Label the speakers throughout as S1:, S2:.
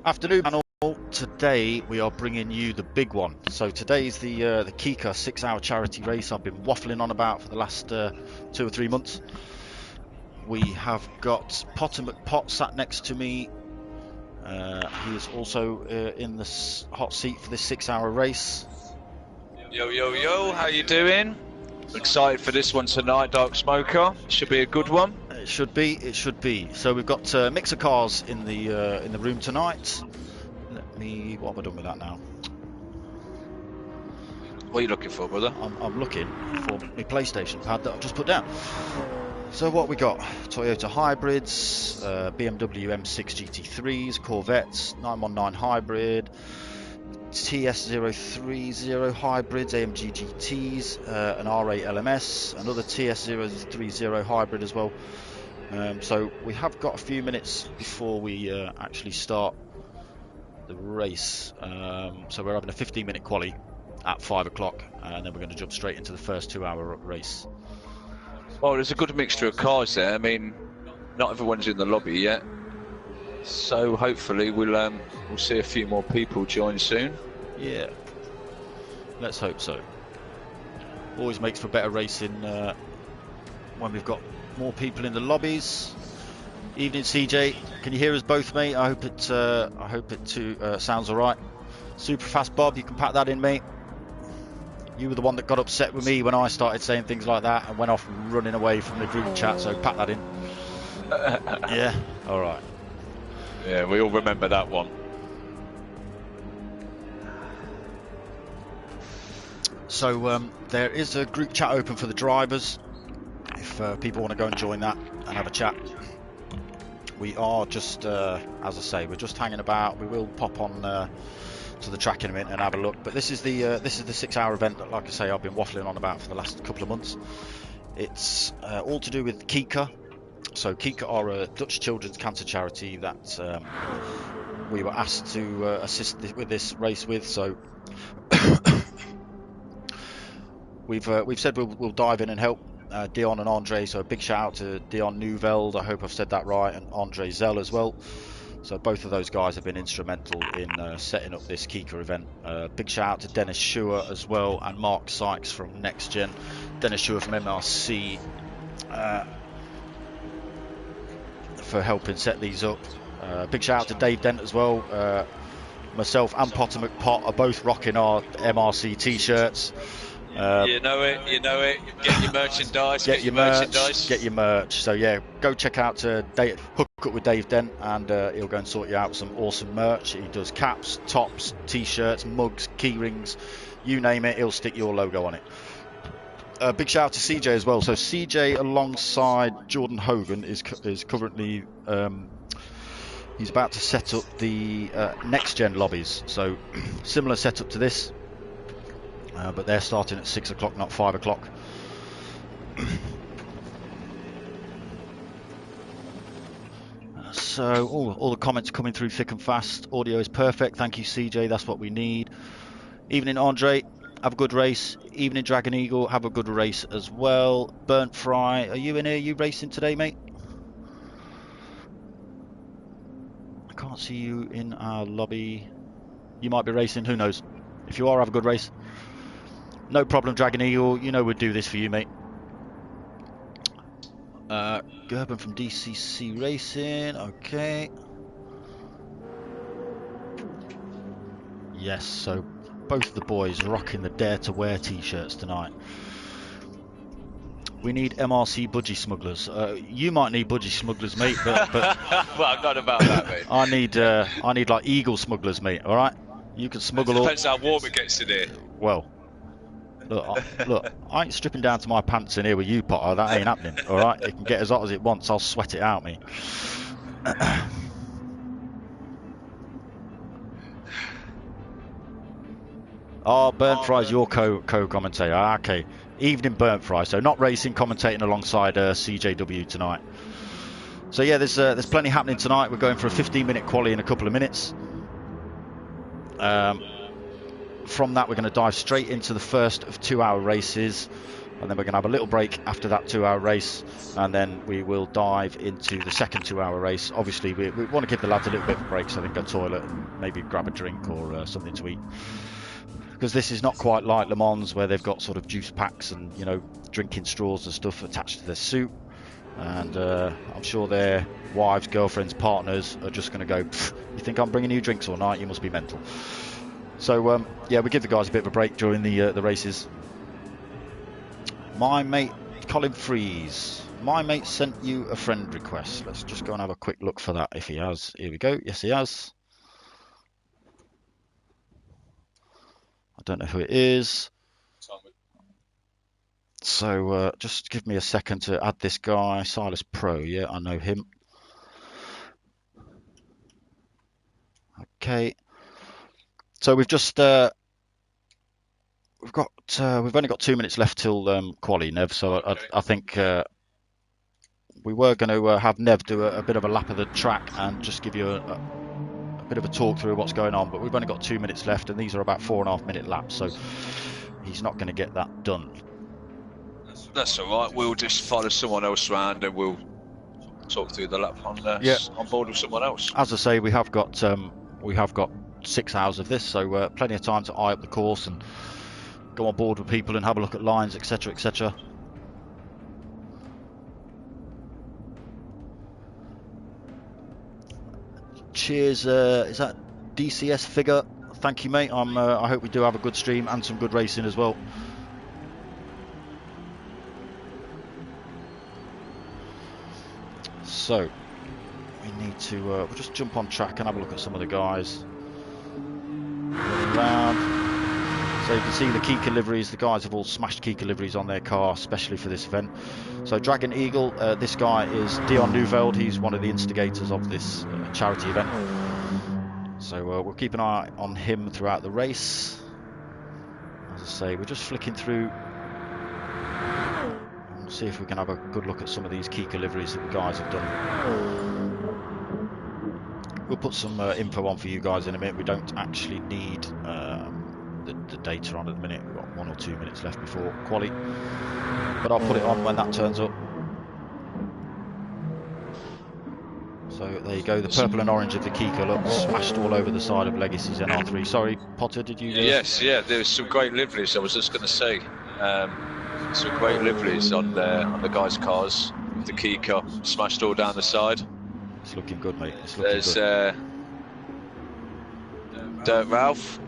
S1: Afternoon panel. Today we are bringing you the big one. So today's the KIKA 6-hour charity race I've been waffling on about for the last 2 or 3 months. We have got Potter McPot sat next to me. He is also in the hot seat for this 6-hour race.
S2: Yo, yo, yo, how you doing? Excited for this one tonight, darksmoka. Should be a good one.
S1: It should be. It should be. So we've got mixer cars in the room tonight. What have I done with that now?
S2: What are you looking for, brother?
S1: I'm looking for my PlayStation pad that I've just put down. So what we got? Toyota hybrids, BMW M6 GT3s, Corvettes, 919 hybrid, TS030 hybrids, AMG GTs, an R8 LMS, another TS030 hybrid as well. So we have got a few minutes before we actually start the race. So we're having a 15-minute quali at 5 o'clock, and then we're going to jump straight into the first 2-hour race.
S2: Well, there's a good mixture of cars there. I mean, not everyone's in the lobby yet, so hopefully we'll see a few more people join soon. Yeah,
S1: let's hope so. Always makes for better racing when we've got more people in the lobbies. Evening, CJ. Can you hear us both, mate? I hope it sounds all right. Super fast, Bob. You can pack that in, mate. You were the one that got upset with me when I started saying things like that and went off running away from the group chat. So pack that in. Yeah. All right.
S2: Yeah, we all remember that one.
S1: So there is a group chat open for the drivers. If people want to go and join that and have a chat. We are just, as I say, we're just hanging about. We will pop on to the track in a minute and have a look. But this is the 6-hour event that, like I say, I've been waffling on about for the last couple of months. It's all to do with KIKA. So KIKA are a Dutch children's cancer charity that we were asked to assist with this race with. So we've said we'll dive in and help. Dion and Andre, so a big shout out to Dion Neuveld, I hope I've said that right, and Andre Zell as well. So both of those guys have been instrumental in setting up this KIKA event. Big shout out to Dennis Schuer as well, and Mark Sykes from Next Gen. Dennis Schuer from MRC for helping set these up. Big shout out to Dave Dent as well. Myself and Potter McPot are both rocking our MRC t-shirts.
S2: You know it. Get your merchandise. Get your merchandise.
S1: Get your merch. So yeah, go check out Hook Up with Dave Dent, and he'll go and sort you out some awesome merch. He does caps, tops, t-shirts, mugs, key rings, you name it. He'll stick your logo on it. Big shout out to CJ as well. So CJ alongside Jordan Hogan is currently he's about to set up the Next Gen lobbies. So similar setup to this. But they're starting at 6 o'clock, not 5 o'clock. So all the comments coming through thick and fast. Audio is perfect. Thank you, CJ. That's what we need. Evening, Andre. Have a good race. Evening, Dragon Eagle. Have a good race as well. Burnt Fry. Are you in here? Are you racing today, mate? I can't see you in our lobby. You might be racing. Who knows? If you are, have a good race. No problem, Dragon Eagle. You know we'd do this for you, mate. Gerben from DCC Racing. Okay. Yes, so both of the boys rocking the Dare to Wear t-shirts tonight. We need MRC budgie smugglers. You might need budgie smugglers, mate, but
S2: well, not about that, mate.
S1: I need like eagle smugglers, mate. All right, you can smuggle.
S2: Depends how warm it gets in here.
S1: Well. Look, I ain't stripping down to my pants in here with you, Potter. That ain't happening, all right? It can get as hot as it wants. I'll sweat it out, mate. Oh, Burnt Fry's your co-commentator. Okay. Evening, Burnt Fry. So not racing, commentating alongside CJW tonight. So yeah, there's plenty happening tonight. We're going for a 15-minute quali in a couple of minutes. From that, we're going to dive straight into the first of 2-hour races. and then we're going to have a little break after that 2-hour race, and then we will dive into the second 2-hour race. Obviously, we want to give the lads a little bit of a break so they can go to the toilet and maybe grab a drink or something to eat. Because this is not quite like Le Mans, where they've got sort of juice packs and, you know, drinking straws and stuff attached to their suit. And I'm sure their wives, girlfriends, partners are just going to go, you think I'm bringing you drinks all night? You must be mental. So, yeah, we give the guys a bit of a break during the races. My mate, Colin Freeze. My mate sent you a friend request. Let's just go and have a quick look for that if he has. Here we go. Yes, he has. I don't know who it is. So just give me a second to add this guy, Silas Pro. Yeah, I know him. Okay. So we've just we've only got 2 minutes left till quali, Nev. So okay. I think we were going to have Nev do a bit of a lap of the track and just give you a bit of a talk through what's going on. But we've only got 2 minutes left, and these are about 4.5 minute laps. So he's not going to get that done.
S2: That's all right. We'll just follow someone else around and we'll talk through the lap on board with someone else.
S1: As I say, we have got 6 hours of this, so plenty of time to eye up the course and go on board with people and have a look at lines, etc., etc. Cheers. Is that DCS figure? Thank you, mate. I hope we do have a good stream and some good racing as well. So we need to we'll just jump on track and have a look at some of the guys running around. So you can see the KIKA liveries. The guys have all smashed KIKA liveries on their car, especially for this event. So Dragon Eagle, this guy is Dion Neuveld. He's one of the instigators of this charity event. So we'll keep an eye on him throughout the race. As I say, we're just flicking through. See if we can have a good look at some of these KIKA liveries that the guys have done. We'll put some info on for you guys in a minute. We don't actually need the data on at the minute. We've got 1 or 2 minutes left before quali, but I'll put it on when that turns up. So there you go, the purple and orange of the KIKA look smashed all over the side of Legacy's NR3. Sorry, Potter, did you?
S2: Yes, yeah, there's some great liveries. I was just going to say. Some great liveries on the guys' cars with the KIKA smashed all down the side.
S1: It's looking good, mate. It's looking
S2: There's
S1: good.
S2: Dirt Ralph.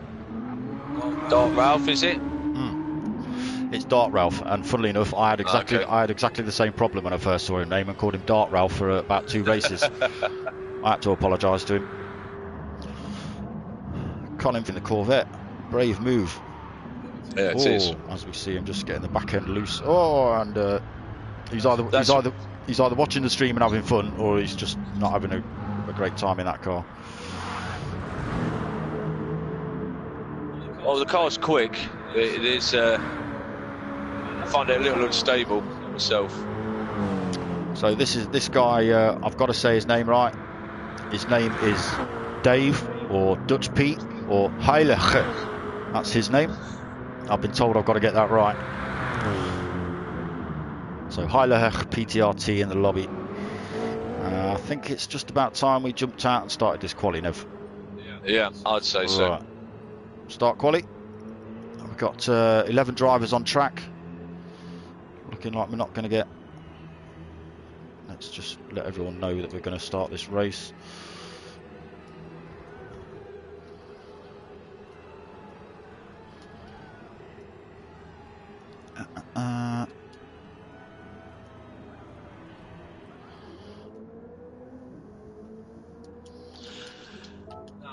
S2: Dark Ralph, is it?
S1: It's Dart Ralph, and funnily enough, I had exactly the same problem when I first saw him name and called him Dart Ralph for about 2 races. I had to apologise to him. Colin in the Corvette, brave move.
S2: Yeah, it is.
S1: As we see him just getting the back end loose. Oh, and he's either watching the stream and having fun, or he's just not having a great time in that car.
S2: Oh, the car's quick. It is. I find it a little unstable myself.
S1: So this guy. I've got to say his name right. His name is Dave, or Dutch Pete, or Heilige. That's his name. I've been told I've got to get that right. So Heilige PTRT in the lobby. I think it's just about time we jumped out and started this quali, Nev.
S2: Yeah, I'd say so.
S1: Start quali. We've got 11 drivers on track. Looking like we're not going to get... Let's just let everyone know that we're going to start this race.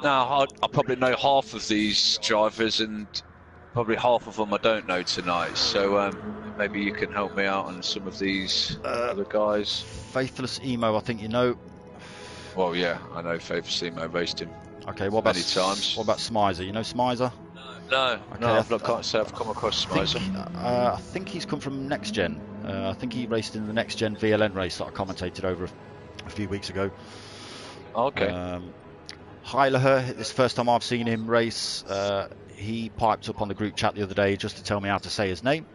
S2: Now, I probably know half of these drivers, and probably half of them I don't know tonight. So maybe you can help me out on some of these other guys.
S1: Faithless Emo, I think you know.
S2: Well, yeah, I know Faithless Emo, raced him.
S1: Okay, what about
S2: many times?
S1: What about Smizer? You know Smizer?
S2: No,
S1: okay,
S2: no, I can't say I've come across Smizer.
S1: I think he's come from Next Gen. I think he raced in the Next Gen VLN race that I commentated over a few weeks ago.
S2: Okay.
S1: Heilige, this is the first time I've seen him race. He piped up on the group chat the other day just to tell me how to say his name.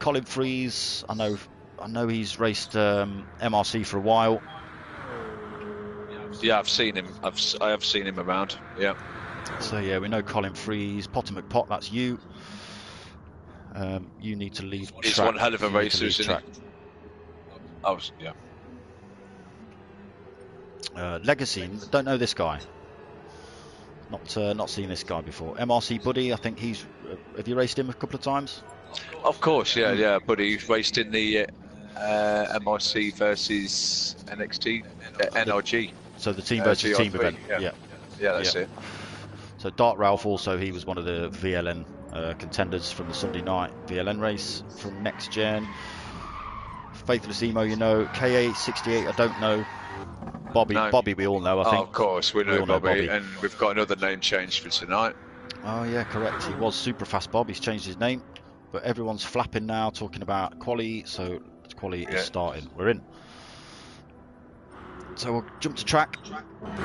S1: Colin Freeze, I know he's raced MRC for a while.
S2: Yeah, I've seen him. I have seen him around. Yeah.
S1: So yeah, we know Colin Freeze. Potter McPot, that's you. You need to leave track.
S2: He's one hell of a racer, isn't he? Oh, yeah.
S1: Legacy, don't know this guy. Not seen this guy before. MRC Buddy, I think he's. Have you raced him a couple of times?
S2: Of course, yeah, yeah. Buddy, he's raced in the MRC versus NXT, NRG.
S1: So the team versus team event.
S2: Yeah, that's it.
S1: So Dart Ralph also, he was one of the VLN contenders from the Sunday night VLN race from Next Gen. Faithless Emo, you know. KA68, I don't know. Bobby, no. Bobby, we all know, I think.
S2: Oh, of course, we know Bobby, and we've got another name change for tonight.
S1: Oh yeah, correct. He was Super Fast Bob. He's changed his name, but everyone's flapping now, talking about quali. So quali is starting. We're in. So we'll jump to track, and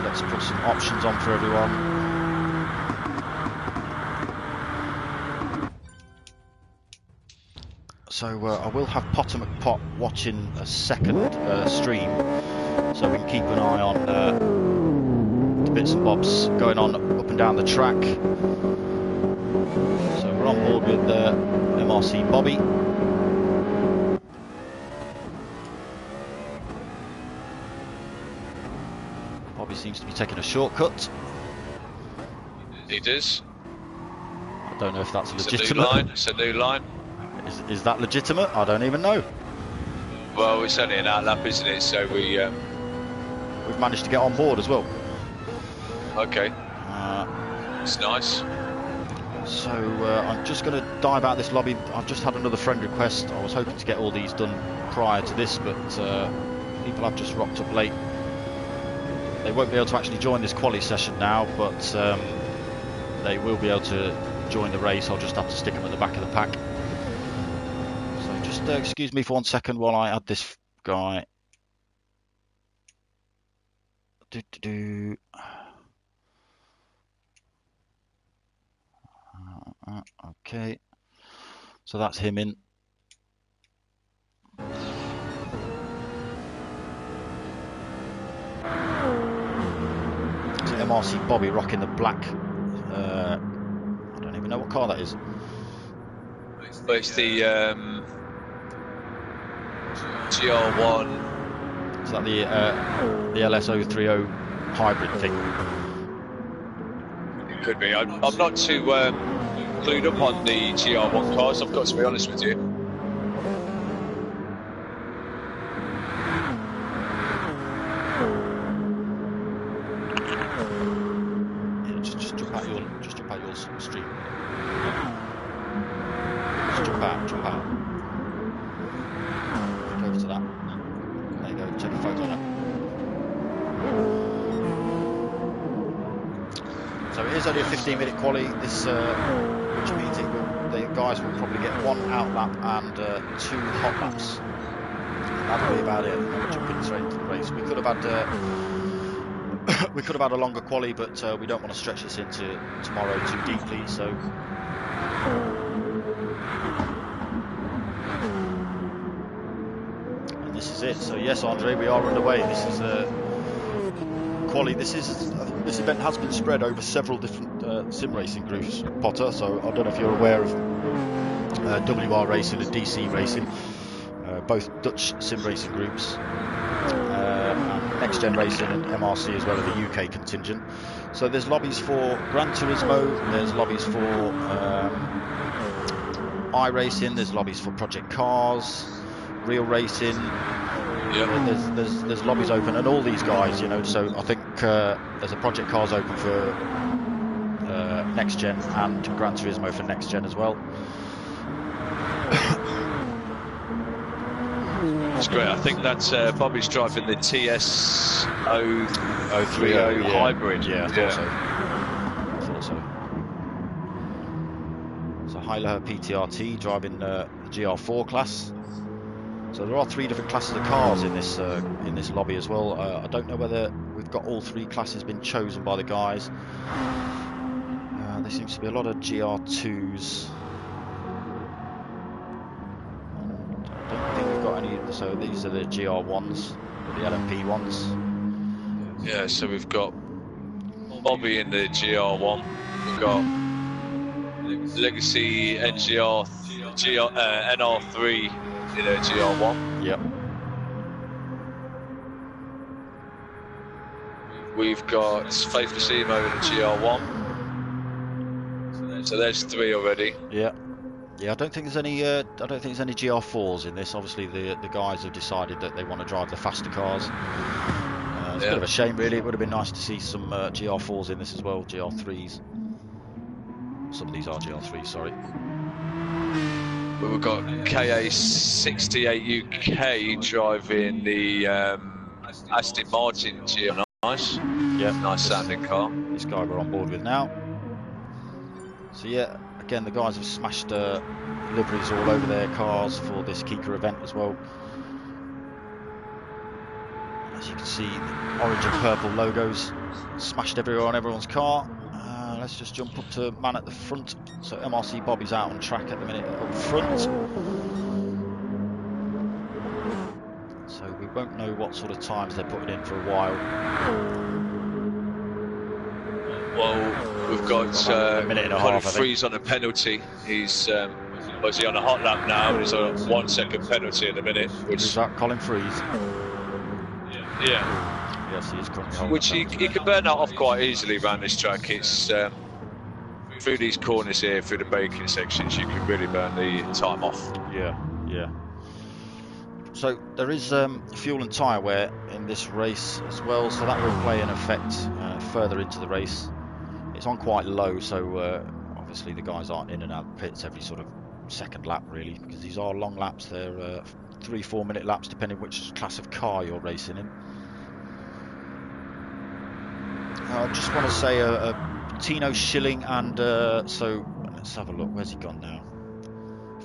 S1: let's put some options on for everyone. So I will have Potter McPot watching a second stream, so we can keep an eye on the bits and bobs going on up and down the track. So we're on board with MRC Bobby. Bobby seems to be taking a shortcut.
S2: He does.
S1: I don't know if that's legitimate.
S2: It's a new line. It's a new line.
S1: Is that legitimate? I don't even know.
S2: Well, it's only an outlap, isn't it? So we've
S1: managed to get on board as well.
S2: Okay. It's nice.
S1: So I'm just going to dive out this lobby. I've just had another friend request. I was hoping to get all these done prior to this, but people have just rocked up late. They won't be able to actually join this quali session now, but they will be able to join the race. I'll just have to stick them at the back of the pack. Just excuse me for 1 second while I add this guy. Okay, so that's him in. So MRC Bobby rocking the black. I don't even know what car that is.
S2: But it's the GR1.
S1: Is that the LS030 hybrid thing?
S2: It could be. I'm not too clued up on the GR1 cars, I've got to be honest with you.
S1: Yeah, just jump out your stream. Just jump out. Go over to that. There you go, take a photo of that. So it is only a 15-minute quali, this, which means the guys will probably get 1 out lap and 2 hot laps. That'll be about it. We'll jump in straight into the race. We could have had a longer quali, but we don't want to stretch this into tomorrow too deeply. So. This is it. So yes, Andre, we are underway. This is quali. This event has been spread over several different sim racing groups, Potter. So I don't know if you're aware of WR Racing and DC Racing, both Dutch sim racing groups, and Next Gen Racing and MRC as well as the UK contingent. So there's lobbies for Gran Turismo. There's lobbies for iRacing. There's lobbies for Project Cars. Real Racing, there's lobbies open, and all these guys, you know. So I think there's a Project Cars open for Next Gen and Gran Turismo for Next Gen as well.
S2: That's great. I think that's Bobby's driving the TS030 hybrid.
S1: Yeah, I thought so. So Hyla PTRT driving the GR4 class. So there are 3 different classes of cars in this lobby as well. I don't know whether we've got all 3 classes been chosen by the guys. There seems to be a lot of GR2s. So these are the GR1s, or the LMP ones.
S2: Yeah, so we've got Bobby in the GR1. We've got Legacy NR3 in a GR1.
S1: Yep.
S2: We've got Faithless Emo in a GR1. So there's 3 already.
S1: Yeah. Yeah, I don't think there's any. I don't think there's any GR4s in this. Obviously, the guys have decided that they want to drive the faster cars. It's a bit of a shame, really. It would have been nice to see some GR4s in this as well, GR3s. Some of these are GR3s, sorry.
S2: Well, we've got KA68 UK driving the Aston Martin GR. Nice.
S1: Yeah.
S2: Nice sounding car.
S1: This guy we're on board with now. So yeah, again, the guys have smashed liveries all over their cars for this KIKA event as well. As you can see, the orange and purple logos smashed everywhere on everyone's car. Let's just jump up to man at the front. So MRC Bobby's out on track at the minute up front. So we won't know what sort of times they're putting in for a while.
S2: Well, we've got
S1: a minute and a half,
S2: Freeze on a penalty. He's was he on a hot lap now? He's on a 1 second penalty in a minute. Which
S1: is that Colin Freeze?
S2: Yeah.
S1: Yes, he is currently holding.
S2: Which he can burn that off quite easily around this track. It's through these corners here, through the braking sections, you can really burn the time off.
S1: Yeah, yeah. So there is fuel and tyre wear in this race as well, so that will play an effect further into the race. It's on quite low, so obviously the guys aren't in and out of pits every sort of second lap really, because these are long laps. They're 3-4 minute laps depending which class of car you're racing in. I just want to say Tino Schilling and so let's have a look. Where's he gone now?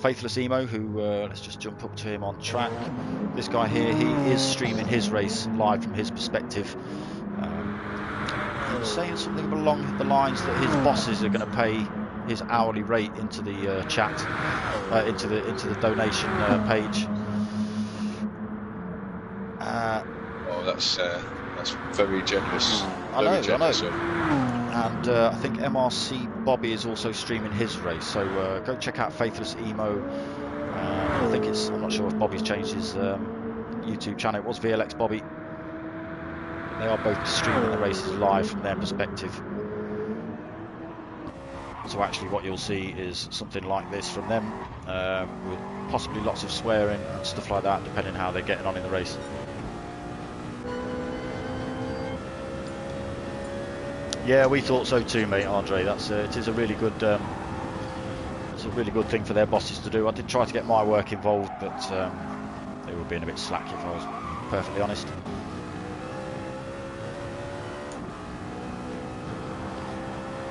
S1: Faithless Emo, who let's just jump up to him on track. This guy here, he is streaming his race live from his perspective. He was saying something along the lines that his bosses are going to pay his hourly rate into the chat, into the donation page.
S2: Oh, that's very generous.
S1: I know. And I think MRC Bobby is also streaming his race, so go check out Faithless Emo. I think I'm not sure if Bobby's changed his YouTube channel. It was VLX Bobby. They are both streaming the races live from their perspective. So actually what you'll see is something like this from them, with possibly lots of swearing and stuff like that, depending how they're getting on in the race. Yeah, we thought so too, mate, Andre. It is a really good, it's a really good thing for their bosses to do. I did try to get my work involved, but they were being a bit slack, if I was perfectly honest.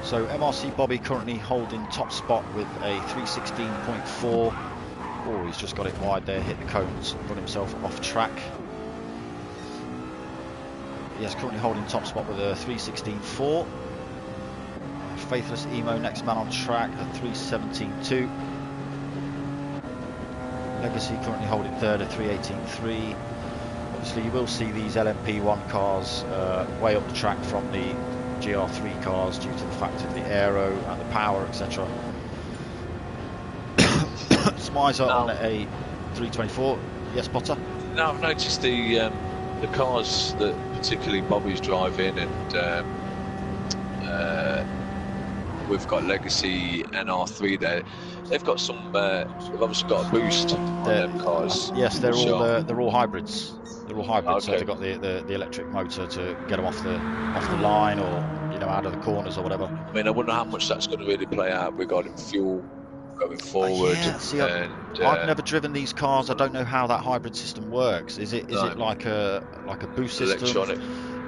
S1: So MRC Bobby currently holding top spot with a 316.4. Oh, he's just got it wide there, hit the cones, run himself off track. Yes, currently holding top spot with a 316.4. Faithless Emo, next man on track, a 317.2. Legacy currently holding third, a 318.3. Obviously, you will see these LMP1 cars way up the track from the GR3 cars due to the fact of the aero and the power, etc. Smizer on a 324. Yes, Potter?
S2: Now I've noticed the cars that particularly Bobby's driving, and we've got Legacy NR3 there. They've got some. They've obviously got a boost on them cars.
S1: Yes, they're all hybrids. They're all hybrids. Okay. So they've got the electric motor to get them off the line, or out of the corners or whatever.
S2: I mean, I wonder how much that's going to really play out regarding fuel going forward.
S1: Yeah, see, I've never driven these cars. I don't know how that hybrid system works. Is it like a boost system,
S2: electronic,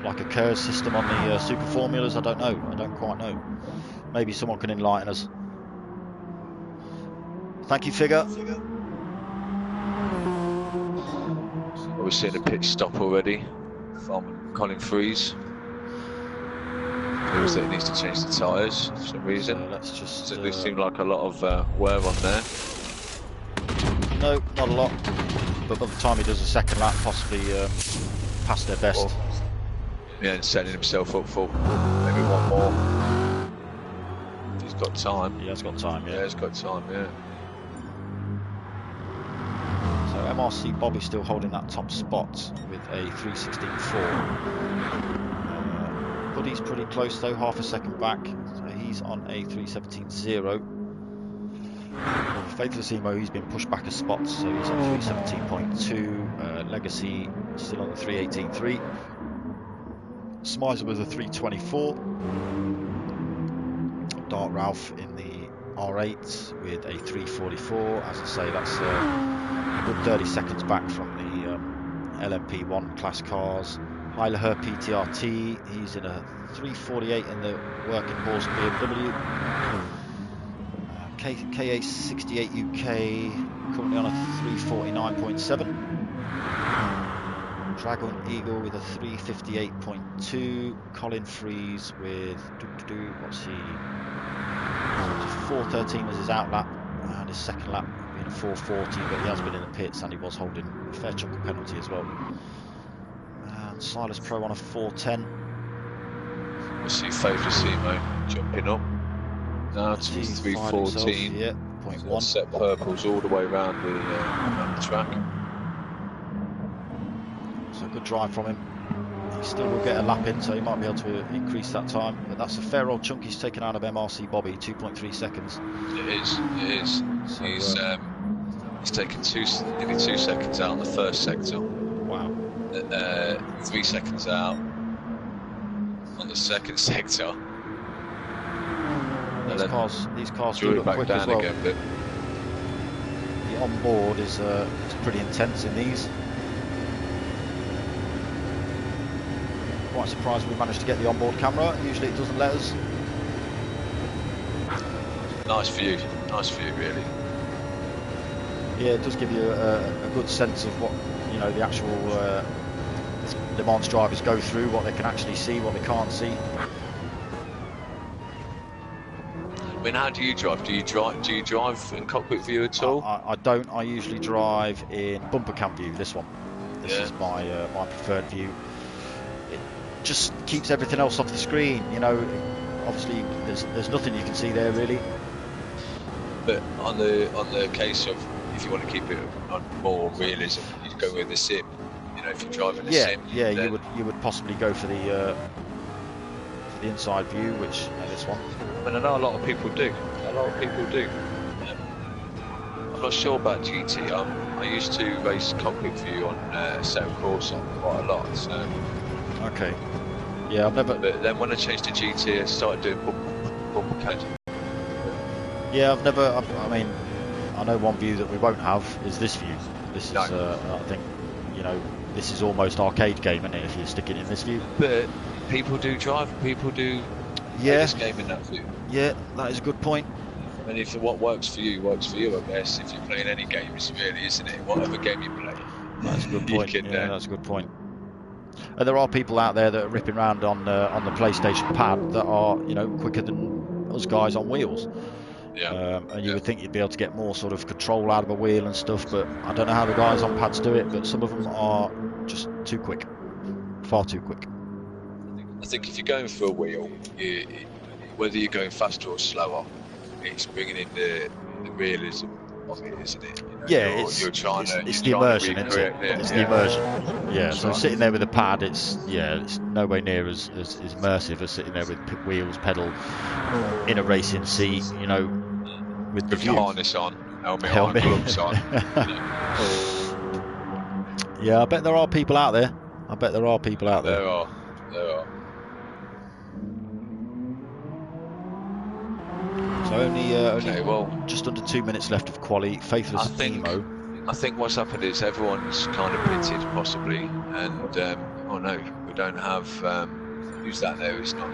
S1: like a KERS system on the Super Formulas? I don't know. I don't quite know. Maybe someone can enlighten us. Thank you, Figure.
S2: We're seeing a pit stop already from Colin Freeze. It needs to change the tyres for some reason.
S1: Let's just.
S2: There seems like a lot of wear on there.
S1: No, not a lot. But by the time he does a second lap, possibly past their best.
S2: Well, yeah, and setting himself up for maybe one more. If he's got time.
S1: He has got time, yeah.
S2: Yeah, he's got time, yeah.
S1: So MRC Bobby still holding that top spot with a 3:16.4. Buddy's pretty close though, half a second back. So he's on a 3:17.0. Faithless Emo, he's been pushed back a spot, so he's on 3:17.2. Legacy still on the 3:18.3. Smizer with a 3:24. Dart Ralph in the R8 with a 3:44. As I say, that's a good 30 seconds back from the LMP1 class cars. Heileher PTRT, he's in a 3:48 in the working horse BMW. KA68 UK currently on a 3:49.7. Dragon Eagle with a 3:58.2. Colin Freeze with what's he? 4:13 was his out lap, and his second lap being a 4:40. But he has been in the pits and he was holding a fair chunk of penalty as well. And Silas Pro on a 4:10.
S2: We'll see Faithless Emo jumping up. Now to 3:14.
S1: Yeah, 0.1.
S2: Set purples all the way around the track.
S1: So good drive from him. He still will get a lap in, so he might be able to increase that time. But that's a fair old chunk he's taken out of MRC Bobby, 2.3 seconds.
S2: It is. So, he's taken nearly 2 seconds out on the first sector.
S1: Wow.
S2: 3 seconds out on the second sector.
S1: These cars do look quick as well.
S2: Again, but
S1: the onboard is pretty intense in these. Quite surprised we managed to get the onboard camera. Usually it doesn't let us.
S2: Nice view really.
S1: Yeah, it does give you a good sense of what the actual Le Mans drivers go through, what they can actually see, what they can't see.
S2: I mean, how do you drive? Do you drive in cockpit view at all?
S1: I don't. I usually drive in bumper cam view. This one. This is my my preferred view. It just keeps everything else off the screen. Obviously there's nothing you can see there really.
S2: But on the case of if you want to keep it on more realism, you'd go with the sim. If you're driving a sim.
S1: Yeah, you would possibly go for the inside view, which this one.
S2: I mean, I know a lot of people do. I'm not sure about GT. I used to race cockpit view on Assetto Corsa quite a lot. So.
S1: Okay. Yeah, I've never.
S2: But then when I changed to GT, I started doing bumper cam.
S1: Yeah, I've never. I mean, I know one view that we won't have is this view. This is, I think, this is almost arcade game, isn't it? If you stick it in this view.
S2: But people do drive. People do.
S1: Yeah.
S2: This game in that view.
S1: Yeah, that is a good point.
S2: And if what works for you, I guess. If you're playing any games, really, isn't it? Whatever game you play.
S1: That's a good point. That's a good point. And there are people out there that are ripping around on the PlayStation pad that are, quicker than us guys on wheels.
S2: Yeah.
S1: And you would think you'd be able to get more sort of control out of a wheel and stuff, but I don't know how the guys on pads do it. But some of them are just too quick, far too quick.
S2: I think if you're going for a wheel, whether you're going faster or slower, it's bringing in the realism of it, isn't it? You're trying to.
S1: It's the immersion, isn't it? It's the immersion. Yeah. So sitting there with a pad, it's nowhere near as immersive as sitting there with wheels, pedal, in a racing seat. With the
S2: harness on, helmet on, gloves on.
S1: Yeah, I bet there are people out there. There are. So only just under 2 minutes left of quali. Faithless Emo.
S2: I think what's happened is everyone's kind of pitted possibly, and oh no, we don't have who's that there? It's not.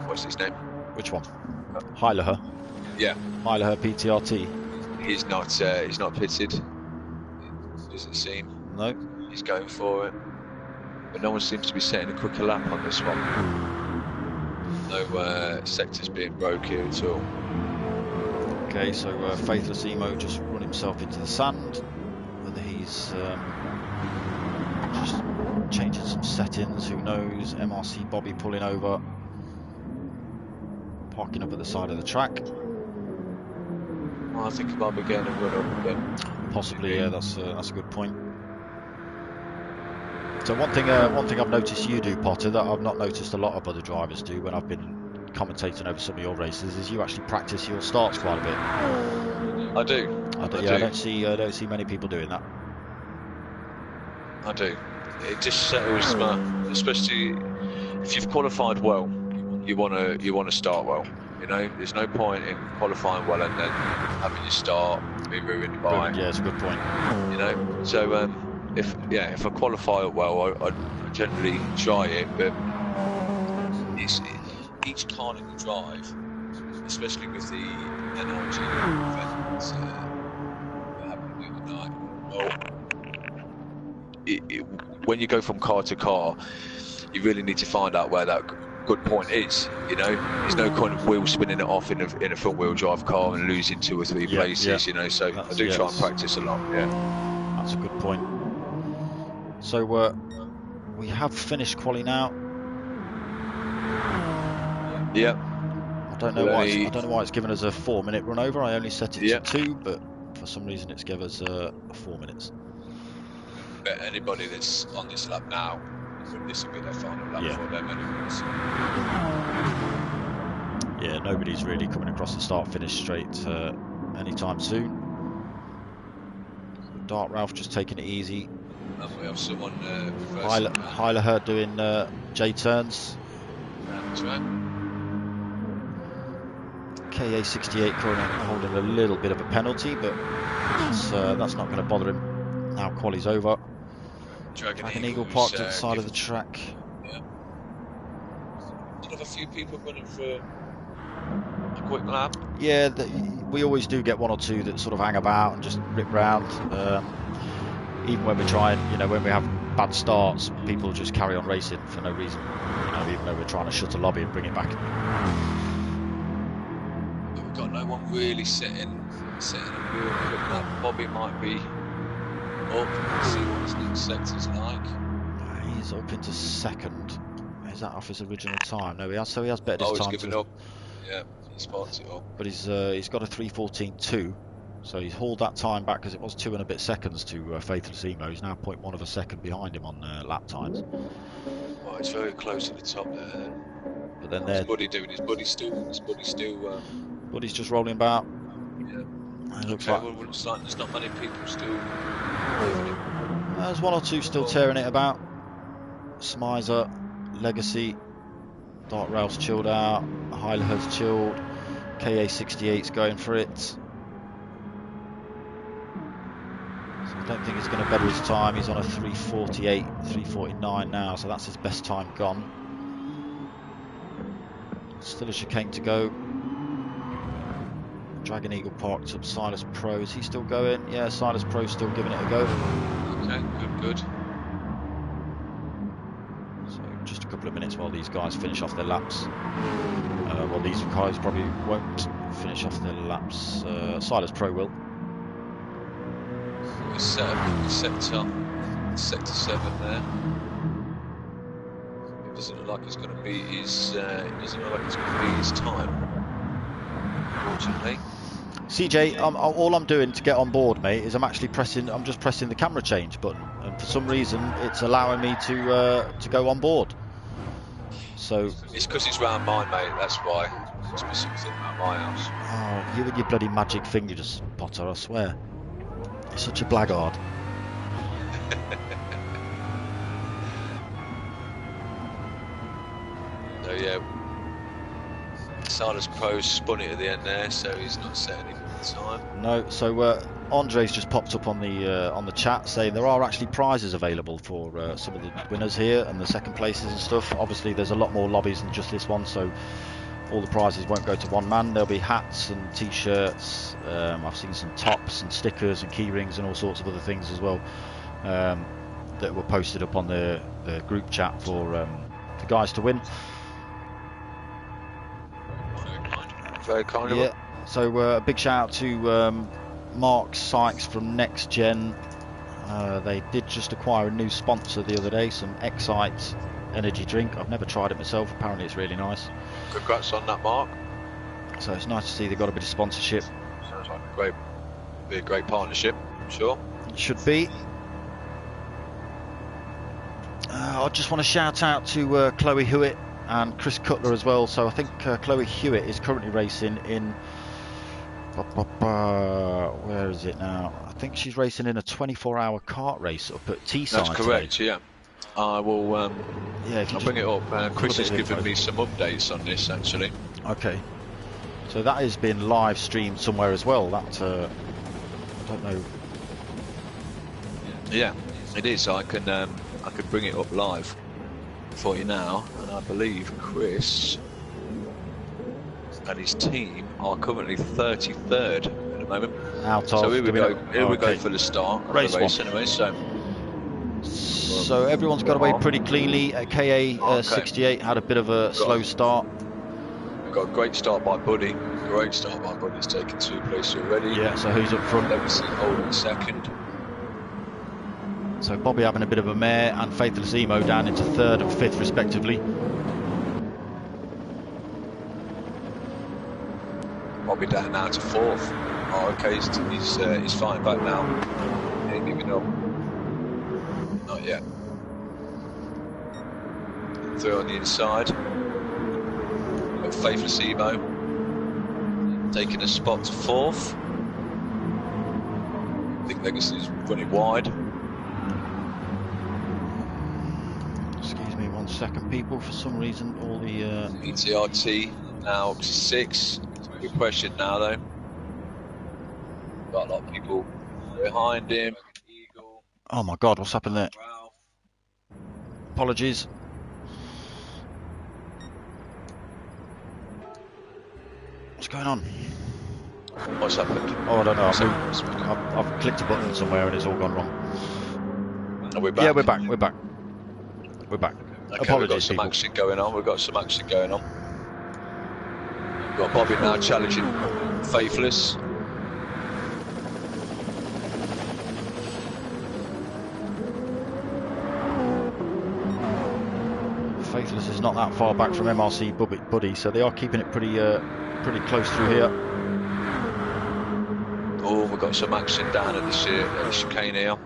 S2: What's his name?
S1: Which one? Heileher.
S2: Yeah.
S1: Heileher PTRT.
S2: He's not pitted. Doesn't seem.
S1: No.
S2: He's going for it, but no one seems to be setting a quicker lap on this one. No sectors being broke here at all.
S1: Okay, so Faithless Emo just run himself into the sand. Whether he's just changing some settings, who knows. MRC Bobby pulling over, parking up at the side of the track.
S2: Well, I think he might be getting a run up again.
S1: Possibly, yeah, that's a good point. So one thing I've noticed you do, Potter, that I've not noticed a lot of other drivers do when I've been commentating over some of your races, is you actually practice your starts quite a bit.
S2: I do.
S1: I don't see many people doing that.
S2: I do. It just settles, especially if you've qualified well. You want to start well. You know, there's no point in qualifying well and then having your start be ruined by.
S1: Yeah, it's a good point.
S2: You know, so if I qualify well, I generally try it, but each car that you drive, especially with the NRG events happening the other night, when you go from car to car, you really need to find out where that good point is. You know, there's no kind of wheel spinning it off in a front wheel drive car and losing 2 or 3 places. Yeah. You know, so I do try and practice a lot. Yeah,
S1: that's a good point. So we have finished quali now.
S2: Yeah.
S1: I don't know why it's given us a 4-minute run over. I only set it to 2, but for some reason it's given us 4 minutes.
S2: But anybody that's on this lap now, this will be their final lap for them anyways.
S1: Yeah, nobody's really coming across the start-finish straight anytime soon. Dark Ralph just taking it easy.
S2: And we have someone
S1: Heiler doing J-turns.
S2: That's right.
S1: KA68 currently holding a little bit of a penalty, but that's not going to bother him. Now quali's over. Dragon Eagle parked at the side of the track.
S2: Yeah. Did have a few people running for a quick lap?
S1: Yeah, we always do get 1 or 2 that sort of hang about and just rip round. Even when we're trying, you know, when we have bad starts, people just carry on racing for no reason. You know, even though we're trying to shut a lobby and bring it back.
S2: But we've got no one really setting a real quick lap. Bobby might be up and see what his next sector's like.
S1: He's up into second. Is that off his original time? No, he has bettered his time.
S2: He's given up. Yeah, he spots it up.
S1: But he's got a 3:14.2, so he's hauled that time back because it was 2 and a bit seconds to Faithless Emo. He's now 0.1 of a second behind him on lap times.
S2: Well, it's very close to the top there.
S1: But then
S2: what's Buddy doing? His Buddy's still.
S1: Buddy's just rolling about.
S2: Yeah.
S1: It looks
S2: like there's not many people still.
S1: There's 1 or 2 still tearing it about. Smizer, Legacy, Dark Ralph's chilled out, Heiler has chilled, KA68's going for it. So I don't think he's going to better his time. He's on a 3:48, 3:49 now, so that's his best time gone. Still a chicane to go. Dragon Eagle parked up. Silas Pro, is he still going? Yeah, Silas Pro's still giving it a go.
S2: Okay, good.
S1: So just a couple of minutes while these guys finish off their laps. Well, these guys probably won't finish off their laps. Silas Pro will.
S2: He's set up sector 7 there. It doesn't look like it's going to be his. Time. Unfortunately.
S1: CJ, all I'm doing to get on board, mate, is I'm just pressing the camera change button, and for some reason it's allowing me to go on board. So
S2: it's because it's round mine, mate. That's why. It's must be something around my house.
S1: Oh, you and your bloody magic finger, just Potter, I swear. You're such a blackguard.
S2: So yeah. Silas Pro spun it at the end there, so he's not setting any time.
S1: No, so Andre's just popped up on the chat saying there are actually prizes available for some of the winners here and the second places and stuff. Obviously, there's a lot more lobbies than just this one, so all the prizes won't go to one man. There'll be hats and t-shirts. I've seen some tops and stickers and key rings and all sorts of other things as well that were posted up on the group chat for the guys to win.
S2: Very kind of
S1: it. So a big shout out to Mark Sykes from Next Gen. They did just acquire a new sponsor the other day, some Excite energy drink. I've never tried it myself. Apparently it's really nice.
S2: Congrats on that, Mark.
S1: So it's nice to see they've got a bit of sponsorship.
S2: Sounds like be a great partnership, I'm sure.
S1: It should be. I just want to shout out to Chloe Hewitt and Chris Cutler as well. So I think Chloe Hewitt is currently racing in... where is it now? I think she's racing in a 24-hour kart race up at Teesside.
S2: That's correct,
S1: today.
S2: yeah. I will
S1: I'll
S2: bring it up. Chris has given me some updates on this, actually.
S1: Okay. So that has been live streamed somewhere as well. That, I don't know.
S2: Yeah, it is. I can bring it up live for you now. And I believe Chris and his team are currently 33rd at the moment. So here we go. Here we go for the start of the race anyway. So
S1: everyone's got away pretty cleanly. KA 68 had a bit of a slow start.
S2: We've got a great start by Buddy. Great start by Buddy. He's taken 2 places already.
S1: Yeah. So who's up front?
S2: Legacy holding second.
S1: So Bobby having a bit of a mare, and Faithless Emo down into 3rd and 5th respectively.
S2: Bobby down now to 4th. Oh, okay, he's fighting back now. He ain't giving up. Not yet. 3 on the inside. Got Faithless Emo taking a spot to 4th. I think Legacy's running wide.
S1: Excuse me 1 second, people. For some reason, all the
S2: ETRT now to 6. Good question now, though. Got a lot of people behind him. Eagle.
S1: Oh my God, what's happened there? Apologies. What's going on?
S2: What's happened?
S1: Oh, I don't know. I've clicked a button somewhere and it's all gone wrong.
S2: Are we back?
S1: Yeah, we're back. We're back. We're back.
S2: Okay,
S1: Apologies,
S2: we've got some
S1: people.
S2: action going on. We've got some action going on. We've got Bobby now challenging Faithless.
S1: Faithless is not that far back from MRC Buddy, so they are keeping it pretty close through here.
S2: Oh, we've got some action down at the chicane here.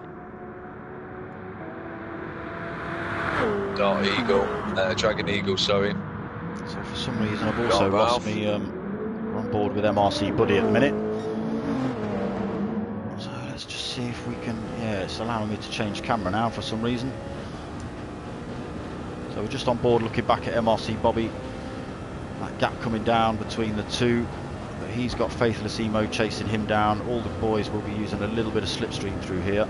S2: Dragon Eagle, sorry.
S1: So for some reason I've also lost me, we're on board with MRC Buddy at the minute. So let's just see if we can, yeah, it's allowing me to change camera now for some reason. So we're just on board looking back at MRC Bobby. That gap coming down between the two. But he's got Faithless Emo chasing him down. All the boys will be using a little bit of slipstream through here.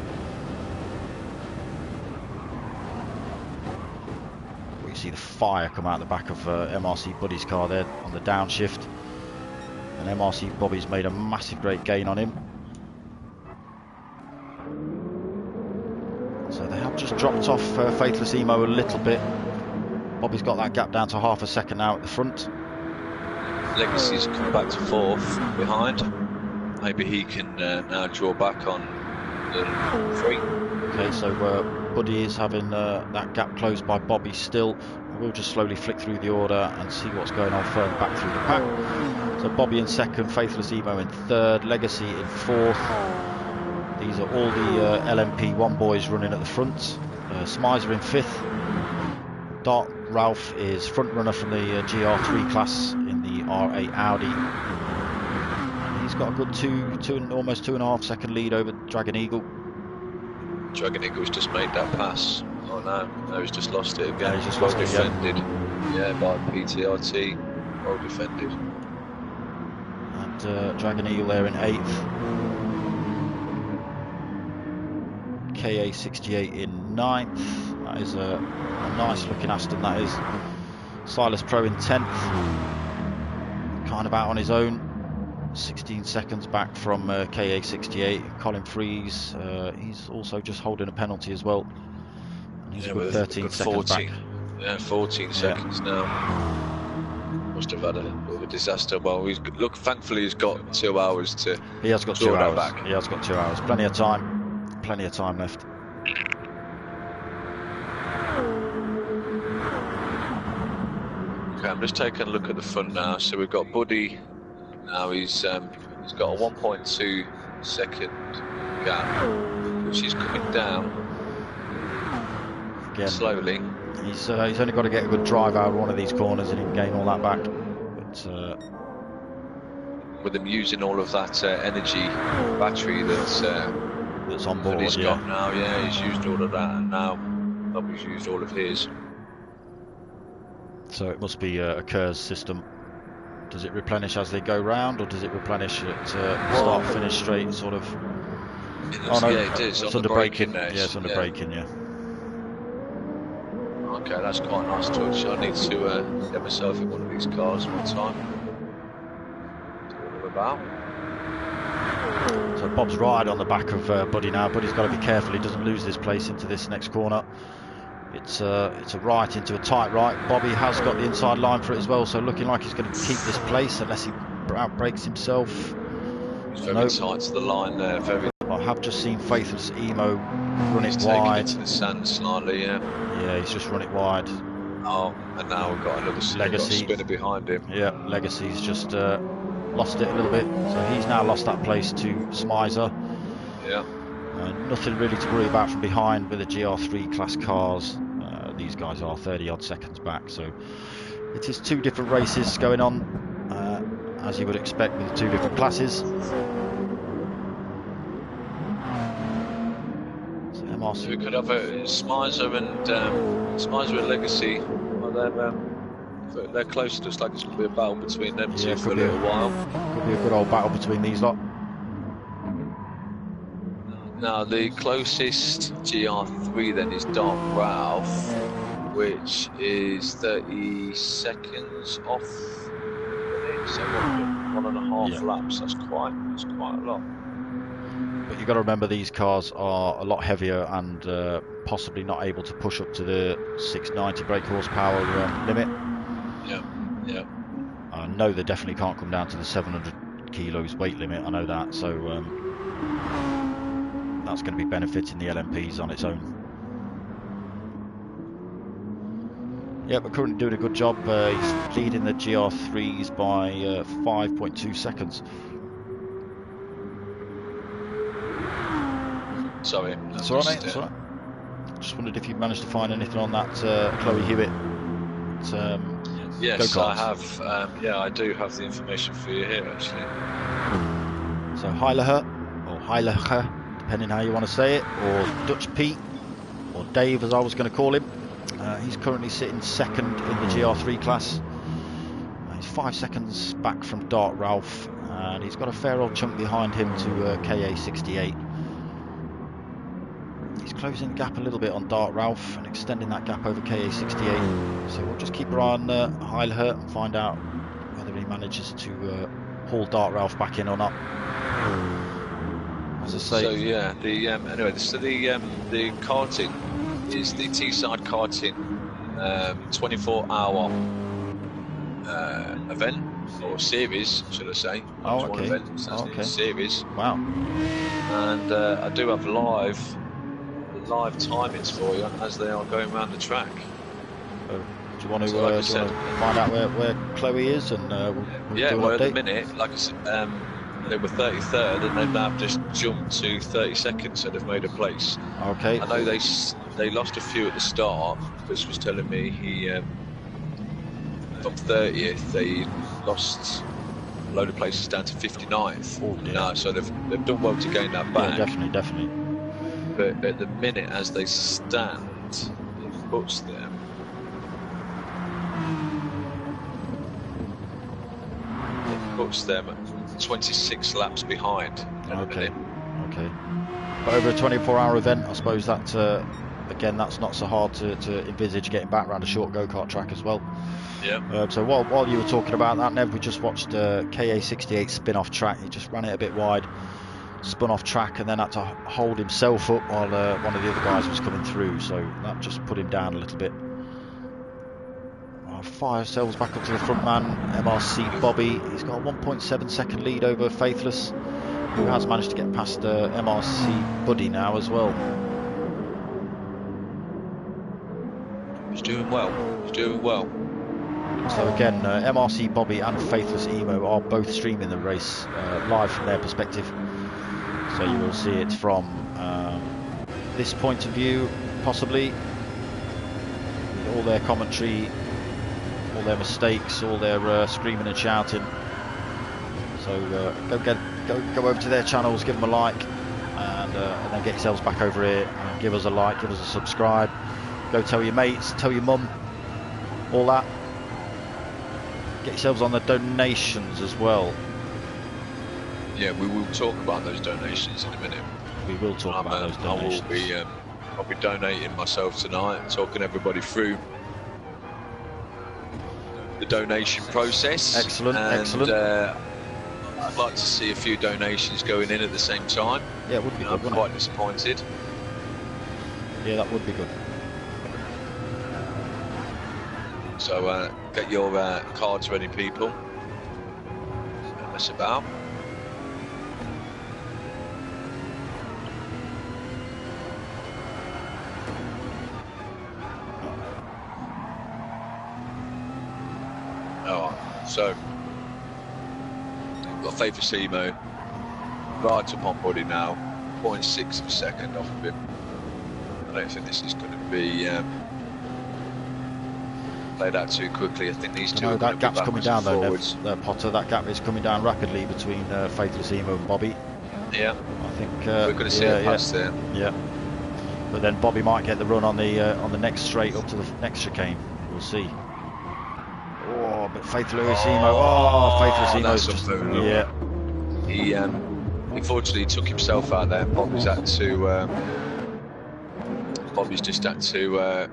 S1: You see the fire come out the back of MRC Buddy's car there on the downshift. And MRC Bobby's made a massive great gain on him. So they have just dropped off Faithless Emo a little bit. Bobby's got that gap down to half a second now at the front.
S2: Legacy's come back to 4th behind. Maybe he can now draw back on the 3.
S1: Okay, so Buddy is having that gap closed by Bobby still. We'll just slowly flick through the order and see what's going on further back through the pack. So Bobby in 2nd, Faithless Emo in 3rd, Legacy in 4th. These are all the LMP1 boys running at the front. Smizer in 5th. Dark Ralph is front runner from the GR3 class in the R8 Audi. And he's got a good almost 2.5 second lead over Dragon Eagle.
S2: Dragon Eagle's just made that pass. Oh no, he's just lost it again.
S1: Yeah, he's just lost it again.
S2: Defended. Yeah, by PTRT. Well defended.
S1: And Dragon Eagle there in 8th. KA68 in 9th. That is a nice looking Aston, that is. Silas Pro in 10th. Kind of out on his own. 16 seconds back from KA68. Colin Freeze, he's also just holding a penalty as well. And he's a good 13 seconds
S2: 14.
S1: back.
S2: Yeah, 14 seconds now. Must have had a a disaster. Well, look. Thankfully, he's got 2 hours to.
S1: He has got 2 hours. He has got 2 hours. Plenty of time. Plenty of time left.
S2: Okay, I'm just taking a look at the front now. So we've got Buddy. Now he's got a 1.2 second gap, which is coming down
S1: again
S2: slowly.
S1: He's only got to get a good drive out of one of these corners and he can gain all that back. But
S2: with him using all of that energy battery that's
S1: on board,
S2: that he's got now, yeah, he's used all of that, and now Bobby's used all of his. So
S1: it must be a KERS system. Does it replenish as they go round, or does it replenish at start finish straight sort of?
S2: Oh no, yeah, it is.
S1: It's under braking. Yeah, it's under braking. Yeah.
S2: Okay, that's quite a nice touch. I need to get myself in one of these cars one time. See what I'm about.
S1: So Bob's right on the back of Buddy now. Buddy's got to be careful he doesn't lose this place into this next corner. It's a right into a tight right. Bobby has got the inside line for it as well, so looking like he's going to keep this place unless he outbrakes himself.
S2: He's very tight to the line there. Very.
S1: I have just seen Faithless Emo run it
S2: Taking
S1: wide.
S2: it to the sand slightly, yeah.
S1: Yeah, he's just run it wide.
S2: Oh, and now we've got another spinner behind him.
S1: Yeah, Legacy's just lost it a little bit, so he's now lost that place to Smizer.
S2: Yeah.
S1: Nothing really to worry about from behind with the GR3 class cars. These guys are 30 odd seconds back, so it is two different races going on, as you would expect with two different classes. So MRC.
S2: So we could have a Smizer and Legacy. Well, they're close. Looks like it's going to be a battle between them two for a little while.
S1: Could be a good old battle between these lot.
S2: Now the closest GR3 then is Dark Ralph, which is 30 seconds off. So 1.5 laps. That's quite a lot.
S1: But you've got to remember these cars are a lot heavier and possibly not able to push up to the 690 brake horsepower limit.
S2: Yeah.
S1: I know they definitely can't come down to the 700 kilos weight limit. I know that. So. That's going to be benefiting the LMPs on its own. Yeah, but currently doing a good job. He's leading the GR3s by 5.2 seconds.
S2: Sorry.
S1: That's all right, mate. That's all right. Just wondered if you managed to find anything on that Chloe Hewitt.
S2: Yes, I have. Yeah, I do have the information for you here, actually.
S1: So Heileher, or Heileher, depending how you want to say it, or Dutch Pete, or Dave as I was going to call him. He's currently sitting second in the GR3 class. He's 5 seconds back from Dart Ralph, and he's got a fair old chunk behind him to KA68. He's closing the gap a little bit on Dart Ralph and extending that gap over KA68. So we'll just keep our eye on Heileher and find out whether he manages to haul Dart Ralph back in or not. As I say.
S2: So yeah, anyway, so the karting is the T-side karting 24-hour event or series, should I say?
S1: Oh, okay.
S2: Event, so okay. Series.
S1: Wow.
S2: And I do have live timings for you as they are going around the track.
S1: Do you want to find out where Chloe is and we'll do an update?
S2: At the minute, like I said. They were 33rd and they've now just jumped to 32nd, so they've made a place.
S1: Okay.
S2: I know they lost a few at the start. Chris was telling me he from 30th they lost a load of places down to 59th.
S1: Oh, dear.
S2: No, so they've done well to gain that back.
S1: Yeah, definitely.
S2: But at the minute, as they stand, it puts them. Puts them 26 laps behind.
S1: Okay. But over a 24-hour event, I suppose that again, that's not so hard to envisage getting back around a short go-kart track as well.
S2: Yeah.
S1: So while you were talking about that, Nev, we just watched KA68 spin off track. He just ran it a bit wide, spun off track, and then had to hold himself up while one of the other guys was coming through. So that just put him down a little bit. fire ourselves back up to the front man, MRC Bobby. He's got a 1.7 second lead over Faithless, who has managed to get past MRC Buddy now as well.
S2: He's doing well. He's doing well.
S1: So again, MRC Bobby and Faithless Emo are both streaming the race live from their perspective. So you will see it from this point of view, possibly, with all their commentary, all their mistakes, all their screaming and shouting. So go over to their channels, give them a like, and then get yourselves back over here and give us a like, give us a subscribe. Go tell your mates, tell your mum, all that. Get yourselves on the donations as well.
S2: Yeah, we will talk about those donations in a minute.
S1: We will talk about those donations.
S2: I'll be donating myself tonight, talking everybody through the donation process.
S1: Excellent,
S2: and,
S1: excellent.
S2: I'd like to see a few donations going in at the same time.
S1: Yeah, it would be good.
S2: I'm quite disappointed.
S1: Yeah, that would be good.
S2: So get your cards ready, people. Don't mess about. So, we've got Faithless Emo right up on Buddy now, 0.6 of a second off of him. I don't think this is going to be played out too quickly. I think these two are
S1: that gap's coming down though, Potter. That gap is coming down rapidly between Faithless Emo and Bobby.
S2: Yeah,
S1: I think
S2: we're going to see a pass there.
S1: Yeah, but then Bobby might get the run on the next straight up to the next chicane. We'll see. Oh, but Faithless Emo. Faithless Emo's just, yeah.
S2: He unfortunately took himself out there. Bobby's just had to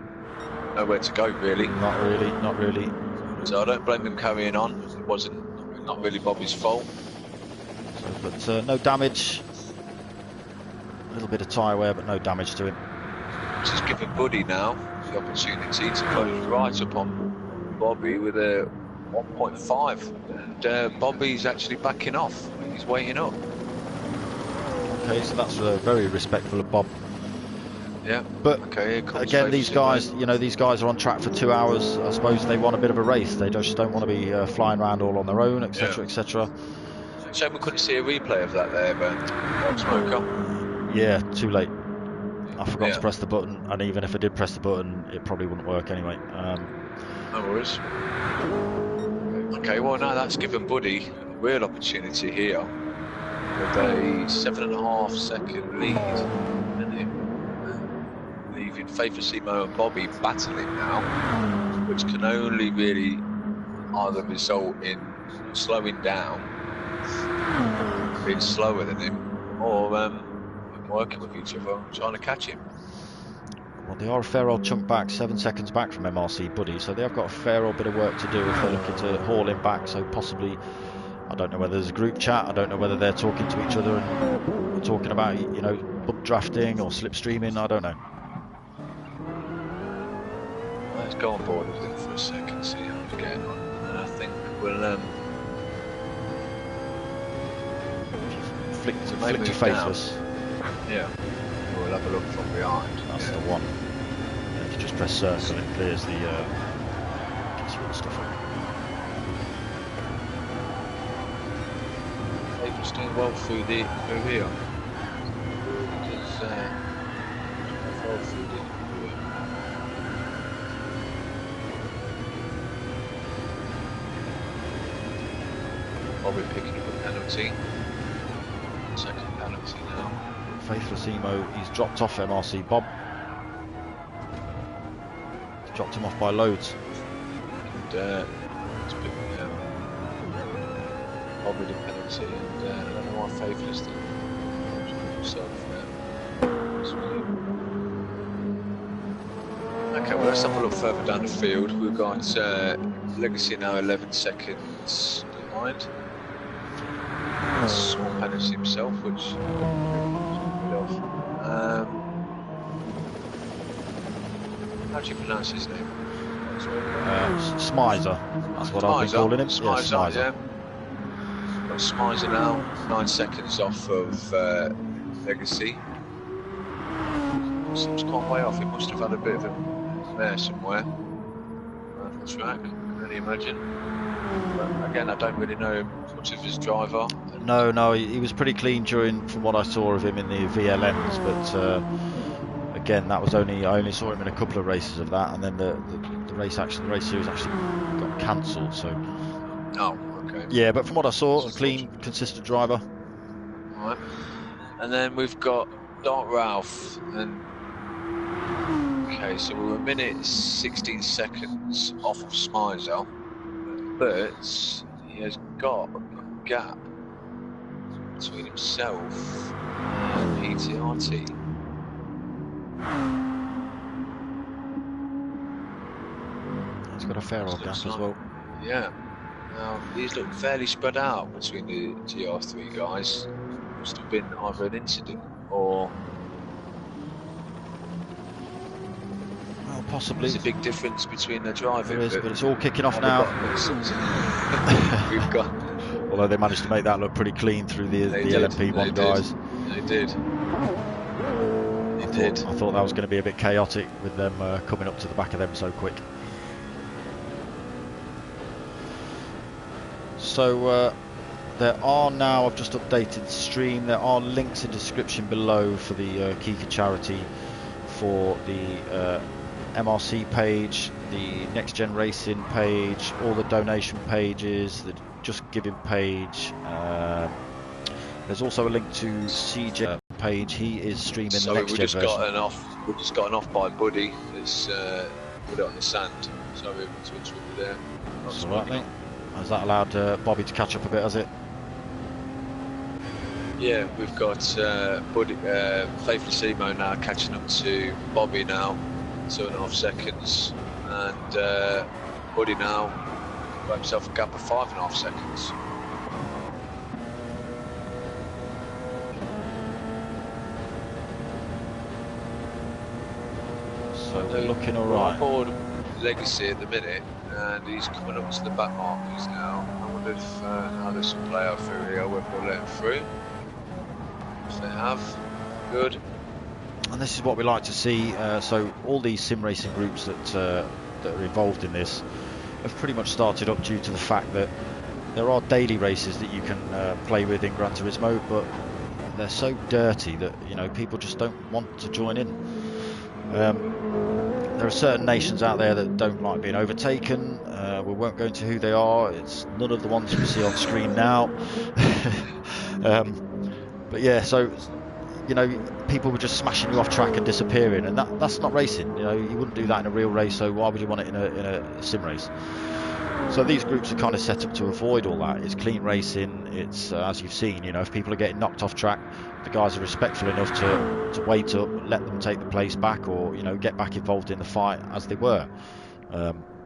S2: nowhere to go really.
S1: Not really.
S2: So I don't blame him carrying on. It not really Bobby's fault.
S1: So, but no damage. A little bit of tyre wear, but no damage to him.
S2: Which is giving Buddy now the opportunity to close right up on Bobby with a 1.5, and Bobby's actually backing off. He's waiting up.
S1: Okay, so that's very respectful of Bob.
S2: Yeah.
S1: But
S2: okay,
S1: again, these guys, these guys are on track for 2 hours. I suppose they want a bit of a race. They just don't want to be flying around all on their own, etc., etc.
S2: Shame we couldn't see a replay of that there, but darksmoka.
S1: Yeah, too late. I forgot to press the button, and even if I did press the button, it probably wouldn't work anyway.
S2: No worries. Okay, well now that's given Buddy a real opportunity here with a 7.5 second lead, and leaving Faithless Emo and Bobby battling now, which can only really either result in slowing down, being slower than him, or working with each other, trying to catch him.
S1: Well, they are a fair old chunk back, 7 seconds back from MRC Buddy, so they have got a fair old bit of work to do if they're looking to haul him back. So possibly, I don't know whether there's a group chat, I don't know whether they're talking to each other and talking about, bump drafting or slipstreaming, I don't know.
S2: Let's go on board with him for a second, see how we're getting on, and I think we'll
S1: flick to Faithless.
S2: Yeah, we'll have a look from behind.
S1: That's the one. Yeah, if you just press circle, it clears the gets you all the stuff up.
S2: Faithless doing well through here. Does well through the Bobby picking up a penalty. Second penalty now.
S1: Faithless Emo, he's dropped off MRC Bob. He's dropped him off by loads.
S2: And it's been Bobby the penalty, and I don't know why Faithless did himself Okay, well let's have a look further down the field. We've got Legacy now 11 seconds behind. Small penalty himself, which how do you pronounce his name?
S1: Smizer, that's what I've been calling him.
S2: Smizer, yeah. Got Smizer now, 9 seconds off of Legacy. Seems quite way off. He must have had a bit of a mare somewhere around the track, I can only imagine. But again, I don't really know much of his driver.
S1: No, he was pretty clean from what I saw of him in the VLMs, but again, that was I only saw him in a couple of races of that, and then the race series actually got cancelled. So.
S2: Oh, okay.
S1: Yeah, but from what I saw, a clean, consistent driver.
S2: All right. And then we've got Dark Ralph, and okay, so we're 1 minute 16 seconds off of Smizer, but he has got a gap between himself and PTRT.
S1: He's got a fair old gap as well.
S2: Yeah. Now, these look fairly spread out between the GR3 guys. Must have been either an incident or...
S1: Well, possibly.
S2: There's a big difference between the driving.
S1: There is, but it's all kicking off now.
S2: We've got...
S1: Although they managed to make that look pretty clean through the LMP1 guys.
S2: They did.
S1: I thought that was going to be a bit chaotic with them coming up to the back of them so quick. So there are now, I've just updated the stream, there are links in the description below for the KIKA charity, for the MRC page, the Next Gen Racing page, all the donation pages, the Just Giving page. There's also a link to CJ page. He is streaming the Next Gen version.
S2: We've just gotten off by Buddy. It's put it on the sand. So we're to interrupt there.
S1: That's all right, mate. Has that allowed Bobby to catch up a bit, has it?
S2: Yeah, we've got Buddy, Faithlessimo now catching up to Bobby now, 2.5 seconds, and Buddy now got himself a gap of 5.5 seconds.
S1: So they're looking all right.
S2: Board Legacy at the minute, and he's coming up to the back markers now. I wonder if how this will play out through here, whether they'll let him through. If they have, good.
S1: And this is what we like to see. So all these sim racing groups that are involved in this have pretty much started up due to the fact that there are daily races that you can play with in Gran Turismo, but they're so dirty that people just don't want to join in. There are certain nations out there that don't like being overtaken. We won't go into who they are. It's none of the ones we see on screen now. But yeah, so people were just smashing you off track and disappearing, and that's not racing. You wouldn't do that in a real race, so why would you want it in a sim race? So these groups are kind of set up to avoid all that. It's clean racing. It's as you've seen, if people are getting knocked off track, the guys are respectful enough to wait up, let them take the place back, or get back involved in the fight as they were.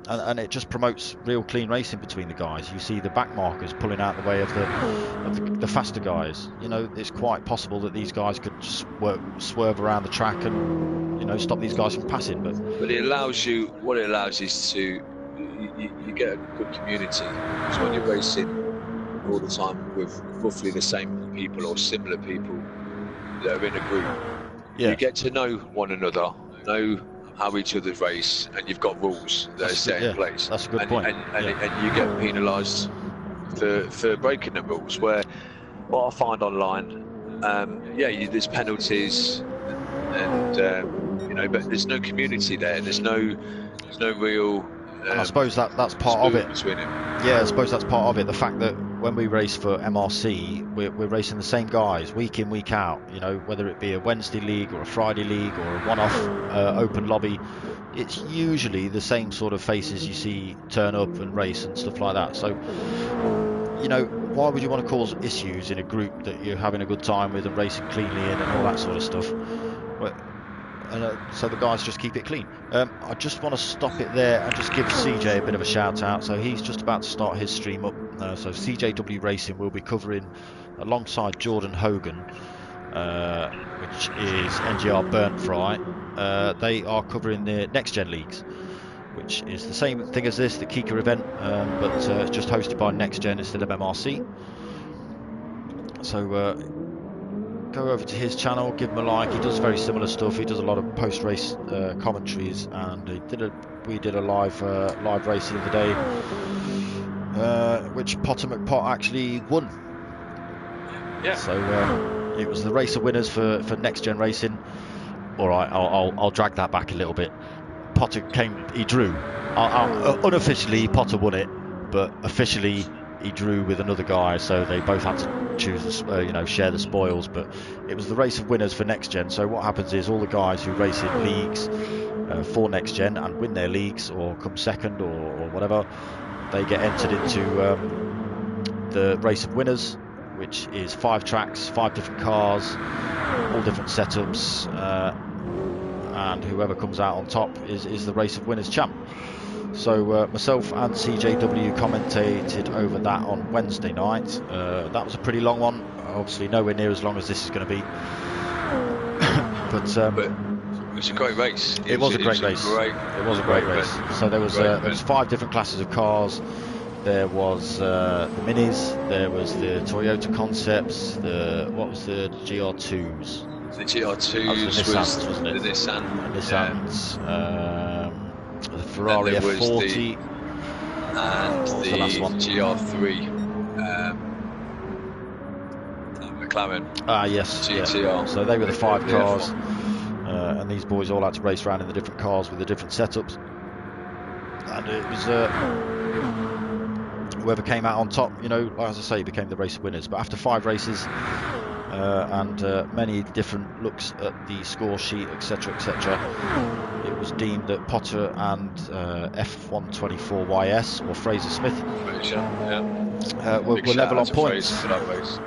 S1: And it just promotes real clean racing between the guys. You see the back markers pulling out the way of the faster guys. It's quite possible that these guys could swerve around the track and stop these guys from passing. But
S2: it allows you. What it allows is to you get a good community. So when you're racing all the time with roughly the same people or similar people that are in a group, you get to know one another, know how each other race, and you've got rules that are set in place.
S1: That's a good point.
S2: And you get penalised for breaking the rules. Where what I find online, there's penalties, and but there's no community there. There's no real.
S1: And I suppose that's part of it. Yeah, I suppose that's part of it. The fact that when we race for MRC, we're racing the same guys week in, week out. Whether it be a Wednesday league or a Friday league or a one-off open lobby, it's usually the same sort of faces you see turn up and race and stuff like that. So, why would you want to cause issues in a group that you're having a good time with and racing cleanly in and all that sort of stuff? So the guys just keep it clean. I just want to stop it there and just give CJ a bit of a shout out. So he's just about to start his stream up. So CJW Racing will be covering alongside Jordan Hogan, which is NGR Burnt Fry. They are covering the Next Gen Leagues. which is the same thing as this, the KIKA event, but it's just hosted by Next Gen instead of MRC. So go over to his channel, give him a like. He does very similar stuff. He does a lot of post-race commentaries, and we did a live race the other day, which Potter McPot actually won.
S2: Yeah.
S1: So it was the race of winners for Next Gen Racing. All right, I'll drag that back a little bit. Potter he drew. Unofficially, Potter won it, but officially he drew with another guy, so they both had to choose, share the spoils. But it was the race of winners for Next Gen. So what happens is all the guys who race in leagues for Next Gen and win their leagues or come second or whatever, they get entered into the race of winners, which is 5 tracks, 5 different cars, all different setups, and whoever comes out on top is the race of winners champ. So myself and CJW commentated over that on Wednesday night. That was a pretty long one, obviously nowhere near as long as this is going to be. but
S2: it was a great race.
S1: It was a great race. It was a great race. So there was 5 different classes of cars. There was the Minis, there was the Toyota Concepts, what was the GR2s?
S2: The GR2s
S1: was
S2: the Nissan.
S1: The Nissans, the Ferrari F40,
S2: and the GR3, McLaren.
S1: Yes.
S2: GTR.
S1: Yeah. So they were the 5 cars, and these boys all had to race around in the different cars with the different setups. And it was whoever came out on top, as I say, became the race of winners. But after 5 races and many different looks at the score sheet, etc., it was deemed that Potter and F124YS or Fraser Smith were level on points.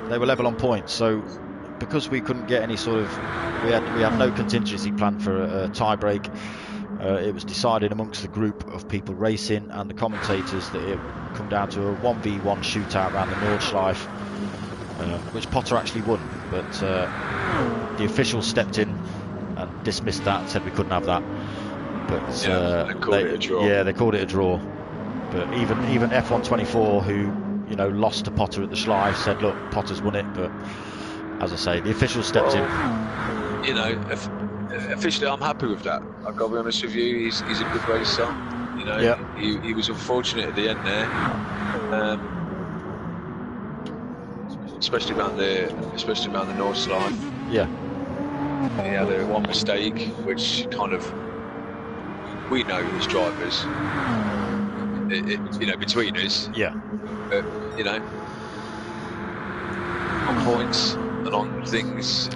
S1: They were level on points. So because we couldn't get any sort of, we had no contingency plan for a tie break. It was decided amongst the group of people racing and the commentators that it would come down to a 1v1 shootout around the Nordschleife, which Potter actually won, but the officials stepped in and dismissed that and said we couldn't have that. But
S2: they called it a draw.
S1: Yeah, they called it a draw. But even F124, who lost to Potter at the Schleife, said, look, Potter's won it. But as I say, the officials stepped in.
S2: Officially, I'm happy with that. I've got to be honest with you. He's a good racer. He was unfortunate at the end there, especially around the Nordschleife. Yeah. He had one mistake, which kind of we know as drivers. Between us.
S1: Yeah.
S2: But, on points and on things,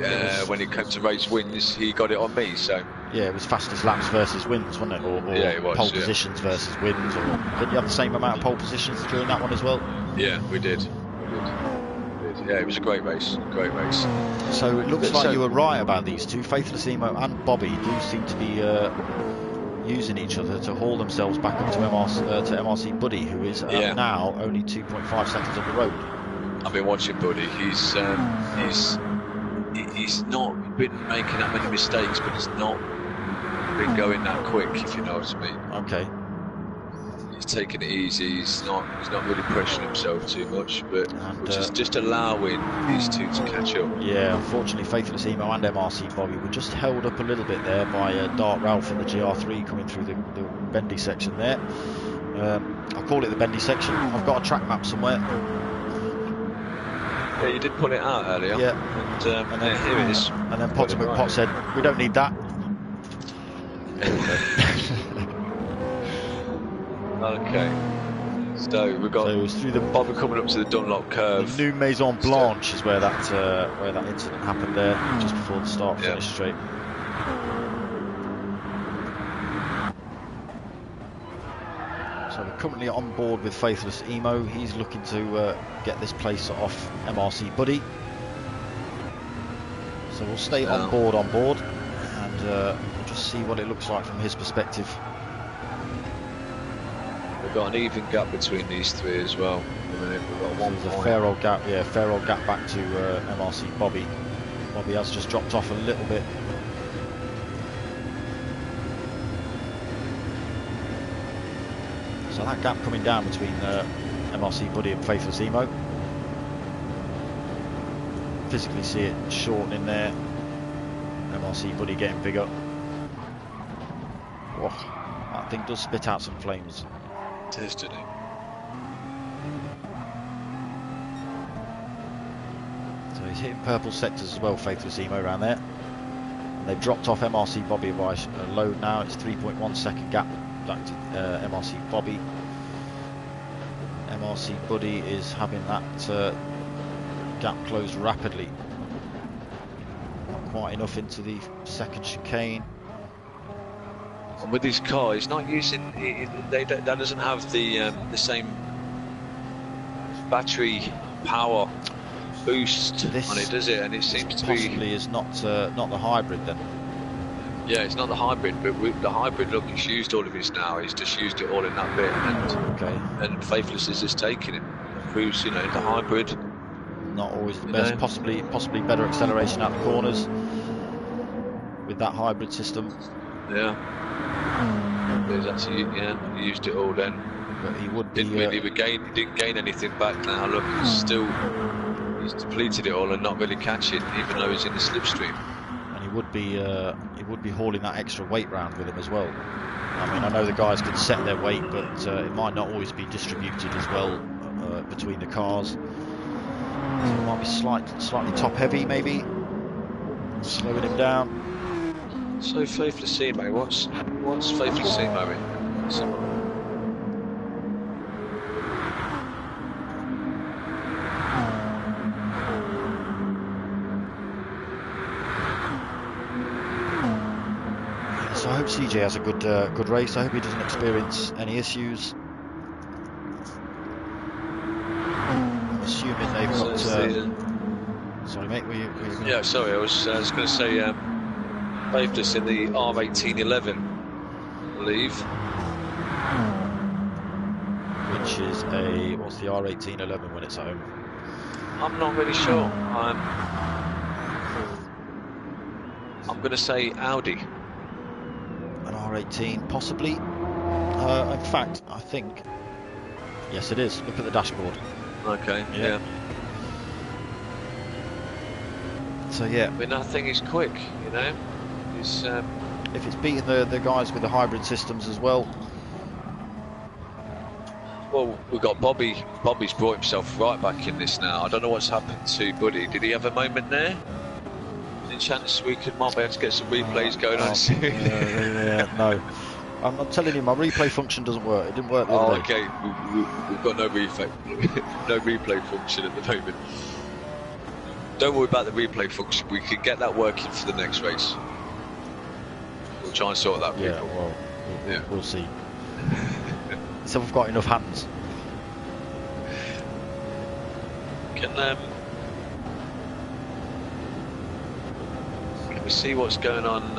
S2: when it came to race wins, he got it on me. So
S1: yeah, it was fastest laps versus wins, wasn't it? Or
S2: it was,
S1: pole positions versus wins. Or did you have the same amount of pole positions during that one as well?
S2: Yeah, we did. Yeah, it was a great race.
S1: So it looks like you were right about these two. Faithless Emo and Bobby do seem to be using each other to haul themselves back up to MRC Buddy, who is now only 2.5 seconds on the road.
S2: I've been watching Buddy. He's not been making that many mistakes, but he's not been going that quick, if you know what I mean.
S1: Okay.
S2: He's taking it easy. He's not really pressuring himself too much, but just allowing these two to catch up.
S1: Yeah, unfortunately, Faithless Emo and MRC Bobby were just held up a little bit there by Dark Ralph in the GR3 coming through the bendy section there. I'll call it the bendy section. I've got a track map somewhere.
S2: Yeah, you did pull it out earlier.
S1: Yeah.
S2: And then here it is.
S1: And then Potter McPot said, we don't need that.
S2: Okay. So we've got
S1: through the
S2: Bobby coming up to the Dunlop curve.
S1: The new Maison Blanche is where that incident happened there, just before the start finish straight. So we're currently on board with Faithless Emo. He's looking to get this place off MRC Buddy. So we'll stay on board, and we'll just see what it looks like from his perspective.
S2: We've got an even gap between these three as well. We've got one
S1: point. A fair old gap, fair old gap back to MRC Bobby. Bobby has just dropped off a little bit. So that gap coming down between MRC Buddy and Faithless Emo. Physically see it shortening there. MRC Buddy getting bigger. Whoa, that thing does spit out some flames.
S2: Tested it.
S1: So he's hitting purple sectors as well, Faithless Emo around there. And they've dropped off MRC Bobby by a load now. It's 3.1 second gap back to MRC Bobby. MRC Buddy is having that gap closed rapidly. Not quite enough into the second chicane.
S2: And with his car, he's not using. That doesn't have the same battery power boost on it, does it? And it seems to
S1: possibly is not the hybrid then.
S2: Yeah, it's not the hybrid, but with the hybrid, look, he's used all of his now. He's just used it all in that bit, and Faithless is just taking it. Proves, you know, the hybrid.
S1: Not always the best. Possibly better acceleration out the corners with that hybrid system.
S2: Yeah. There's actually, he used it all then.
S1: But he would be.
S2: He didn't gain anything back now. Look, he's depleted it all and not really catching, even though he's in the slipstream.
S1: And he would be hauling that extra weight round with him as well. I mean, I know the guys can set their weight, but it might not always be distributed as well between the cars. So it might be slightly top heavy, maybe slowing him down.
S2: So Faithless Emo, what's Faithless Emo in?
S1: So I hope CJ has a good race. I hope he doesn't experience any issues. I'm assuming they've got. Sorry, mate. Were you
S2: yeah, sorry. I was going to say. Faithless in the R1811, I believe.
S1: Which is what's the R1811 when it's at home?
S2: I'm not really sure. I'm going to say Audi.
S1: An R18, possibly. In fact, I think. Yes, it is. Look at the dashboard.
S2: Okay. Yeah.
S1: So yeah.
S2: I mean, that thing is quick, you know.
S1: If it's beating the guys with the hybrid systems as well.
S2: Well, we've got Bobby. Bobby's brought himself right back in this now. I don't know what's happened to Buddy. Did he have a moment there? Any chance we might be able to get some replays going on soon?
S1: No. I'm telling you, my replay function doesn't work. It didn't work the other day.
S2: Okay. We've got no replay function at the moment. Don't worry about the replay function. We can get that working for the next race. We'll try and sort that.
S1: Yeah, we'll see. So we've got enough hands.
S2: Can we see what's going on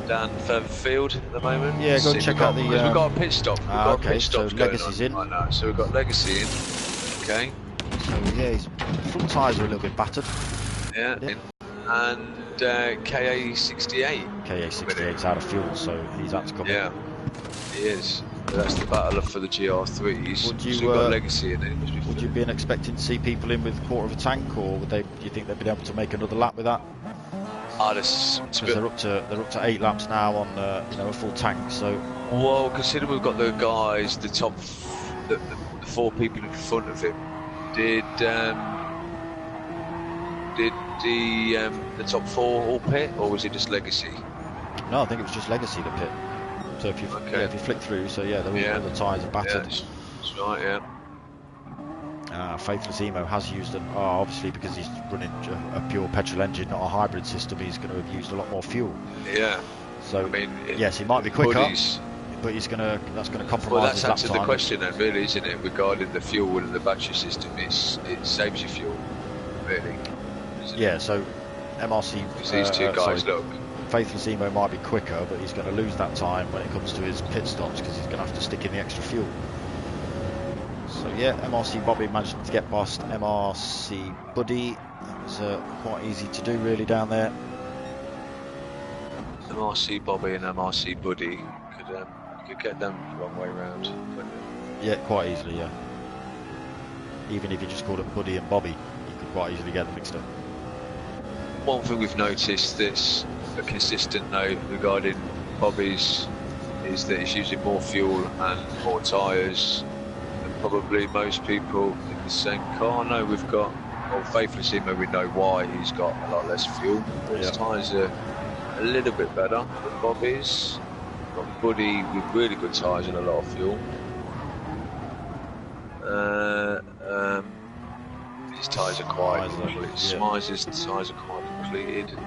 S2: down further field at the moment?
S1: Yeah, go and check out the.
S2: We've got a pit stop.
S1: Okay, so Legacy's in.
S2: Right now. So we've got Legacy in. Okay.
S1: So yeah, his front tyres are a little bit battered.
S2: Yeah. And KA68.
S1: KA68's out of fuel, so he's had to come in.
S2: Yeah, he is. But that's the battle for the GR3s.
S1: Would you,
S2: so we've got Legacy in it.
S1: Would you be expecting to see people in with a quarter of a tank, or do you think they'd be able to make another lap with that?
S2: Because
S1: they're up to 8 laps now on a full tank. So
S2: well, consider we've got the guys, the 4 people in front of him. Did the top 4 all pit, or was it just Legacy?
S1: No, I think it was just Legacy that pit. So if you flick through, so yeah, all the tyres are battered.
S2: Yeah, that's right, yeah.
S1: Faithless Emo has used them, obviously because he's running a pure petrol engine, not a hybrid system. He's going to have used a lot more fuel.
S2: Yeah.
S1: So I mean, yes, he might be quicker, but that's going to compromise.
S2: Well, that's
S1: his lap
S2: answered
S1: time.
S2: the question then, really, isn't it? Regarding the fuel and the battery system, it saves you fuel, really.
S1: Yeah. So MRC.
S2: These two guys, look.
S1: Faithless Emo might be quicker, but he's going to lose that time when it comes to his pit stops because he's going to have to stick in the extra fuel. So yeah, MRC Bobby managed to get past MRC Buddy. That was quite easy to do really down there.
S2: MRC Bobby and MRC Buddy could get them the wrong way round.
S1: Yeah, quite easily, yeah. Even if you just called it Buddy and Bobby, you could quite easily get them mixed up.
S2: One thing we've noticed that's a consistent note regarding Bobby's is that it's using more fuel and more tyres than probably most people in the same car. No, we've got, well, Faithless Emo, we know why he's got a lot less fuel. His tyres are a little bit better than Bobby's. We've got Buddy with really good tyres and a lot of fuel. His tyres are quite complete. Smizer's tyres are quite completed.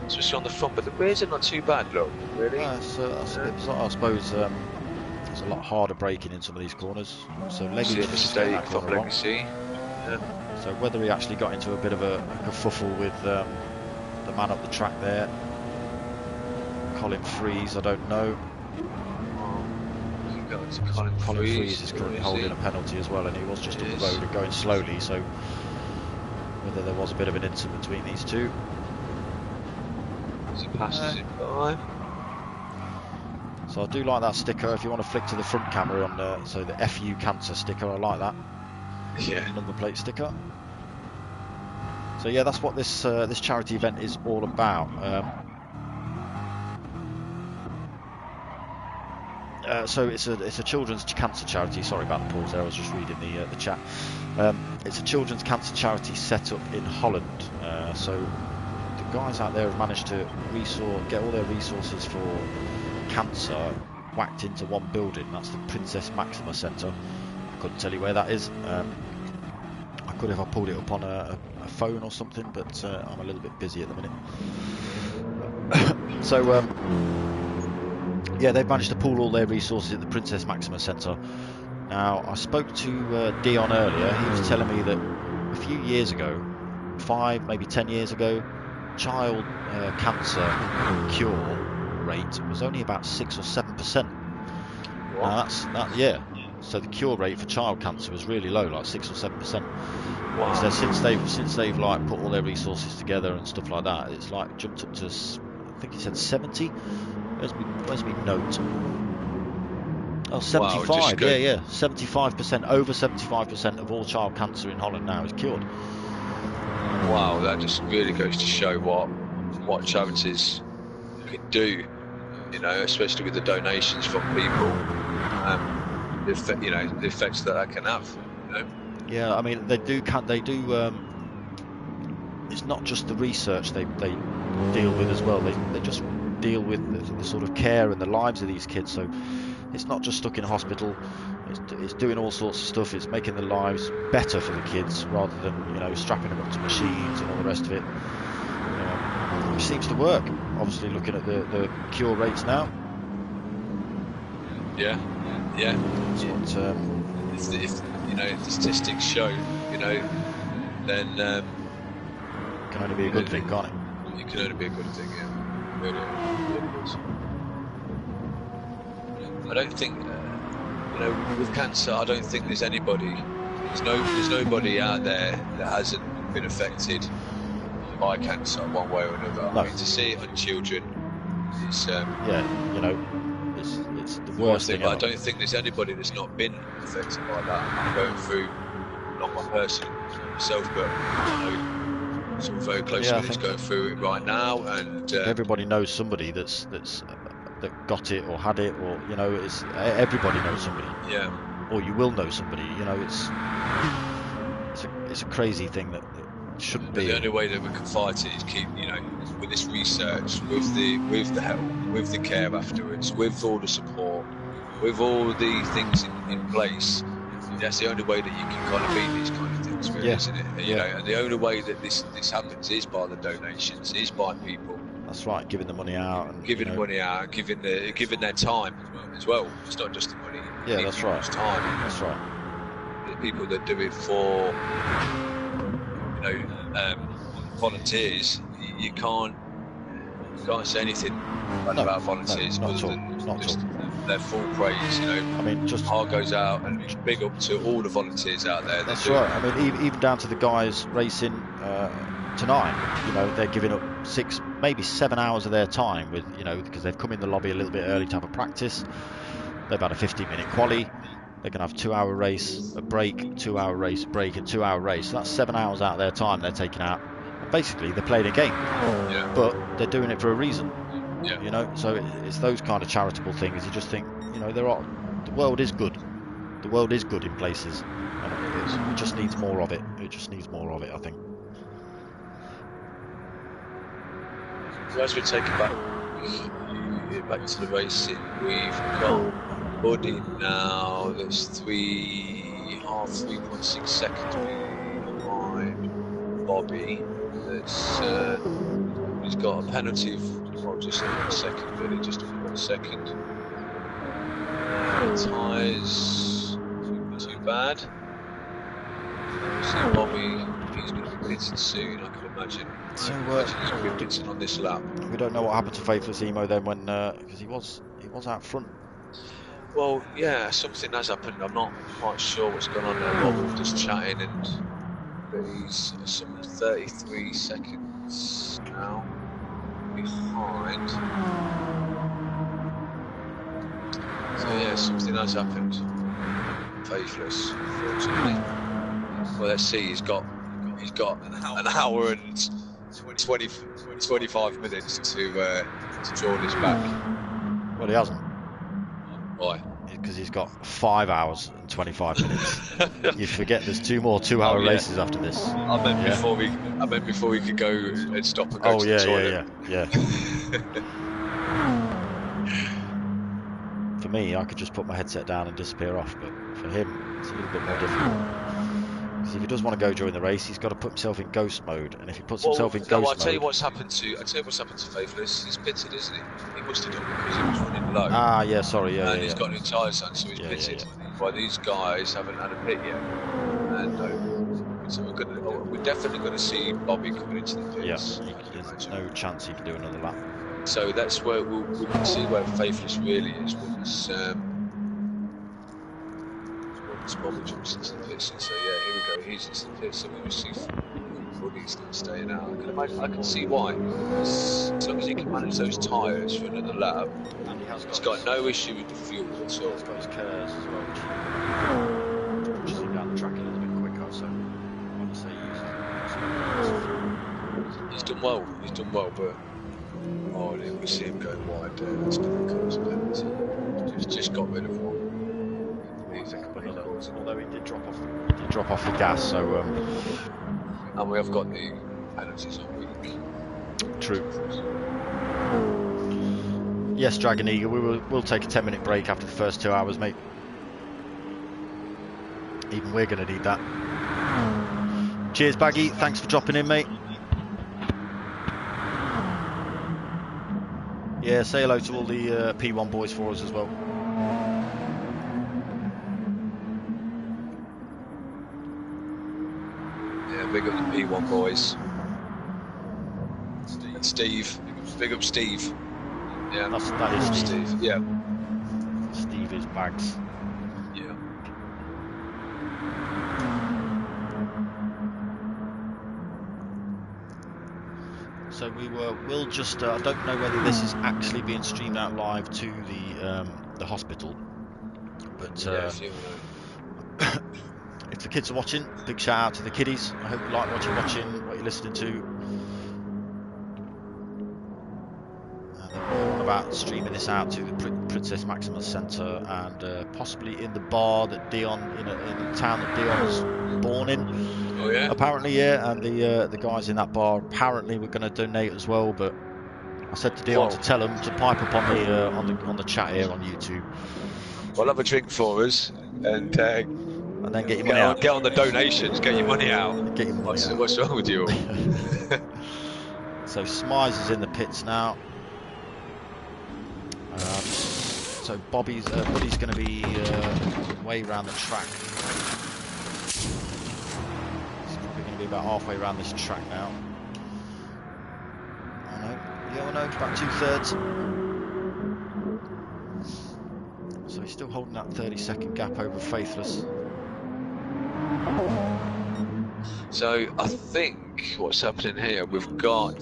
S2: Especially on the front, but the rears are not too bad, look, really.
S1: That's a bit bizarre. I suppose it's a lot harder braking in some of these corners. So Legacy
S2: a mistake from Legacy.
S1: So whether he actually got into a bit of a kerfuffle with the man up the track there, Colin Freeze, I don't know. Colin Freeze is currently holding a penalty as well, and he was just up the road and going slowly, so whether there was a bit of an incident between these two.
S2: As he passes it by.
S1: So I do like that sticker. If you want to flick to the front camera on so the FU Cancer sticker, I like that.
S2: Yeah.
S1: Number plate sticker. So yeah, that's what this this charity event is all about. So it's a children's cancer charity. Sorry about the pause there. I was just reading the chat. It's a children's cancer charity set up in Holland. So the guys out there have managed to get all their resources for cancer whacked into one building. That's the Princess Maxima Centre. I couldn't tell you where that is. I could if I pulled it up on a phone or something, but I'm a little bit busy at the minute. So yeah, they've managed to pool all their resources at the Princess Maxima Centre. Now, I spoke to Dion earlier. He was telling me that a few years ago, 5, maybe 10 years ago, child cancer cure rate was only about 6 or 7%. Now yeah. So the cure rate for child cancer was really low, like 6 or 7%.
S2: Wow.
S1: So since they've like put all their resources together and stuff like that, it's like jumped up to, I think he said 70. Where's my note? Oh, 75. Wow, 75%, over 75% of all child cancer in Holland now is cured.
S2: Wow, that just really goes to show what charities can do, you know, especially with the donations from people. The effects that can have, you know.
S1: Yeah, I mean, they do. It's not just the research they deal with as well. They just deal with the sort of care and the lives of these kids. So it's not just stuck in a hospital. It's doing all sorts of stuff. It's making the lives better for the kids rather than strapping them up to machines and all the rest of it. Which seems to work. Obviously, looking at the cure rates now.
S2: Yeah.
S1: That's what,
S2: if the statistics show, then
S1: it can only be a good thing, can't it?
S2: It can only be a good thing, yeah. Really is. I don't think, with cancer, I don't think there's anybody. There's nobody out there that hasn't been affected by cancer one way or another.
S1: No.
S2: I mean, to see it on children, it's
S1: it's the worst thing.
S2: I don't think there's anybody that's not been affected by that. I'm going through, not one person myself, but someone very close to me that's going through it right now, and
S1: everybody knows somebody that got it or had it, or it's everybody knows somebody.
S2: Yeah.
S1: Or you will know somebody. It's a crazy thing that shouldn't be.
S2: The only way that we can fight it is keep, with this research, with the help, with the care afterwards, with all the support, with all the things in place. That's the only way that you can kind of beat these kind of things, really, isn't it? And the only way that this happens is by the donations, is by people.
S1: That's right, giving the money out and
S2: giving giving their time as well. It's not just the money.
S1: Yeah, that's right.
S2: Time.
S1: That's right.
S2: The people that do it for volunteers, you can't say anything about volunteers other than just their full praise.
S1: I mean, just
S2: heart goes out and big up to all the volunteers out there.
S1: That's right. I mean, even down to the guys racing tonight. They're giving up 6, maybe 7 hours of their time with because they've come in the lobby a little bit early to have a practice. They've had a 15-minute quali. They're going to have a 2-hour race, a break, 2-hour race, break, and 2-hour race. So that's 7 hours out of their time they're taking out. And basically, they're playing a game, but they're doing it for a reason. You know, so it's those kind of charitable things. You just think, you know, the world is good. The world is good in places, and it just needs more of it. It just needs more of it, I think.
S2: So as we take it back to the racing, we've got Buddy now that's 3.6 seconds behind Bobby. That's he's got a penalty of just under a second, really, just under 1 second. Tyres too bad. So Bobby, he's going to be pitted soon, I can imagine.
S1: So
S2: he's going to be pitted on this lap.
S1: We don't know what happened to Faithless Emo then, when because he was out front.
S2: Well, yeah, something has happened. I'm not quite sure what's going on there. Bob was just chatting, and he's some 33 seconds now behind. So yeah, something has happened. Faithless, unfortunately. Well, let's see. He's got an hour and 25 minutes to draw this back.
S1: Well, he hasn't.
S2: Why?
S1: Because he's got 5 hours and 25 minutes. You forget there's 2 more 2-hour races after this.
S2: I meant before we could go and stop and go to the toilet.
S1: Yeah. For me, I could just put my headset down and disappear off, but for him, it's a little bit more difficult. Because if he does want to go during the race, he's got to put himself in ghost mode, and if he puts himself in ghost mode...
S2: I'll tell you what's happened to Faithless. He's pitted, isn't he? He must have done because he was running low.
S1: Ah, yeah, sorry, yeah.
S2: And he's got new tyres on, so he's pitted. Well, these guys haven't had a pit yet. And so we're definitely going to see Bobby coming into the pits.
S1: Yeah, there's no chance he can do another lap.
S2: So that's where we can see where Faithless really is once Bobby jumps into the pits. So yeah, here we go. He's into the pits, so we will see Buddy's not staying out. I can see why. As long as he can manage those tyres for another lap, and he's got no issue with the fuel at all.
S1: He's got his curves as well, which pushes him down the track a little bit quicker. So I would say
S2: he's done well. He's done well, but we see him going wide there. That's going to cause a penalty. He's just got rid of one.
S1: Although he did drop off the gas, so
S2: and we have got the penalties on week.
S1: True. Yes, Dragon Eagle, we'll take a 10-minute break after the first 2 hours, mate. Even we're going to need that. Cheers, Baggy. Thanks for dropping in, mate. Yeah, say hello to all the P1 boys for us as well.
S2: Big up the P1 boys. Steve. Big up Steve. Yeah,
S1: that is Steve.
S2: Yeah.
S1: Steve is bags.
S2: Yeah.
S1: So we'll just I don't know whether this is actually being streamed out live to the hospital, but if the kids are watching, big shout out to the kiddies. I hope you like what you're watching, what you're listening to. They're on about streaming this out to the Princess Maximus Centre and possibly in the bar that Dion, in the town that Dion was born in.
S2: Oh yeah.
S1: Apparently, yeah, and the guys in that bar apparently were going to donate as well. But I said to Dion to tell them to pipe up on the chat here on YouTube.
S2: Well, have a drink for us and
S1: then get your money out.
S2: Get on the donations, get your money out.
S1: Get your money out.
S2: What's wrong with you?
S1: So Smize is in the pits now. So Buddy's going to be way around the track. He's probably going to be about halfway around this track now. Oh no, about 2/3. So he's still holding that 30-second gap over Faithless.
S2: So I think what's happening here, we've got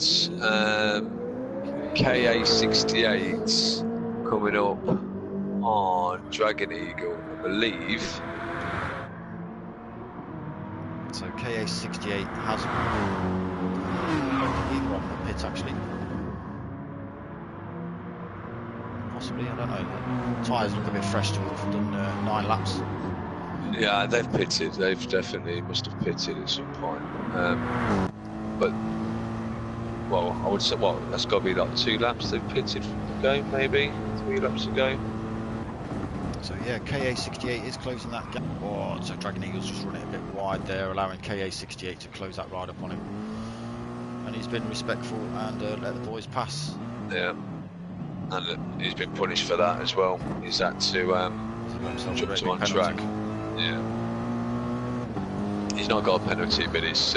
S2: KA68 coming up on Dragon Eagle, I believe.
S1: So KA68 has either on the pit actually. Possibly, I don't know. The tyres look a bit fresh to have done 9 laps.
S2: Yeah, they've pitted. They've definitely must have pitted at some point. But well, I would say, well, that's got to be like 2 laps they've pitted ago, maybe 3 laps ago.
S1: So yeah, KA68 is closing that gap. Oh, so Dragon Eagle's just running a bit wide there, allowing KA68 to close that ride up on him. And he's been respectful and let the boys pass.
S2: Yeah, and he's been punished for that as well. He's had to jump to on track. Yeah, he's not got a penalty, but it's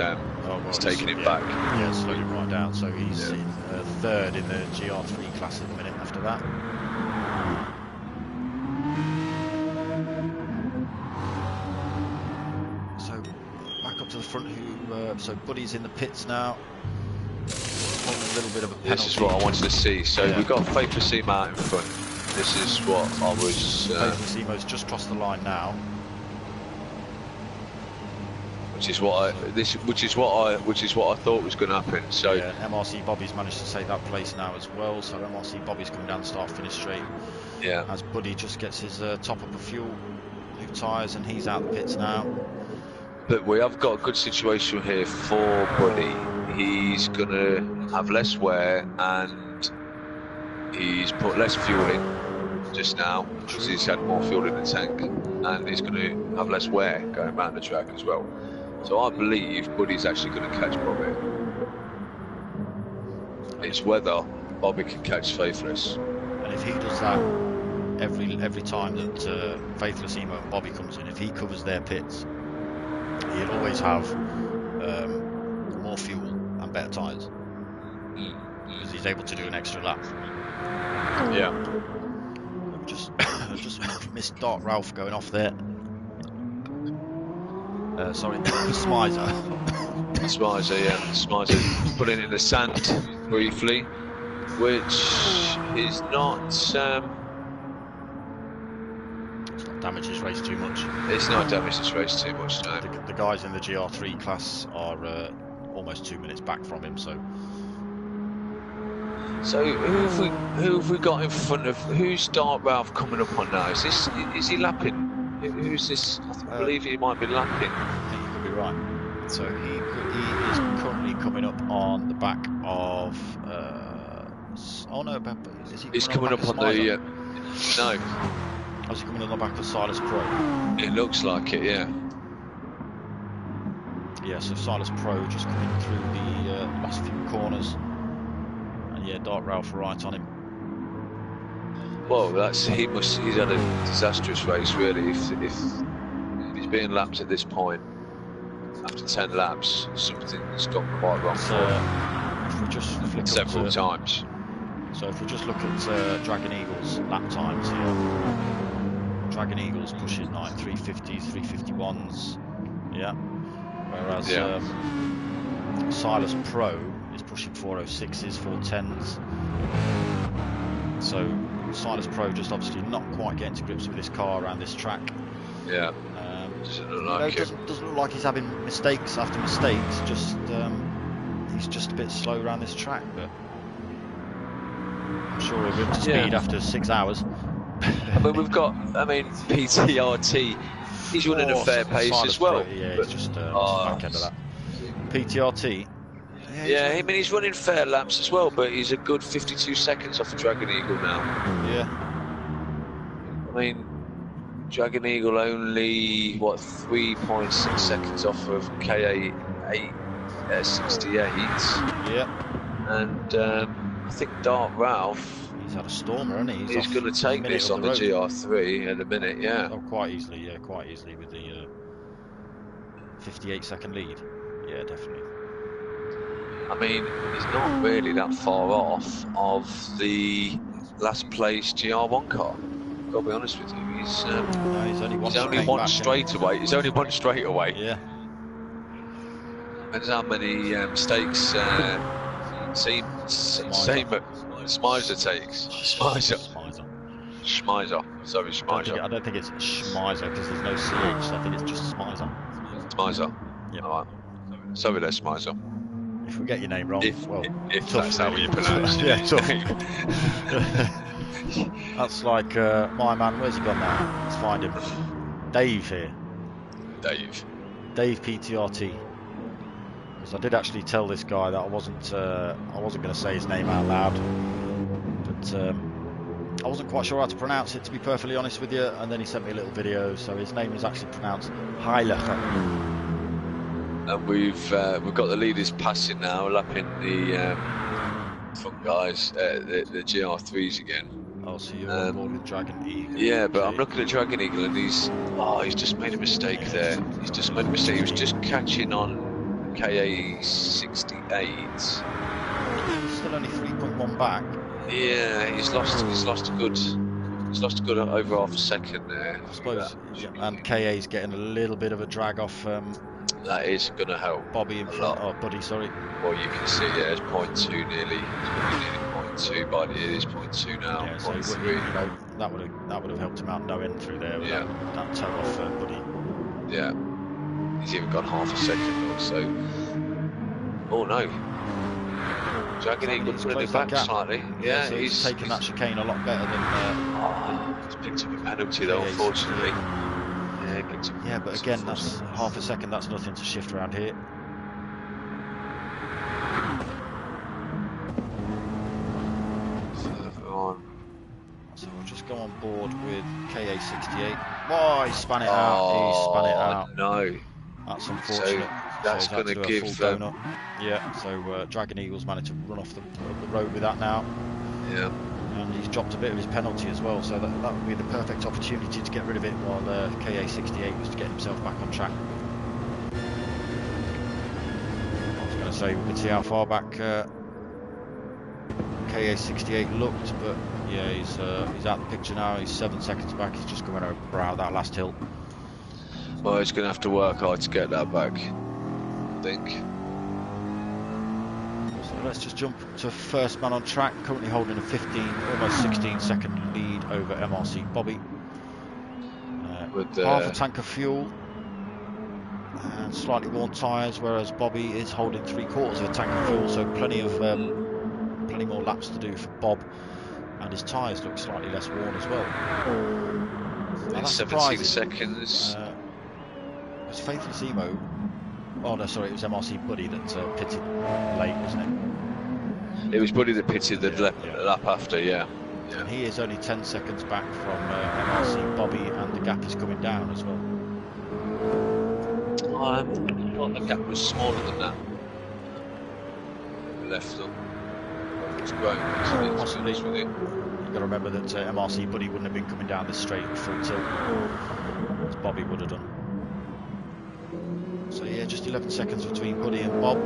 S2: taking him back.
S1: Yeah, slowed him right down. So he's in 3rd in the GR3 class at the minute after that. So back up to the front. So Buddy's in the pits now. Holding a little bit of a penalty.
S2: This is what I wanted to see. So we've got Faithless Emo out in front. This is what I was.
S1: Faithless Emo's just crossed the line now.
S2: Which is what I thought was going to happen. So
S1: yeah, MRC Bobby's managed to take that place now as well. So MRC Bobby's coming down, start finish straight.
S2: Yeah. As
S1: Buddy just gets his top up of fuel, new tyres, and he's out the pits now.
S2: But we have got a good situation here for Buddy. He's going to have less wear and he's put less fuel in just now because he's had more fuel in the tank, and he's going to have less wear going around the track as well. So I believe Buddy's actually going to catch Bobby. It's whether Bobby can catch Faithless.
S1: And if he does that every time that Faithless Emo and Bobby comes in, if he covers their pits, he'll always have more fuel and better tyres because he's able to do an extra lap.
S2: Yeah.
S1: Just missed Dark Ralph going off there. Sorry, Smizer.
S2: Smizer, yeah. Smizer putting in the sand briefly, which is not. It's not
S1: damaged his race too much.
S2: It's not damaged his race too much, no.
S1: The guys in the GR3 class are almost 2 minutes back from him, so.
S2: So who have we got in front of? Who's Dark Ralph coming up on now? Is he lapping? Who's this? I believe he might be lapping.
S1: I think you could be right. So he is currently coming up on the back of. Oh no, is he?
S2: He's coming up on the. No.
S1: Is he coming on the back of Silas Pro?
S2: It looks like it, yeah.
S1: Yeah, so Silas Pro just coming through the last few corners. And yeah, Dark Ralph right on him.
S2: Well, he's had a disastrous race really. If he's being lapped at this point, after 10 laps, something's gone quite wrong for him.
S1: If we just flick
S2: several times.
S1: So if we just look at Dragon Eagle's lap times here, Dragon Eagle's pushing like 350s, 351s, yeah. Whereas Silas Pro is pushing 406s, 410s. So Silas Pro just obviously not quite getting to grips with this car around this track.
S2: Yeah. Doesn't look like it.
S1: Doesn't look like he's having mistakes after mistakes. Just he's just a bit slow around this track, but I'm sure he'll be up to speed after 6 hours.
S2: I mean, PTRT. He's running a fair pace
S1: Silas
S2: as well.
S1: Pro, yeah, he's just back end of that. PTRT.
S2: Yeah, I mean he's running fair laps as well, but he's a good 52 seconds off of Dragon Eagle now.
S1: Yeah.
S2: I mean, Dragon Eagle only, what, 3.6 seconds off of KA68.
S1: Yeah.
S2: And I think Dark Ralph...
S1: He's had a stormer, hasn't he?
S2: He's going to take this on the GR3 in a minute, yeah.
S1: Oh, quite easily with the 58-second lead. Yeah, definitely.
S2: I mean, he's not really that far off of the last place GR1 car. I've got to be honest with you. He's
S1: only one
S2: straight away. He's only one straight away.
S1: Yeah.
S2: Depends how many mistakes Smizer takes. Smizer. Schmeiser. Sorry, Schmeiser.
S1: I don't think it's Schmeiser because there's no CH. So I think it's just Schmeiser.
S2: Schmeiser.
S1: Yep.
S2: All right. Sorry there, Schmeiser.
S1: If we get your name wrong, well,
S2: If
S1: tough,
S2: that's how
S1: really.
S2: you pronounce it.
S1: Yeah, tough. That's like my man. Where's he gone now? Let's find him. Dave here. Dave PTRT. Because I did actually tell this guy that I wasn't going to say his name out loud, but I wasn't quite sure how to pronounce it, to be perfectly honest with you. And then he sent me a little video, so his name is actually pronounced Heilacher.
S2: And we've got the leaders passing now, lapping the front guys, the GR3s again.
S1: Oh, so you're on board with Dragon Eagle.
S2: Yeah, but I'm looking at Dragon Eagle and he's just made a mistake there. He's just made a mistake. He was just catching on KA68.
S1: Still only 3.1 back.
S2: Yeah, he's lost a good over half a second there.
S1: I suppose. Yeah, and KA's getting a little bit of a drag off.
S2: That is going to help.
S1: Bobby in front. Oh, Buddy, sorry.
S2: Well, you can see, yeah, it's 0.2 nearly. It's nearly 0.2 by the year. It's 0.2 now.
S1: Yeah, so 0.3. That would have helped him out no end through there with that toe off Buddy.
S2: Yeah. He's even got half a second or so. Oh no. Dragon Eagle pulling it back slightly. Yeah,
S1: so he's taken that chicane a lot better than.
S2: He's picked up a penalty though, unfortunately.
S1: Yeah, but again, that's half a second. That's nothing to shift around here. So we'll just go on board with KA68. Oh, he span it out. He span it out.
S2: No.
S1: That's unfortunate.
S2: So that's going to give
S1: donut. Yeah, so Dragon Eagle's managed to run off the road with that now.
S2: Yeah.
S1: And he's dropped a bit of his penalty as well, so that would be the perfect opportunity to get rid of it while KA68 was to get himself back on track. I was going to say we could see how far back KA68 looked, but yeah, he's out the picture now. He's 7 seconds back. He's just going over out that last hill.
S2: Well, he's going to have to work hard to get that back, I think.
S1: So let's just jump to first man on track, currently holding a almost 16 second lead over MRC Bobby. With half a tank of fuel and slightly worn tyres, whereas Bobby is holding 3/4 of a tank of fuel, so plenty more laps to do for Bob, and his tyres look slightly less worn as well.
S2: It's 17 seconds.
S1: It was Faithless Emo. Oh no, sorry, it was MRC Buddy that pitted late, wasn't it?
S2: It was Buddy that pitted the lap after, yeah.
S1: And he is only 10 seconds back from MRC Bobby, and the gap is coming down as well.
S2: I thought the gap was smaller than that. Left them. It's grown.
S1: Possibly. You've got to remember that MRC Buddy wouldn't have been coming down this straight full tilt as Bobby would have done. So yeah, just 11 seconds between Buddy and Bob.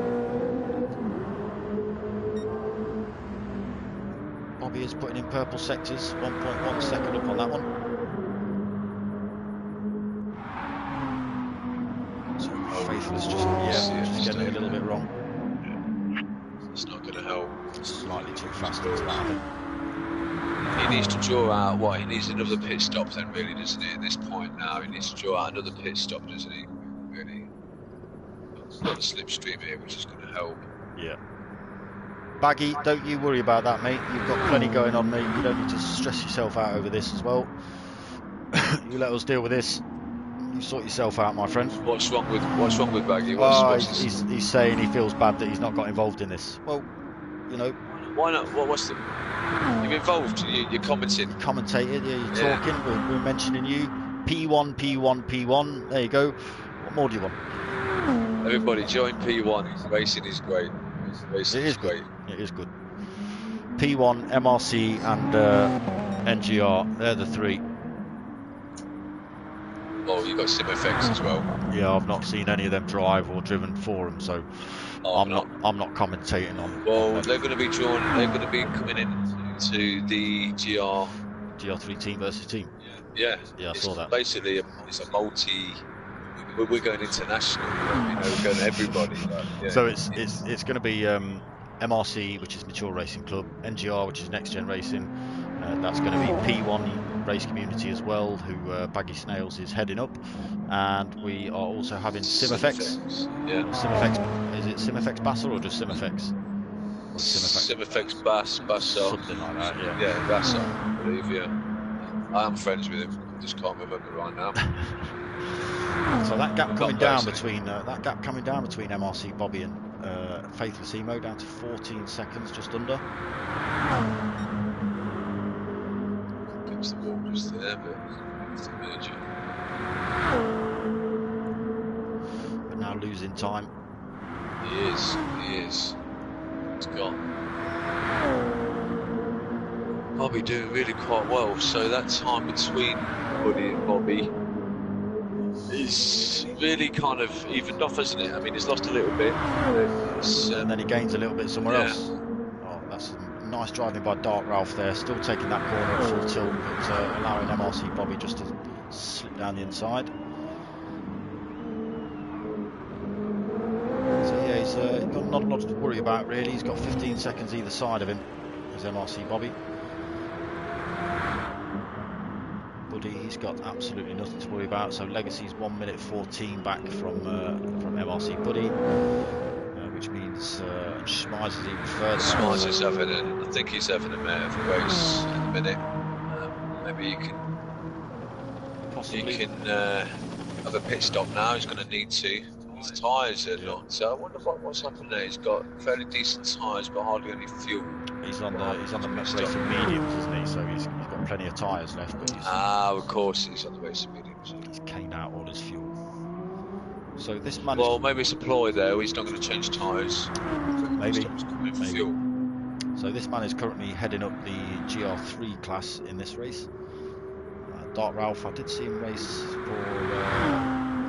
S1: Bobby is putting in purple sectors, 1.1 second up on that one. So Faithless just getting it a little bit wrong.
S2: It's not going to help.
S1: Slightly too fast into that, I think.
S2: He needs to draw out he needs another pit stop then, really, doesn't he? At this point now, he needs to draw out another pit stop, doesn't he? Really. Not a slipstream here, which is going to help.
S1: Yeah. Baggy, don't you worry about that, mate. You've got plenty going on, mate. You don't need to stress yourself out over this as well. You let us deal with this. You sort yourself out, my friend.
S2: What's wrong with Baggy?
S1: He's saying he feels bad that he's not got involved in this. Well, you know.
S2: Why not? What's the? You're involved. You're commenting.
S1: You commentated. Yeah, you're talking. We're mentioning you. P1. There you go. What more do you want?
S2: Everybody join P1. Racing is great. Racing is great.
S1: It is good. P1, MRC, and NGR. They're the three.
S2: Oh, you got sim effects as well.
S1: Yeah, I've not seen any of them drive or driven for them, so I'm not commentating on.
S2: Well, they're going to be drawn. They're going to be coming into the
S1: GR3 team versus team.
S2: Yeah,
S1: I saw that.
S2: Basically, it's a multi. We're going international. We're going everybody.
S1: So it's going to be MRC, which is Mature Racing Club, NGR, which is Next Gen Racing, That's going to be P1 Race Community as well, who Baggy Snails is heading up. And we are also having Simifex.
S2: Yeah.
S1: Simifex, is it Simifex Basser or just Simifex? Or
S2: Simifex Basser.
S1: Something like that, yeah.
S2: Yeah, Basser, I believe, yeah. I am friends with him, I just can't remember right now.
S1: So that gap coming down between MRC Bobby and Faithless Emo down to 14 seconds, just under.
S2: Keeps the wall just there, but it's emerging.
S1: But now losing time.
S2: He is. It's gone. Bobby doing really quite well, so that time between Buddy and Bobby is really kind of evened off, isn't it? I mean, he's lost a little bit.
S1: And then he gains a little bit somewhere else. Oh, that's nice driving by Dark Ralph there, still taking that corner at full tilt, but allowing MRC Bobby just to slip down the inside. So yeah, he's got not a lot to worry about really. He's got 15 seconds either side of him as MRC Bobby. Buddy, he's got absolutely nothing to worry about. So Legacy's 1 minute 14 back from MRC Buddy, which means Schmeiser's even further.
S2: Schmeiser's having I think he's having a bit of a race at the minute. Maybe you can have a pit stop now. He's going to need to. His tyres are not. So I wonder what's happened there. He's got fairly decent tyres, but hardly any fuel.
S1: He's on the racing mediums, isn't he? So he's got plenty of tyres left. But
S2: of course he's on the racing mediums.
S1: He's caned out all his fuel. So this man.
S2: Well, maybe it's a ploy there. He's not going to change tyres.
S1: Maybe.
S2: Fuel.
S1: So this man is currently heading up the GR3 class in this race. Dark Ralph, I did see him race for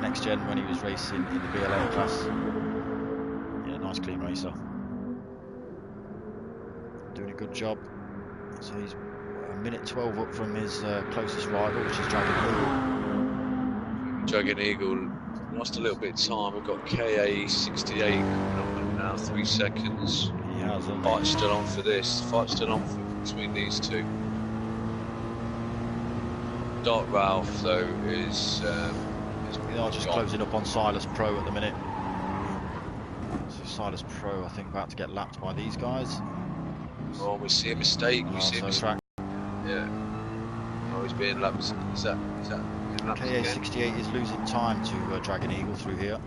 S1: Next Gen when he was racing in the BLA class. Yeah, nice clean racer. Doing a good job. So he's a minute 12 up from his closest rival, which is Dragon Eagle.
S2: Dragon Eagle lost a little bit of time. We've got KA68 coming up now, 3 seconds.
S1: He has, hasn't he?
S2: Fight's still on for this. Fight's still on between these two. Dark Ralph though is
S1: we are just closing up on Silas Pro at the minute. So Silas Pro, I think, about to get lapped by these guys.
S2: Oh, we see a mistake. We see a mistake. Yeah. Oh, he's being lapped. Is that
S1: KA68 is losing time to Dragon Eagle through here.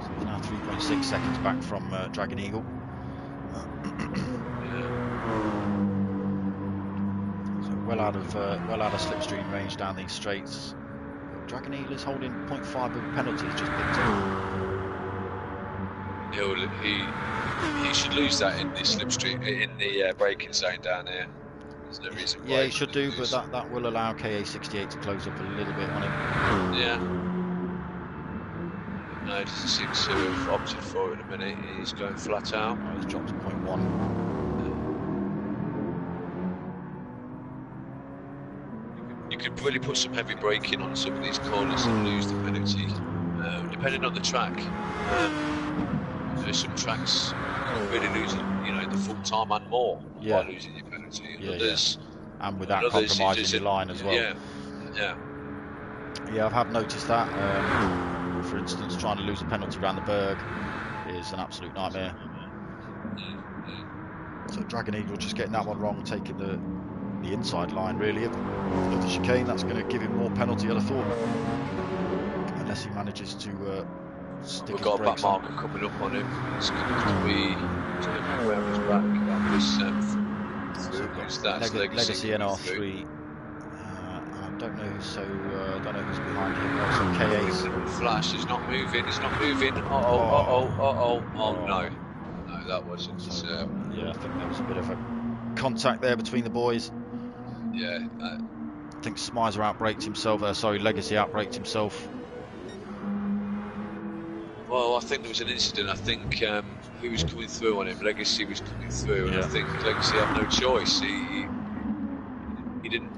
S1: So he's now 3.6 seconds back from Dragon Eagle. So well out of slipstream range down these straights. Dragon Eagle is holding 0.5 of penalties just picked up.
S2: He should lose that in the slipstream, in the braking zone down here. There's no reason why.
S1: Yeah, he should do, but that will allow KA68 to close up a little bit on him.
S2: Yeah. No, he doesn't seem to have opted for it in a minute. He's going flat out.
S1: Oh, he's dropped to 0.1.
S2: You could really put some heavy braking on some of these corners and lose the penalty. Depending on the track. There's some tracks you really lose, the full time and more by losing your penalty.
S1: Others, and without compromising your line as well.
S2: Yeah,
S1: I have noticed that. For instance, trying to lose a penalty around the Berg is an absolute nightmare. So Dragon Eagle just getting that one wrong, taking the inside line really of the chicane. That's going to give him more penalty, I'd have thought, unless he manages to stick
S2: We've
S1: his
S2: got a back
S1: brakes
S2: marker
S1: on.
S2: coming up on him. It's going to be where his back that was
S1: Legacy NR3. I don't know who's behind him. Also KA's
S2: flash is not moving. It's not moving. Oh no, that wasn't.
S1: Yeah, I think there was a bit of a contact there between the boys.
S2: Yeah.
S1: I think Smizer outbraked himself. Legacy outbraked himself.
S2: Well, I think there was an incident. I think who was coming through on him? Legacy was coming through, and I think Legacy had no choice. He didn't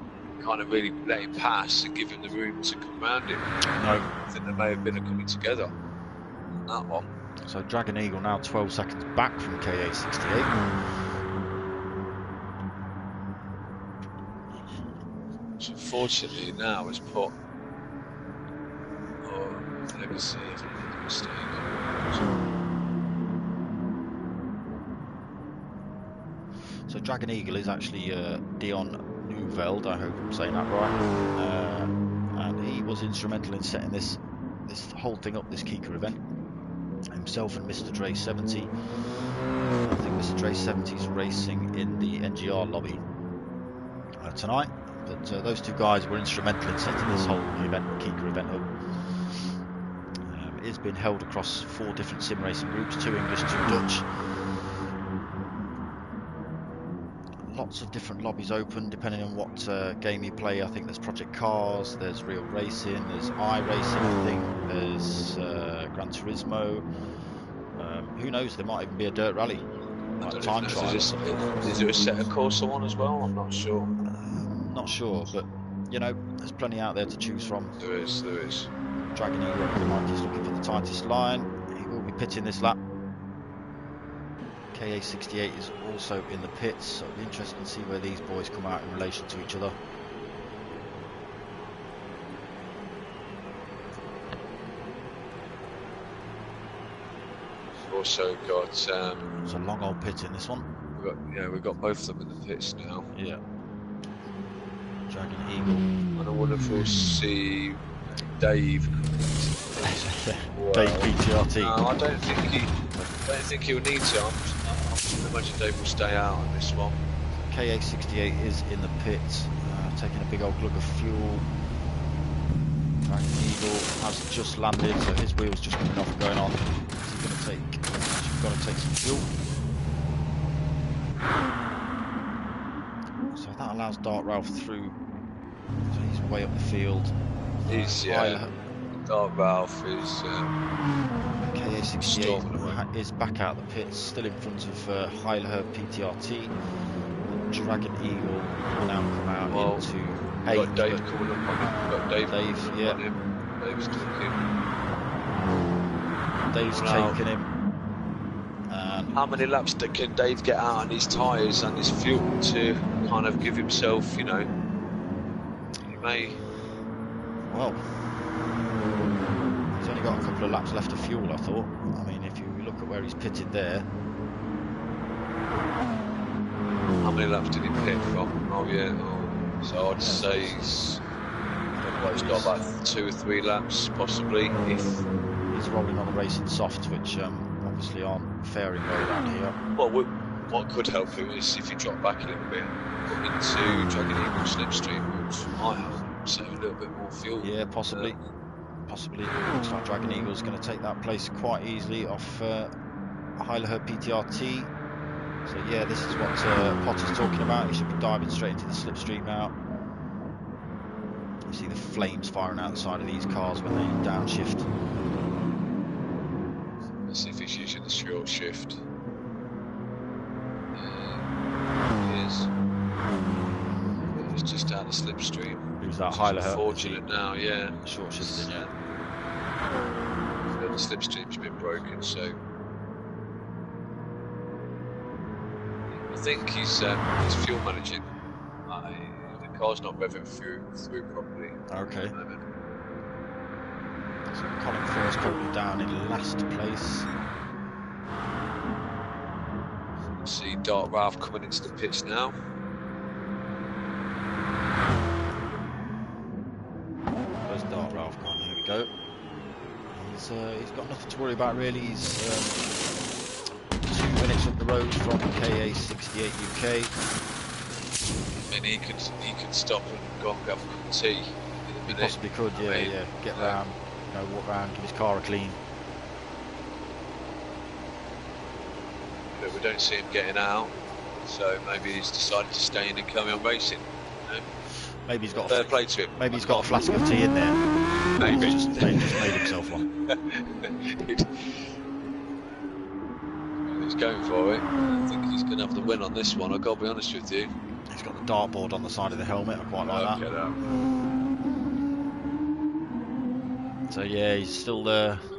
S2: kind of really let him pass and give him the room to come round him.
S1: No.
S2: I think there may have been a coming together. that one.
S1: So Dragon Eagle now 12 seconds back from KA68.
S2: So unfortunately now has put. Oh, let me see if I made a mistake.
S1: So Dragon Eagle is actually Dion Neuveld, I hope I'm saying that right. And he was instrumental in setting this whole thing up, this KIKA event. Himself and Mr. Dre 70. I think Mr. Dre 70 is racing in the NGR lobby tonight. But those two guys were instrumental in setting this whole event, KIKA event up. It's been held across 4 different sim racing groups, 2 English, 2 Dutch. Lots of different lobbies open depending on what game you play. I think there's Project Cars, there's Real Racing, there's iRacing, I think there's Gran Turismo. Who knows, there might even be a dirt rally, like time trial or something.
S2: Is there a set of Corsa one as well? I'm not sure.
S1: Not sure, but you know, there's plenty out there to choose from.
S2: There is.
S1: Dragon Eagle is looking for the tightest line. He will be pitting this lap. KA68 is also in the pits, so it'll be interesting to see where these boys come out in relation to each other.
S2: We've also got.
S1: It's a long old pit in this one.
S2: We've got both of them in the pits now.
S1: Yeah. Dragon Eagle.
S2: And I wonder if we'll see Dave.
S1: Dave PTRT.
S2: No, I don't think he'll need to. I imagine Dave will stay out on this one.
S1: KA68 is in the pits, taking a big old glug of fuel. Dragon Eagle has just landed, so his wheel's just coming off and going on. He's got to take some fuel. So that allows Dark Ralph through. So he's way up the field.
S2: Dark Ralph is
S1: KA68 is back out the pits, still in front of Heiler PTRT. And Dragon Eagle will now come out into 8.
S2: Got Dave coming up on him. Got Dave
S1: yeah.
S2: on him. Dave's
S1: taking him.
S2: How many laps can Dave get out on his tyres and his fuel to kind of give himself, you know, he may...
S1: Well, he's only got a couple of laps left of fuel, I thought. I mean, if you look at where he's pitted there.
S2: How many laps did he pit from? Oh, yeah. So I'd say he's got about 2 or 3 laps, possibly. If
S1: he's rolling on the racing softs, which obviously aren't faring well around here.
S2: Well, what could help him is if you drop back a little bit into Dragon Eagle slipstream, which might help save a little bit more fuel.
S1: Yeah, possibly. Possibly. Looks like Dragon Eagle's going to take that place quite easily off Heiler PTRT. So yeah, this is what Potter's talking about. He should be diving straight into the slipstream now. You see the flames firing out the side of these cars when they downshift.
S2: Let's see if he's using the short shift. He is. He's just out of the slipstream.
S1: Who's that? Heiler?
S2: Unfortunate now, yeah.
S1: Short shifting, yeah.
S2: The slipstream's been broken, so I think he's fuel managing. The car's not revving through properly.
S1: Okay. So Colin Furr's currently down in last place.
S2: See Dark Ralph coming into the pits now.
S1: Where's Dark Ralph gone? Here we go. He's got nothing to worry about really. He's 2 minutes up the road from KA68 UK.
S2: I mean, he could stop and go and grab a cup of tea in a minute.
S1: Possibly could, yeah. Get round, walk around, give his car a clean.
S2: But we don't see him getting out, so maybe he's decided to stay in and carry on racing.
S1: Maybe he's got
S2: fair play to him.
S1: Maybe he's got a flask of tea in there.
S2: Maybe
S1: just made himself one.
S2: He's going for it. I think he's going to have the win on this one. I've got to be honest with you.
S1: He's got the dartboard on the side of the helmet. I quite like that. So yeah, he's still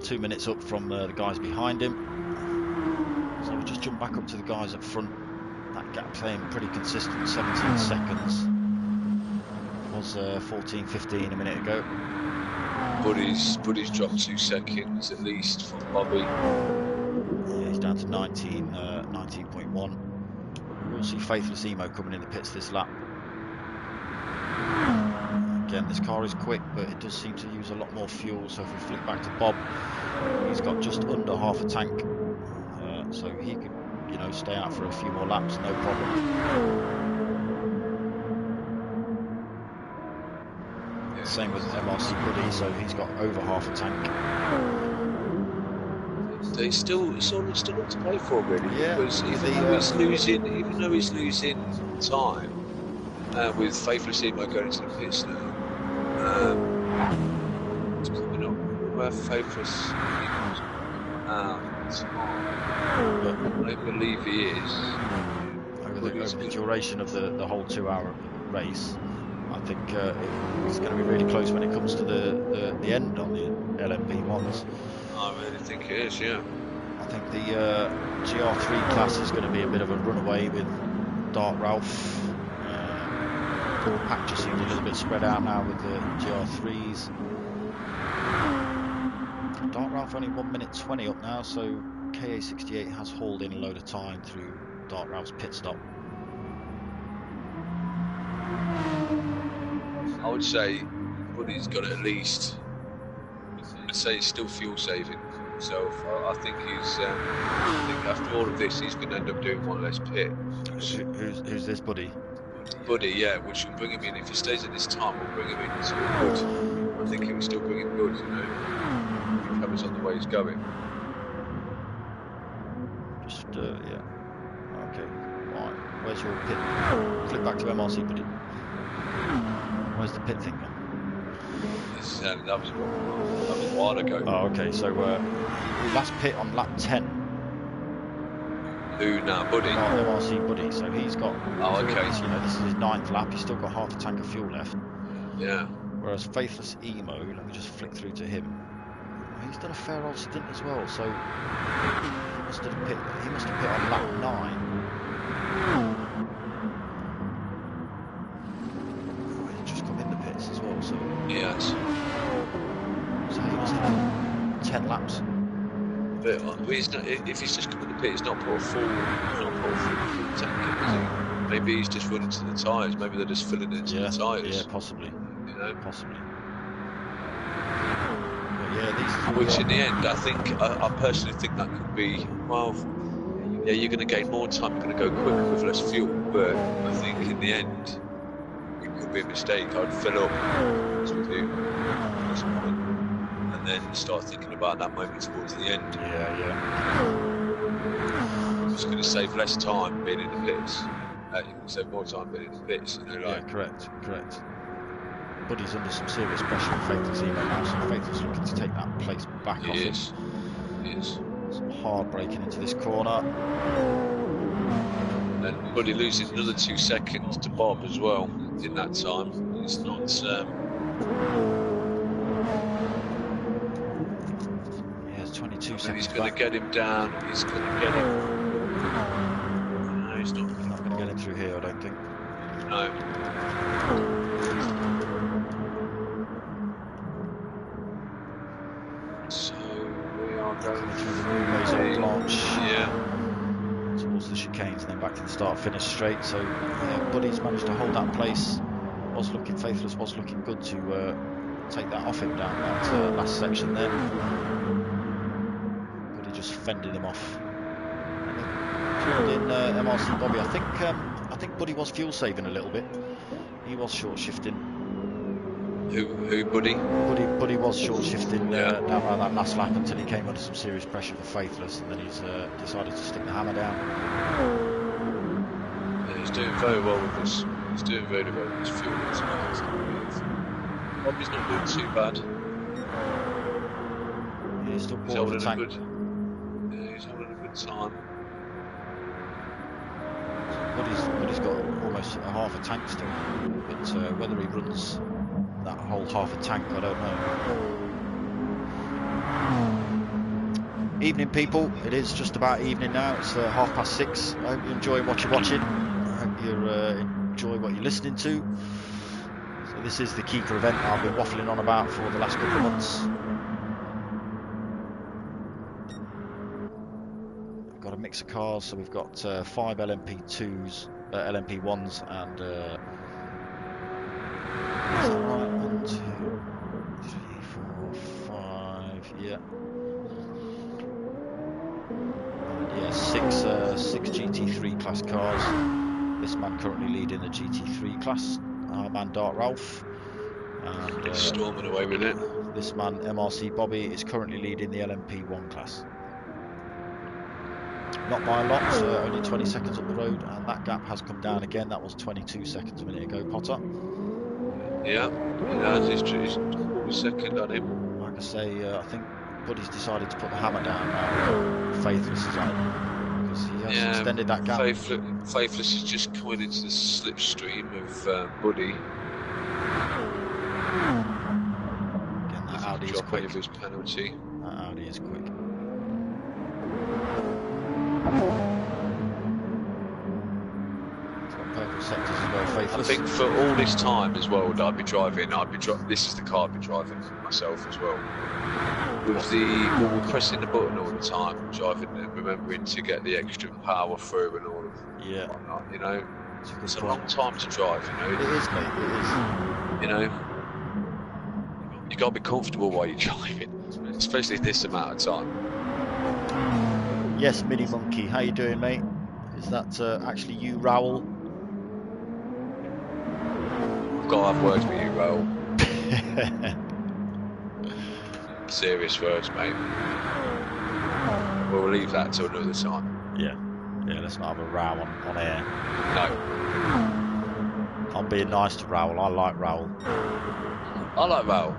S1: 2 minutes up from the guys behind him. So we'll just jump back up to the guys up front. That gap staying pretty consistent, 17 seconds. Was 14:15 a minute ago.
S2: Buddy's dropped 2 seconds at least from Bobby.
S1: Yeah, he's down to 19.1. We'll see Faithless Emo coming in the pits this lap. Again, this car is quick, but it does seem to use a lot more fuel. So if we flick back to Bob, he's got just under half a tank, so he could, you know, stay out for a few more laps, no problem. Same with MRC Buddy, so he's got over half a tank.
S2: It's still not to play for really,
S1: Yeah,
S2: because even though he's losing time with Faithless Emo going into the pits now, it's coming up where Faithless Emo's but I believe he is.
S1: Over the duration of the whole 2-hour race, I think it's going to be really close when it comes to the end on the LMP ones.
S2: I really think it is, yeah.
S1: I think the GR3 class is going to be a bit of a runaway with Dark Ralph. The pack just seems a little bit spread out now with the GR3s. Dark Ralph only 1 minute 20 up now, so KA68 has hauled in a load of time through Dark Ralph's pit stop.
S2: I would say Buddy's got at least, I'd say he's still fuel saving. So I think he's, I think after all of this, he's going to end up doing one less pit.
S1: Who's this Buddy?
S2: Buddy, yeah, which will bring him in. If he stays at this time, we'll bring him in. So good. I think he will still bring him good, you know. If he covers on the way he's going.
S1: Just, yeah. Okay, right. Where's your pit? Flip back to MRC, Buddy. Where's the pit thing gone?
S2: That was a while ago.
S1: Oh, okay. So last pit on lap 10.
S2: Who now, Buddy?
S1: MRC Buddy. So he's got.
S2: Oh, okay.
S1: You know, this is his 9th lap. He's still got half a tank of fuel left.
S2: Yeah.
S1: Whereas Faithless Emo, let me just flick through to him. He's done a fair old stint as well. So he must have pit on lap 9. As well, so
S2: yes.
S1: So he must have done 10 laps.
S2: But he's not, if he's just coming to the pit, he's not put a full tank in, is he? Maybe he's just running to the tyres. Maybe they're just filling it into the tyres.
S1: Yeah, possibly.
S2: You know,
S1: possibly. But yeah, these.
S2: Which in the end, I think, I personally think that could be, well, yeah, you're going to gain more time. You're going to go quicker with less fuel. But I think in the end, could be a mistake. I'd fill up with you and then start thinking about that moment towards the end.
S1: Yeah.
S2: It's going to save less time being in the pits. You can save more time being in the pits. You know, like.
S1: Yeah, correct. Buddy's under some serious pressure from Faithless Emo now, so Faithless looking to take that place back off him.
S2: He is.
S1: Some hard braking into this corner.
S2: And Buddy losing another 2 seconds to Bob as well in that time. It's not.
S1: Yeah, it's 22 seconds.
S2: He's going to get him down. He's going to get him. No, he's not.
S1: He's not going to get him through here, I don't think.
S2: No. So we are going
S1: through the Maison Blanche.
S2: Yeah.
S1: Towards the chicanes and then back to the start finish straight. So yeah, Buddy's managed to hold that place. Faithless was looking good to take that off him down that last section there. Buddy just fended him off. Pulled in MRC Bobby. I think Buddy was fuel saving a little bit. He was short shifting.
S2: Who Buddy?
S1: Buddy was short shifting down around that last lap until he came under some serious pressure for Faithless, and then he's decided to stick the hammer down.
S2: Yeah, he's doing very well with this. He's doing very well with his fuel. Bobby's not doing too bad.
S1: Yeah, he's still holding
S2: a good. Yeah, he's holding a good time.
S1: Buddy's got almost a half a tank still, but whether he runs that whole half a tank, I don't know. Evening, people. It is just about evening now. It's 6:30. I hope you enjoy what you're watching. I hope you enjoy what you're listening to. So this is the KIKA event I've been waffling on about for the last couple of months. We've got a mix of cars, so we've got 5 LMP2s, LMP1s, and is that right? 1, 2, 3, 4, 5. Yeah. Yeah, six GT3 class cars. This man currently leading the GT3 class, our man Dark Ralph, and
S2: storming away with it.
S1: This man MRC Bobby is currently leading the LMP1 class. Not by a lot, only 20 seconds up the road, and that gap has come down again. That was 22 seconds a minute ago, Potter.
S2: Yeah, he's second on him.
S1: Like I say, I think Buddy's decided to put the hammer down now. Faithless is on him because he has extended that gap.
S2: Faithless is just coming into the slipstream of Buddy.
S1: Again, that Audi is quick.
S2: His penalty.
S1: That Audi is quick. It's got purple sectors as well, Faithless.
S2: I think for all this time as well that I'd be driving, this is the car I'd be driving myself as well. With we're pressing the button all the time, driving and remembering to get the extra power through and all of whatnot, you know. It's a long time to drive, you know.
S1: It is, mate, it is.
S2: You know, you got to be comfortable while you're driving, especially this amount of time.
S1: Yes, Mini Monkey, how you doing, mate? Is that actually you, Raoul?
S2: I've got to have words with you, Raoul. Serious words, mate. We'll leave that till another time.
S1: Yeah, let's not have a row on air.
S2: No.
S1: I'm being nice to Raoul. I like Raoul.
S2: I like Raoul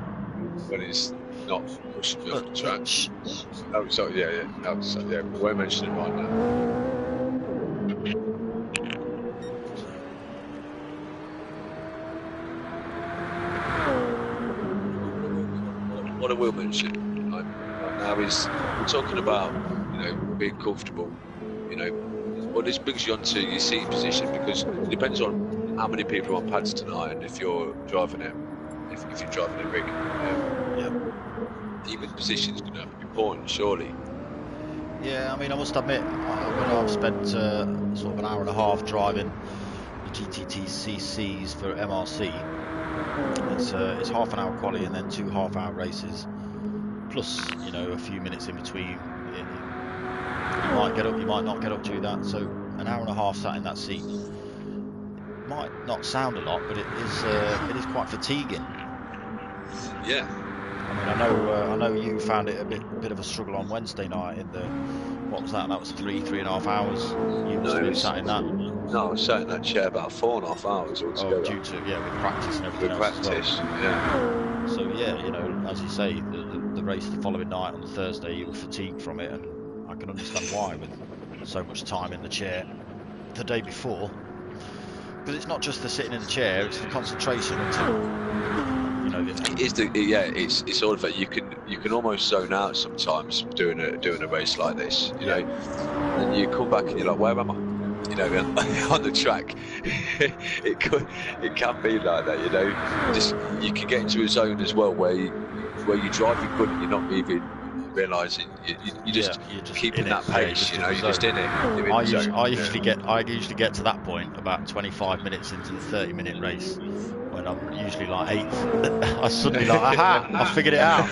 S2: when he's not pushing me off the track. Oh, sorry, yeah. Oh, sorry, yeah. We won't mention it right now. What I will mention right now is we're talking about, you know, being comfortable. You know, well, this brings you onto your seating position because it depends on how many people are on pads tonight and if you're driving it, if you're driving a rig. Even position is going to be important, surely. Yeah, I mean, I must admit, when I've spent sort of an hour and a half driving the GTT CCs for MRC, it's half an hour quali and then 2 half-hour races, plus, you know, a few minutes in between. You might get up, you might not get up to that. So an hour and a half sat in that seat might not sound a lot, but it is quite fatiguing. Yeah. I mean, I know you found it a bit of a struggle on Wednesday night in the, what was that? That was 3.5 hours. You must have been sat in that. No, I was sat in that chair about 4.5 hours altogether. Oh, due to with practice and everything else. With practice, yeah. So yeah, you know, as you say, the race the following night on the Thursday, you were fatigued from it, and I can understand why with so much time in the chair the day before. Because it's not just the sitting in the chair; it's the concentration until. You know, it is it's all of it. You can almost zone out sometimes doing a race like this, you know, and you come back and you're like, where am I? You know, on the track, it can be like that, you know. Just you can get into a zone as well where you're driving good and you're not even realising you're just keeping that pace, you know. You're just in it. I usually get to that point about 25 minutes into the 30-minute race. When I'm usually like 8th, I suddenly like, aha, I figured it out.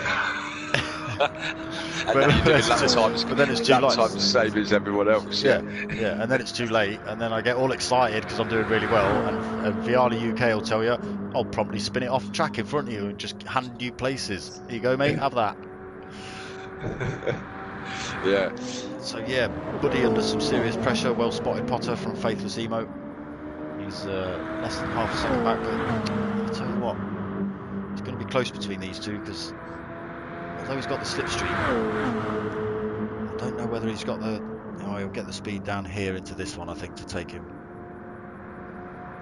S2: And then you're doing lap times, but then it's too late. Lap times the same as everyone else. Yeah, and then it's too late, and then I get all excited because I'm doing really well, and Viali UK will tell you, I'll probably spin it off track in front of you and just hand you places. Here you go, mate, have that. Yeah. So yeah, Buddy under some serious pressure. Well spotted, Potter, from Faithless Emo. He's less than half a second back, but I'll tell you what, it's going to be close between these two because although he's got the slipstream, I don't know whether he's got the. Oh, he'll get the speed down here into this one, I think, to take him.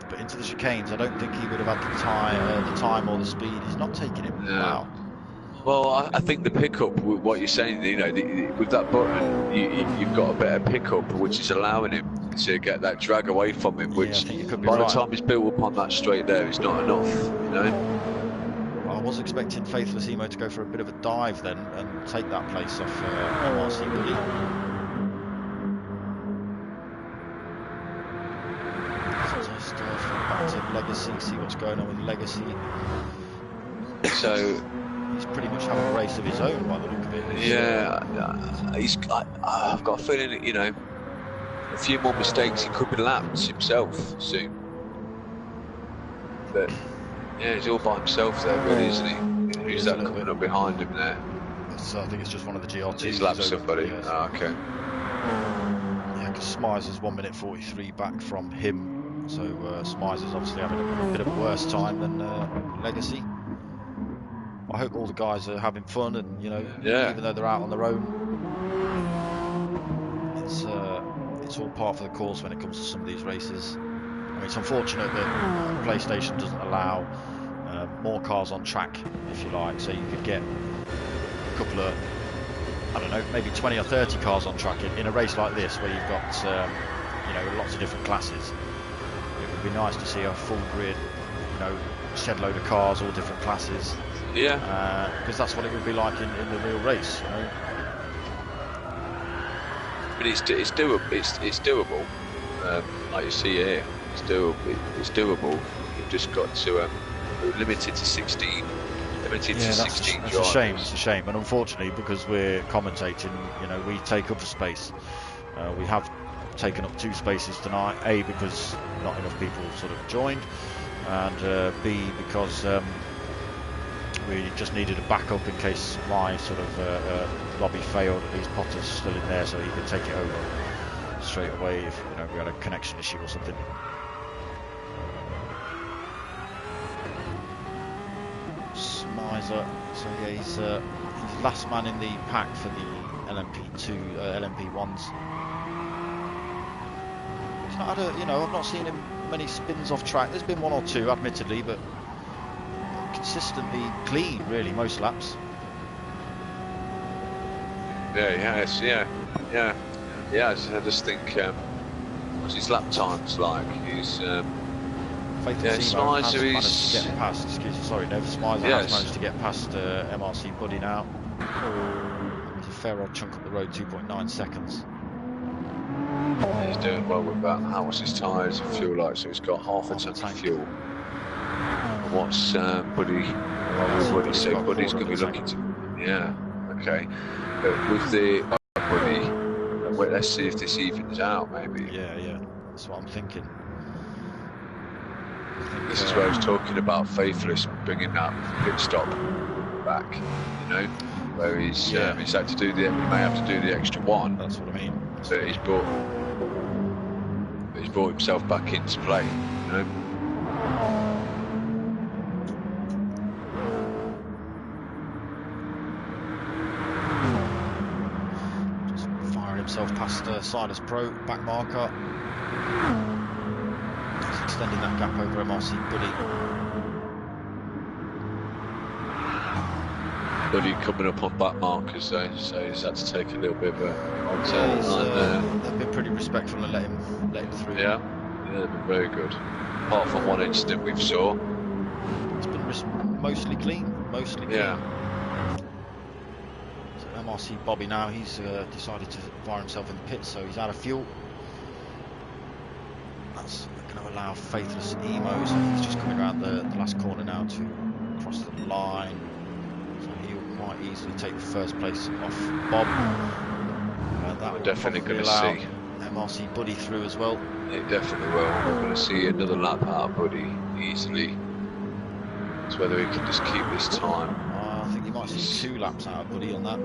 S2: But into the chicanes, I don't think he would have had the time or the speed. He's not taking him. Yeah. Wow. Well, I think the pickup, with what you're saying, you know, with that button, you've got a better pickup, which is allowing him to get that drag away from him, which
S1: I think you could be
S2: by
S1: right.
S2: the time he's built up on that straight there, it's not enough, you know.
S1: I was expecting Faithless Emo to go for a bit of a dive then and take that place off MRC Buddy. Just back to Legacy, see what's going on with Legacy.
S2: So
S1: he's pretty much having a race of his own by the look of it.
S2: Yeah, I've got a feeling that, you know, a few more mistakes, he could be lapped himself soon. But yeah, he's all by himself there, really, isn't he? Who's that coming up behind him there?
S1: So I think it's just one of the GRTs.
S2: He's lapped somebody.
S1: Yes.
S2: Oh, okay.
S1: Yeah, because Smiles is 1 minute 43 back from him. So Smiles is obviously having a bit of a worse time than Legacy. I hope all the guys are having fun, and you know, even though they're out on their own, it's all part of the course when it comes to some of these races. I mean, it's unfortunate that PlayStation doesn't allow more cars on track, if you like. So you could get a couple of, I don't know, maybe 20 or 30 cars on track in a race like this, where you've got you know, lots of different classes. It would be nice to see a full grid, you know, shed load of cars, all different classes.
S2: Yeah.
S1: Because that's what it would be like in the real race, you know.
S2: But it's doable. It's doable. Like you see here, it's doable. It's doable. You've just got to limit it to 16. Limited to 16
S1: that's a shame. It's a shame, and unfortunately, because we're commentating, you know, we take up a space. We have taken up 2 spaces tonight. A, because not enough people sort of joined, and B, because we just needed a backup in case my sort of lobby failed. At least Potter's still in there, so he could take it over straight away if, you know, we had a connection issue or something. Smizer, so yeah, he's last man in the pack for the LMP2, LMP1s. He's not had a, you know, I've not seen him many spins off track. There's been 1 or 2, admittedly, but consistently clean, really, most laps.
S2: Yeah. I just think what's his lap times like? He's
S1: Smizer has managed to get past. Excuse me, sorry, Nev. Smizer has managed to get past MRC Buddy now. He's a fair old chunk up the road, 2.9 seconds.
S2: He's doing well with that. How was his tyres and fuel like? So he's got half a tank of fuel. What's Buddy? What do you say? Buddy's going to be looking to. Yeah, okay. With the Buddy, let's see if this evens out, maybe.
S1: Yeah. That's what I'm thinking.
S2: This is where I was talking about Faithless bringing that pit stop back. You know, where he's had to do he may have to do the extra 1.
S1: That's what I mean.
S2: But he's brought himself back into play. You know.
S1: Himself past Silas Pro, back marker. He's extending that gap over MRC Buddy.
S2: Buddy coming up on back markers though, so he's had to take a little bit of a
S1: they've been pretty respectful and let him through.
S2: Yeah, they've been very good. Apart from one incident we've saw.
S1: It's been mostly clean.
S2: Yeah.
S1: MRC Bobby now, he's decided to fire himself in the pit, so he's out of fuel. That's going to allow Faithless Emo, so he's just coming around the last corner now to cross the line. So he'll quite easily take the first place off Bob. That will
S2: definitely going to
S1: allow
S2: see
S1: MRC Buddy through as well.
S2: It definitely will. We're going to see another lap out of Buddy easily. It's whether he can just keep this time.
S1: I think you might see 2 laps out of Buddy on that.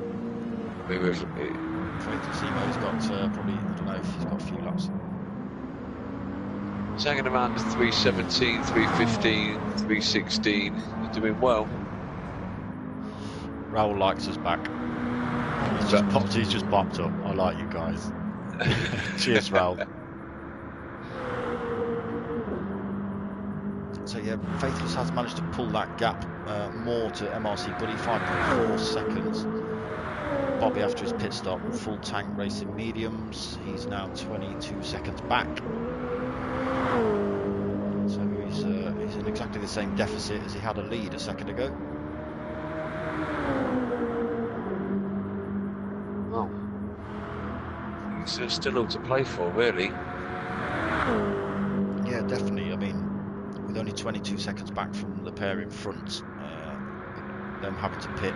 S2: Faithless
S1: Emo's got probably, I don't know if he's got a few laps.
S2: He's hanging around 317, 315, 316. He's doing well.
S1: Raoul likes us back. He's just popped up. I like you guys. Cheers, Raoul. So yeah, Faithless has managed to pull that gap more to MRC Buddy, 5.4 seconds. Bobby, after his pit stop, full tank racing mediums. He's now 22 seconds back. So he's in exactly the same deficit as he had a lead a second ago.
S2: Well, he's still all to play for, really.
S1: Yeah, definitely. I mean, with only 22 seconds back from the pair in front, them having to pit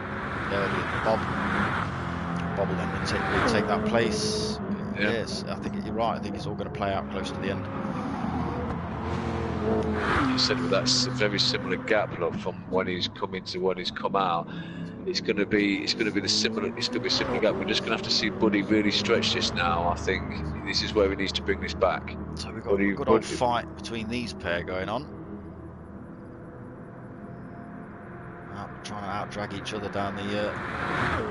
S1: early in the bob will then take that place. Yeah. Yes, I think you're right. I think it's all going to play out close to the end.
S2: You said with that very similar gap, look, from when he's come into when he's come out. It's going to be a similar gap. We're just going to have to see Buddy really stretch this now. I think this is where he needs to bring this back.
S1: So we've got a good old fight between these pair going on. Trying to out-drag each other down the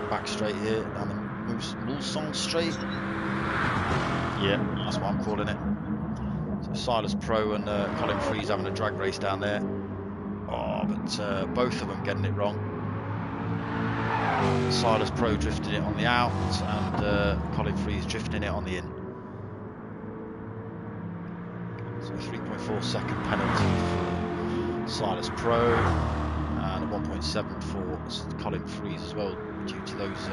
S1: back straight here, down the Mulsanne straight. Yeah, that's what I'm calling it. So Silas Pro and Colin Freeze having a drag race down there. Oh, but both of them getting it wrong. Silas Pro drifting it on the out, and Colin Freeze drifting it on the in. So 3.4 second penalty for Silas Pro. And a 1.7 for Colin Freeze as well, due to those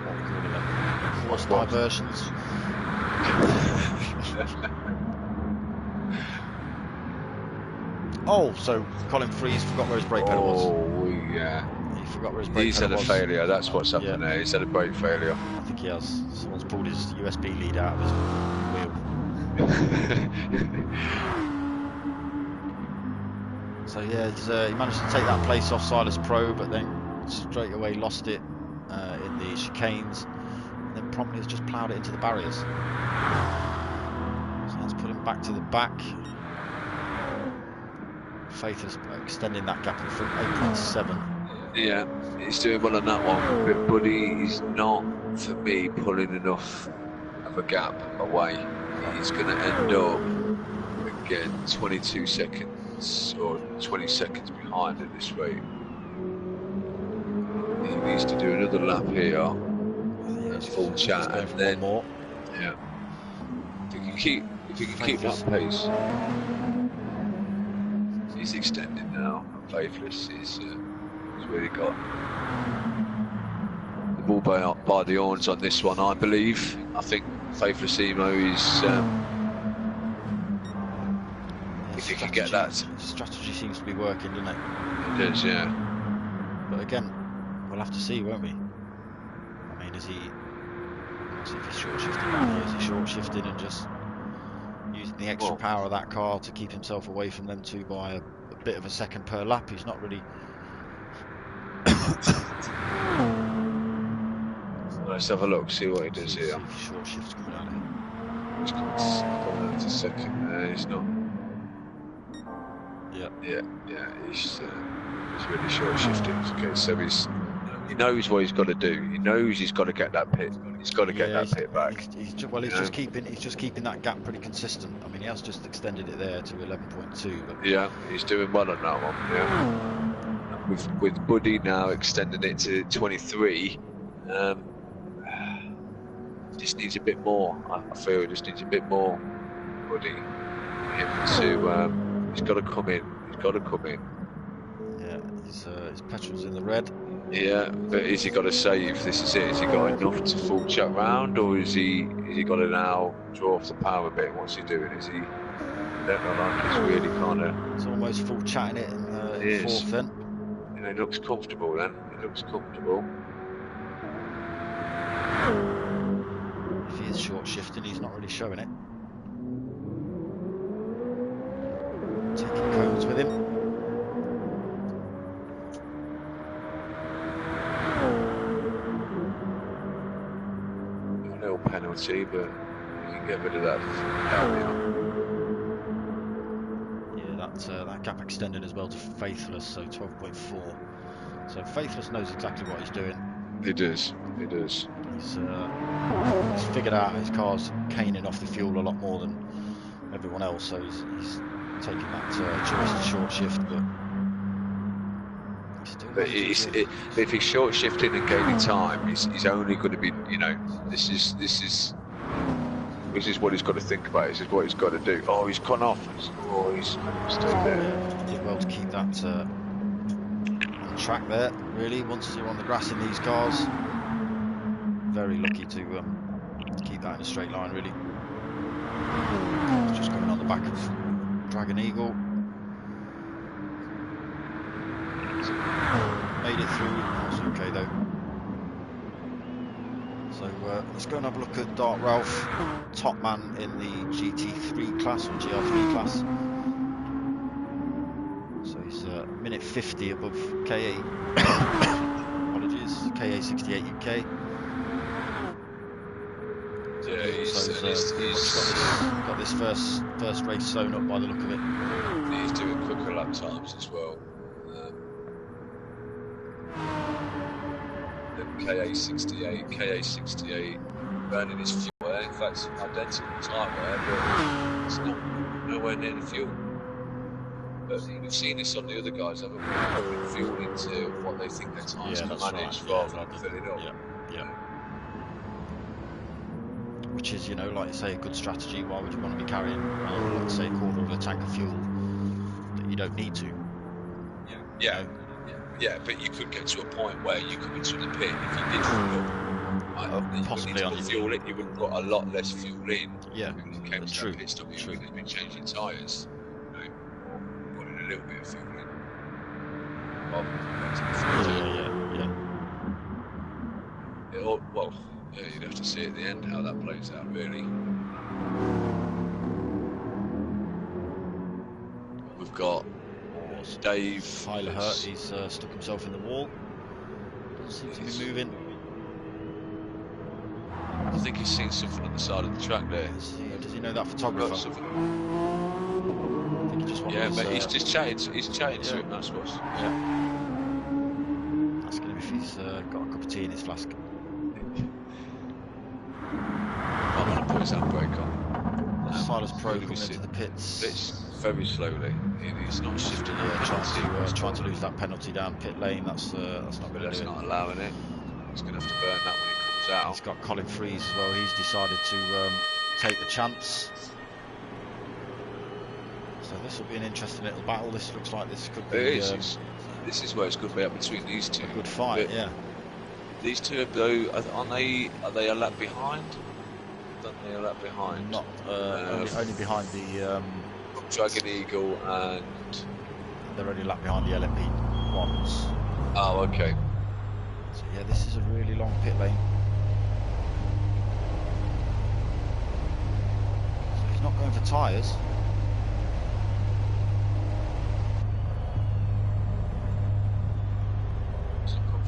S1: what we call them, cross diversions. Oh, so Colin Freeze forgot where his brake pedal was.
S2: Oh, yeah.
S1: He forgot where his brake
S2: pedal was. He's had a failure. That's what's happened there. He's had a brake failure.
S1: I think he has. Someone's pulled his USB lead out of his wheel. So yeah, he managed to take that place off Silas Pro, but then straight away lost it in the chicanes, and then promptly has just ploughed it into the barriers. So that's put him back to the back. Faithless extending that gap in front, 8.7.
S2: Yeah, he's doing well on that one, but Buddy is not, for me, pulling enough of a gap away. He's going to end up, again, 22 seconds. Or 20 seconds behind at this rate. He needs to do another lap here, full chat, and then
S1: more.
S2: Yeah. If he can keep that pace, he's extending now. Faithless is really got the ball by the horns on this one. I believe. I think Faithless Emo is. If you can get that
S1: strategy seems to be working, doesn't it?
S2: It does, yeah.
S1: But again, we'll have to see, won't we? I mean, is he? See if he's short shifting down here. Is he short shifting and just using the extra power of that car to keep himself away from them two by a bit of a second per lap? He's not really.
S2: Let's have a look, see what he does here.
S1: Short shift's coming out here.
S2: He's coming out to second. He's not. Yeah, he's really short shifting. Okay, so he knows what he's got to do. He knows he's got to get that pit. He's got to get that pit back.
S1: He's just keeping that gap pretty consistent. I mean, he has just extended it there to 11.2. But...
S2: Yeah, he's doing well on that one. Yeah. With Buddy now extending it to 23, just needs a bit more. I feel just needs a bit more. Buddy, him to. He's got to come in. He's got to come in.
S1: Yeah, his petrol's in the red.
S2: Yeah, but is he got to save? This is it. Has he got enough to full chat round, or is he got to now draw off the power a bit? What's he doing? Is he? I don't know. Like he's really kind of.
S1: It's almost full chatting it in fourth then.
S2: And it looks comfortable then. It looks comfortable.
S1: If he is short shifting, he's not really showing it. Taking cones with him.
S2: A little penalty, but you can get rid of that.
S1: Yeah, that gap extended as well to Faithless, so 12.4. So Faithless knows exactly what he's doing.
S2: He does. He does.
S1: He's figured out his car's caning off the fuel a lot more than everyone else, so he's taking that choice to short shift, but he's still
S2: if he's short shifting and gaining time, he's only going to be, you know, this is what he's got to think about. This is what he's got to do. Oh, he's gone off. Oh, he's still there.
S1: Did well to keep that on track there. Really, once you're on the grass in these cars, very lucky to keep that in a straight line. Really, it's just coming on the back of Dragon Eagle. Made it through. That's okay though. So let's go and have a look at Dark Ralph, top man in the GT3 class or GR3 class. So he's minute 50 above KA. Apologies, KA 68 UK.
S2: Yeah, he's
S1: got this first race sewn up by the look of it.
S2: He's doing quicker lap times as well. KA 68, burning his fuel wear. In fact, it's identical tyre wear, but it's nowhere near the fuel. But we've seen this on the other guys, haven't we? Putting fuel into what they think their time's going to manage rather than fill it up.
S1: Yeah. Which is, you know, like you say, a good strategy. Why would you want to be carrying, let's say, a quarter of a tank of fuel that you don't need to?
S2: Yeah. Yeah, but you could get to a point where you come into the pit if you did fuel up.
S1: Possibly on
S2: fuel it, you would put a lot less fuel in.
S1: Yeah,
S2: when you came to
S1: true.
S2: That pit stop, you would have been changing tyres, you know, putting a little bit of fuel in. Yeah, you'd have to see at the end how that plays out, really. We've got Dave.
S1: Tyler hurt, he's stuck himself in the wall. Doesn't seem to be moving.
S2: I think he's seen something on the side of the track there.
S1: Does he know that photographer? I think he just
S2: but he's just chatting to him, that's what's.
S1: Yeah. Asking him if he's got a cup of tea in his flask.
S2: I'm going to put his handbrake on.
S1: Silas Pro coming into the pits.
S2: It's very slowly. He's not shifting.
S1: Trying to lose that penalty down pit lane. That's not going to do it.
S2: That's not allowing it. He's going to have to burn that when he comes out.
S1: He's got Colin Freeze as well. He's decided to take the chance. So this will be an interesting little battle. This looks like this could be.
S2: This is where it's going to be up between these two.
S1: A good fight, yeah.
S2: These two, though, are they a lap behind? Don't they a lap behind?
S1: Not only behind the
S2: Dragon Eagle, and
S1: they're only a lap behind the LMP ones.
S2: Oh, okay.
S1: So yeah, this is a really long pit lane. So he's not going for tyres.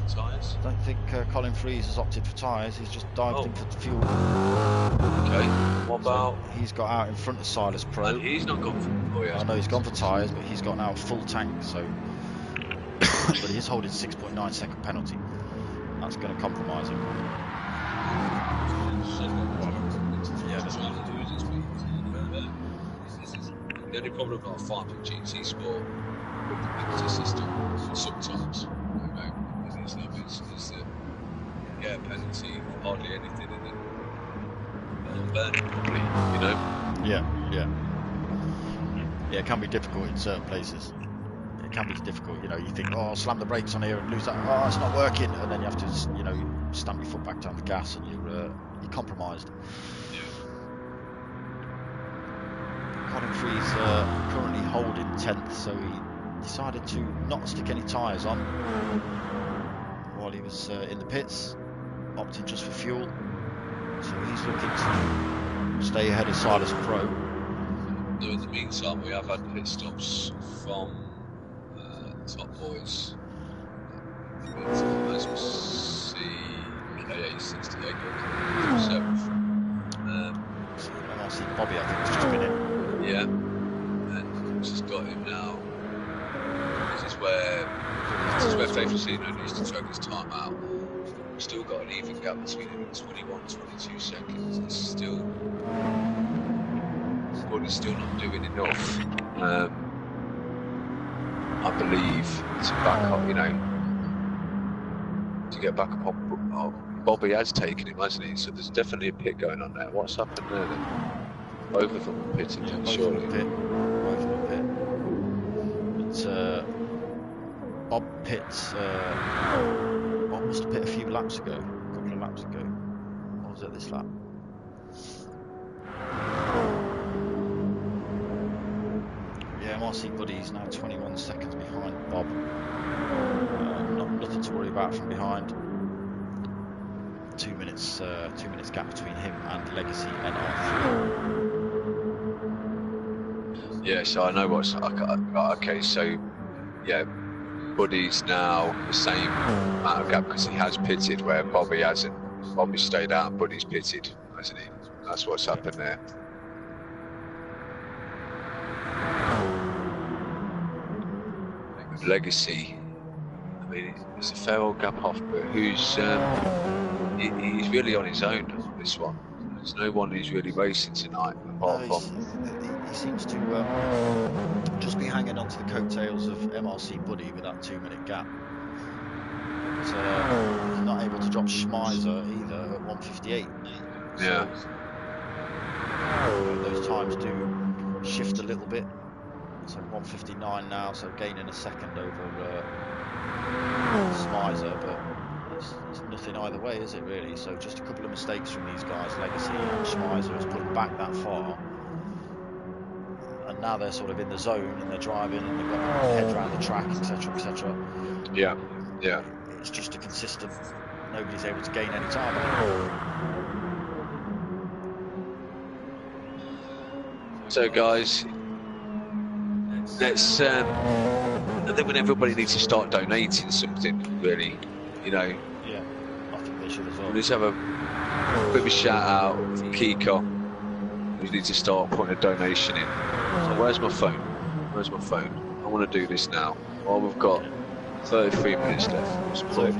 S2: Tyres?
S1: I don't think Colin Freeze has opted for tyres. He's just dived in for fuel.
S2: Okay. What about?
S1: So he's got out in front of Silas Pro.
S2: And he's not gone for. Oh, yeah.
S1: I know he's gone for tyres, but he's got now a full tank. So, but he is holding 6.9 second penalty. That's going to compromise him.
S2: The only problem I'll find with GT Sport with the penalty system sometimes. Is that penalty, hardly anything in it. Burning properly, you know?
S1: Yeah. Yeah, it can be difficult in certain places. It can be difficult, you know, you think, oh, I'll slam the brakes on here and lose that, oh, it's not working, and then you have to, you know, stamp your foot back down the gas and you're compromised.
S2: Yeah.
S1: Colin Freeze currently holding 10th, so he decided to not stick any tyres on while he was in the pits, opting just for fuel. So he's looking to stay ahead of Silas Pro.
S2: In the meantime, we have had pit stops from top boys. As we see, KA 68 himself.
S1: MRC Bobby, I think, has just been in.
S2: Yeah, and just got him now. This is where Faithfulsino needs to drag his time out. We've still got an even gap between him and 21, 22 seconds. It's still everybody's still not doing enough. I believe to back up, you know, to get back up on. Bobby has taken him, hasn't he? So there's definitely a pit going on there. What's happened there then? Both of them are pitted,
S1: yeah,
S2: surely.
S1: both of them pit. But Bob pits. Bob must have pit a few laps ago, a couple of laps ago. Or was it this lap? Yeah, MRC Buddy's now 21 seconds behind Bob. Nothing to worry about from behind. 2 minutes gap between him and Legacy NR3.
S2: Yeah, so I know what's okay. So yeah, Buddy's now the same amount of gap because he has pitted where Bobby hasn't. Bobby stayed out and Buddy's pitted, hasn't he? That's what's happened there. Legacy, I mean, it's a fair old gap off, but who's he's really on his own, this one. There's no one who's really racing tonight apart from.
S1: He seems to just be hanging on to the coattails of MRC Buddy with that 2 minute gap. But, he's not able to drop Schmeiser either at 1:58.
S2: Yeah.
S1: So those times do shift a little bit. So 1:59 now, so gaining a second over Schmeiser, but it's nothing either way, is it really? So just a couple of mistakes from these guys, Legacy and Schmeiser, has put them back that far. And now they're sort of in the zone and they're driving and they've got their head around the track, etc., etc.
S2: Yeah, yeah.
S1: It's just a consistent, nobody's able to gain any time.
S2: So guys, let's I think when everybody needs to start donating something, really, you know.
S1: Yeah, I think they should as well.
S2: Let's have a bit of a shout out for Kika. We need to start putting a donation in. So where's my phone? Where's my phone? I want to do this now. Well, we've got 33 minutes left.
S1: So if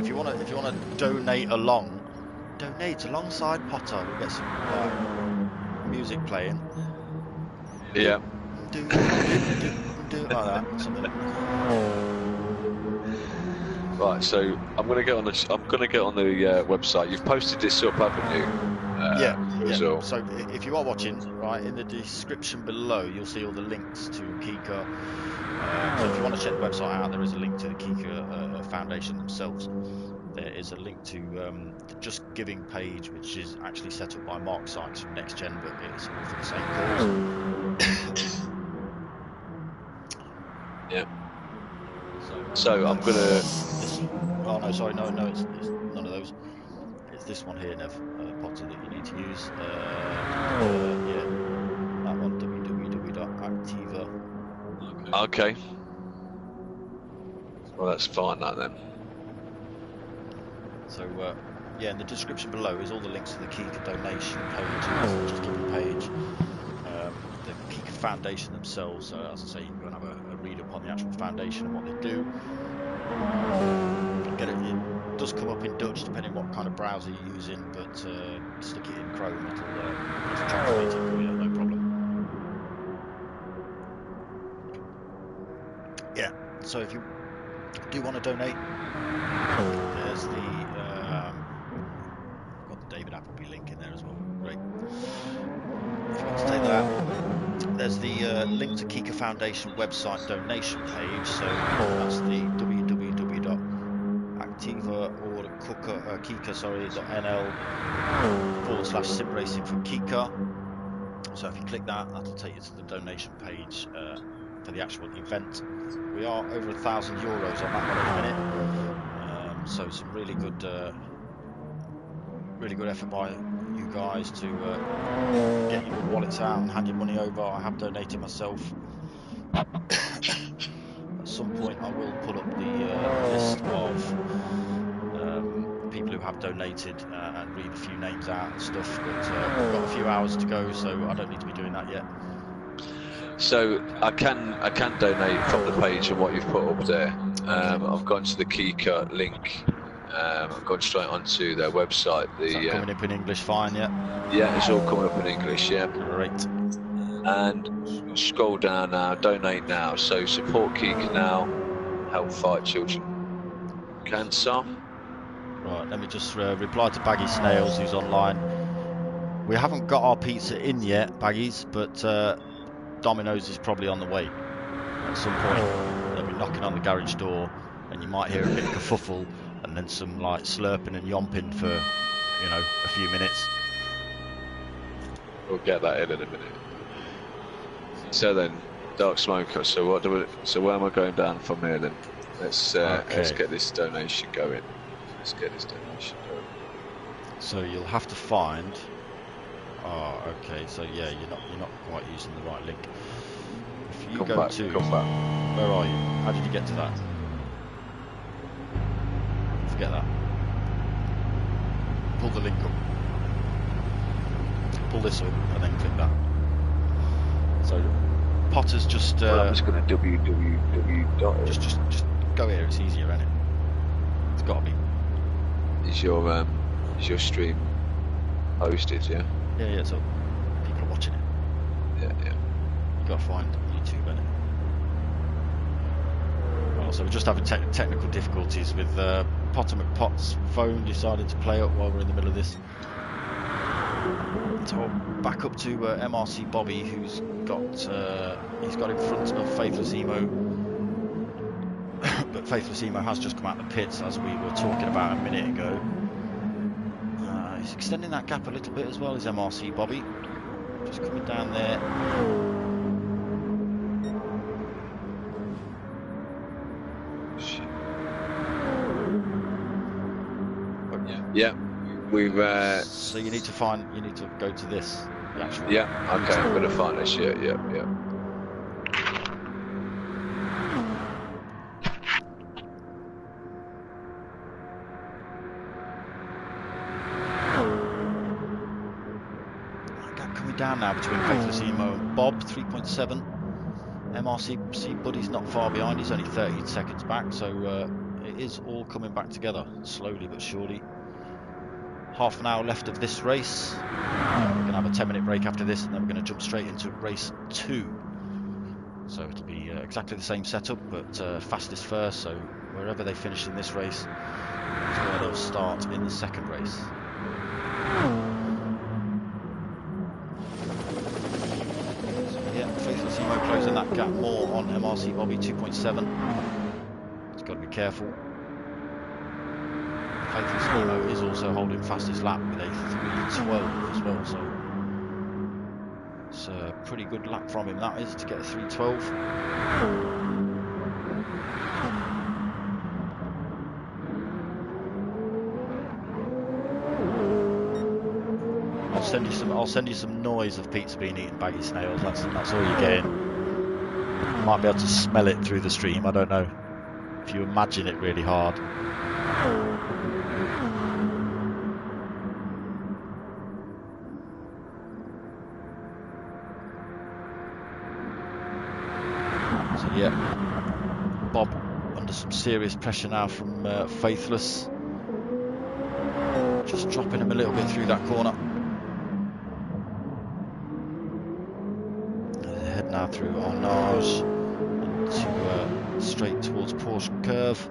S1: you want to donate alongside Potter. We'll get some music playing.
S2: Yeah.
S1: Do like that. Something.
S2: Right. So I'm gonna get on the website. You've posted this up, haven't you?
S1: Yeah.
S2: So
S1: if you are watching, right, in the description below, you'll see all the links to Kika. So if you want to check the website out, there is a link to the Kika Foundation themselves. There is a link to the Just Giving page, which is actually set up by Mark Sykes from Next Gen, but it's all for the same cause.
S2: Yeah. So I'm gonna.
S1: Oh no, sorry, no, it's none of those. It's this one here, Nev, Potter, that you need to use. Yeah, that one, www.activa.
S2: Okay. Well, that's fine, that then.
S1: So, yeah, in the description below is all the links to the Kika donation page, the Just Giving page, the Kika Foundation themselves. As I say, you can go and have a read up on the actual foundation and what they do. It does come up in Dutch, depending on what kind of browser you're using, but stick it in Chrome, it'll translate it for you, no problem. Yeah, so if you do want to donate, there's the I've got the David Appleby link in there as well. Great. If you want to take that out, there's the link to Kika Foundation website donation page. So that's the www.kika.nl/sim-racing for Kika. So if you click that, that'll take you to the donation page for the actual event. We are over €1,000 on that one at the minute. So some really good effort by you guys to get your wallets out and hand your money over. I have donated myself. At some point I will pull up the list of people who have donated and read a few names out and stuff, but we've got a few hours to go, so I don't need to be doing that yet.
S2: So I can donate from the page and what you've put up there. I've gone to the Kika link. I've gone straight onto their website.
S1: Is that coming up in English fine, yeah?
S2: Yeah, it's all coming up in English, yeah.
S1: Great.
S2: And scroll down now, donate now. So support Kika now, help fight children cancer.
S1: Right, let me just reply to Baggy Snails, who's online. We haven't got our pizza in yet, Baggies, but Domino's is probably on the way. At some point, they'll be knocking on the garage door, and you might hear a bit of kerfuffle, and then some like slurping and yomping for, you know, a few minutes.
S2: We'll get that in a minute. So then, darksmoka. So what do we? So where am I going down from here then? Let's get this donation going. Let's get this donation going.
S1: So you'll have to find. Oh, okay. So yeah, you're not quite using the right link. If you come back. Where are you? How did you get to that? Forget that. Pull the link up. Pull this up and then click that. So Potter's just.
S2: Well, I'm just going to www.
S1: Just go here. It's easier, isn't it? It's got to be.
S2: Is your stream hosted? Yeah.
S1: Yeah. So people are watching it.
S2: Yeah.
S1: You got to find YouTube, innit? Well, so we're just having technical difficulties with Potter McPot's phone decided to play up while we're in the middle of this. So back up to MRC Bobby, who's got he's got in front of Faithless Emo, but Faithless Emo has just come out of the pits, as we were talking about a minute ago. He's extending that gap a little bit as well as MRC Bobby, just coming down there.
S2: Yeah. We've
S1: so you need to go to this. The actual
S2: yeah, okay, I'm gonna find this. Yeah.
S1: Gap coming down now between Faithless Emo and Bob, 3.7. MRC Buddy's not far behind, he's only 30 seconds back, so it is all coming back together, slowly but surely. Half an hour left of this race. We're going to have a 10-minute break after this, and then we're going to jump straight into race 2. So it'll be exactly the same setup, but fastest first. So wherever they finish in this race is where they'll start in the second race. So yeah, Faithless Emo closing that gap more on MRC Bobby, 2.7. It's got to be careful. Faithless Emo is also holding fastest lap with a 3:12 as well, so it's a pretty good lap from him, that is, to get a 3:12. I'll send you some noise of pizza being eaten, Baggy Snails. That's all you're getting. You might be able to smell it through the stream. I don't know if you imagine it really hard. Yeah, Bob under some serious pressure now from Faithless. Just dropping him a little bit through that corner. They head now through Arnage into straight towards Porsche Curve.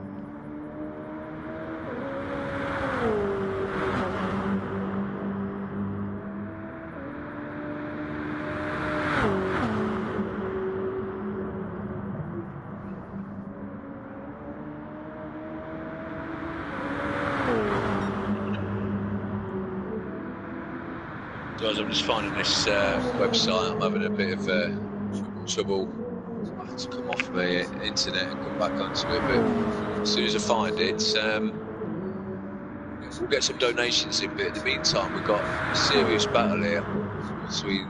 S2: I'm just finding this website. I'm having a bit of trouble. I have to come off my internet and come back onto it, but as soon as I find it, we'll get some donations in. But in the meantime, we've got a serious battle here between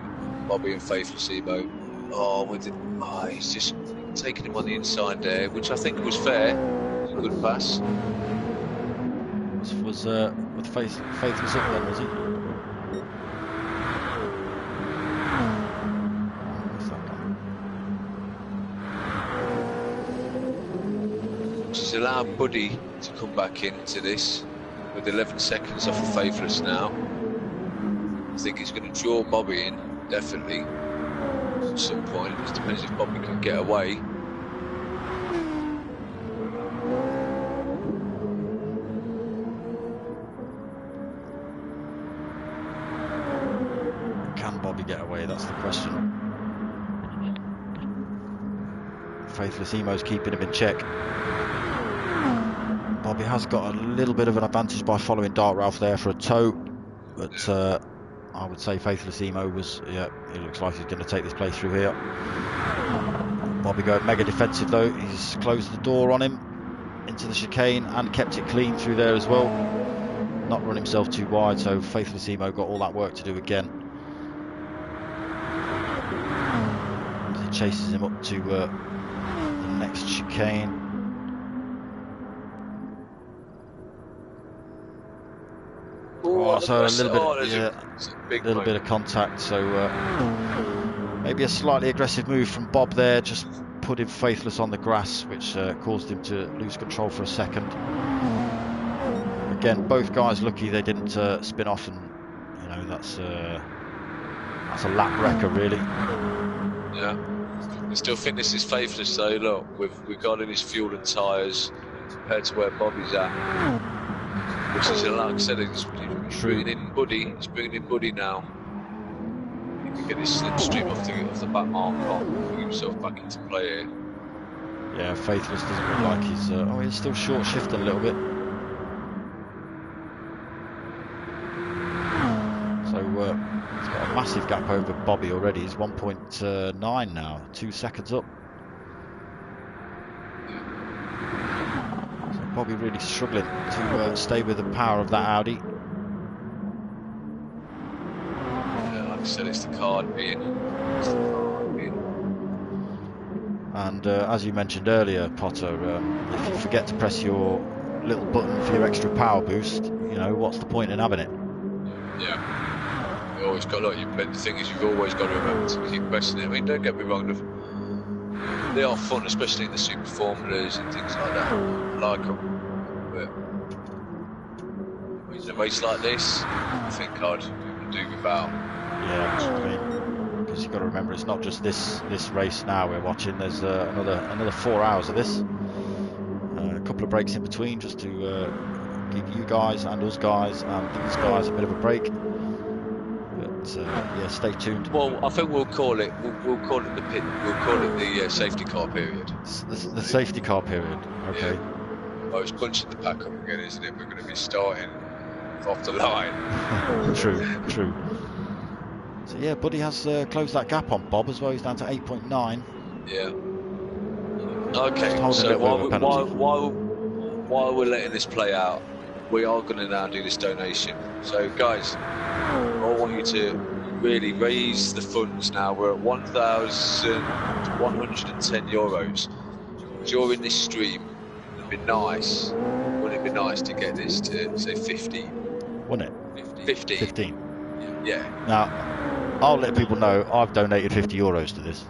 S2: Bobby and Faithless Emo. He's just taking him on the inside there, which I think was fair. It was a good pass.
S1: Was with Faithless up then, was he?
S2: She's allowed Buddy to come back into this with 11 seconds off of Faithless now. I think he's going to draw Bobby in, definitely. at some point. It depends if Bobby can get away.
S1: Can Bobby get away? That's the question. Faithless Emo's keeping him in check. Bobby has got a little bit of an advantage by following Dark Ralph there for a tow, but I would say Faithless Emo was, yeah, it looks like he's going to take this play through here. Bobby going mega defensive though. He's closed the door on him into the chicane and kept it clean through there as well. Not run himself too wide, so Faithless Emo got all that work to do again. As he chases him up to the next chicane. Oh, so a little bit of contact. So maybe a slightly aggressive move from Bob there, just put him Faithless on the grass, which caused him to lose control for a second. Again, both guys lucky they didn't spin off, and you know that's a lap wrecker really.
S2: Yeah. I still think this is Faithless though. Look, regarding his fuel and tyres compared to where Bobby's at, which is like I said, he's bringing in Buddy. He's bringing in Buddy now. He can get his slipstream off the back mark, put himself back into play here.
S1: Yeah, Faithless doesn't look like he's. Oh, he's still short shifting a little bit. So he's got a massive gap over Bobby already. He's 1.9 now, 2 seconds up. So Bobby really struggling to stay with the power of that Audi.
S2: Yeah, like I said, it's the card being.
S1: And as you mentioned earlier, Potter, if you forget to press your little button for your extra power boost, you know, what's the point in having it?
S2: Yeah. You always got, look, the thing is, you've always got to remember to keep pressing it. I mean, don't get me wrong, they are fun, especially in the super formulas and things like that. I like them. But in a race like this, I think I'd do without.
S1: Yeah, I mean, because you've got to remember, it's not just this race now we're watching. There's another 4 hours of this. A couple of breaks in between, just to give you guys and us guys and these guys a bit of a break. But yeah, stay tuned.
S2: Well, I think we'll call it the pit. We'll call it the safety car period.
S1: The safety car period. Okay.
S2: Yeah. Well, it's punching the pack up again, isn't it? We're going to be starting off the line.
S1: True. So yeah, Buddy has closed that gap on Bob as well. He's down to 8.9.
S2: Yeah. Okay. So while we're letting this play out, we are going to now do this donation. So guys, I want you to really raise the funds now. We're at €1,110 during this stream. It'd be nice. Wouldn't it be nice to get this to say 15?
S1: Wouldn't it? 15.
S2: Yeah.
S1: Now, I'll let people know I've donated €50 to this.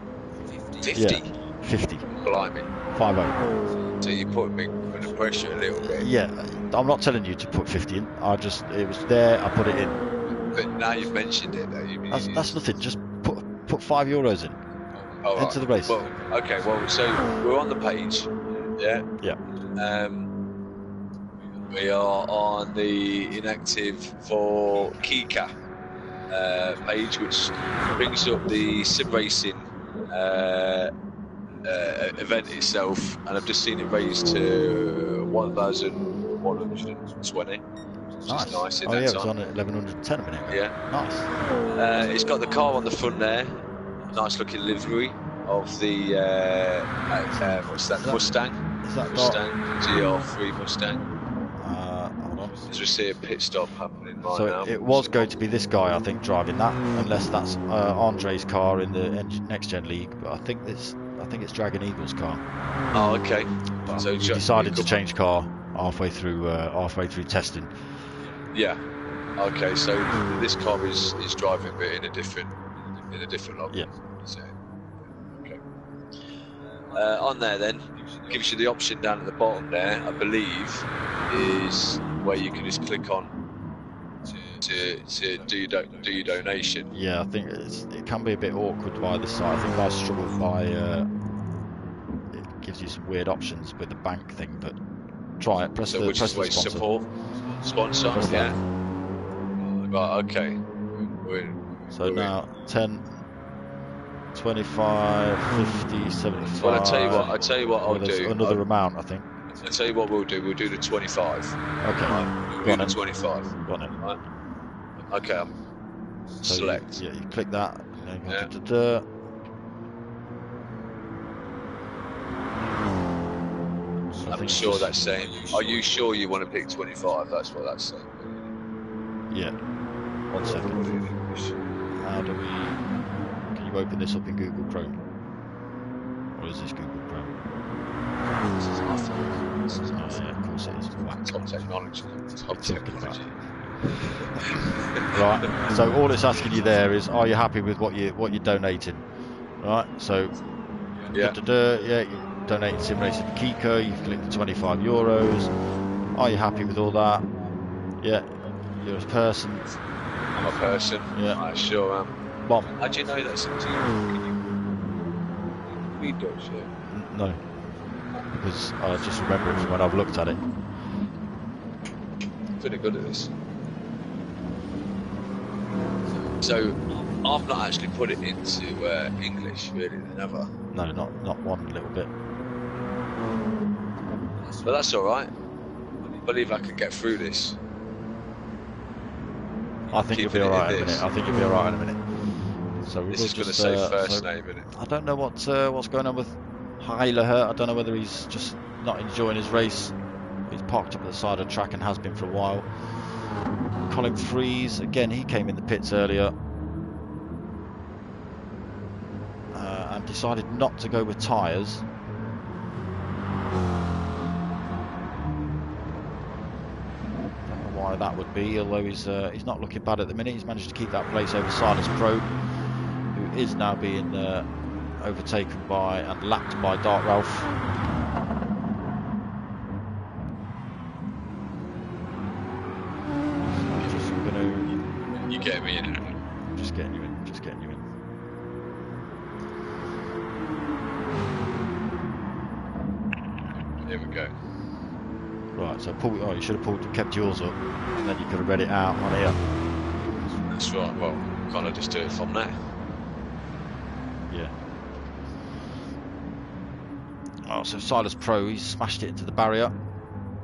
S2: 50?
S1: Yeah, 50.
S2: Blimey.
S1: 50.
S2: So you put me under pressure a little bit.
S1: Yeah, I'm not telling you to put 50 in. It was there, I put it in.
S2: But now you've mentioned it, though.
S1: That's nothing. Just put €5 in.
S2: Oh,
S1: into the race.
S2: Well, okay. Well, so we're on the page. Yeah.
S1: Yeah.
S2: We are on the inactive for KIKA page, which brings up the sim racing event itself, and I've just seen it raised to 1,120.
S1: Nice.
S2: Is nice in
S1: oh
S2: that
S1: yeah,
S2: time.
S1: it was on at 1110 a minute ago.
S2: Yeah.
S1: Nice.
S2: It's got the car on the front there. Nice looking livery of the what's that? Mustang.
S1: Is that
S2: Mustang? GR3 Mustang.
S1: Hold on.
S2: As we see a pit stop happening right
S1: So
S2: now.
S1: it was going to be this guy, I think, driving that, unless that's Andre's car in the Next Gen League. But I think it's Dragon Eagle's car.
S2: Oh, okay.
S1: But
S2: So
S1: he decided to change car halfway through testing.
S2: Yeah. Okay. So this car is driving, but in a different lobby.
S1: Yeah.
S2: So, okay. On there then gives you the option down at the bottom there. I believe is where you can just click on to do your donation.
S1: Yeah, I think it can be a bit awkward by this side. I think I struggle by it gives you some weird options with the bank thing, but try it. Press the sponsor.
S2: Support sponsor.
S1: Press that.
S2: Right. Okay.
S1: So now 10, 25, 50, 75.
S2: Well, I tell you what I'll do.
S1: Another amount, I think.
S2: I'll tell you what we'll do. We'll do the 25.
S1: Okay.
S2: Right. We'll do the 25.
S1: Go on then.
S2: Right. Okay.
S1: So
S2: select.
S1: You click that. And
S2: Yeah. I'm sure that's saying. Are you sure you want to pick 25? That's what that's saying.
S1: Yeah. 1 second. How do we? Can you open this up in Google Chrome? Or is this Google Chrome?
S2: This is nothing. This is
S1: Oh, yeah, of course it is.
S2: top technology. Top technology.
S1: Right. So all it's asking you there is, are you happy with what you're donating? Right. So
S2: Yeah.
S1: Yeah. You donate Sim Racing Kika. You click the €25. Are you happy with all that? Yeah. You're a person.
S2: I'm a person.
S1: Yeah.
S2: I sure am.
S1: Bomb.
S2: How do you know that's something? Can you read those shit?
S1: No. Because I just remember it from when I've looked at it.
S2: Pretty good at this. So I've not actually put it into English really, never.
S1: No, not one little bit.
S2: But that's all right. I believe I can get through this.
S1: I think you'll be alright in a minute. I think you'll be alright in a minute. So
S2: This is going to say first name, isn't it?
S1: I don't know what's going on with Heiler. I don't know whether he's just not enjoying his race. He's parked up at the side of the track and has been for a while. Colin Freeze, again, he came in the pits earlier and decided not to go with tyres. Don't know why that would be, although he's not looking bad at the minute. He's managed to keep that place over Silas Pro, who is now being overtaken by and lapped by Dark Ralph.
S2: You get me in.
S1: Just getting you in. Just getting you in.
S2: Here we go.
S1: Right, so you should have kept yours up, and then you could have read it out on here.
S2: That's right. Well, can't I just do it from there?
S1: Yeah. Oh, so Silas Pro, he's smashed it into the barrier.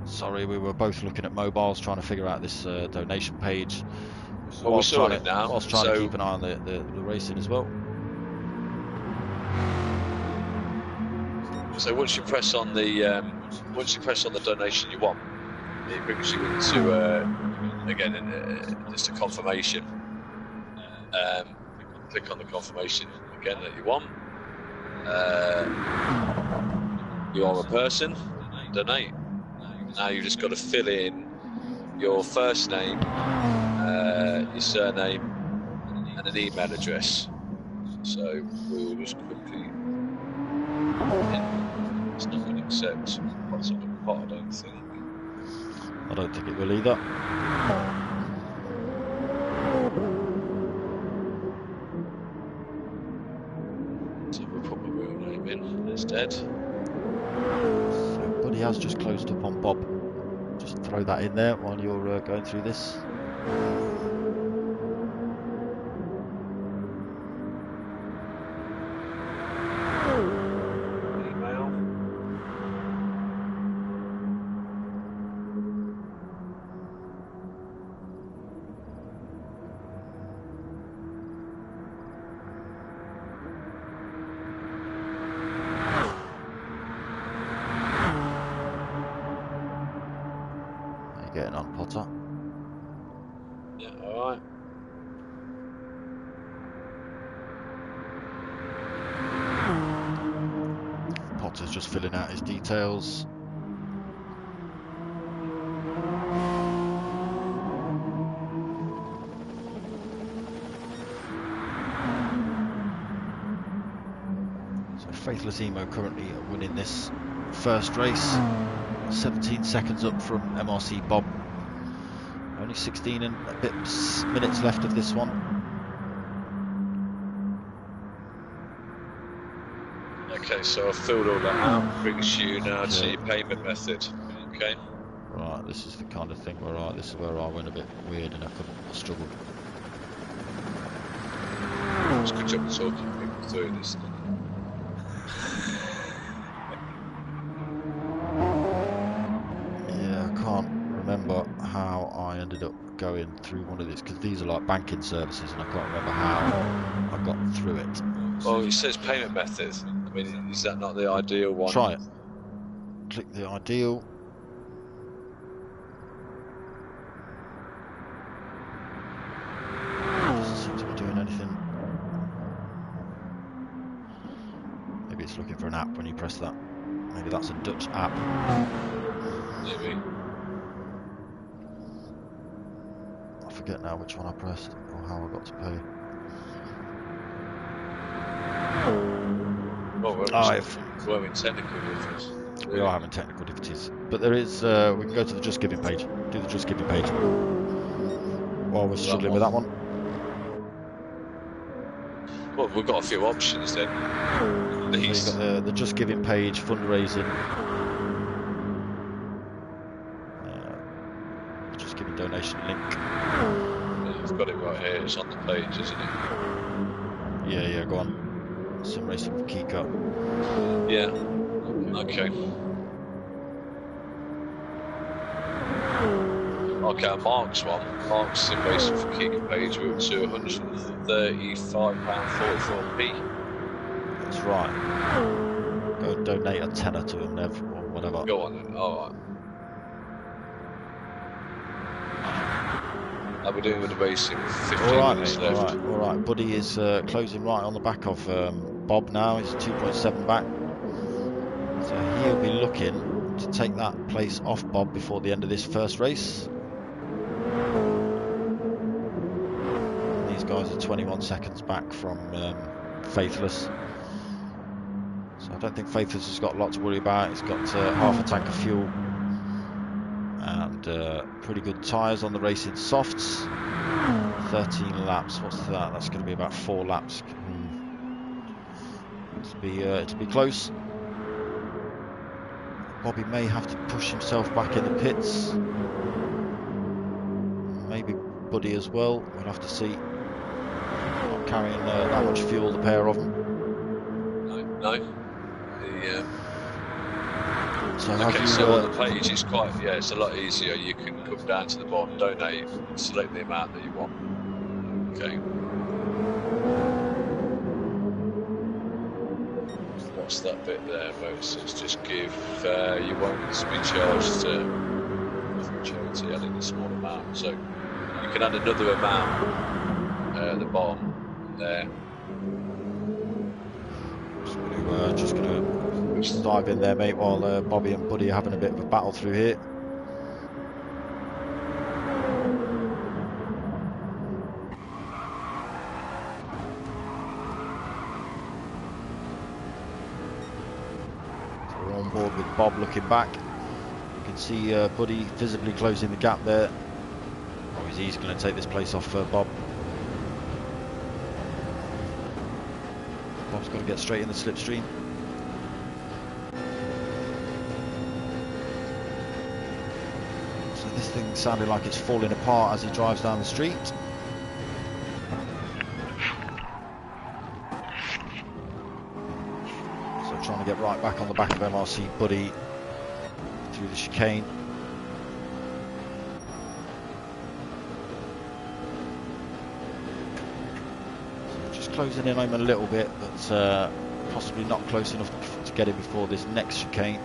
S1: Sorry, we were both looking at mobiles trying to figure out this donation page.
S2: Well, we're sorting it now.
S1: Whilst trying to keep an eye on the racing as well.
S2: So once you press on the donation you want, it brings you into again just a confirmation. Click on the confirmation again that you want. You are a person. Donate. Now you just got to fill in your first name, your surname, and an email address. So we'll just quickly. It's not going to accept what's on the pot, I don't think.
S1: I don't think it will either.
S2: So we'll put my real name in instead.
S1: So Buddy has just closed up on Bob. Just throw that in there while you're going through this. Getting on, Potter.
S2: Yeah, alright.
S1: Potter's just filling out his details. So Faithless Emo currently winning this first race. 17 seconds up from MRC Bob, Only 16 and a bit minutes left of this one.
S2: Okay, so I've filled all that out. Brings you now to your payment method. Okay.
S1: Right, this is the kind of thing where this is where I went a bit weird and I struggled.
S2: It's a good job of talking people through this.
S1: Yeah, I can't remember how I ended up going through one of these, because these are like banking services and I can't remember how I got through it.
S2: Well, it says payment method. I mean, is that not the ideal one?
S1: Try it. Click the ideal. Doesn't seem to be doing anything. Maybe it's looking for an app when you press that. Maybe that's a Dutch app.
S2: Maybe.
S1: I forget now which one I pressed or how I got to pay.
S2: Well, we're in technical difficulties.
S1: We are having technical difficulties, but there is. We can go to the Just Giving page. Do the Just Giving page while we're struggling with that one.
S2: Well, we've got a few options then.
S1: So you've got the Just Giving page, fundraising, Just Giving donation link.
S2: Yeah, we've got it right here. It's on the page, isn't it?
S1: Yeah, go on. Sim Racing with KIKA.
S2: Yeah. Okay. Okay, Mark's one. Mark's Sim Racing for KIKA page. We're up to £135.44p.
S1: That's right. Go and donate a tenner to him, Nev, or whatever.
S2: Go on then. Alright. How are we doing with the racing? 15 minutes left.
S1: Alright. Buddy is closing right on the back of Bob now. He's 2.7 back. So he'll be looking to take that place off Bob before the end of this first race. And these guys are 21 seconds back from Faithless. So I don't think Faithless has got a lot to worry about. He's got half a tank of fuel and pretty good tyres on the racing softs. 13 laps. What's that? That's going to be about 4 laps. To be close. Bobby may have to push himself back in the pits. Maybe Buddy as well. We'll have to see. Not carrying that much fuel, the pair of them.
S2: No.
S1: So
S2: okay, so on the page it's it's a lot easier. You can come down to the bottom, donate, select the amount that you want. Okay. What's that bit there, Moses? Just give, you won't be charged to charity, adding a small amount. So you can add another amount at the bottom there.
S1: Just going to dive in there, mate, while Bobby and Buddy are having a bit of a battle through here. So we're on board with Bob looking back. You can see Buddy visibly closing the gap there. Oh, he's going to take this place off Bob. Bob's got to get straight in the slipstream. So this thing sounded like it's falling apart as he drives down the street. So trying to get right back on the back of MRC Buddy through the chicane. Closing in on him a little bit, but possibly not close enough to get him before this next chicane.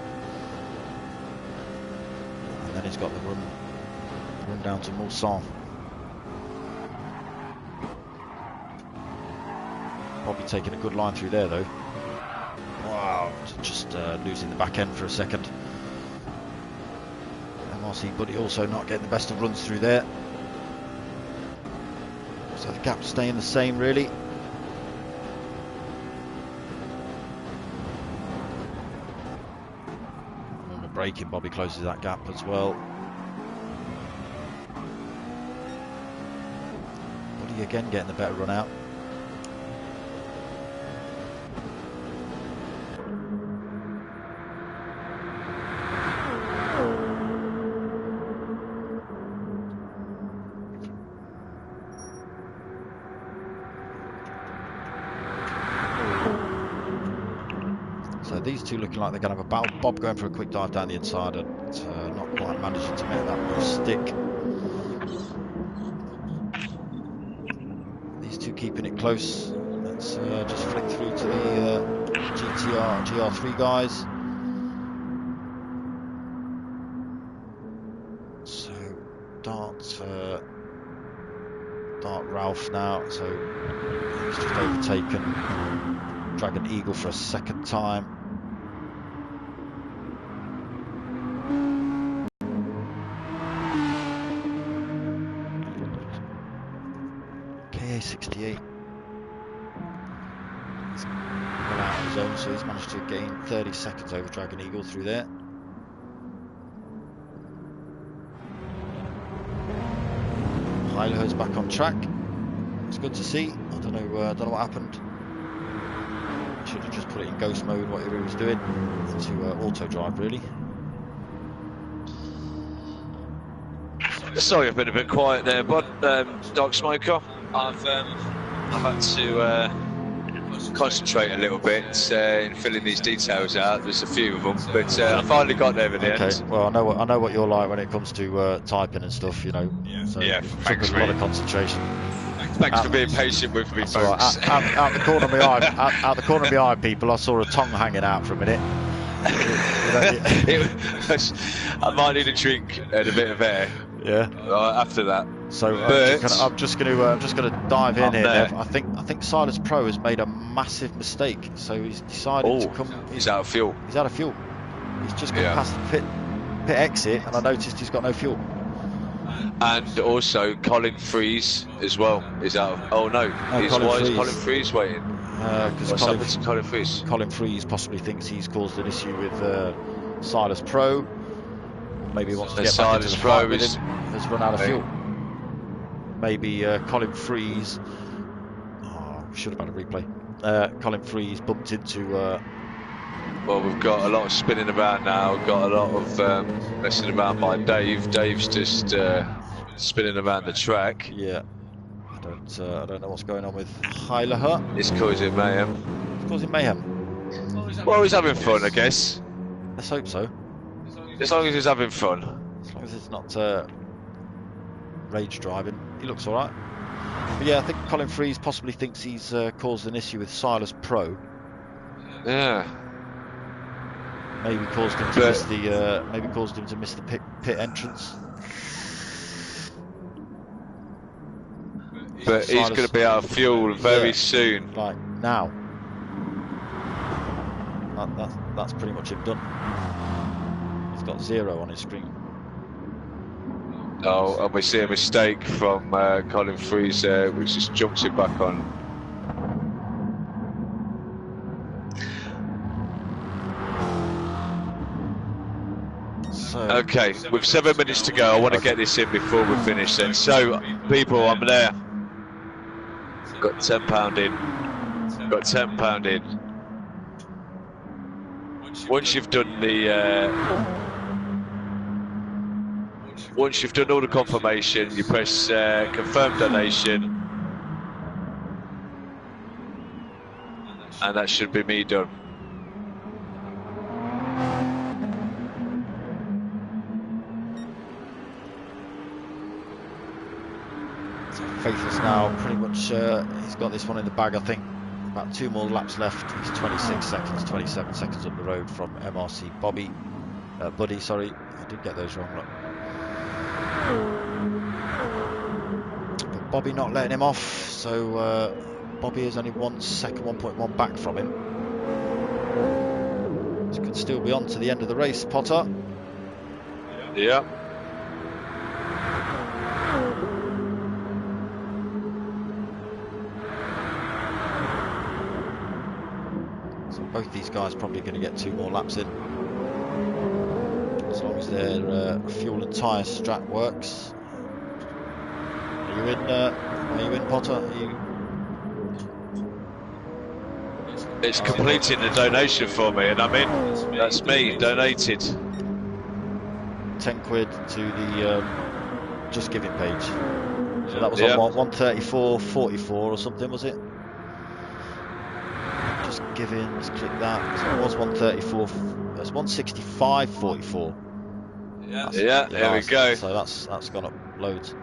S1: And then he's got the run down to Mulsanne. Bobby taking a good line through there though. Wow, just losing the back end for a second. MRC Buddy also not getting the best of runs through there. So the gap's staying the same really. Braking, Bobby closes that gap as well. Buddy again getting the better run out. So these two looking like they're going to have a battle. Bob going for a quick dive down the inside and not quite managing to make that move stick. These two keeping it close. Let's just flick through to the GR3 guys. So Dart Ralph now. So he's just overtaken Dragon Eagle for a second time. KA68 he's well out of his zone, so he's managed to gain 30 seconds over Dragon Eagle through there. Hylo's back on track. It's good to see. I don't know what happened. Should have just put it in ghost mode, whatever he was doing, to auto drive really.
S2: Sorry, I've been a bit quiet there, but darksmoka, I've had to concentrate a little bit in filling these details out. There's a few of them, but I finally got there in the end.
S1: Well, I know what you're like when it comes to typing and stuff, you know. So
S2: yeah, thanks,
S1: a lot of concentration.
S2: Thanks for being patient with me, folks.
S1: Right. Out the corner of my eye, out the corner of my eye, people, I saw a tongue hanging out for a minute.
S2: I might need a drink and a bit of air.
S1: Yeah.
S2: After that.
S1: So I'm just going to dive in here. Nev. I think Silas Pro has made a massive mistake. So he's decided to come.
S2: He's out of fuel.
S1: He's out of fuel. He's just gone past the pit exit, and I noticed he's got no fuel.
S2: And also Colin Freeze as well is out of. Oh no, why is Colin Freeze waiting? What's happened to Colin Freeze?
S1: Colin Freeze possibly thinks he's caused an issue with Silas Pro. Maybe he wants to get back into the fight with him. Has run out of fuel. Maybe Colin Freeze. Oh, we should have had a replay. Colin Freeze bumped into.
S2: Well, we've got a lot of spinning about now. We've got a lot of messing about by Dave. Dave's just spinning around the track.
S1: Yeah. I don't know what's going on with Hyla.
S2: It's causing mayhem.
S1: It's causing mayhem.
S2: Well, he's having fun, I guess.
S1: Let's hope so.
S2: As long as he's having fun.
S1: As long as it's not rage driving, he looks all right. But yeah, I think Colin Freeze possibly thinks he's caused an issue with Silas Pro.
S2: Yeah.
S1: Maybe caused him to miss the. Maybe caused him to miss the pit entrance.
S2: But he's going to be out of fuel very soon.
S1: Like now. That's pretty much him done. He's got 0 on his screen.
S2: Oh, and we see a mistake from Colin Freeze there, which just jumps him back on. Okay, with 7 minutes to go, I want to get this in before we finish then. So, people, I'm there. Got £10 in. Got £10 in. Once you've done the... once you've done all the confirmation, you press confirm donation. And that should be me done.
S1: Faithless now, pretty much he's got this one in the bag, I think. About 2 more laps left. He's 26 seconds, 27 seconds up the road from MRC Buddy, sorry. I did get those wrong. Look. But Bobby not letting him off, so Bobby is only 1 second, 1.1 back from him. This could still be on to the end of the race, Potter.
S2: Yeah.
S1: Both these guys probably going to get 2 more laps in, as long as their fuel and tyre strat works. you in? Are you in, Potter? Are you...
S2: It's completing the donation for me, and I'm in. That's me, donated.
S1: 10 quid to the Just Giving page. So that was on what, 134.44 or something, was it? Just Giving, let's click that. So it was 134, that's 165.44.
S2: Yeah, there we go.
S1: So that's gone up loads.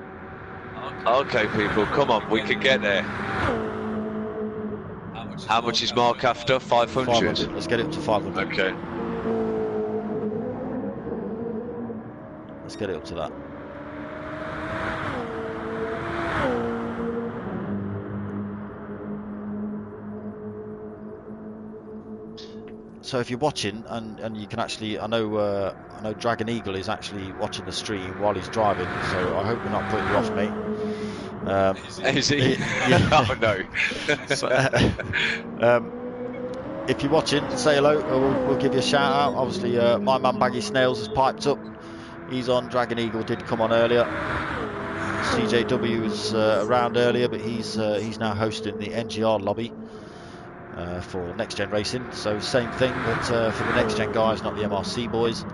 S2: Okay, people, come on, we can get there. How much is Mark after? 500?
S1: 500. Let's get it up to 500.
S2: Okay.
S1: Let's get it up to that. So if you're watching, and you can actually, I know Dragon Eagle is actually watching the stream while he's driving, so I hope we're not putting you off, mate.
S2: Is he?
S1: Yeah.
S2: Oh no.
S1: If you're watching, say hello. We'll give you a shout out. Obviously, my man Baggy Snails has piped up. He's on. Dragon Eagle did come on earlier. CJW was around earlier, but he's now hosting the NGR lobby for Next Gen Racing. So same thing, but for the Next Gen guys, not the MRC boys.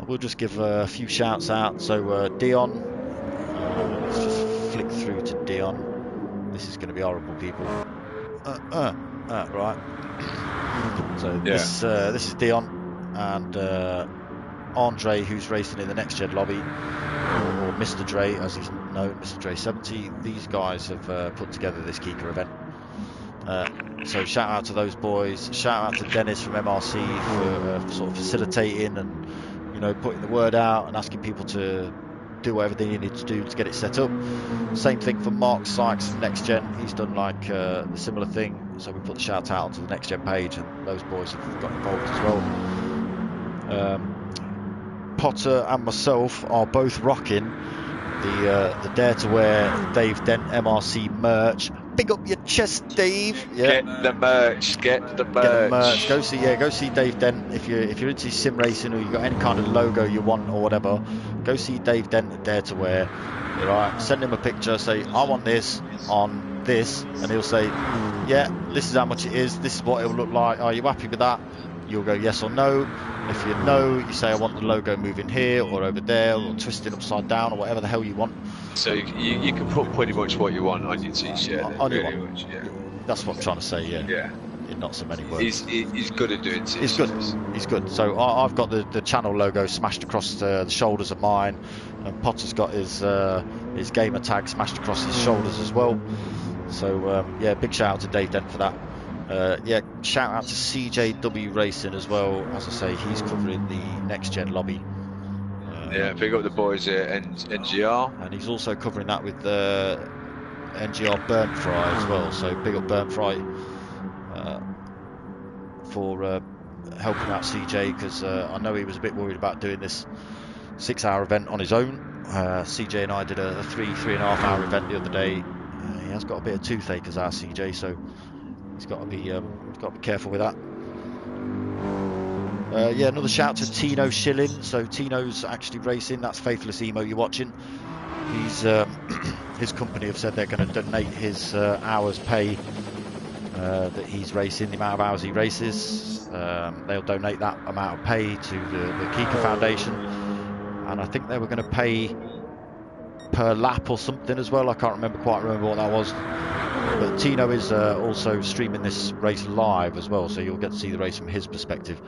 S1: We'll just give a few shouts out. So Dion, let's just flick through to Dion. This is going to be horrible, people. Right. So yeah. This is Dion and Andre, who's racing in the Next Gen lobby, or Mr. Dre, as he's known, Mr. Dre 70. These guys have put together this KIKA event. So shout out to those boys. Shout out to Dennis from MRC for sort of facilitating and, you know, putting the word out and asking people to do whatever they needed to do to get it set up. Same thing for Mark Sykes from Next Gen. He's done like the similar thing. So we put the shout out to the Next Gen page, and those boys have got involved as well. Potter and myself are both rocking the Dare to Wear Dave Dent MRC merch. Big up your chest, Dave. Yeah.
S2: Get the merch. Get the merch.
S1: Go see Dave Dent if you're into sim racing, or you got any kind of logo you want or whatever. Go see Dave Dent at Dare to Wear. All right. Send him a picture. Say I want this on this, and he'll say, yeah, this is how much it is. This is what it will look like. Are you happy with that? You'll go yes or no. If you know, you say I want the logo moving here or over there or twisted upside down or whatever the hell you want.
S2: So you can put pretty much what you want on your t-shirt.
S1: On your one. Yeah. That's what I'm trying to say. Yeah. In not so many words.
S2: He's good at doing t-shirts.
S1: He's good. So I've got the channel logo smashed across the shoulders of mine, and Potter's got his gamer tag smashed across his shoulders as well. So yeah, big shout out to Dave Dent for that. Yeah, shout out to CJW Racing as well. As I say, he's covering the Next Gen lobby.
S2: Yeah, big up the boys here, NGR.
S1: And he's also covering that with NGR Burnt Fry as well. So big up Burnt Fry for helping out CJ, because I know he was a bit worried about doing this 6-hour event on his own. CJ and I did a 3.5 hour event the other day. He has got a bit of toothache as our CJ, so he's got to be careful with that. Yeah, another shout to Tino Schilling. So Tino's actually racing. That's Faithless Emo you're watching. He's his company have said they're going to donate his hours pay that he's racing, the amount of hours he races. They'll donate that amount of pay to the KIKA Foundation, and I think they were going to pay per lap or something as well. I can't quite remember what that was. But Tino is also streaming this race live as well, so you'll get to see the race from his perspective,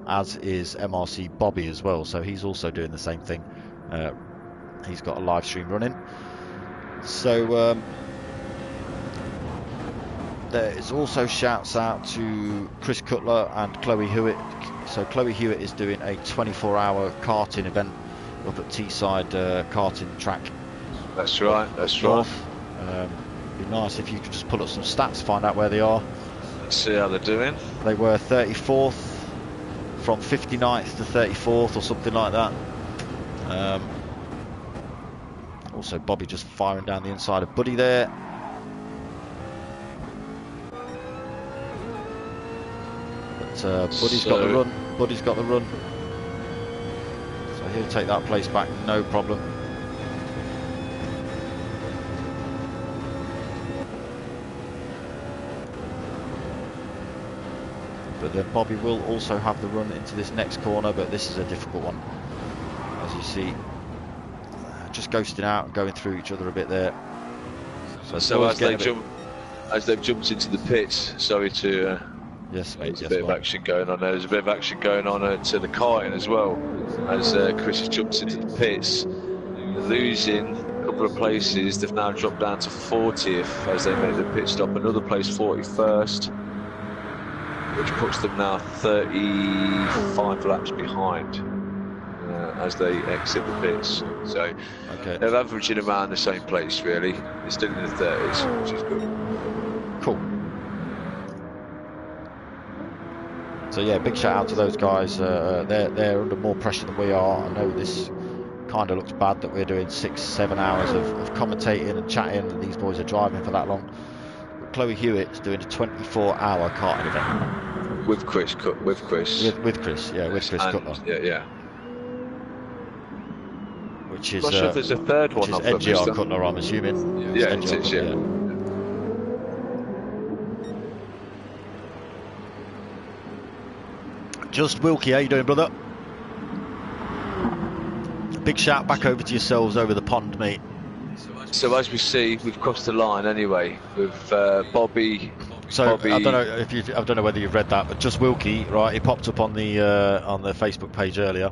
S1: as is MRC Bobby as well. So he's also doing the same thing. He's got a live stream running. So there is also shouts out to Chris Cutler and Chloe Hewitt. So Chloe Hewitt is doing a 24-hour karting event up at Teesside karting track.
S2: That's right. That's right.
S1: Be nice if you could just pull up some stats, find out where they are.
S2: Let's see how they're doing.
S1: They were 34th from 59th to 34th or something like that. Also Bobby just firing down the inside of Buddy there. But Buddy's got the run. Buddy's got the run. So he'll take that place back, no problem. but then Bobby will also have the run into this next corner, but this is a difficult one, as you see. Just ghosting out and going through each other a bit there.
S2: So as they've jumped into the pits, sorry to
S1: yes, mate,
S2: there's a bit of action going on there. There's a bit of action going on to the karting as well, as Chris has jumped into the pits, losing a couple of places. They've now dropped down to 40th as they make the pit stop. Another place 41st, which puts them now 35 laps behind as they exit the pits. So they're averaging around the same place, really. They're still in the 30s, which is good.
S1: Cool. So yeah, big shout out to those guys. They're under more pressure than we are. I know this kind of looks bad that we're doing 6-7 hours of commentating and chatting, and these boys are driving for that long. But Chloe Hewitt's doing a 24-hour karting event
S2: with Chris.
S1: With Chris Cutler.
S2: Yeah.
S1: Which is
S2: I'm not sure if there's a third one.
S1: Which is NGR Cutler, I'm assuming.
S2: Yeah, it is. Yeah.
S1: Just Wilkie, how you doing, brother? A big shout back over to yourselves over the pond, mate.
S2: So as we see, we've crossed the line anyway with Bobby.
S1: So I don't know whether you've read that, but just Wilkie, right? He popped up on the Facebook page earlier,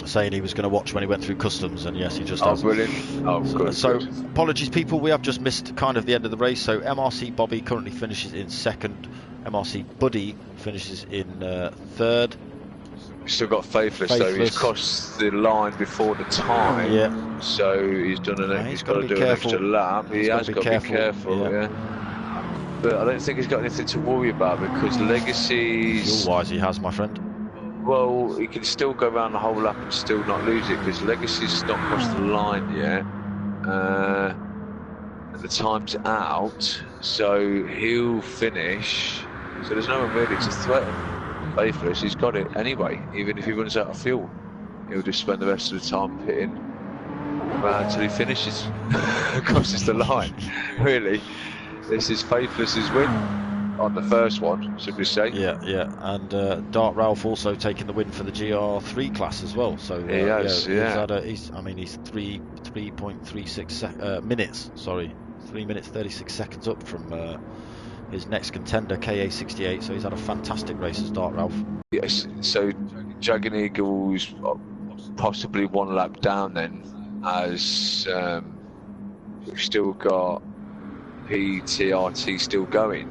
S1: saying he was going to watch when he went through customs, and yes, he just has.
S2: Brilliant. Good.
S1: So apologies, people, we have just missed kind of the end of the race. So MRC Bobby currently finishes in second. MRC Buddy finishes in third.
S2: We've still got Faithless, though. He's crossed the line before the time.
S1: Yeah.
S2: So he's done he's got to do an extra lap. He has got to be careful. Yeah. But I don't think he's got anything to worry about, because Legacy's.
S1: Fuel-wise, he has, my friend.
S2: Well, he can still go around the whole lap and still not lose it, because Legacy's not crossed the line yet. The time's out, so he'll finish. So there's no one really to threaten Faithless. He's got it anyway. Even if he runs out of fuel, he'll just spend the rest of the time pitting around until he finishes, crosses the line. Really, this is Faithless's win on the first one, should we say?
S1: Yeah. And Dart Ralph also taking the win for the GR3 class as well. So
S2: he has,
S1: he's 3.36 minutes. Sorry, 3 minutes 36 seconds up from his next contender, KA68. So he's had a fantastic race as Dart Ralph.
S2: Yes. So Dragon Eagle's possibly one lap down then, as we've still got PTRT still going.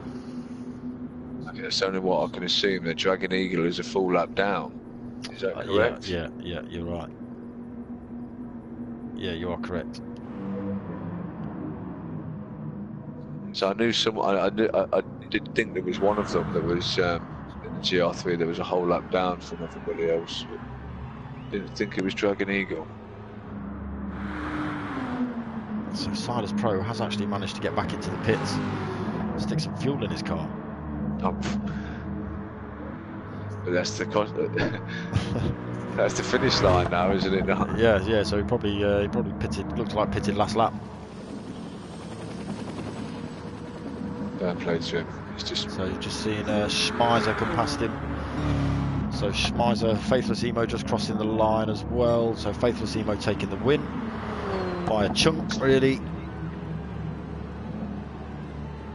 S2: That's only what I can assume. The Dragon Eagle is a full lap down. Is that correct?
S1: Yeah, you're right. Yeah, you are correct.
S2: So I knew I did think there was one of them that was in the GR3. There was a whole lap down from everybody else. But didn't think it was Dragon Eagle.
S1: So Silas Pro has actually managed to get back into the pits, stick some fuel in his car.
S2: But that's the that's the finish line now, isn't it?
S1: Yeah. So he probably pitted. Looked like pitted last lap.
S2: Fair play to him.
S1: So you've just seen Schmeiser come past him. So Schmeiser, Faithless Emo just crossing the line as well. So Faithless Emo taking the win by a chunk, really.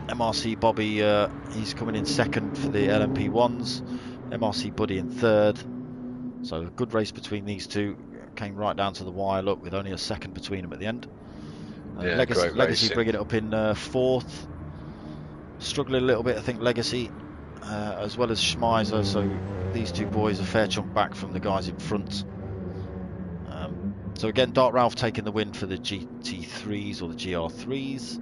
S1: MRC Bobby, he's coming in second for the LMP1s. MRC Buddy in third. So a good race between these two. Came right down to the wire, look, with only a second between them at the end. Legacy bringing it up in fourth. Struggling a little bit, I think, Legacy, as well as Schmeiser. So these two boys a fair chunk back from the guys in front. So again, Dart Ralph taking the win for the GT3s or the GR3s.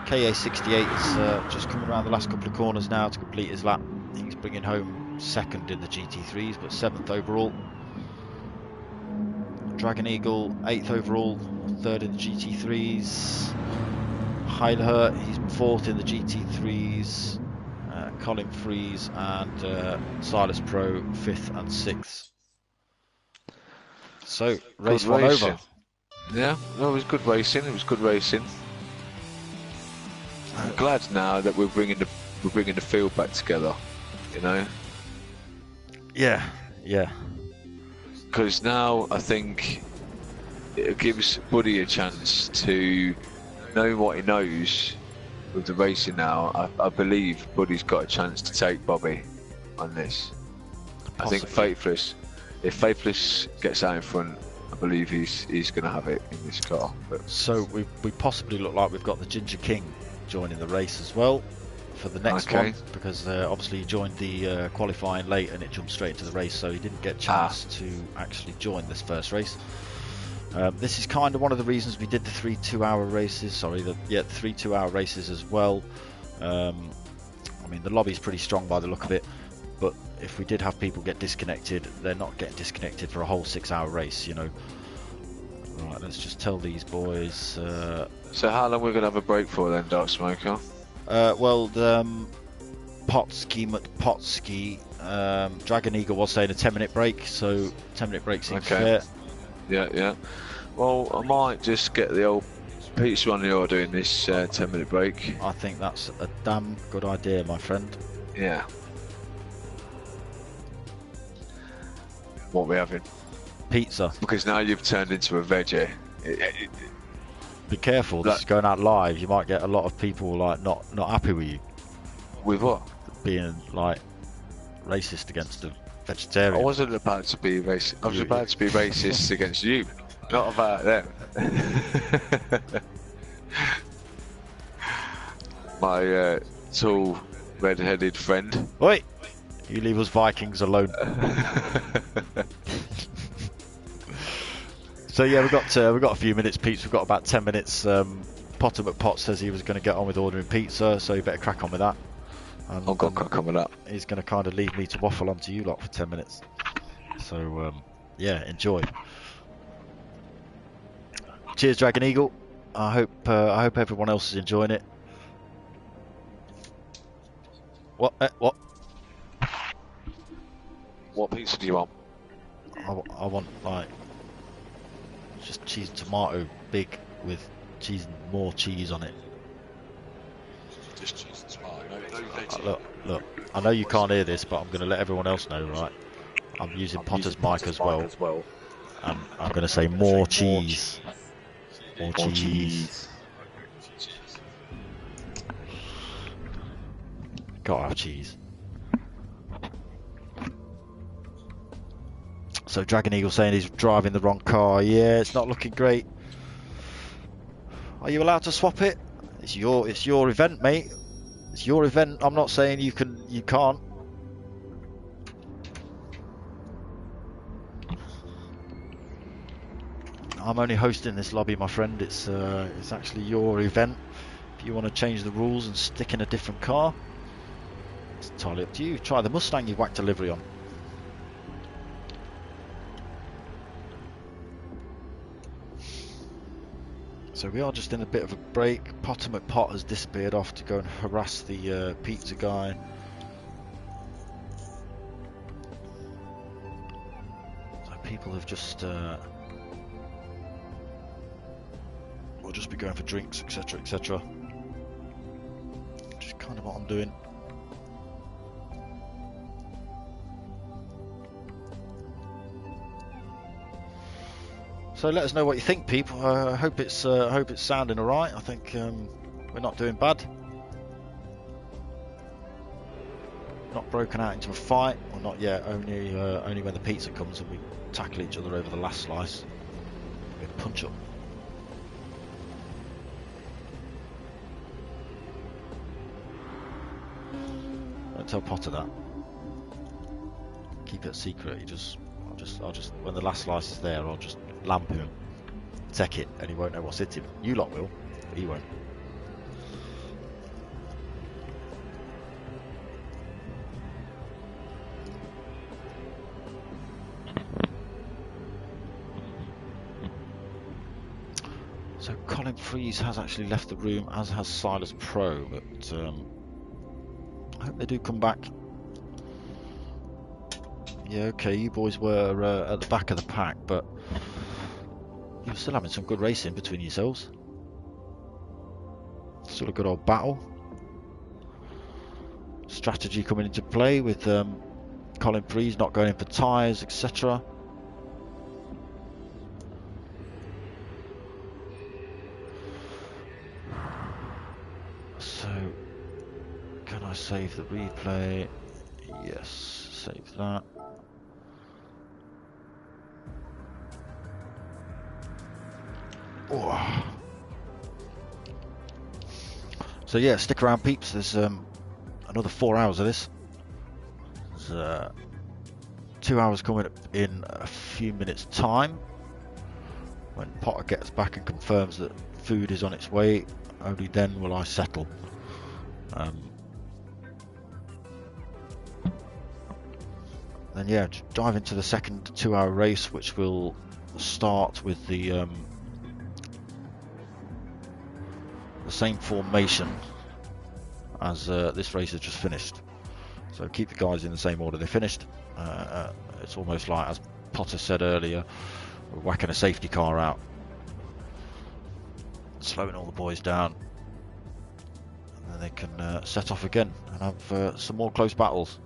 S1: KA68 is just coming around the last couple of corners now to complete his lap. He's bringing home second in the GT3s, but 7th overall. Dragon Eagle 8th overall, 3rd in the GT3s. Heilher, he's 4th in the GT3s. Colin Freeze and Silas Pro 5th and 6th. So race one over.
S2: Yeah, no, it was good racing. I'm glad now that we're bringing the we're bringing the field back together, you know.
S1: Yeah, yeah.
S2: Because now I think it gives Buddy a chance to know what he knows with the racing now. I believe Buddy's got a chance to take Bobby on this.
S1: Possibly.
S2: I think Faithless, if Faithless gets out in front, I believe he's going to have it in this car. But
S1: so we possibly look like we've got the Ginger King joining the race as well for the next one, because obviously he joined the qualifying late and it jumped straight into the race, so he didn't get a chance to actually join this first race. This is kind of one of the reasons we did the 3 2-hour races. Sorry, the 3 2-hour races as well. I mean, the lobby's pretty strong by the look of it, but if we did have people get disconnected, they're not getting disconnected for a whole 6-hour race, you know. Right, let's just tell these boys.
S2: So how long are we going to have a break for then, Darksmoka?
S1: Well, the Potsky, Dragon Eagle was saying a 10-minute break, so 10-minute break seems fair.
S2: Yeah. Well, I might just get the old pizza on the order in this 10-minute break.
S1: I think that's a damn good idea, my friend.
S2: Yeah. What are we having?
S1: Pizza.
S2: Because now you've turned into a veggie.
S1: Be careful, this is going out live. You might get a lot of people like not happy with you.
S2: With what?
S1: Being like racist against a vegetarian.
S2: I wasn't about to be racist. I was about to be racist against you, not about them. My tall, red-headed friend.
S1: Oi! You leave us Vikings alone. So yeah, we've got a few minutes, Pete. We've got about 10 minutes. Potter McPot says he was going to get on with ordering pizza, so you better crack on with that. And,
S2: I've got to crack on with that.
S1: He's going to kind of leave me to waffle onto you lot for 10 minutes. So yeah, enjoy. Cheers, Dragon Eagle. I hope everyone else is enjoying it. What? What?
S2: What pizza do you want?
S1: I want like just cheese and tomato, big with cheese and more cheese on it.
S2: Just cheese and tomato. No veggie.
S1: Look. I know you can't hear this, but I'm going to let everyone else know, right? I'm using Potter's mic as well. I'm going to say more cheese. More cheese. Gotta have cheese. So Dragon Eagle saying he's driving the wrong car. Yeah, it's not looking great. Are you allowed to swap it? It's your event, mate. It's your event. I'm not saying you can't. I'm only hosting this lobby, my friend. It's actually your event. If you want to change the rules and stick in a different car, it's entirely up to you. Try the Mustang you whacked a livery on. So we are just in a bit of a break. Potter McPot has disappeared off to go and harass the pizza guy. So people have just will just be going for drinks, etc, etc. Which is kind of what I'm doing. So let us know what you think, people. I hope it's sounding all right. I think we're not doing bad. Not broken out into a fight, or not yet. Only when the pizza comes and we tackle each other over the last slice. We punch up. Don't tell Potter that. Keep it a secret. I'll just when the last slice is there, I'll just lamp him, tech it, and he won't know what's hit him. You lot will, but he won't. So Colin Freeze has actually left the room, as has Silas Pro, but I hope they do come back. Yeah, okay, you boys were at the back of the pack, but you were still having some good racing between yourselves. Still a good old battle. strategy coming into play with Colin Freeze not going in for tyres, etc. So, can I save the replay? Yes, save that. Oh. So yeah, stick around peeps, there's another 4 hours of this. There's 2 hours coming up in a few minutes time. When Potter gets back and confirms that food is on its way, only then will I settle. Then yeah, dive into the second 2 hour race, which will start with the same formation as this race has just finished. So keep the guys in the same order they finished. It's almost like, as Potter said earlier, we're whacking a safety car out, slowing all the boys down, and then they can set off again and have some more close battles.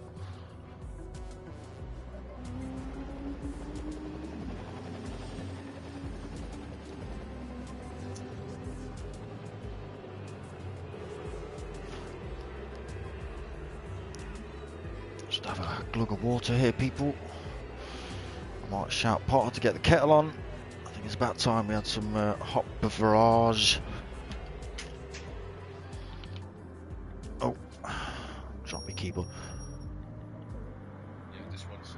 S1: Just have a glug of water here, people. I might shout Potter to get the kettle on. I think it's about time we had some hot beverage. Oh, drop my keyboard.
S2: Yeah, this one's.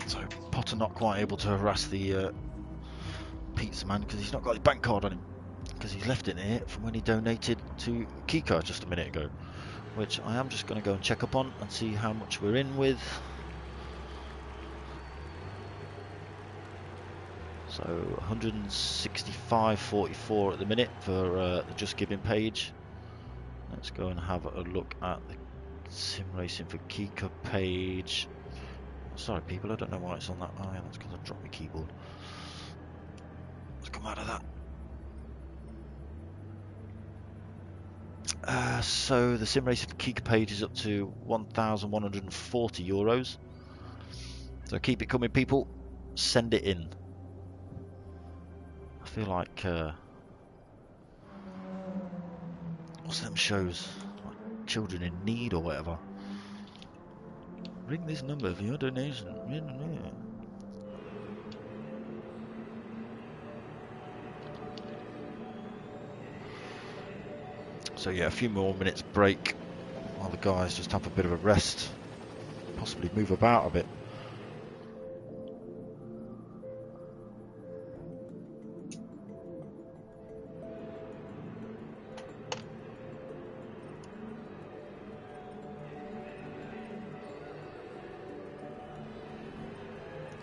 S1: So Potter not quite able to harass the pizza man because he's not got his bank card on him, because he's left it here from when he donated to Kika just a minute ago, which I am just going to go and check up on and see how much we're in with. So 165.44 at the minute for the Just Giving page. Let's go and have a look at the Sim Racing for Kika page. Sorry people, I don't know why it's on that. Oh yeah, that's because I dropped my keyboard. Let's come out of that. So the Sim Racing for Kika page is up to 1,140 euros. So keep it coming, people. Send it in. I feel like what's them shows? Like Children in Need or whatever. Ring this number for your donation. So yeah, a few more minutes break while the guys just have a bit of a rest, possibly move about a bit.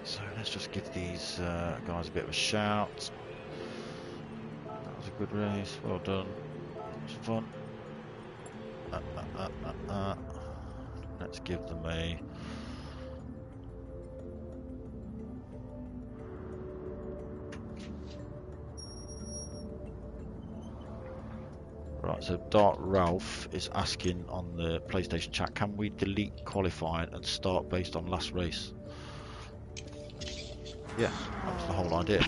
S1: So let's just give these guys a bit of a shout. That was a good race, well done. Fun. Let's give them a right. So Dart Ralph is asking on the PlayStation chat, can we delete qualifying and start based on last race? Yeah, that's the whole idea.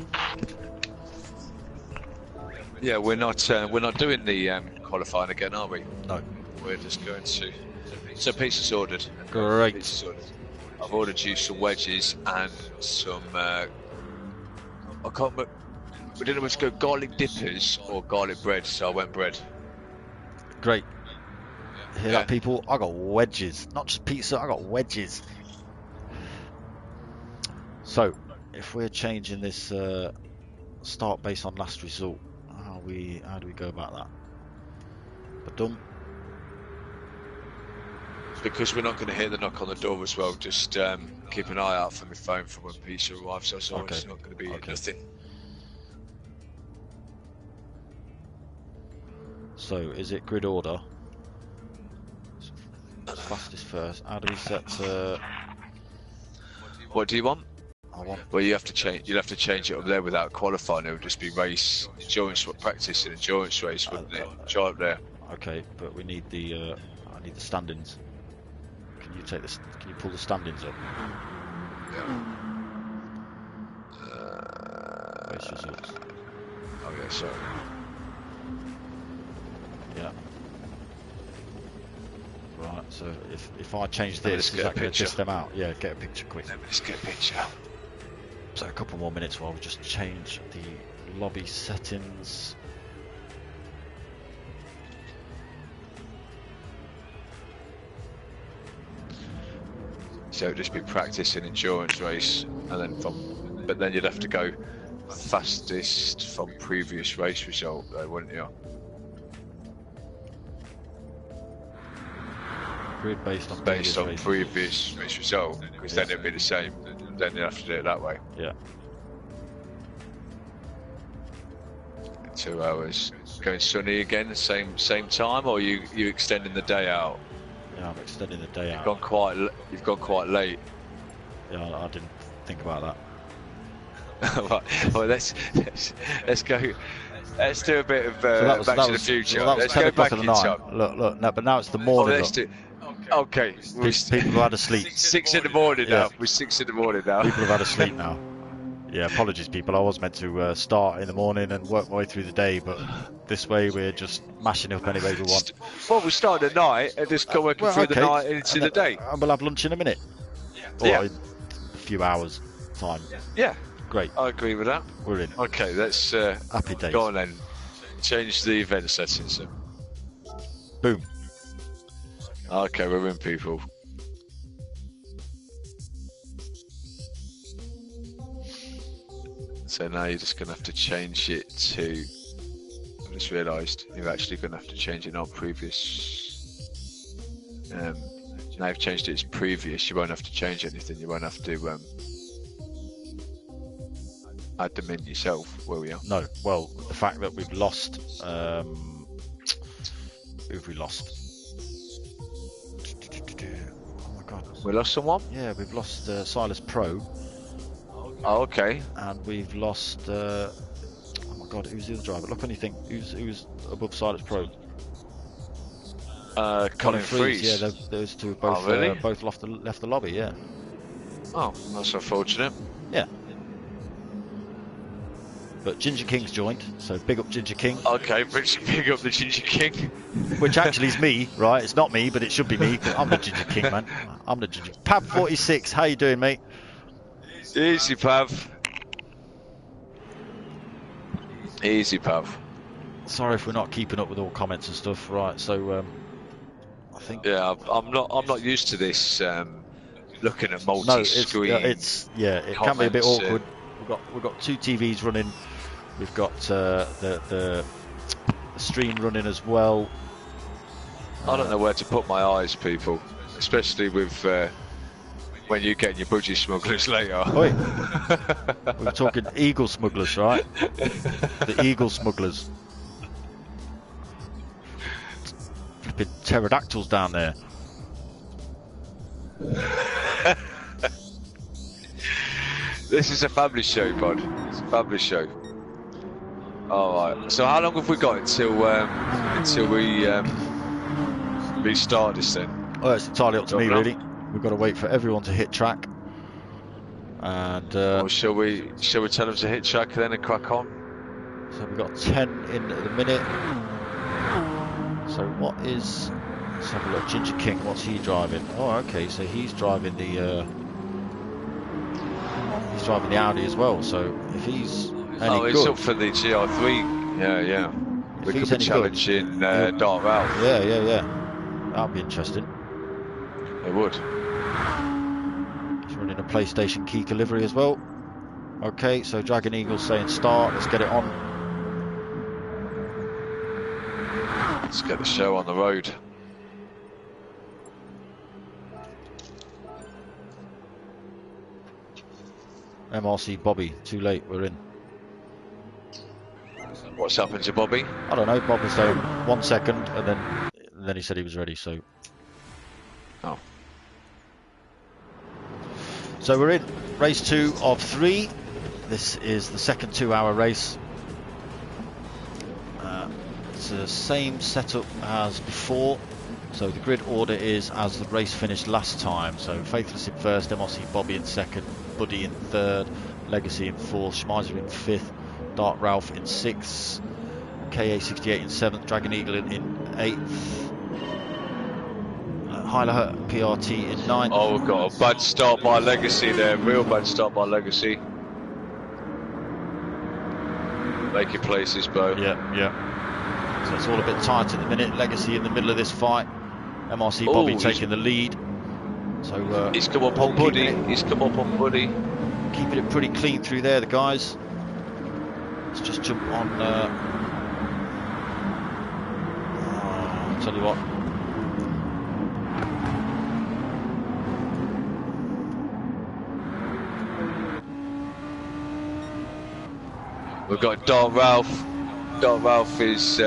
S2: Yeah, we're not doing the qualifying again, are we?
S1: No.
S2: We're just going to. So pizza's ordered.
S1: Great.
S2: Pizza's ordered. I've ordered you some wedges and some. I can't remember. We didn't know whether to go garlic dippers or garlic bread, so I went bread.
S1: Great. Hear that, people? I got wedges, not just pizza. I got wedges. So, if we're changing this start based on last result, how do we go about that? But
S2: because we're not going to hear the knock on the door as well. Just keep an eye out for my phone for when pizza arrives. So it's not going to be nothing.
S1: So, is it grid order? Fastest first. How do we set?
S2: What do you want? Well, you have to change. You'll have to change it up there without qualifying. It would just be race endurance practice and endurance race, wouldn't it? Try up there.
S1: Okay, but we need the. I need the standings. Can you take this? Can you pull the standings up?
S2: Yeah.
S1: Race results.
S2: Oh yeah, sorry.
S1: Yeah. Right. So if I change this, is that going to test them out? Yeah. Get a picture quick.
S2: Let's get a picture.
S1: So a couple more minutes while we just change the lobby settings.
S2: So it'd just be practice and endurance race, and then but then you'd have to go fastest from previous race result, though, wouldn't you?
S1: Grid based on
S2: previous race result, because then it'd be the same. Then you have to do it that way.
S1: Yeah.
S2: 2 hours. Going sunny again, same time, or you extending the day out?
S1: Yeah, I'm extending the day out.
S2: You've gone quite late.
S1: Yeah, I didn't think about that.
S2: Right. Well, let's go. Let's do a bit of Back to the Future.
S1: Well, that was 10 o'clock at night. Look, no, but now it's the morning.
S2: Okay.
S1: People have had a sleep.
S2: 6 in the morning now. We're 6 in the morning now.
S1: People have had a sleep now. Yeah, apologies, people. I was meant to start in the morning and work my way through the day, but this way we're just mashing up any way we want.
S2: Well, we start at night and just go working through the night into the day.
S1: And we'll have lunch in a minute. Or in a few hours' time.
S2: Yeah.
S1: Great.
S2: I agree with that.
S1: We're in.
S2: Okay, let's
S1: happy days.
S2: Go on then. Change the event settings then.
S1: Boom.
S2: Okay, we're in, people. So now you're just going to have to change it to... I just realised you're actually going to have to change it, not previous. Now you've changed it as previous, you won't have to change anything. You won't have to add them in yourself, will you?
S1: No. Well, the fact that we've lost... who have we lost? Oh my God.
S2: We lost someone?
S1: Yeah, we've lost Silas Pro.
S2: Oh, okay.
S1: And we've lost. Oh my God, who's the other driver? Look on you think. Who's above Silas Pro?
S2: Colin Freeze.
S1: Yeah, those two have both both left the lobby. Yeah.
S2: Oh, that's unfortunate.
S1: Yeah. But Ginger King's joined, so big up Ginger King.
S2: Okay, big up the Ginger King.
S1: Which actually is me, right? It's not me, but it should be me. I'm the Ginger King, man. I'm the Ginger. Pab 46, how you doing, mate?
S2: Easy, Pav. Easy, Pav.
S1: Sorry if we're not keeping up with all comments and stuff. Right, so I think.
S2: Yeah, I'm not used to this. Looking at multi-screen.
S1: No, it can be a bit awkward. We've got two TVs running. We've got the stream running as well.
S2: I don't know where to put my eyes, people, especially with when you get your budgie smugglers later.
S1: Oi. We're talking eagle smugglers, right? The eagle smugglers. Flipping pterodactyls down there.
S2: This is a family show, bud. It's a family show. All right. So how long have we got until we restart this then?
S1: Oh, it's entirely up to me, really. We've got to wait for everyone to hit track. And
S2: or shall we tell them to hit track then and crack on?
S1: So we've got 10 in at the minute. So what is? Let's have a look. Ginger King. What's he driving? Oh, okay. So he's driving the. He's driving the Audi as well. So if he's any
S2: it's
S1: good,
S2: up for the GR3. Yeah. We could be challenging Dark Ralph.
S1: Yeah. That'd be interesting.
S2: It would.
S1: He's running a PlayStation Kika livery as well. Okay, so Dragon Eagle's saying start. Let's get it on.
S2: Let's get the show on the road.
S1: MRC Bobby, too late, we're in.
S2: What's happened to Bobby?
S1: I don't know, Bob was saying 1 second and then he said he was ready, so.
S2: Oh.
S1: So we're in race 2 of 3. This is the second 2-hour race. It's the same setup as before. So the grid order is as the race finished last time. So Faithless in first, MRC Bobby in second, Buddy in third, Legacy in fourth, Schmeiser in fifth, Dark Ralph in sixth, KA68 in seventh, Dragon Eagle in eighth, Heiler PRT in ninth.
S2: Oh, we've got a bad start by Legacy there, real bad start by Legacy. Making places, Bo.
S1: Yeah. So it's all a bit tight at the minute. Legacy in the middle of this fight. MRC Bobby taking the lead. So
S2: he's come up on Buddy. He's come up on Buddy.
S1: Keeping it pretty clean through there, the guys. Let's just jump on. I'll tell you what.
S2: We've got Dark Ralph. Dark Ralph is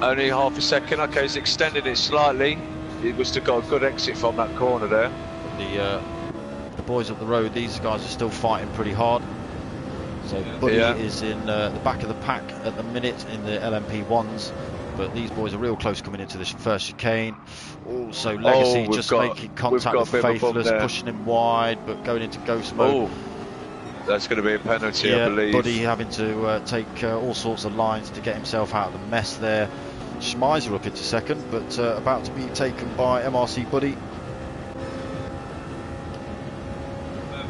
S2: only half a second. Okay, he's extended it slightly. He must have got a good exit from that corner there.
S1: The boys up the road, these guys are still fighting pretty hard. So Buddy is in the back of the pack at the minute in the LMP1s, but these boys are real close coming into this first chicane. Also Legacy just making contact with Faithless, pushing him wide, but going into ghost mode.
S2: That's going to be a penalty, I believe.
S1: Buddy having to take all sorts of lines to get himself out of the mess there. Schmeiser up into second, but about to be taken by MRC Buddy.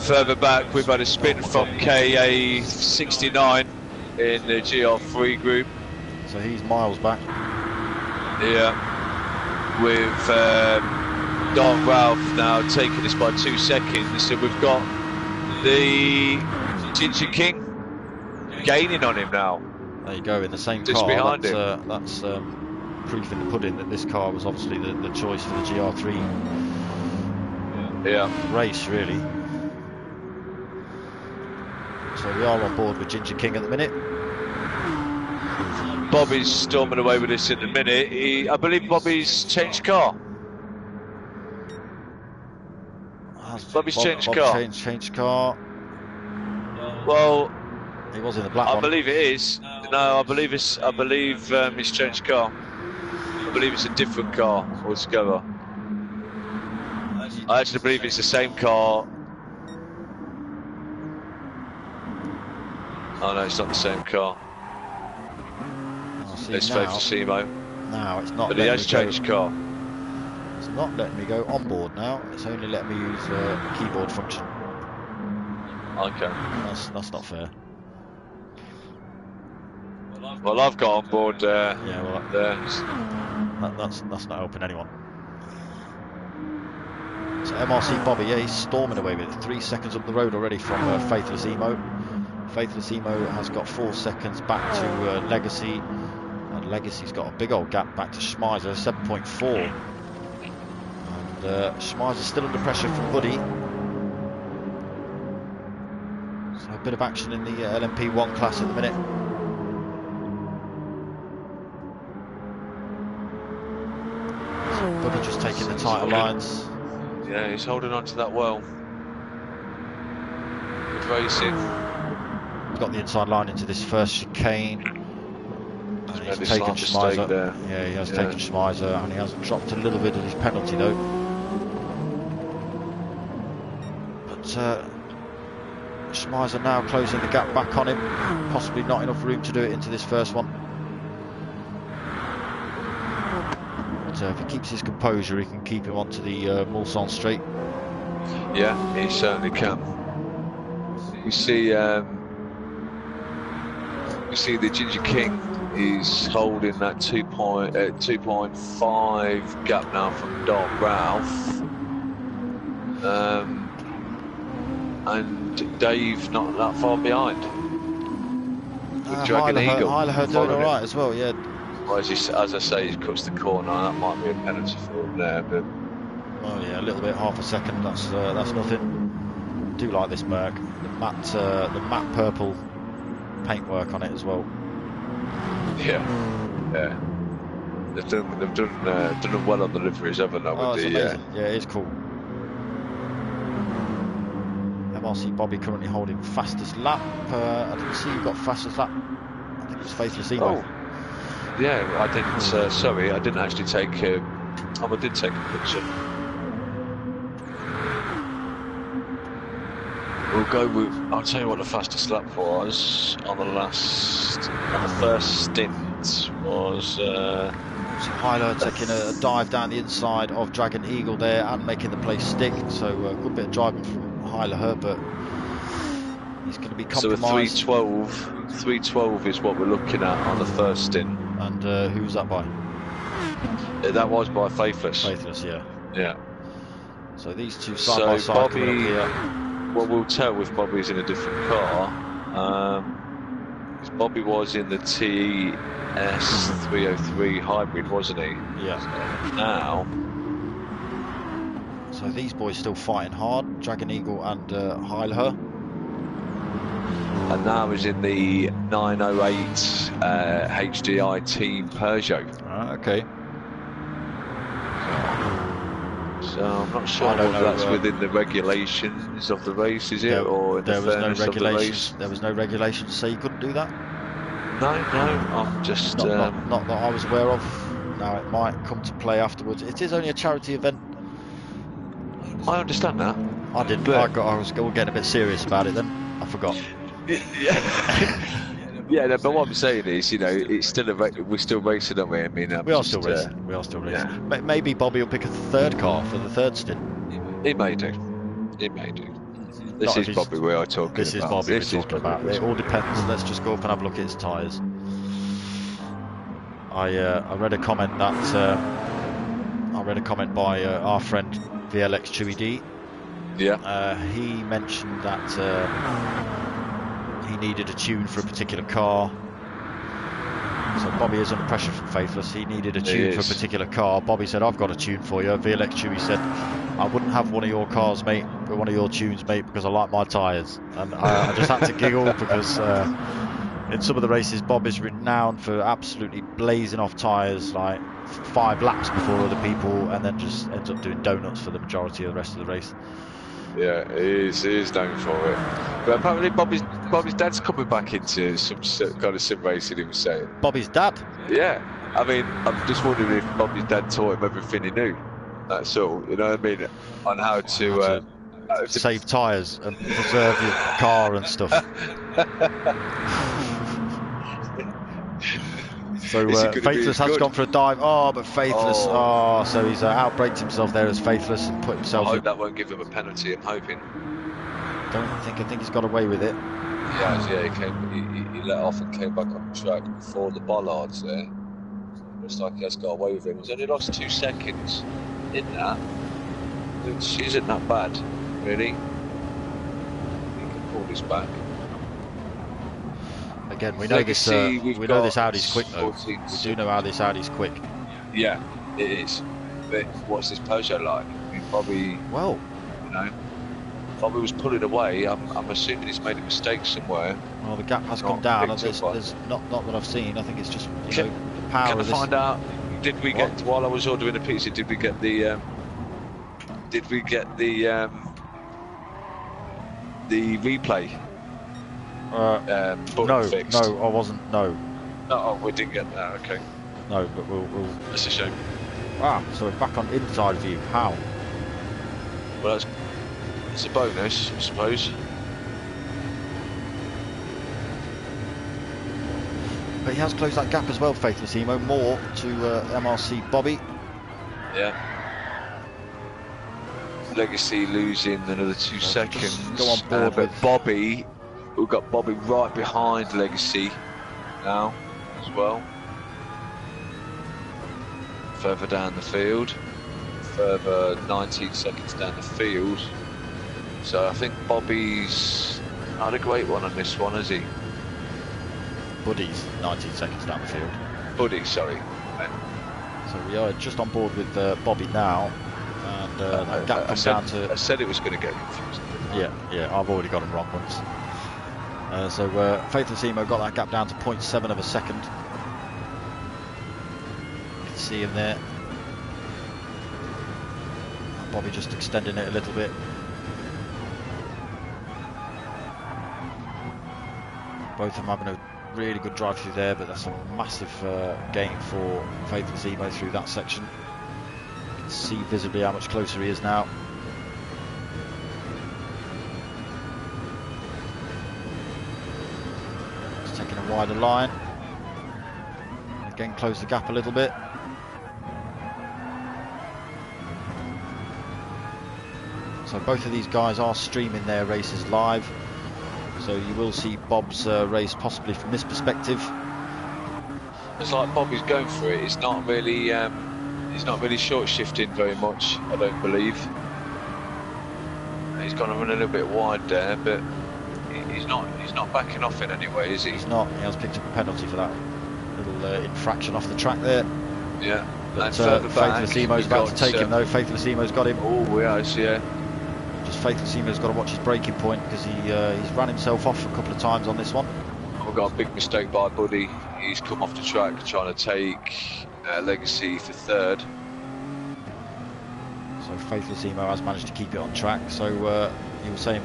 S2: Further back, we've had a spin from KA69 in the GR3 group.
S1: So he's miles back.
S2: Yeah. With Dark Ralph now taking this by 2 seconds. So we've got the Ginger King gaining on him now.
S1: There you go, in the same
S2: just
S1: car.
S2: Behind him.
S1: That's proof in the pudding that this car was obviously the choice for the GR3 race, really. So we are on board with Ginger King at the minute.
S2: Bobby's storming away with this in the minute. I believe Bobby's changed car. Bobby's changed car.
S1: Changed car.
S2: Well,
S1: he was in the black one.
S2: I believe it is. No, I believe he's changed car. I believe it's a different car altogether. I actually believe it's the same car. Oh no, it's not the same car. It's Faithless.
S1: Now it's not.
S2: But he has changed car.
S1: It's not letting me go on board now. It's only letting me use keyboard function.
S2: Okay.
S1: That's not fair.
S2: Well, I've got on board there.
S1: Yeah, well,
S2: there.
S1: That's not helping anyone. So MRC Bobby, yeah, he's storming away with it. 3 seconds up the road already from Faithless Emo. Faithless Emo has got 4 seconds back to Legacy, and Legacy's got a big old gap back to Schmeiser, 7.4. And Schmeiser's still under pressure from Buddy. So a bit of action in the LMP1 class at the minute. So Buddy just taking the tighter lines.
S2: Yeah, he's holding on to that well. Good racing.
S1: He's got the inside line into this first chicane. And he's taken Schmeiser.
S2: There.
S1: Yeah, he has taken Schmeiser, and he has dropped a little bit of his penalty though. But Schmeiser now closing the gap back on him. Possibly not enough room to do it into this first one. But if he keeps his composure, he can keep him onto the Mulsanne straight.
S2: Yeah, he certainly can. We see the Ginger King is holding that 2.5 gap now from Dark Ralph. And Dave not that far behind. Dragon Eagle.
S1: Heiler doing alright as well, yeah.
S2: Well, as I say, he cuts the corner. That might be a penalty for him there, but.
S1: Oh yeah, a little bit, half a second. That's nothing. I do like this Merc. The matte purple paintwork on it as well.
S2: Yeah. They've done well on the liveries, haven't they?
S1: Oh, it's amazing. Yeah, it is cool. MRC Bobby currently holding fastest lap. I didn't see who got fastest lap. I think it was Faithless Emo.
S2: Oh, yeah, I didn't. Sorry, I didn't actually take. I did take a picture. We'll go with. I'll tell you what the fastest lap was on the first stint was.
S1: Hyler taking a dive down the inside of Dragon Eagle there and making the place stick. So a good bit of driving from Hyler, but he's going to be compromised.
S2: So a 312 is what we're looking at on the first stint.
S1: And who was that by?
S2: That was by Faithless.
S1: Faithless, yeah.
S2: Yeah.
S1: So these two side by side coming up here.
S2: Well, we'll tell if Bobby's in a different car. Bobby was in the TS303 hybrid, wasn't he?
S1: Yeah.
S2: So now.
S1: So these boys still fighting hard, Dragon Eagle and Hyler.
S2: And now he's in the 908 HDI Team Peugeot.
S1: Okay.
S2: So I'm not sure whether that's within the regulations of the race, is it, or in the fairness of the race?
S1: There was no regulations to say you couldn't do that.
S2: No, I'm just
S1: not that I was aware of. Now it might come to play afterwards. It is only a charity event.
S2: I understand that.
S1: I didn't. I was getting a bit serious about it then. I forgot.
S2: Yeah. Yeah, no, but what I'm saying is, you know, it's still we're still racing, aren't we? I mean,
S1: we are still racing. We are still racing. Yeah. Maybe Bobby will pick a third car for the third stint.
S2: He may do. He may do. This is Bobby we are talking about.
S1: This is Bobby we're talking about. It all depends. Let's just go up and have a look at his tyres. I read a comment that by our friend VLX Chewy D.
S2: Yeah.
S1: He mentioned that he needed a tune for a particular car. So Bobby is under pressure from Faithless. He needed a tune for a particular car. Bobby said, I've got a tune for you. VLX Chewy said, I wouldn't have one of your cars, mate, but one of your tunes, mate, because I like my tyres. And I just had to giggle because in some of the races, Bob is renowned for absolutely blazing off tyres like 5 laps before other people, and then just ends up doing donuts for the majority of the rest of the race.
S2: Yeah, he is known for it. But apparently Bobby's dad's coming back into some kind of sim racing, he was saying.
S1: Bobby's dad?
S2: Yeah. I mean, I'm just wondering if Bobby's dad taught him everything he knew. That's all. You know what I mean? On how to
S1: save tyres and preserve your car and stuff. So Faithless has gone for a dive. Oh, but Faithless. Oh, so he's outbraked himself there as Faithless and put himself.
S2: I hope that won't give him a penalty. I'm hoping.
S1: I think he's got away with it.
S2: Yeah, he let off and came back on the track before the bollards there. Looks like he has got away with him. He's only lost 2 seconds in that, which isn't that bad, really. He can pull this back.
S1: Again, we know this. We know this Audi's quick though. We do know how this Audi's quick.
S2: Yeah, it is. But what's this Peugeot like? I mean, Bobby.
S1: Well,
S2: you know, Bobby was pulling away. I'm assuming he's made a mistake somewhere.
S1: Well, the gap has come down. There's not that I've seen. I think it's just the power.
S2: Can I find out? Did we get while I was ordering a pizza? Did we get the? The replay?
S1: No,
S2: fixed?
S1: No, I wasn't. No.
S2: Oh, we didn't get that. Okay.
S1: No, but we'll.
S2: That's a shame.
S1: Ah, so we're back on inside view. How?
S2: Well, it's a bonus, I suppose.
S1: But he has closed that gap as well, Faithless Emo. More to MRC Bobby.
S2: Yeah. Legacy losing another 2 seconds.
S1: Go on board
S2: but Bobby. We've got Bobby right behind Legacy now as well. Further down the field. Further 19 seconds down the field. So I think Bobby's had a great one on this one, has he?
S1: Buddy's 19 seconds down the field.
S2: Buddy, sorry.
S1: So we are just on board with Bobby now. And that gap comes down to...
S2: I said it was going to get confused.
S1: Yeah, I've already got him wrong once. So Faithless Emo got that gap down to 0.7 of a second. You can see him there. And Bobby just extending it a little bit. Both of them having a really good drive through there, but that's a massive gain for Faithless Emo through that section. You can see visibly how much closer he is now. Just taking a wider line. Again, close the gap a little bit. So both of these guys are streaming their races live. So you will see Bob's race possibly from this perspective.
S2: It's like Bobby's going for it. He's not really short shifting very much, I don't believe. He's gone to run a little bit wide there, but he's not backing off in any way, is he?
S1: He's not. He has picked up a penalty for that little infraction off the track there.
S2: Yeah.
S1: But Faithless Emo's about to take him though. Faithless Emo's got him.
S2: Oh, yes, yeah.
S1: Faithless Emo's got to watch his braking point because he's ran himself off a couple of times on this one.
S2: We've got a big mistake by Buddy. He's come off the track trying to take Legacy for third.
S1: So Faithless Emo has managed to keep it on track. So you were saying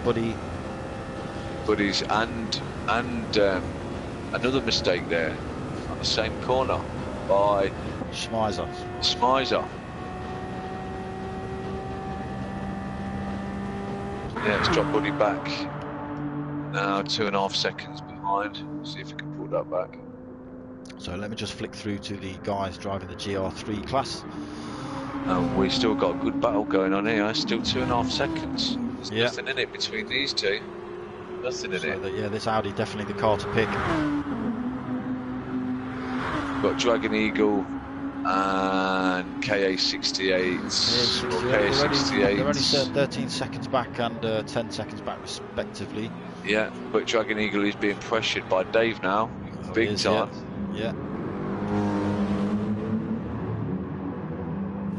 S1: Buddy's
S2: and another mistake there on the same corner by Schmeiser. Yeah, it's dropped Buddy back. Now 2.5 seconds behind. See if we can pull that back.
S1: So let me just flick through to the guys driving the GR3 class.
S2: We've still got a good battle going on here. Still 2.5 seconds. There's nothing in it between these two. Nothing in it.
S1: Yeah, this Audi definitely the car to pick.
S2: We've got Dragon Eagle and KA68.
S1: They're only 13 seconds back and 10 seconds back respectively.
S2: Yeah, but Dragon Eagle is being pressured by Dave now, big time.
S1: Yeah.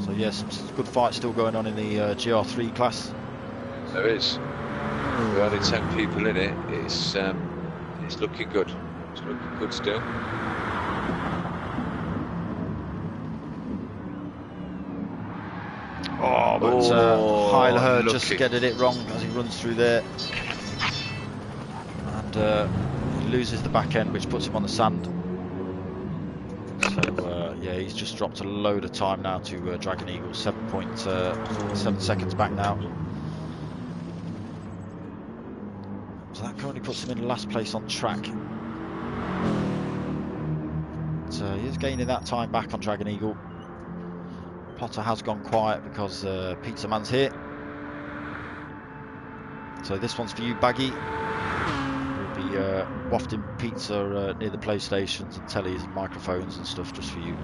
S1: So yes, some good fight still going on in the GR3 class.
S2: There is. We're only 10 people in it. It's looking good. It's looking good still.
S1: Oh, but Heiler just getting it wrong as he runs through there. And he loses the back end, which puts him on the sand. So, yeah, he's just dropped a load of time now to Dragon Eagle, 7.7 seconds back now. So that currently puts him in last place on track. So he is gaining that time back on Dragon Eagle. Potter has gone quiet because Pizza Man's here. So this one's for you, Baggy. We'll be wafting pizza near the PlayStations and tellies and microphones and stuff just for you.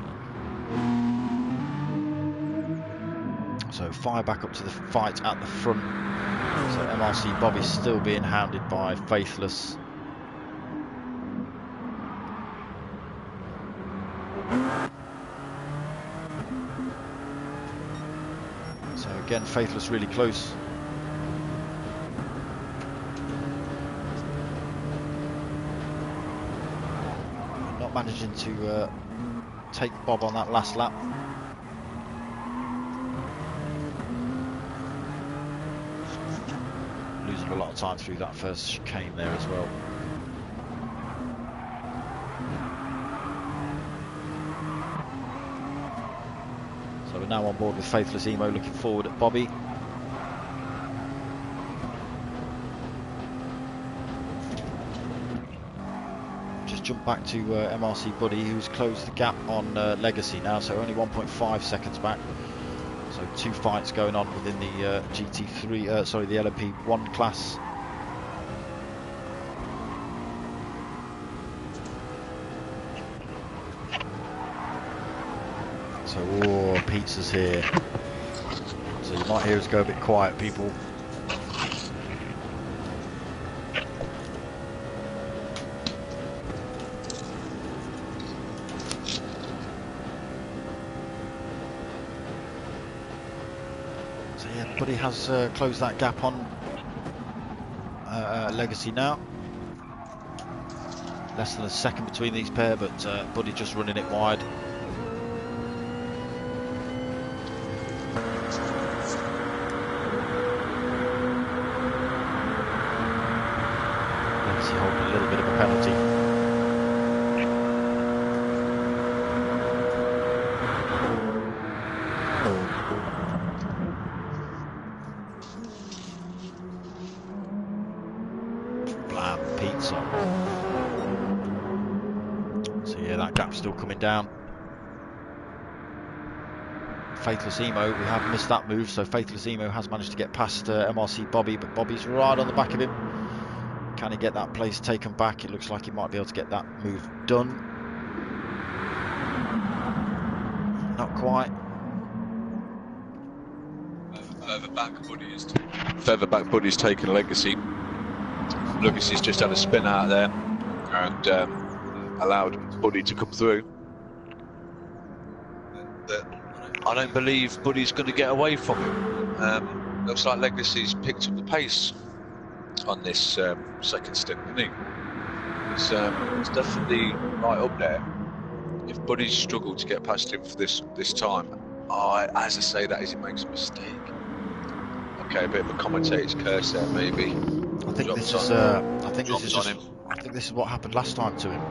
S1: So fire back up to the fight at the front. So MRC Bobby's still being hounded by Faithless. So again, Faithless really close. Not managing to take Bob on that last lap. Losing a lot of time through that first chicane there as well. So we're now on board with Faithless Emo, looking forward at Bobby. Just jump back to MRC Buddy, who's closed the gap on Legacy now, so only 1.5 seconds back. So 2 fights going on within the GT3, sorry, the LMP1 class. So, Pizza's here. So you might hear us go a bit quiet, people. So yeah, Buddy has closed that gap on Legacy now. Less than a second between these pair, but Buddy just running it wide. little bit of a penalty. Blam pizza. So yeah, that gap's still coming down. Faithless Emo, we have missed that move, so Faithless Emo has managed to get past MRC Bobby, but Bobby's right on the back of him. Can he get that place taken back? It looks like he might be able to get that move done. Not quite.
S2: Further back Buddy's taken Legacy. Legacy's just had a spin out there and allowed Buddy to come through. I don't believe Buddy's going to get away from him. Looks like Legacy's picked up the pace on this second stint, isn't he? It's definitely right up there. If Buddy's struggled to get past him for this time, as I say that, he makes a mistake. Okay, a bit of a commentator's curse there, maybe.
S1: I think this is what happened last time to him.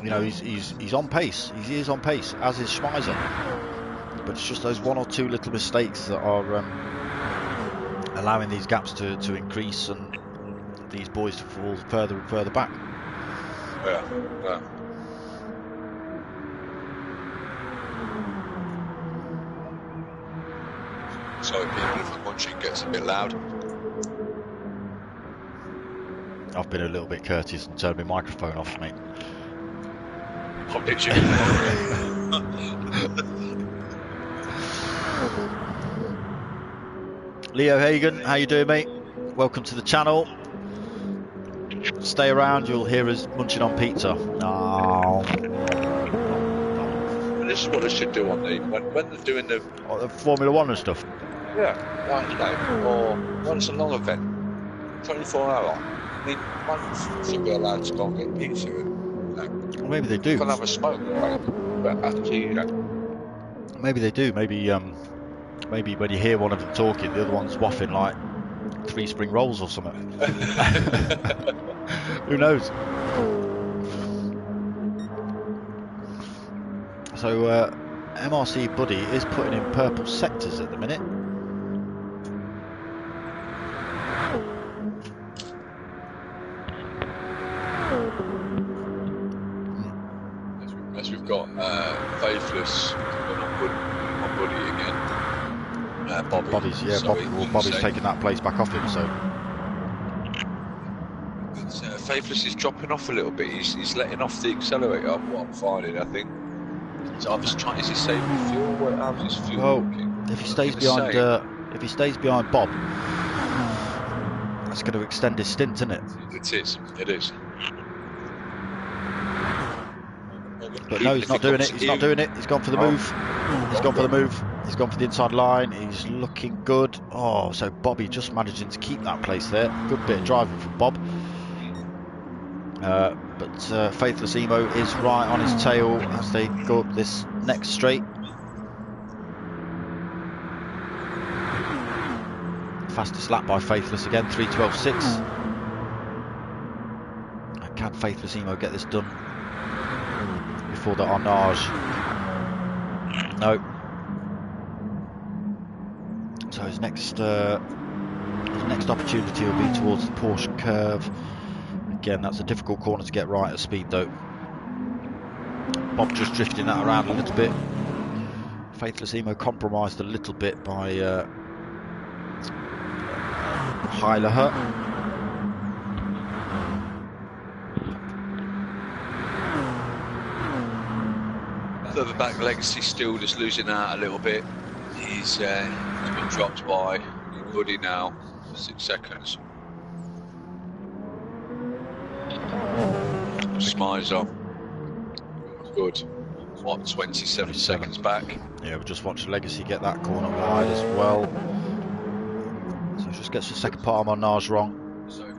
S1: You know, he's on pace. He is on pace, as is Schmeiser. But it's just those one or two little mistakes that are allowing these gaps to increase and these boys to fall further and further back.
S2: Yeah. Sorry people if the munching gets a bit loud.
S1: I've been a little bit courteous and turned my microphone off, mate.
S2: Oh, did you?
S1: Leo Hagen, how you doing, mate? Welcome to the channel. Stay around, you'll hear us munching on pizza. No.
S2: This is what they should do on the when they're doing the
S1: Formula 1 and stuff.
S2: Yeah, like you know, or when it's a long event, 24 hour. I mean, one should be allowed to go and get pizza and
S1: Well, maybe they do.
S2: can have a smoke, right? But actually, you know.
S1: Maybe they do. Maybe when you hear one of them talking, the other one's waffing like 3 spring rolls or something. Who knows? So MRC Buddy is putting in purple sectors at the minute.
S2: As we've got Faithless on Buddy again.
S1: Bobby's taking that place back off him. So
S2: Faithless is dropping off a little bit. He's letting off the accelerator. What I'm finding, I think. So I was trying to save fuel. How's his fuel?
S1: Well, if he stays behind Bob, that's going to extend his stint, isn't it?
S2: It is. It is.
S1: But no, he's not doing it. He's not doing it. He's gone for the move. He's gone for the move. He's gone for the inside line. He's looking good. Oh, so Bobby just managing to keep that place there. Good bit of driving from Bob. But Faithless Emo is right on his tail as they go up this next straight. Fastest lap by Faithless again, 3:12.6. Can Faithless Emo get this done before the Arnage? No. So his next opportunity will be towards the Porsche curve. Again, that's a difficult corner to get right at speed though. Bob just drifting that around a little bit. Faithless Emo compromised a little bit by Heileher.
S2: Further back, Legacy still just losing out a little bit. He's been dropped by Buddy now for 6 seconds. Schmeiser, good. What, 27 seconds back?
S1: Yeah, we just watched Legacy get that corner wide as well. So just gets the second part of Arnage wrong.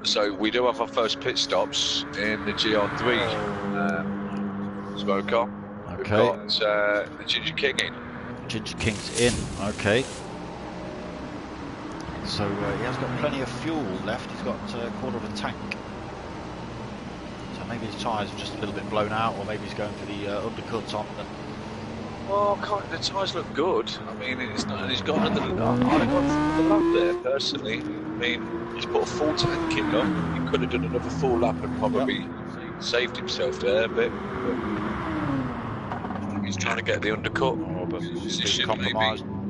S2: So we do have our first pit stops in the GR3 Smoker.
S1: Okay.
S2: We've got the Ginger King in.
S1: Ginger King's in, okay. So he has got plenty of fuel left. He's got a quarter of a tank. So maybe his tyres are just a little bit blown out, or maybe he's going for the undercuts on them.
S2: Well, the tyres look good. I mean, it's not, and he's got another. I'd have gone for another lap there, personally. I mean, he's put a full tank in them. He could have done another full lap and probably saved himself there a bit. But he's trying to get the undercut.
S1: Oh, but
S2: Position,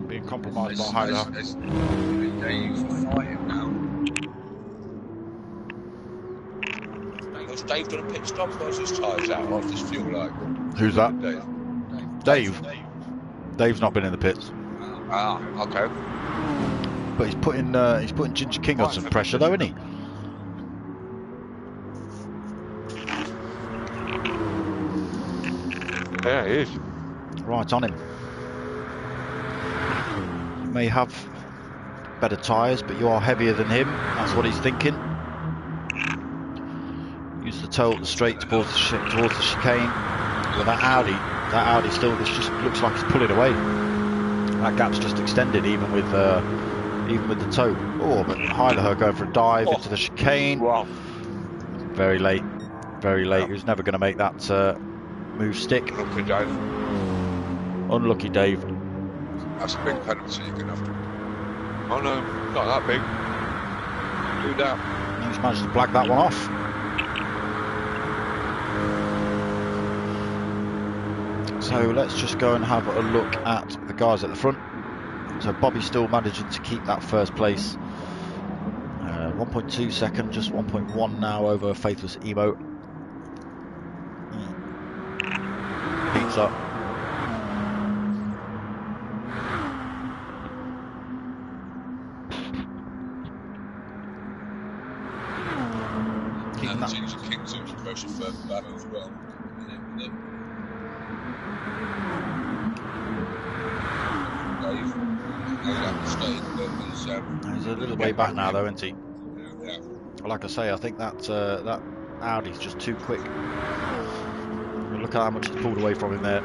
S1: being compromised by Hyder.
S2: Dave fighting now. Has Dave done a pit stop, or is his tyres out? I just feel like.
S1: Who's that?
S2: Dave.
S1: Dave's not been in the pits.
S2: Ah, okay.
S1: But he's putting Ginger King on some pressure, though, isn't he?
S2: Yeah, he is.
S1: Right on him. You may have better tyres, but you are heavier than him. That's what he's thinking. Use the toe up the straight towards the chicane. But that Audi still, this just looks like it's pulling away. That gap's just extended, even with the toe. Oh, but Heidelberg going for a dive into the chicane.
S2: Wow.
S1: Very late. Very late. He was never going to make that move stick.
S2: Unlucky Dave.
S1: Unlucky Dave.
S2: That's a big penalty you're going to have to. Oh no, not that big. Do that.
S1: He's managed to black that one off. So let's just go and have a look at the guys at the front. So Bobby's still managing to keep that first place. 1.2 second, just 1.1 now over Faithless Emo. Beats up. Keeping that.
S2: King's under pressure further back as well.
S1: He's a little way back now, though, isn't he?
S2: Yeah.
S1: Well, like I say, I think that that Audi's just too quick. Look at how much it's pulled away from him there.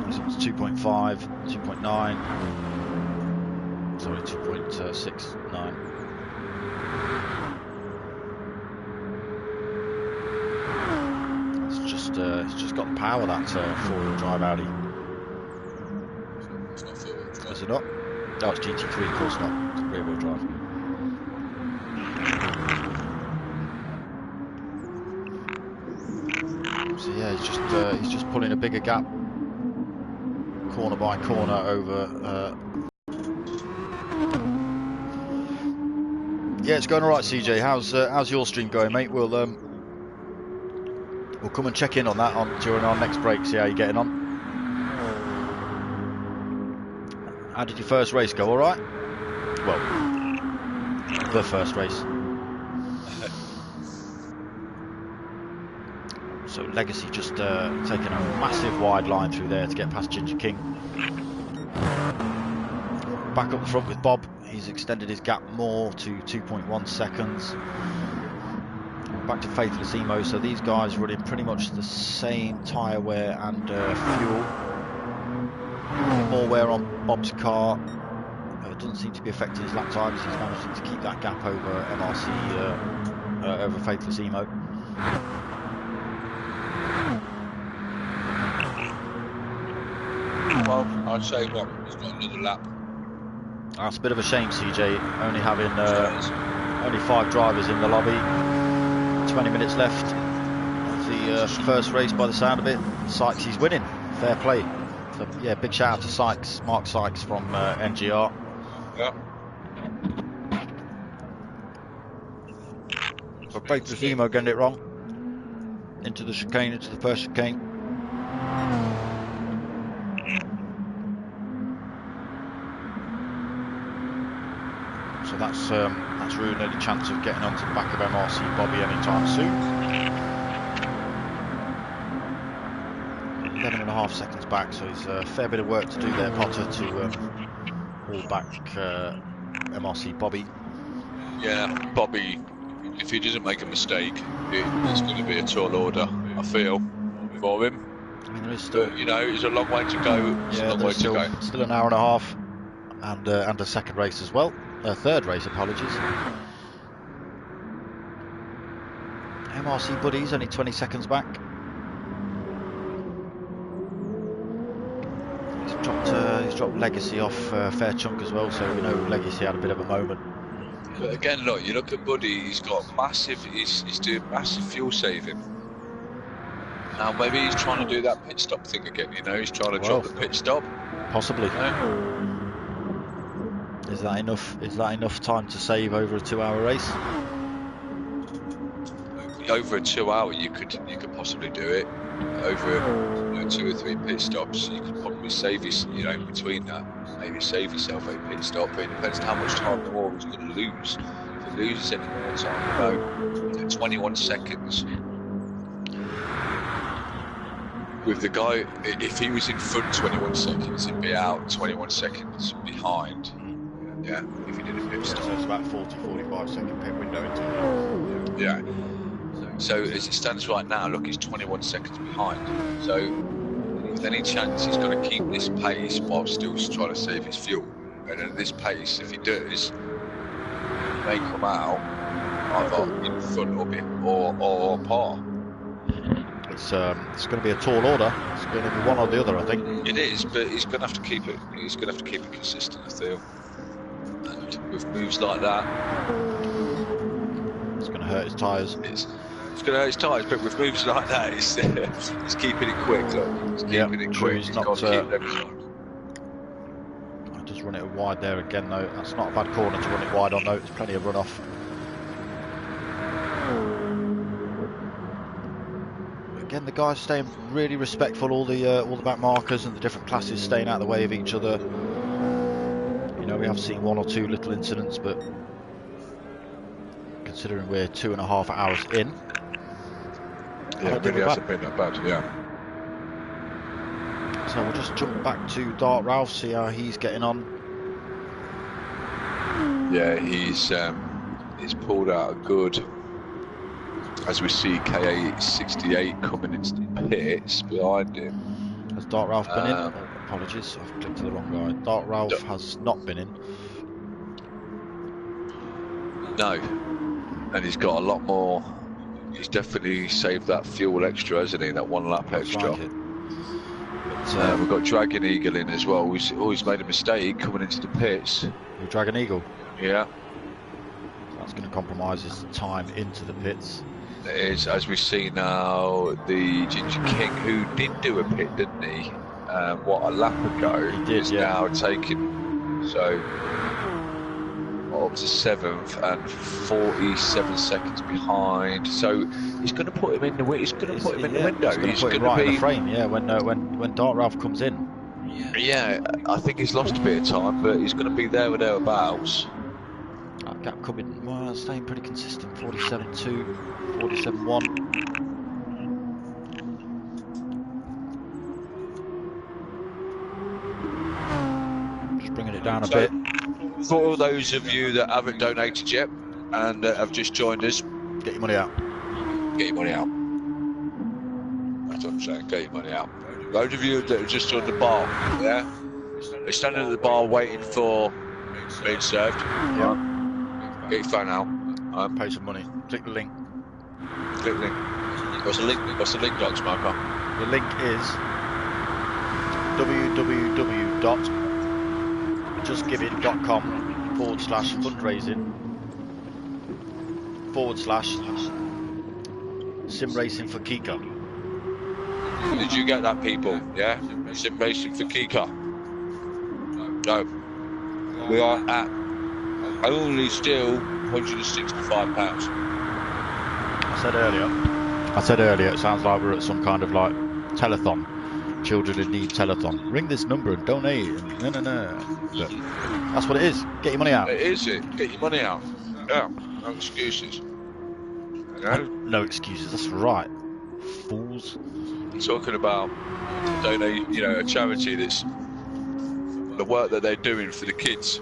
S1: It's 2.5, 2.9. Sorry, 2.69. It's just got the power, that four-wheel drive Audi. Is it not? No, it's GT3, of course not. It's rear-wheel drive. So yeah, he's just pulling a bigger gap, corner by corner over. Yeah, it's going all right, CJ. How's your stream going, mate? We'll come and check in on that during our next break. See how you're getting on. How did your first race go? All right? Well, the first race. So Legacy just taking a massive wide line through there to get past Ginger King. Back up the front with Bob. He's extended his gap more to 2.1 seconds. Back to Faithless Emo. So these guys running pretty much the same tyre wear and fuel. More wear on Bob's car. It doesn't seem to be affecting his lap times. He's managing to keep that gap over MRC, over Faithless Emo.
S2: Well, I'd say what, he's got another lap.
S1: That's a bit of a shame, CJ. Only having only 5 drivers in the lobby. 20 minutes left of the first race by the sound of it. Sykes, he's winning. Fair play. So, yeah, big shout out to Sykes, Mark Sykes from NGR.
S2: Yeah.
S1: But Faithless Emo getting it wrong. Into the chicane, into the first chicane. So that's ruined any chance of getting onto the back of MRC Bobby anytime soon. 11.5 seconds back, so he's a fair bit of work to do there, Potter, to haul back MRC Bobby.
S2: Yeah, Bobby, if he doesn't make a mistake, it's going to be a tall order, I feel, for him.
S1: I mean, there is still,
S2: but, you know, it's a long way to go.
S1: There's still an hour and a half, and a second race as well. Third race, apologies. MRC Buddy's only 20 seconds back. He's dropped Legacy off a fair chunk as well, so we know Legacy had a bit of a moment.
S2: But again, look, you look at Buddy, he's got massive, he's doing massive fuel saving. Now maybe he's trying to do that pit stop thing again, you know, he's trying to drop the pit stop.
S1: Possibly.
S2: You know?
S1: Is that enough time to save over a 2-hour race?
S2: Over a 2 hour you could possibly do it. Over 2 or 3 pit stops you could probably save in between that. Maybe save yourself a pit stop, but it depends how much time the war is going to lose. If it loses any more time, 21 seconds. With the guy, if he was in front 21 seconds, he'd be out 21 seconds behind. Yeah, if he did a pit stop.
S1: So it's about 40-45 second pit window into it.
S2: Yeah. So as it stands right now, look, he's 21 seconds behind. So with any chance he's going to keep this pace while still trying to save his fuel. And at this pace, if he does, he may come out either in front or par.
S1: It's going to be a tall order. It's going to be one or the other, I think.
S2: It is, but he's going to have to keep it. He's going to have to keep it consistent, I feel. And with moves like that,
S1: it's going to hurt his tyres.
S2: It's going to hurt his tyres, but with moves like that, he's keeping it quick. Look, he's keeping it quick. He's got to keep them.
S1: I just run it wide there again, though. That's not a bad corner to run it wide on, though. There's plenty of runoff. Again, the guys staying really respectful. All the back markers and the different classes staying out of the way of each other. You know, we have seen 1 or 2 little incidents, but considering we're 2.5 hours in,
S2: yeah, it really hasn't been that bad. Yeah.
S1: So we'll just jump back to Dark Ralph, see how he's getting on.
S2: Yeah, he's pulled out a good. As we see KA68 coming into the pits behind him.
S1: Has Dark Ralph been in? Oh, apologies, I've clicked to the wrong guy. Dark Ralph has not been in.
S2: No. And he's got a lot more. He's definitely saved that fuel extra, hasn't he? That 1 lap extra.
S1: Like
S2: we've got Dragon Eagle in as well. He's made a mistake coming into the pits.
S1: With Dragon Eagle?
S2: Yeah.
S1: That's going to compromise his time into the pits.
S2: It is, as we see now, the Ginger King, who did do a pit, didn't he? What, a lap ago?
S1: He did,
S2: is
S1: yeah.
S2: Now taken, so up to 7th and 47 seconds behind. So he's going to put him in the window. He's going to put him in
S1: the frame. Yeah, when Dark Ralph comes in.
S2: Yeah, I think he's lost a bit of time, but he's going to be there or thereabouts.
S1: That gap coming, well, staying pretty consistent. 47.2, 47.1. Just bringing it down a bit.
S2: For all those of you that haven't donated yet and have just joined us,
S1: get your money out.
S2: Get your money out. That's what I'm saying. Get your money out. Those of you that are just on the bar, yeah, they're standing at the bar waiting for being served.
S1: Yeah.
S2: Get your phone out.
S1: Pay some money. Click the link.
S2: Click the link. What's the link? What's the link, darksmoka?
S1: The link is www.justgiving.com/fundraising/sim racing for KIKA.
S2: Did you get that, people? Yeah? Sim racing for KIKA. No. We are at only still £165.
S1: I said earlier, it sounds like we're at some kind of like telethon, children in need telethon. Ring this number and donate. No. But that's what it is. Get your money out.
S2: It is it. Get your money out. Yeah. No excuses.
S1: No excuses. That's right. Fools.
S2: Talking about donate, a charity that's the work that they're doing for the kids.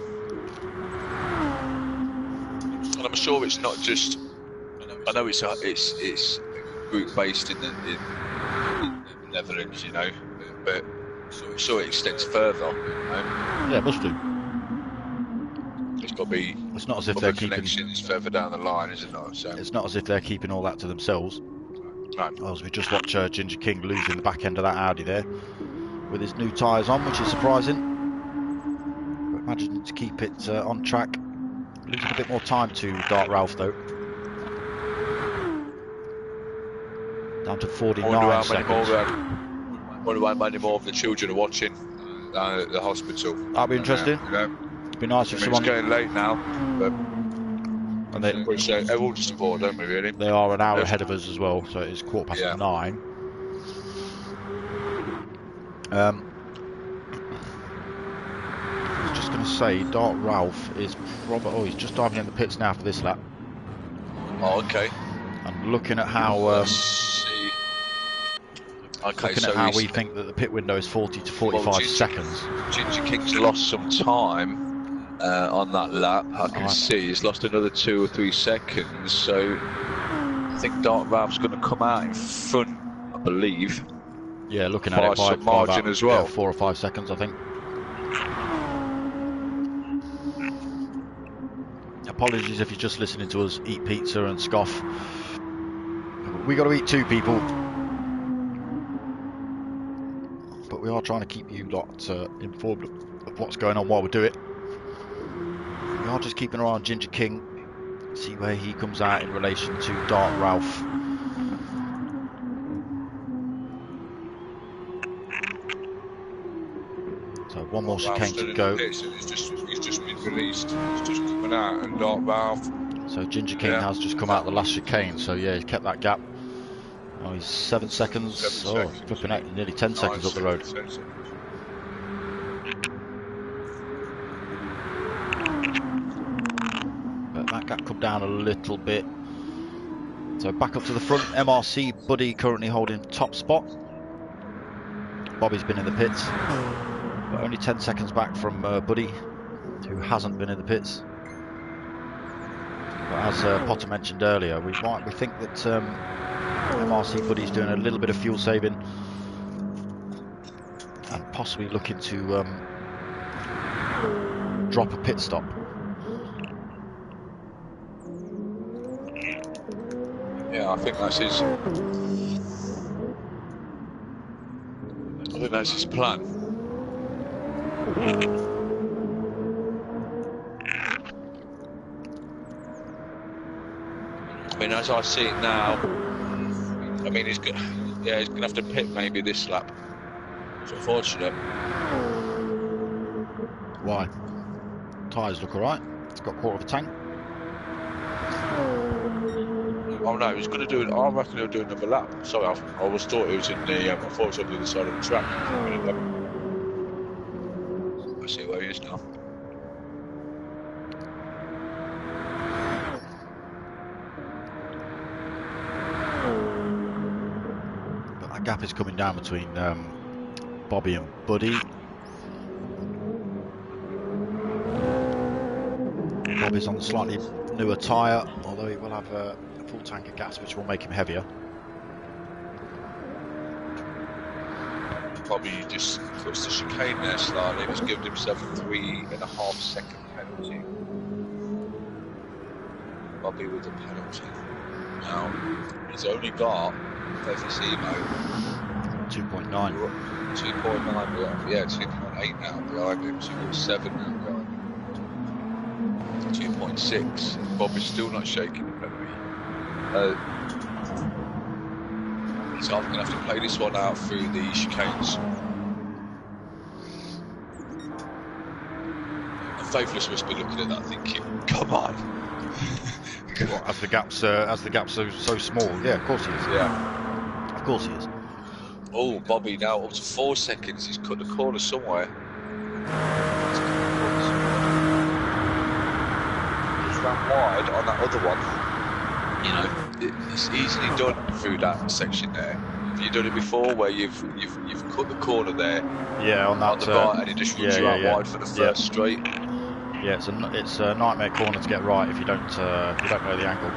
S2: And I'm sure it's not just. I know it's group based in the Netherlands, but I'm sure it extends further.
S1: Yeah, it must do.
S2: It's got to be
S1: It's not as if
S2: other
S1: they're keeping
S2: connections further down the line, is it not? So
S1: it's not as if they're keeping all that to themselves.
S2: no.
S1: As we just watch Ginger King losing the back end of that Audi there with his new tyres on, which is surprising. But imagine to keep it on track. Losing a bit more time to Dark Ralph though. Down to 49 seconds.
S2: Wonder how many more of the children are watching down at the hospital.
S1: That'll be interesting.
S2: You know,
S1: It'd be nice if someone.
S2: It's getting late now, but
S1: And they
S2: appreciate all the support, don't we? Really.
S1: They are an hour ahead of us as well, so it is 9:15. I was just going to say, Dark Ralph is probably. Oh, he's just diving in the pits now for this lap.
S2: Oh, okay.
S1: And looking at how.
S2: Let's see. Okay,
S1: looking
S2: so
S1: at how we think that the pit window is 40 to 45 seconds.
S2: Ginger King's lost some time on that lap. I can see he's lost another 2 or 3 seconds. So I think Dark Ralph's going to come out in front, I believe.
S1: Yeah, looking at it by
S2: margin as well.
S1: 4 or 5 seconds, I think. Apologies if you're just listening to us eat pizza and scoff. We got to eat too, people. But we are trying to keep you lot informed of what's going on while we do it. We are just keeping an eye on Ginger King, see where he comes out in relation to Dark Ralph. So one more chicane to go.
S2: He's just been released. He's just coming out, and Dark Ralph.
S1: So Ginger King has just come out the last chicane. So yeah, he's kept that gap. Oh, he's 7 seconds. Flipping out, nearly 10 seconds up the road. But that gap come down a little bit. So back up to the front. MRC Buddy currently holding top spot. Bobby's been in the pits, but only 10 seconds back from Buddy, who hasn't been in the pits. But as Potter mentioned earlier, we think that MRC Buddy's doing a little bit of fuel saving and possibly looking to drop a pit stop.
S2: Yeah, I think that's his plan. I mean, as I see it now, I mean, he's gonna have to pit maybe this lap. It's unfortunate.
S1: Why? Tyres look alright. It's got a quarter of a tank.
S2: Oh no, he's going to do it. I reckon he'll do another lap. Sorry, I always thought he was in the. I thought it was on the other side of the track. I see where he is now.
S1: But that gap is coming down between Bobby and Buddy. Bobby's on the slightly newer tyre, although he will have a full tank of gas, which will make him heavier.
S2: Bobby just puts the chicane there slightly. He's given himself a 3.5 second penalty. Bobby with a penalty. Now, he's only got FSE mode
S1: 2.9.
S2: 2.9, yeah, 2.8 now behind him, 2.7 now behind him. 2.6. Bobby's still not shaking the penalty. So I'm going to have to play this one out through the chicanes. And Faithless must be looking at that thinking, come on.
S1: Well, as the gap's so small, yeah, of course he is.
S2: Yeah,
S1: of course he is.
S2: Oh, Bobby now up to 4 seconds. He's cut the corner somewhere. Just ran wide on that other one. You know, it's easily done through that section there. Have you done it before, where you've cut the corner there?
S1: Yeah, on that.
S2: On the right, and it just runs you out wide for the first straight.
S1: Yeah, it's a nightmare corner to get right if you don't know the angle.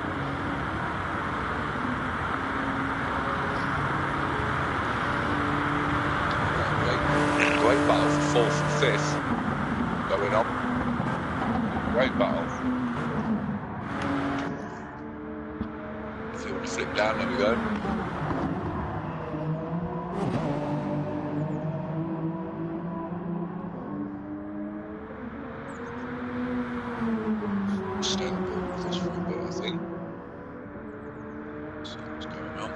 S2: Great battle for 4th and 5th going on. Great battle. flip down, there we go. Stand with this for a bit, I think. See what's going on.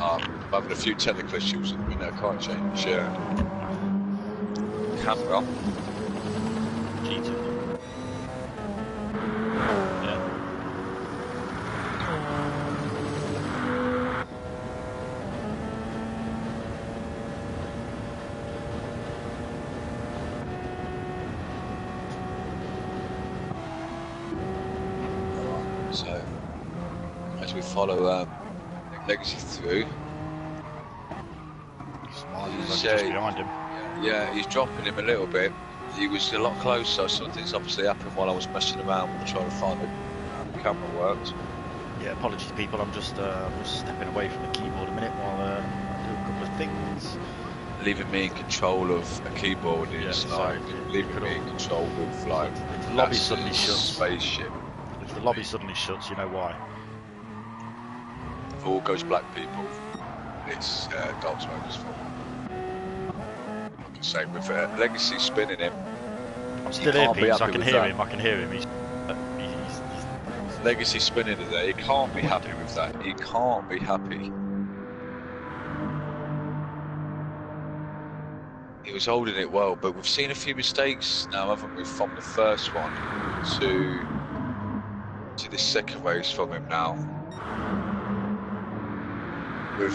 S2: I'm having a few technical issues at the minute. I can't change camera.
S1: Cheating. Yeah.
S2: So, as we follow Legacy through,
S1: Just behind him.
S2: yeah, he's dropping him a little bit. He was a lot closer. Something's obviously happened while I was messing around trying to find how the camera worked.
S1: Yeah, apologies, people. I'm just stepping away from the keyboard a minute while I do a couple of things.
S2: Leaving me in control of a keyboard is like leaving me in control of like
S1: if the lobby suddenly shuts.
S2: Spaceship.
S1: If the lobby suddenly shuts, you know why.
S2: If all goes black, people, it's darksmoka's fault. Say with Legacy spinning him.
S1: I'm still here, Pete, so I can hear him. I can hear him. He's
S2: Legacy spinning it there. He can't be happy with that. He can't be happy. He was holding it well, but we've seen a few mistakes now, haven't we? From the first one to this second race from him now. With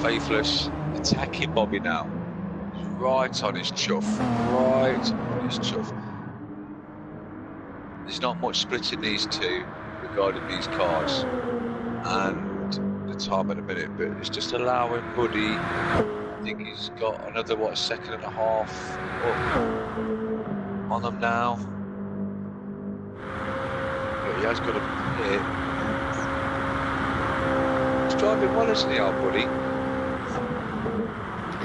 S2: Faithless attacking Bobby now. Right on his chuff. Right on his chuff. There's not much splitting these two regarding these cars and the time in a minute, but it's just allowing Buddy. I think he's got another, what, second and a half up on them now. But he has got a hit. He's driving well, isn't he, our Buddy?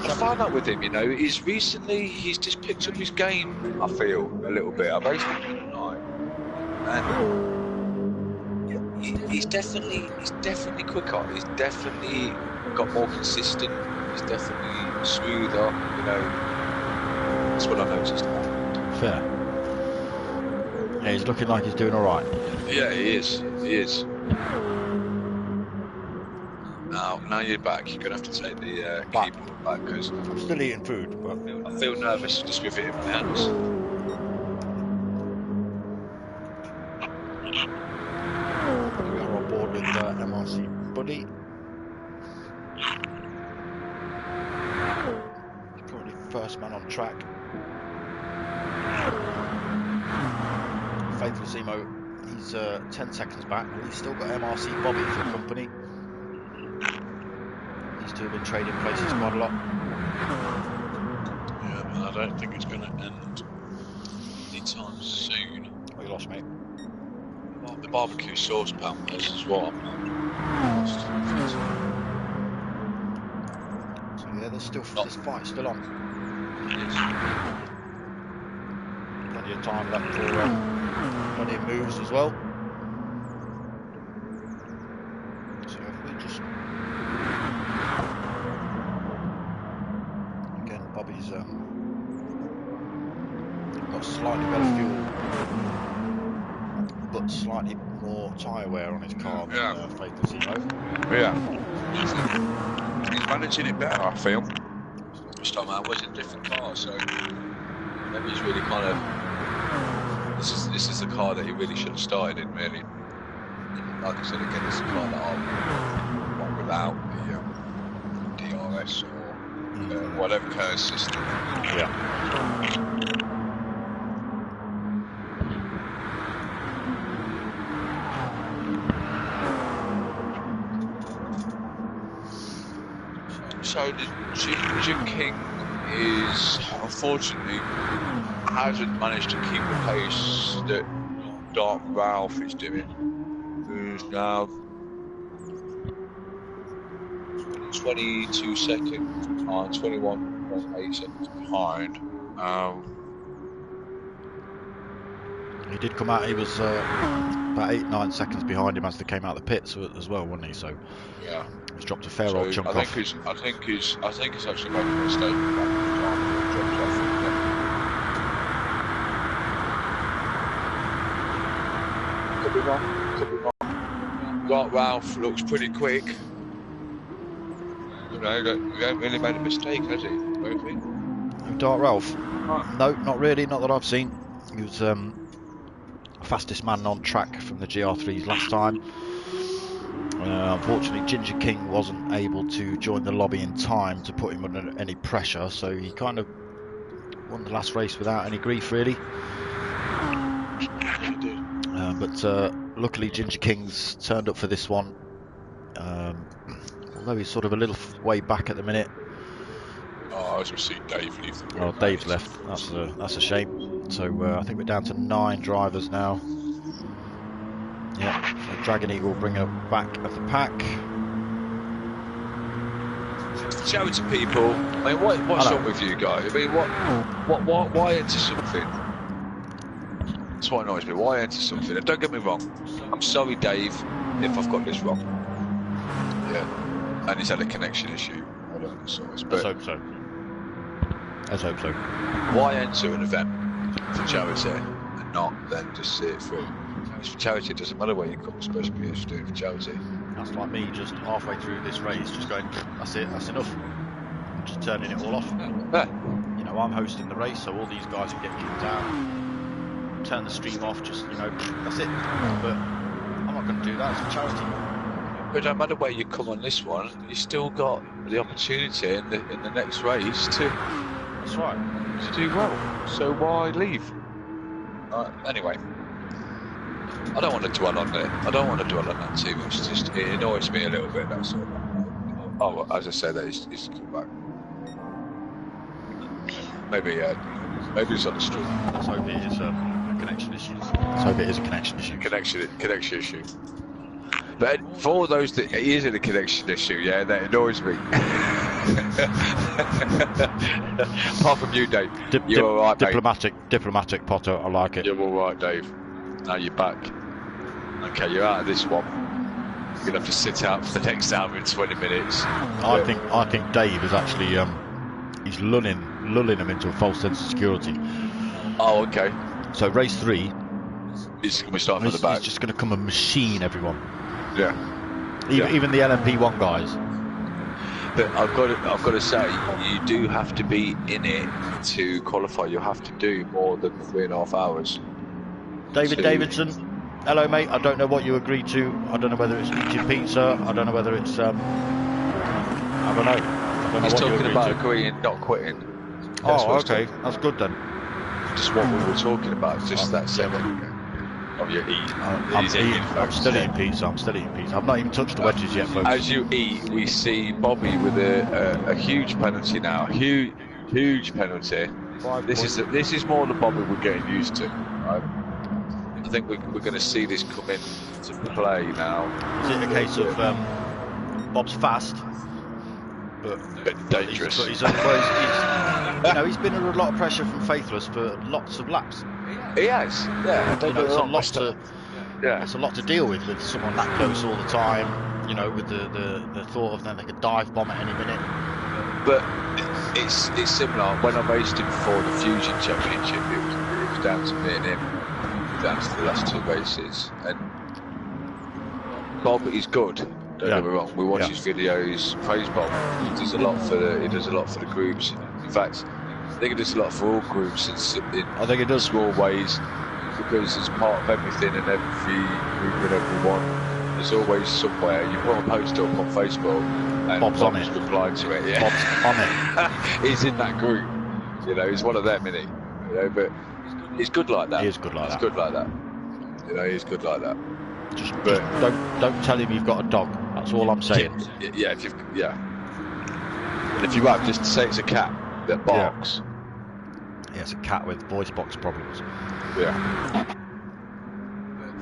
S2: I find that with him, you know, he's just picked up his game, I feel, a little bit. I've basically been tonight. And he's definitely quicker. He's definitely got more consistent. He's definitely smoother, you know. That's what I noticed.
S1: fair. Yeah, he's looking like he's doing all right.
S2: Yeah, he is. He is. Now you're back. You're gonna have to take the keyboard back because
S1: I'm still eating food, but
S2: I feel nervous just with it in my hands.
S1: we are on board with MRC Buddy. Currently first man on track. Faithful Zemo, he's 10 seconds back, but he's still got MRC Bobby for company. These two have been trading places quite a lot.
S2: Yeah, but I don't think it's going to end anytime soon.
S1: What you lost, mate?
S2: Well, the barbecue sauce pan, this is what I'm lost.
S1: So yeah, there's still this fight still on.
S2: Yes.
S1: Plenty of time left for plenty of moves as well. So if we just again, Bobby's got slightly better fuel, but slightly more tyre wear on his car than Faithful Zemo.
S2: Yeah. He's managing it better, I feel. This time I was in a different car, so maybe he's really kind of. This is the car that he really should have started in, really. Like I said again, it's a car that I want without the DRS or whatever curve system.
S1: Yeah.
S2: So the Jim King is unfortunately hasn't managed to keep the pace that Dark Ralph is doing. Who's now 22 seconds behind, 21.8 seconds behind.
S1: He did come out. He was about 8-9 seconds behind him as they came out of the pits as well, wasn't he? So
S2: yeah,
S1: he's dropped a fair old chunk off.
S2: I think he's actually made a mistake. Could be wrong. Dark Ralph looks pretty quick. You know, he hasn't really made a mistake, has he?
S1: Dark Ralph? No, not really. Not that I've seen. He was fastest man on track from the GR3s last time. Unfortunately, Ginger King wasn't able to join the lobby in time to put him under any pressure, so he kind of won the last race without any grief, really. But luckily, Ginger King's turned up for this one. Although he's sort of a little way back at the minute.
S2: Oh, I was going to see Dave leave the group.
S1: Oh, Dave's left. That's a shame. So I think we're down to 9 drivers now. Yeah, so Dragon Eagle will bring her back of the pack.
S2: Show it to people. I mean, what's up with you guys? I mean, why enter something? That's what annoys me. Why enter something? And don't get me wrong. I'm sorry, Dave, if I've got this wrong. Yeah, and he's had a connection issue. Let's hope so. Let's hope so. Why enter an event for charity and not then just see it through? It's for charity, it doesn't matter where you come, especially if you're doing it for charity.
S1: That's like me just halfway through this race, just going, that's it, that's enough. I'm just turning it all off.
S2: Yeah.
S1: You know, I'm hosting the race, so all these guys can get kicked out. Turn the stream off, just, you know, that's it. But I'm not going to do that, it's for charity.
S2: But it don't matter where you come on this one, you still got the opportunity in the next race to.
S1: That's right.
S2: To do well. So why leave? Anyway, I don't want to dwell on it. I don't want to dwell on that too much. It annoys me a little bit. That's all. Oh, as I said, he's come back. Maybe it's on the street.
S1: Let's hope it is a connection issue. Let's hope it is a connection issue.
S2: Connection issue. But for all those that it is a connection issue, yeah, that annoys me. Apart from you, Dave. You're all right,
S1: diplomatic, Potter. I like it.
S2: You're all right, Dave. Now you're back. Okay, you're out of this one. You're gonna have to sit out for the next hour and 20 minutes.
S1: I think Dave is actually he's lulling him into a false sense of security.
S2: Oh, okay.
S1: So race 3.
S2: He's going to start from the back.
S1: He's just going to come and machine everyone.
S2: Yeah.
S1: Even the LMP1 guys.
S2: But I've got to say, you do have to be in it to qualify. You have to do more than 3.5 hours.
S1: David Davidson, hello mate. I don't know what you agreed to. I don't know whether it's eating pizza. I don't know whether it's I don't know.
S2: He's talking about agreeing, not quitting.
S1: Oh, okay. That's good then.
S2: Just what we were talking about. Just that second. Oh, you're eating.
S1: I'm still eating pizza. I've not even touched the wedges yet, folks.
S2: As you eat, we see Bobby with a huge penalty now. Huge penalty. This is more than Bobby we're getting used to. Right? I think we're going to see this come into play now.
S1: Is it a case of Bob's fast, but
S2: dangerous?
S1: He's been under a lot of pressure from Faithless for lots of laps.
S2: He has, yeah.
S1: It's a lot to deal with someone that close all the time. You know, with the thought of then they could dive bomb at any minute.
S2: But it's similar. When I raced him for the Fusion Championship, it was down to me and him, down to the last 2 races. And Bob is good. Don't get me wrong. We watch his videos. Praise Bob. He does a lot for the groups. In fact, I think it does a lot for all groups in
S1: I think it does
S2: small ways, because it's part of everything and every group and everyone. There's always somewhere. You put a post up on Facebook and
S1: Bob's on it.
S2: Replied to it. Yeah.
S1: Bob's on it.
S2: He's in that group. You know, he's one of them, isn't he? You know, but he's good like that.
S1: He is good like that.
S2: He's good like that. You know, he's good like that.
S1: Just don't tell him you've got a dog. That's all I'm saying.
S2: Yeah. And if you have, just say it's a cat that barks.
S1: Yeah, it's a cat with voice box problems.
S2: Yeah.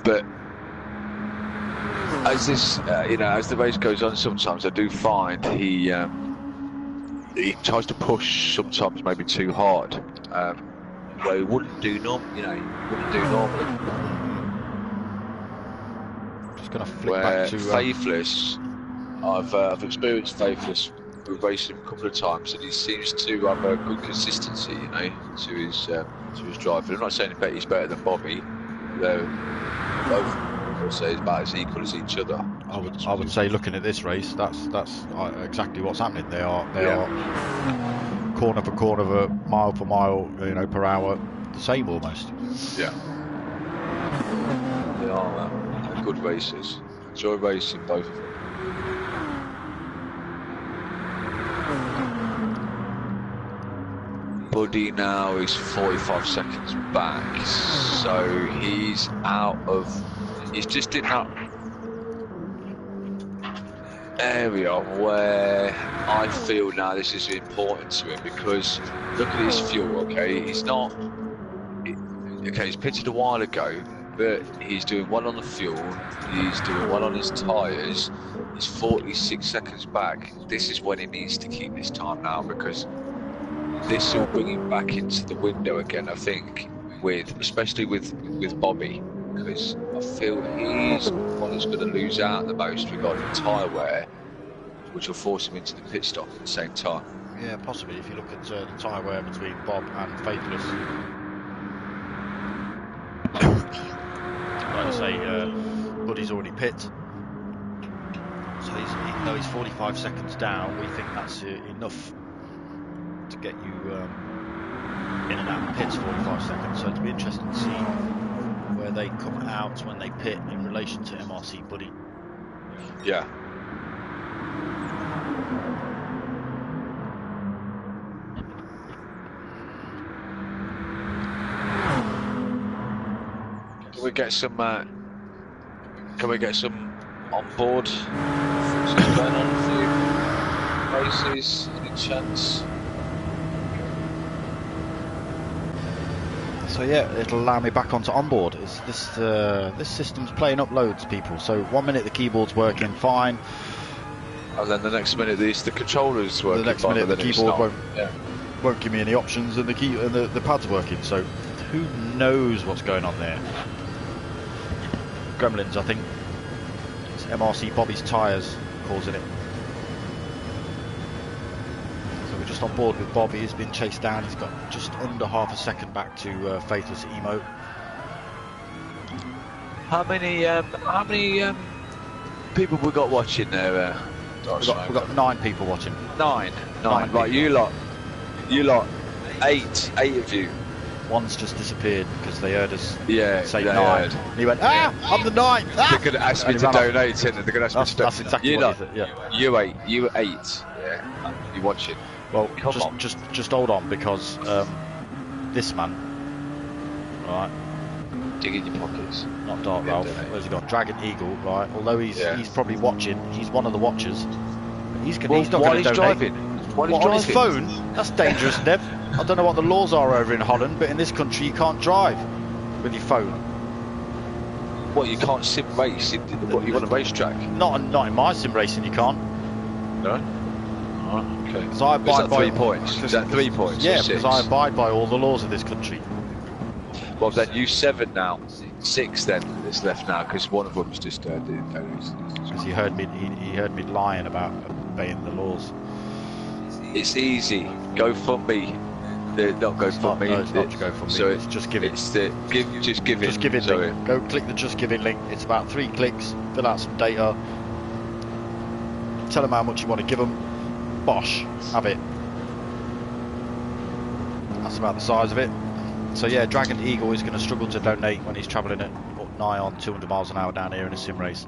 S2: But as this, as the race goes on, sometimes I do find he tries to push sometimes maybe too hard, where he wouldn't do normally.
S1: Just gonna flick back to
S2: Faithless. I've experienced Faithless with racing him a couple of times, and he seems to have a good consistency, to his driving. I'm not saying he's better than Bobby, though both I would say is about as equal as each other.
S1: I would say, looking at this race, that's exactly what's happening. They are corner for corner, mile for mile, per hour, the same almost.
S2: Yeah, they are good racers. Enjoy racing both of them. Buddy now is 45 seconds back, so he's just in that area where I feel now this is important to him, because look at his fuel, okay? He's pitted a while ago, but he's doing well on the fuel, he's doing well on his tyres, he's 46 seconds back. This is when he needs to keep this time now, because this will bring him back into the window again, I think, especially with Bobby, because I feel he's the one who's going to lose out the most regarding tyre wear, which will force him into the pit stop at the same time.
S1: Yeah, possibly, if you look at the tyre wear between Bob and Faithless. Like I say, Buddy's already pit, so even though he's 45 seconds down, we think that's enough to get you in and out of the pits 45 seconds. So it'll be interesting to see where they come out when they pit in relation to MRC Buddy.
S2: Yeah. Can we get some on board? What's going on a few races? Any chance?
S1: So yeah, it'll allow me back onto onboard. This system's playing up loads, people. So 1 minute the keyboard's working fine,
S2: and then the next minute the controller's working.
S1: The next minute the keyboard won't give me any options, and the pad's working. So who knows what's going on there? Gremlins, I think. It's MRC Bobby's tyres causing it. So we're just on board with Bobby. He's been chased down. He's got just under half a second back to Faithless Emo.
S2: How many people we got watching there?
S1: We've got 9 people watching.
S2: Nine. Right, you lot, eight of you.
S1: One's just disappeared because they heard us say 9.
S2: Heard.
S1: And he went, I'm the 9th.
S2: They're going to ask me to donate, and they're going to ask me to donate.
S1: That's exactly what it is. Yeah.
S2: You 8. Yeah. You watching?
S1: Well, just hold on, because this man, right?
S2: Dig in your pockets.
S1: Not Dark Ralph. Where's he gone? Dragon Eagle, right? Although he's probably watching. He's one of the watchers. But he's not going to donate.
S2: Driving?
S1: What, on his phone? That's dangerous, Deb. I don't know what the laws are over in Holland, but in this country you can't drive with your phone.
S2: What, you can't sim race? What, you want a racetrack?
S1: Not in my sim racing, you can't.
S2: No? Oh, okay.
S1: Because I abide by
S2: 3 points. Is that 3 points?
S1: Yeah, because I abide by all the laws of this country.
S2: Well, then you 7 now. 6 then is left now, because one of them's just doing
S1: because he heard me lying about obeying the laws.
S2: It's easy. Go fund me. Not go fund me.
S1: No, it's not go fund me. So it's just giving.
S2: It's the just giving.
S1: Just giving link. Go click the just giving link. It's about 3 clicks. Fill out some data. Tell them how much you want to give them. Bosh, have it. That's about the size of it. So yeah, Dragon Eagle is going to struggle to donate when he's travelling at nigh on 200 miles an hour down here in a sim race.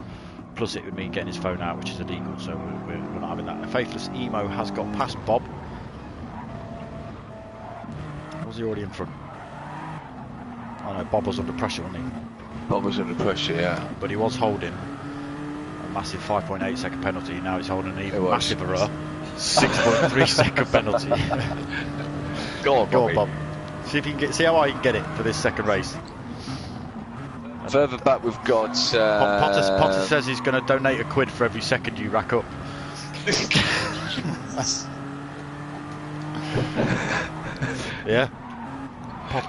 S1: Plus it would mean getting his phone out, which is illegal, so we're not having that. A Faithless Emo has got past Bob. Was he already in front? Oh no, Bob was under pressure, wasn't he?
S2: Bob was under pressure, yeah.
S1: But he was holding a massive 5.8 second penalty. Now he's holding an even massiver 6.3 second penalty.
S2: Go on,
S1: Bob. See how I can get it for this second race.
S2: Further back we've got...
S1: Potter says he's going to donate £1 for every second you rack up. Yeah.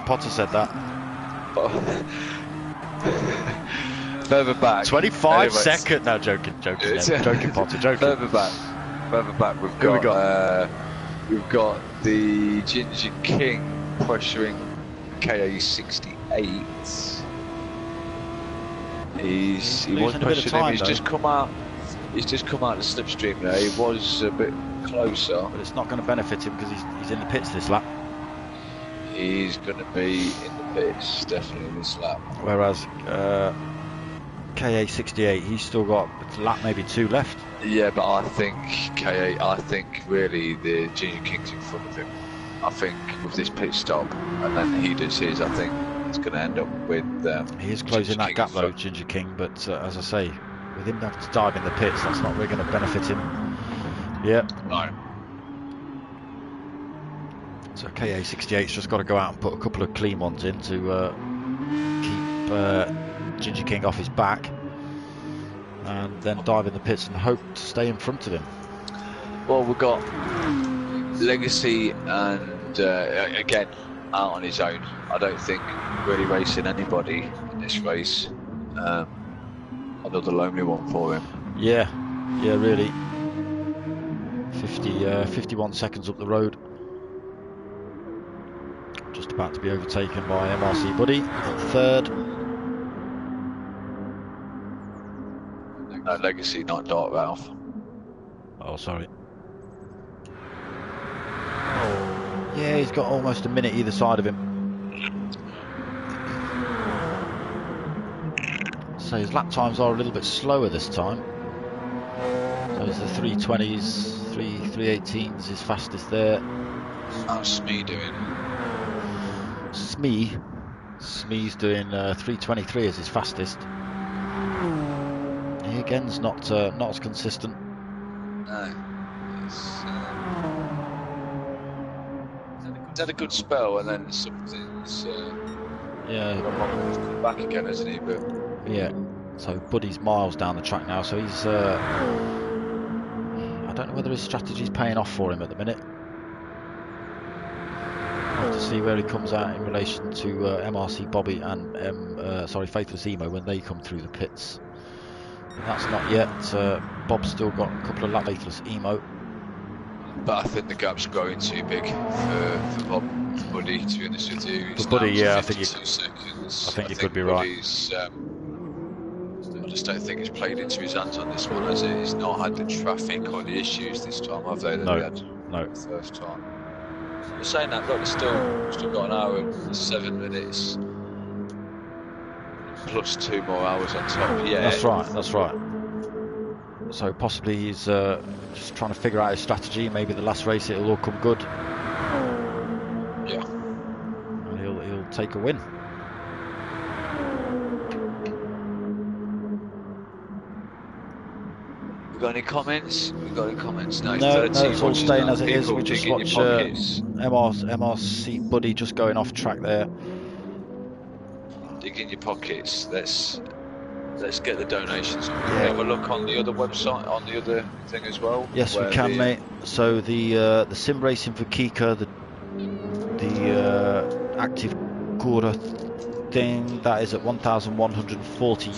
S1: Potter said that.
S2: Further back.
S1: 25 seconds. No, joking, Potter, joking.
S2: Further back we've got the Ginger King pressuring KA68. He was pushing him. He's just come out of the slipstream there. He was a bit closer,
S1: but it's not going to benefit him because he's in the pits this lap.
S2: He's going to be in the pits definitely this lap.
S1: Whereas KA68, he's still got lap maybe 2 left.
S2: Yeah, but I think really the Ginger King's in front of him. I think with this pit stop and then he does his, I think it's going to end up with.
S1: He is closing that gap though, Ginger King. But as I say, with him having to dive in the pits, that's not really going to benefit him. Yeah.
S2: No.
S1: So KA68's just got to go out and put a couple of clean ones in to keep Ginger King off his back, and then dive in the pits and hope to stay in front of him.
S2: Well, we've got Legacy and again out on his own. I don't think really racing anybody in this race. Another lonely one for him.
S1: Yeah, really. 51 seconds up the road. Just about to be overtaken by MRC Buddy, third.
S2: No, Legacy, not Dark Ralph.
S1: Oh, sorry. Yeah, he's got almost a minute either side of him. So his lap times are a little bit slower this time. So it's the 320s, 318s, his fastest there.
S2: How's Smee doing?
S1: Smee's doing 323 as his fastest. He again's not as consistent.
S2: No. He's had a good spell and then something's come back again, hasn't he? But
S1: yeah. So Buddy's miles down the track now, so he's I don't know whether his strategy's paying off for him at the minute. We'll have to see where he comes out in relation to MRC Bobby and Faithless Emo when they come through the pits. That's not yet. Bob's still got a couple of laps. Faithless Emo.
S2: But I think the gap's growing too big for Bob and Buddy, to be honest with you.
S1: For Buddy, yeah, I think you could be right.
S2: I just don't think he's played into his hands on this one, has he? He's not had the traffic or the issues this time, have they? That he had the first time. We're saying that, look, still got an hour and 7 minutes. Plus 2 more hours on top. Yeah,
S1: that's right. So possibly he's just trying to figure out his strategy. Maybe the last race it'll all come good.
S2: Yeah.
S1: And he'll take a win.
S2: We got any comments? No,
S1: no, it's all staying as it is. We just watch MRC Buddy just going off track there.
S2: Dig in your pockets. Let's get the donations. Can we have a look on the other website, on the other thing as well?
S1: Yes, we can, mate. So the sim racing for Kika, the active Cura thing, that is at €1,140.
S2: 40.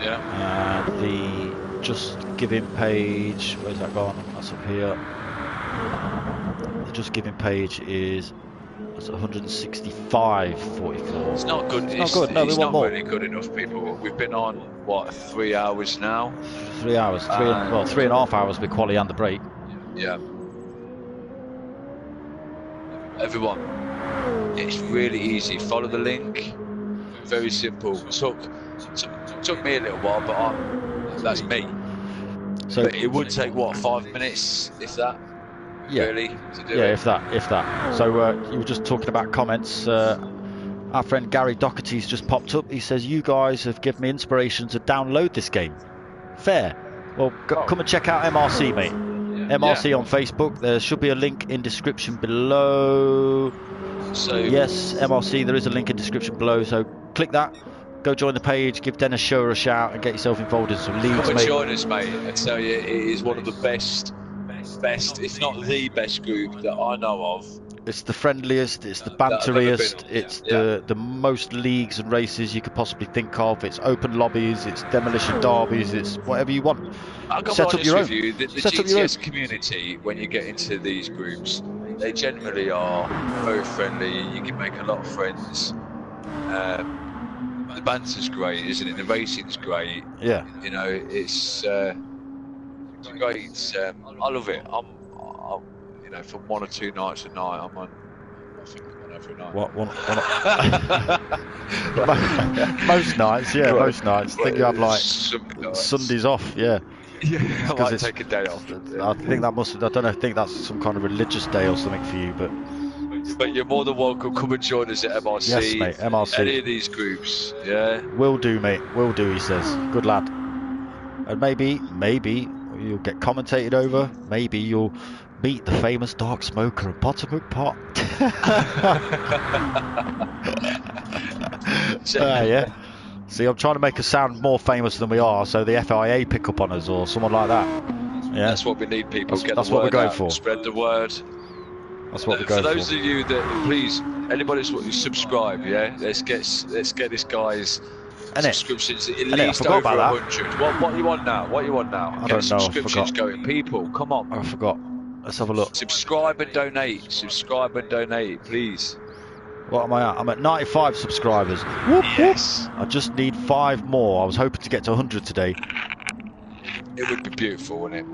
S2: Yeah.
S1: And the Just Giving page, where's that gone? That's up here. The Just Giving page is 165.44.
S2: It's not good.
S1: It's not good. No,
S2: it's not really good enough, people. We've been on what, 3 hours now?
S1: 3 hours. 3.5 hours with quali and the break.
S2: Yeah. Everyone, it's really easy. Follow the link. Very simple. Took me a little while, but that's me.
S1: So
S2: but it would take what, 5 minutes, if that?
S1: Yeah,
S2: really, to do it?
S1: If that. So you were just talking about comments. Our friend Gary Doherty's just popped up. He says, "You guys have given me inspiration to download this game." Fair. Well, come and check out MRC, mate. MRC on Facebook. There should be a link in description below.
S2: So
S1: yes, MRC. There is a link in description below. So click that. go join the page, give Dennis Shower a shout, and get yourself involved in some leagues,
S2: Come and
S1: mate.
S2: join us, mate. I tell you, it is one of the best, if not the best group that I know of.
S1: It's the friendliest, it's the
S2: that I've ever been
S1: banteriest,
S2: on.
S1: it's
S2: Yeah.
S1: the most leagues and races you could possibly think of. It's open lobbies, it's demolition derbies, it's whatever you want.
S2: I've got to
S1: Set
S2: be
S1: up your
S2: honest
S1: own.
S2: with you, the
S1: Set up your own.
S2: GTS community, when you get into these groups, they generally are very friendly. You can make a lot of friends. The banter's great, isn't it? The racing's great.
S1: Yeah.
S2: You know, it's great. I love it. I'm, you know, from 1 or 2 nights a night, I'm on. I think I'm on every night.
S1: What? Most nights, yeah, most nights. I think you have like Sundays off, yeah.
S2: Yeah, I might take a day off.
S1: I think that must. I don't know. I think that's some kind of religious day or something for you,
S2: But you're more than welcome. Come and join us at MRC.
S1: Yes, mate. MRC.
S2: Any of these groups, yeah.
S1: Will do, mate. Will do. He says. Good lad. And maybe you'll get commentated over. Maybe you'll meet the famous Dark Smoker at Bottomwood Pot. Yeah. See, I'm trying to make us sound more famous than we are, so the FIA pick up on us or someone like that. Yeah,
S2: that's what we need, people.
S1: That's what we're going for.
S2: Spread the word.
S1: That's what we're going for.
S2: For those of you that, please, anybody who's subscribe, yeah. Let's get this guy's subscriptions at least over 100. What do you want now? What do you want now?
S1: I
S2: Get
S1: don't know.
S2: subscriptions going, people. Come on.
S1: I forgot. Let's have a look.
S2: Subscribe and donate. Subscribe and donate, please.
S1: What am I at? I'm at 95 subscribers. Whoop,
S2: yes.
S1: Whoop. I just need 5 more. I was hoping to get to 100 today.
S2: It would be beautiful, wouldn't it?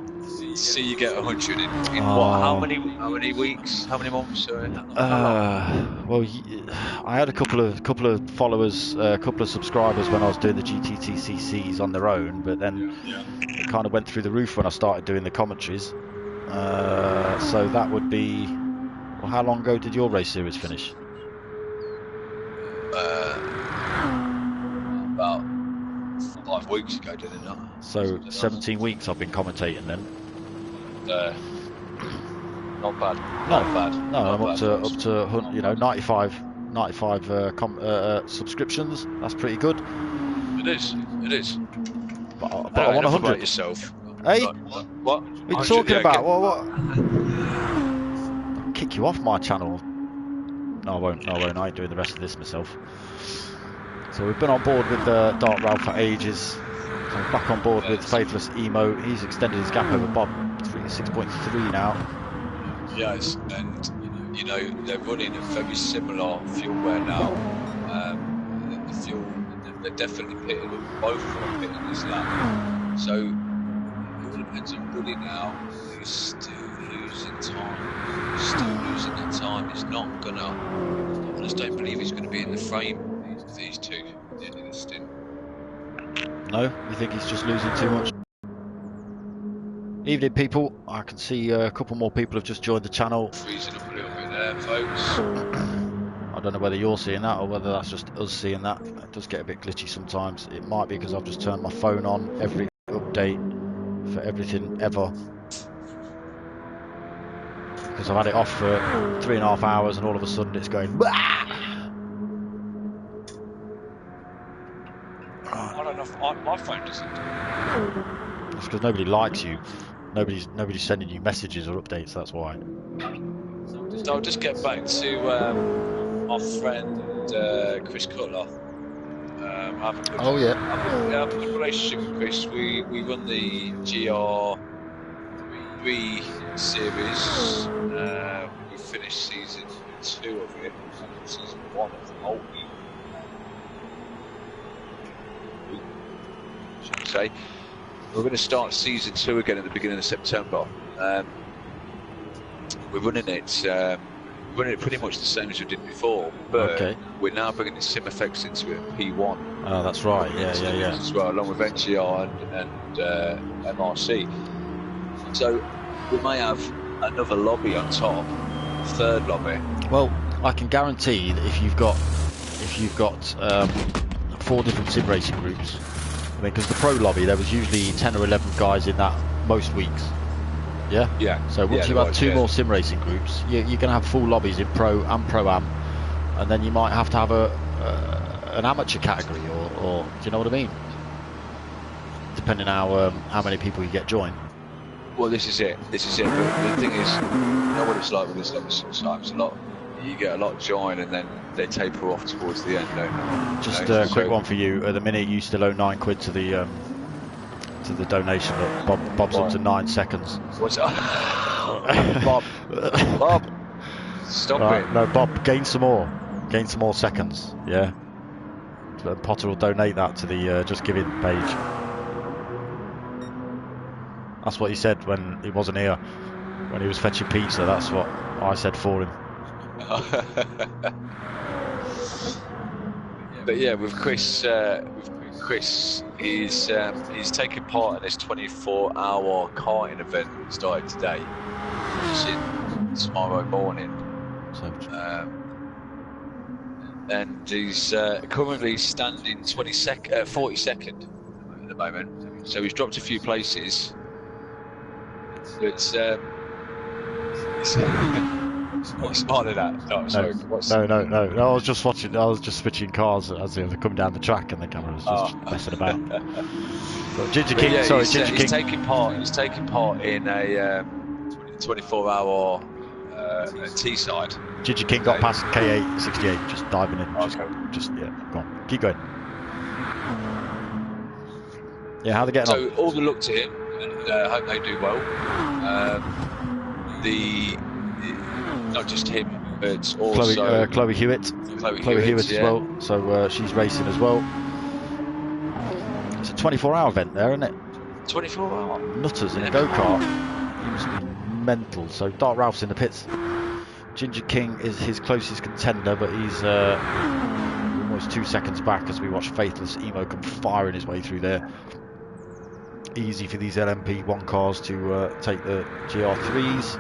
S2: See you get 100 in what? How many weeks? How many months? Sorry.
S1: Well, I had a couple of followers, a couple of subscribers when I was doing the GTTCCs on their own, but then it kind of went through the roof when I started doing the commentaries. So that would be. Well, how long ago did your race series finish?
S2: About 5 weeks ago, did it not?
S1: So 17 weeks I've been commentating then.
S2: Not bad.
S1: No,
S2: not bad.
S1: No,
S2: not
S1: I'm
S2: bad.
S1: up to you know 95 subscriptions. That's pretty good.
S2: It is. It is.
S1: But I want 100.
S2: Yourself.
S1: Hey,
S2: what?
S1: What are you talking about? What? I'll kick you off my channel. No, I won't. No, I won't. I ain't doing the rest of this myself. So we've been on board with Dark Ralph for ages. So I'm back on board with Faithless Emo. He's extended his gap over Bob 6.3 now.
S2: Yes, and you know they're running a very similar fuel wear now. The fuel, they're definitely pitting. Both of them are pitting this lap. So it all depends on Woody now. He's still losing time. That time. It's not gonna. I just don't believe he's going to be in the frame. These two at the end of the stint.
S1: No, you think he's just losing too much? Evening, people. I can see a couple more people have just joined the channel.
S2: Freezing up a little bit there, folks.
S1: I don't know whether you're seeing that or whether that's just us seeing that. It does get a bit glitchy sometimes. It might be because I've just turned my phone on every update for everything ever. Because I've had it off for 3.5 hours and all of a sudden it's going. Bah!
S2: I don't know if my phone doesn't.
S1: It's because nobody likes you. Nobody's sending you messages or updates. That's why.
S2: So I'll just get back to our friend Chris Cutler. I have a good, I have a good relationship with Chris. We run the GR3 series. We finished season 2 of it. Season 1 of the multi. Should I say? We're going to start season 2 again at the beginning of September. We're running it pretty much the same as we did before, but we're now bringing the sim effects into it, P1.
S1: Oh, that's right. Yeah.
S2: As well, along with NGR and MRC. So we may have another lobby on top, a third lobby.
S1: Well, I can guarantee that if you've got 4 different sim racing groups. I mean, because the pro lobby, there was usually 10 or 11 guys in that most weeks. Yeah?
S2: Yeah.
S1: So once you have 2 more sim racing groups, you're going to have full lobbies in pro and pro-am. And then you might have to have a an amateur category, or do you know what I mean? Depending how many people you get join.
S2: Well, this is it. But the thing is, you know what it's like with this level sometimes. You get a lot join, and then they taper off towards the end, don't they?
S1: Just a quick one for you. At the minute, you still owe £9 to the donation. But Bob's up to 9 seconds.
S2: What's up? Bob, stop it.
S1: No, Bob, gain some more seconds. Yeah. Potter will donate that to the Just Giving page. That's what he said when he wasn't here, when he was fetching pizza. That's what I said for him.
S2: But yeah, with Chris, he's taking part in this 24-hour karting event that started today. It's in tomorrow morning. And he's currently standing 42nd at the moment. So he's dropped a few places. It's what's smarter than that? No, sorry.
S1: No. I was just watching. I was just switching cars as they were coming down the track, and the camera was just messing about. But Ginger King,
S2: yeah,
S1: sorry,
S2: Ginger
S1: King.
S2: He's taking part in a 24-hour T-side.
S1: Ginger King got past KA68, just diving in. Just yeah, go on, keep going. Yeah, how they getting on?
S2: So all the luck to him, and hope they do well. Not just him, but also
S1: Chloe Hewitt. Chloe Hewitt as well. So she's racing as well. It's a 24-hour event there, isn't it?
S2: 24-hour.
S1: Nutters in a go-kart. He must be mental. So Dark Ralph's in the pits. Ginger King is his closest contender, but he's almost 2 seconds back as we watch Faithless Emo come firing his way through there. Easy for these LMP1 cars to take the GR3s.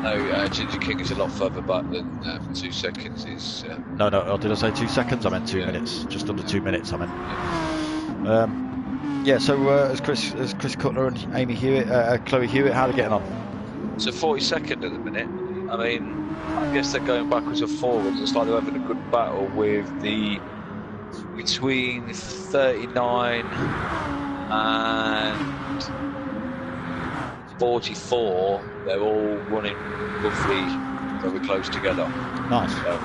S2: No, Ginger King is a lot further back than 2 seconds. Is
S1: No, did I say 2 seconds? I meant 2 minutes. Just under 2 minutes, I meant. Yeah, so as Chris Cutler and Amy Hewitt, Chloe Hewitt, how are they getting on?
S2: So 42nd at the minute. I mean, I guess they're going backwards and forwards. It's like they're having a good battle with between 39 and 44. They're all running roughly very close together.
S1: Nice. So.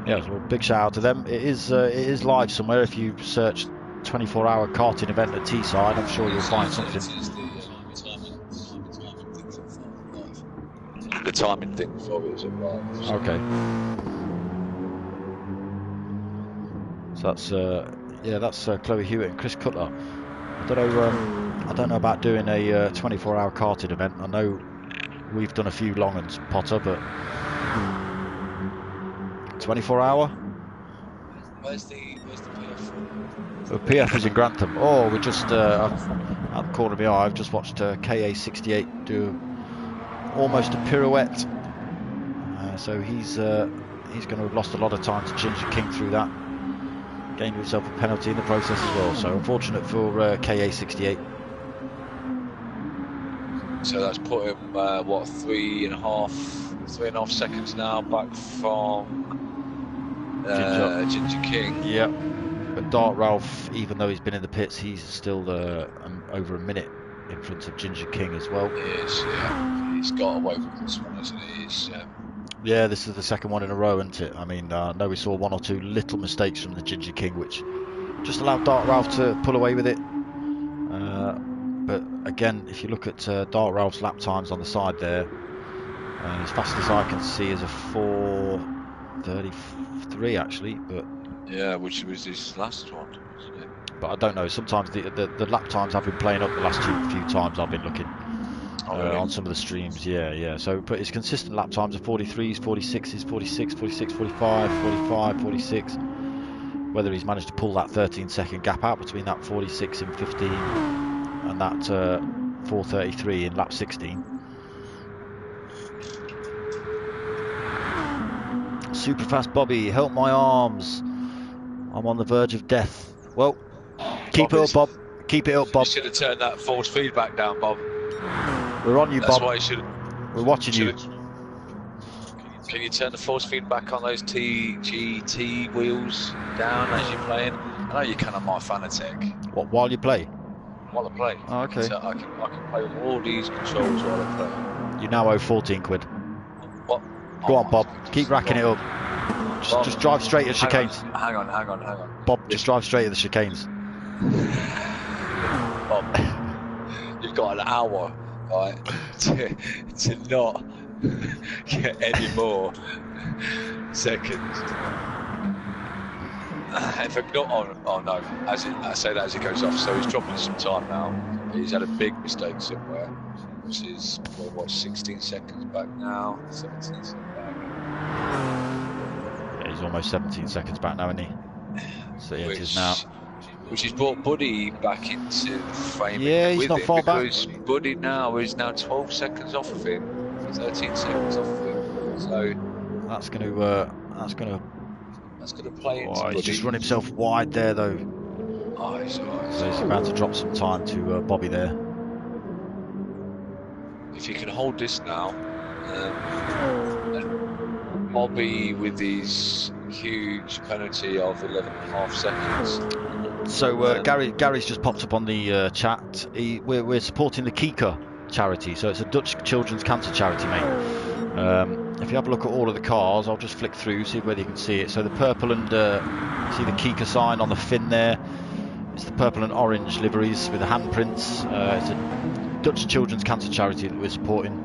S1: Yeah, well, big shout out to them. It is live somewhere. If you search 24-hour karting event at Teesside, I'm sure you'll find something.
S2: The timing thing for it is right.
S1: Okay. So that's Chloe Hewitt and Chris Cutler. I don't know about doing a 24-hour karting event. I know we've done a few long ones, Potter, but 24-hour.
S2: Where's the PF?
S1: The PF is in Grantham. Oh, we just at the corner of my eye, I've just watched KA68 do almost a pirouette. So he's going to have lost a lot of time to Ginger King through that. Gained himself a penalty in the process as well. So unfortunate for KA68.
S2: So that's put him what 3.5 seconds now back from Ginger King.
S1: Yep. But Dark Ralph, even though he's been in the pits, he's still over a minute in front of Ginger King as well.
S2: He is, yeah. He's got away with this one, hasn't he?
S1: Yeah, this is the second one in a row, isn't it? I mean, I know we saw one or two little mistakes from the Ginger King, which just allowed Dark Ralph to pull away with it. But again, if you look at Dark Ralph's lap times on the side there, as fast as I can see is a 4:33 actually, but
S2: yeah, which was his last one, wasn't it?
S1: But I don't know. Sometimes the lap times have been playing up the last few times I've been looking.
S2: Really?
S1: On some of the streams, yeah. So, but his consistent lap times are 43s, 46s, 46, 45, 45, 46. Whether he's managed to pull that 13-second gap out between that 46 in 15 and that 4:33 in lap 16. Super fast Bobby, help my arms. I'm on the verge of death. Well, keep it up, Bob. Keep it up, Bob.
S2: You should have turned that force feedback down, Bob.
S1: We're on you,
S2: That's
S1: Bob.
S2: why you should.
S1: We're watching you.
S2: Can you Can you turn the force feedback on those TGT wheels down as you're playing? I know you can on my Fanatec.
S1: What, while you play?
S2: While I play.
S1: Oh, okay.
S2: So I can play with all these controls while I play.
S1: You now owe 14 quid.
S2: What?
S1: Go on, Bob. Keep racking it up. Just drive straight at the chicanes.
S2: Hang on.
S1: Bob, just drive straight at the chicanes.
S2: Bob, you've got an hour, right, to not get any more seconds. If I'm not on, oh no, I say that as it goes off, so he's dropping some time now. He's had a big mistake somewhere, which is, what, 16 seconds back now, 17 seconds back.
S1: Yeah, he's almost 17 seconds back now, isn't he? So yeah, it is now.
S2: Which has brought Buddy back into the frame.
S1: Yeah, he's not far back.
S2: Because Buddy now is now 12 seconds off of him, 13 seconds off of him. So
S1: that's going to
S2: play into Buddy.
S1: He's just run himself wide there though.
S2: Oh, he's alright.
S1: So he's about to drop some time to Bobby there.
S2: If you can hold this now, and Bobby with his huge penalty of 11.5 seconds.
S1: So Gary's just popped up on the chat. We're supporting the KIKA charity, so it's a Dutch children's cancer charity, mate. If you have a look at all of the cars, I'll just flick through, see whether you can see it. So the purple and see the KIKA sign on the fin there. It's the purple and orange liveries with the handprints. It's a Dutch children's cancer charity that we're supporting.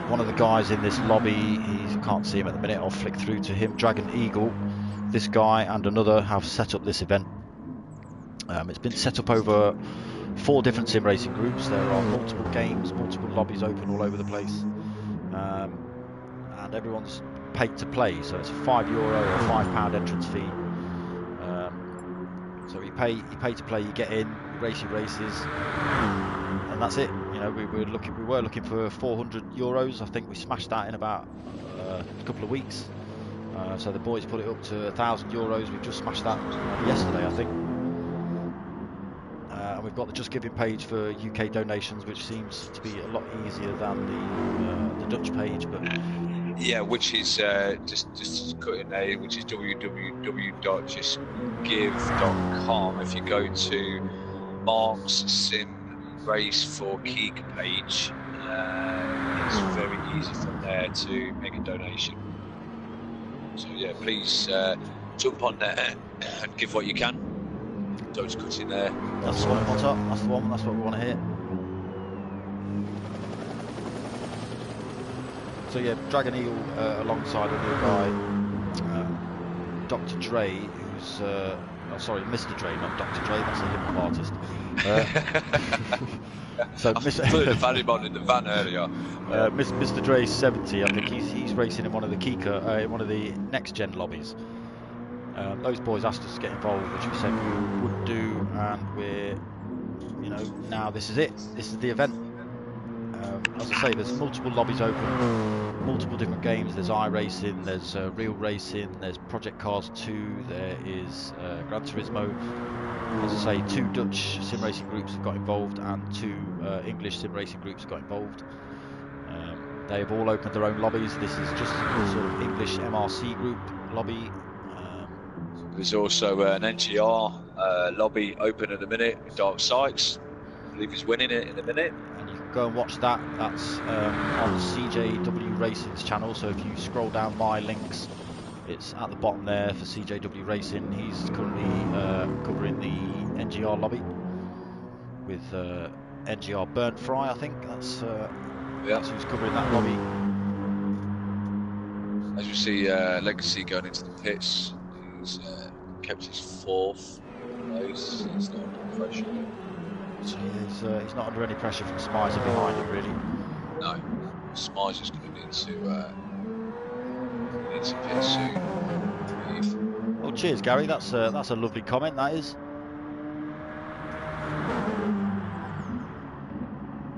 S1: One of the guys in this lobby, I can't see him at the minute, I'll flick through to him. Dragon Eagle, this guy and another have set up this event. It's been set up over 4 different sim racing groups. There are multiple games, multiple lobbies open all over the place, and everyone's paid to play. So it's a €5 or £5 entrance fee. So you pay to play, you get in, you race your races, and that's it. You know, we were looking for €400. I think we smashed that in about a couple of weeks. So the boys put it up to €1,000. We've just smashed that yesterday, I think. And we've got the Just Giving page for UK donations, which seems to be a lot easier than the Dutch page, but.
S2: Yeah, which is just cut in there, which is www.justgive.com. If you go to Mark's Sim Race for KIKA page, it's very easy from there to make a donation. So yeah, please jump on there and give what you can. Don't just cut in there.
S1: That's the one on top. That's the one. That's what we want to hear. So yeah, Dragon Eagle alongside another guy, Dr. Dre, who's sorry, Mr. Dre, not Dr. Dre. That's a hip hop artist. So
S2: put the van in the van earlier.
S1: Mr. Dre's 70. I think he's racing in one of the KIKA, one of the next gen lobbies. Those boys asked us to get involved, which we said we would do, and we're, you know, now this is it. This is the event. As I say, there's multiple lobbies open, multiple different games. There's iRacing, there's Real Racing, there's Project Cars 2, there is Gran Turismo. As I say, 2 Dutch sim racing groups have got involved and 2 English sim racing groups have got involved. They have all opened their own lobbies. This is just a sort of English MRC group lobby.
S2: There's also an NGR lobby open at the minute, Dark Sykes. I believe he's winning it in a minute.
S1: Go and watch that. That's on CJW Racing's channel. So if you scroll down my links, it's at the bottom there for CJW Racing. He's currently covering the NGR lobby with NGR Burnt Fry, I think. That's who's covering that lobby.
S2: As you see, Legacy going into the pits. He's kept his 4th place. He's not under pressure.
S1: So he's not under any pressure from Smizer behind him, really.
S2: No, Smizer's going to need to pit soon.
S1: Well, cheers, Gary. That's a lovely comment. That is.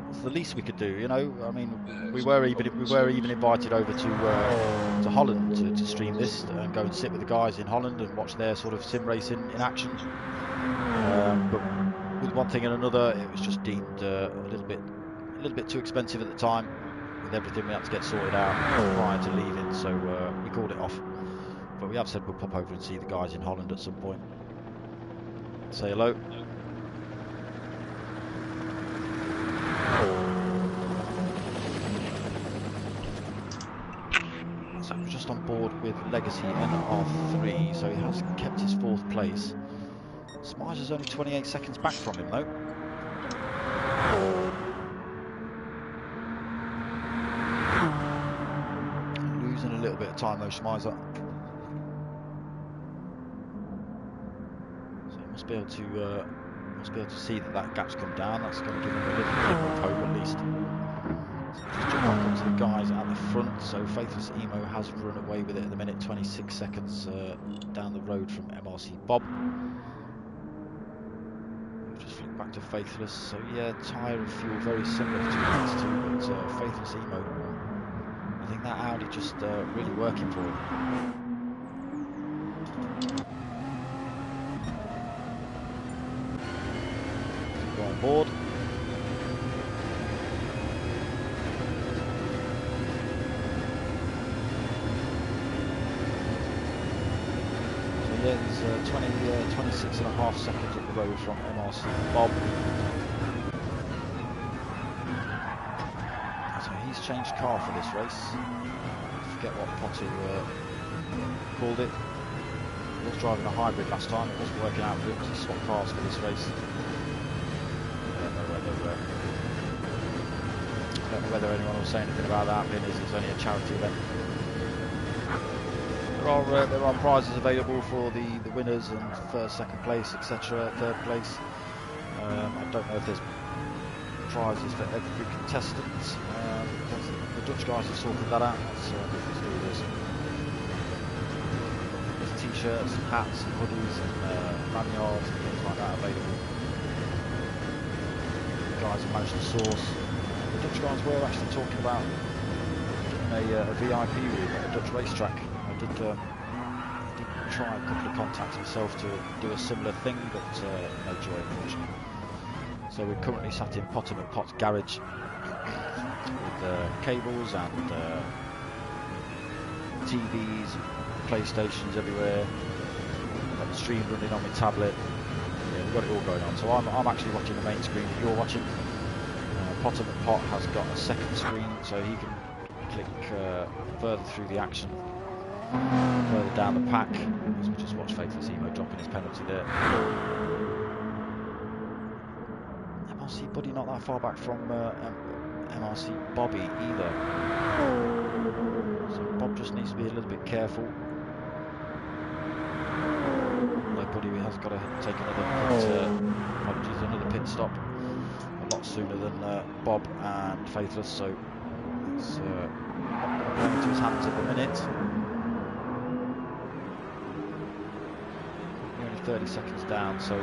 S1: It's the least we could do, you know. I mean, we were even invited over to Holland to stream this and go and sit with the guys in Holland and watch their sort of sim racing in action. But with one thing and another, it was just deemed a little bit too expensive at the time, with everything we had to get sorted out prior to leaving, so we called it off. But we have said we'll pop over and see the guys in Holland at some point. Say hello. So we're just on board with Legacy NR3, so he has kept his 4th place. Smiser's only 28 seconds back from him though. Losing a little bit of time though, Smiser. So he must be able to see that gap's come down. That's going to give him a little bit of hope at least. So just jump back onto the guys at the front. So Faithless Emo has run away with it at the minute, 26 seconds down the road from MRC Bob. We'll just flick back to Faithless. So yeah, tyre and fuel very similar to the next two, but Faithless Emo, I think that Audi just really working for him. Go on board. Yeah, he's 26.5 seconds up the road from MRC Bob. So he's changed car for this race. I forget what Potter called it. He was driving a hybrid last time, it wasn't working out for him, so he swapped cars for this race. I don't know whether anyone will say anything about that, being as it's only a charity event. There are prizes available for the winners and 1st, 2nd place, etc., 3rd place. I don't know if there's prizes for every contestant. The Dutch guys have sorted that out. Let's do this. There's t-shirts, and hats, and hoodies, and lanyards, and things like that available. The guys have managed to source. The Dutch guys were actually talking about getting a VIP room at a Dutch racetrack. I did try a couple of contacts myself to do a similar thing, but no joy, unfortunately. So we're currently sat in Potter McPot's garage with cables and TVs, PlayStations everywhere. I've got the stream running on my tablet. Yeah, we've got it all going on. So I'm actually watching the main screen that you're watching. Potter McPot has got a 2nd screen, so he can click further through the action. Further down the pack, as we just watched Faithless Emo dropping his penalty there. MRC Buddy not that far back from MRC Bobby either. So Bob just needs to be a little bit careful. Although Buddy has got to take another pit stop a lot sooner than Bob and Faithless, so it's not going into his hands at the minute. 30 seconds down, so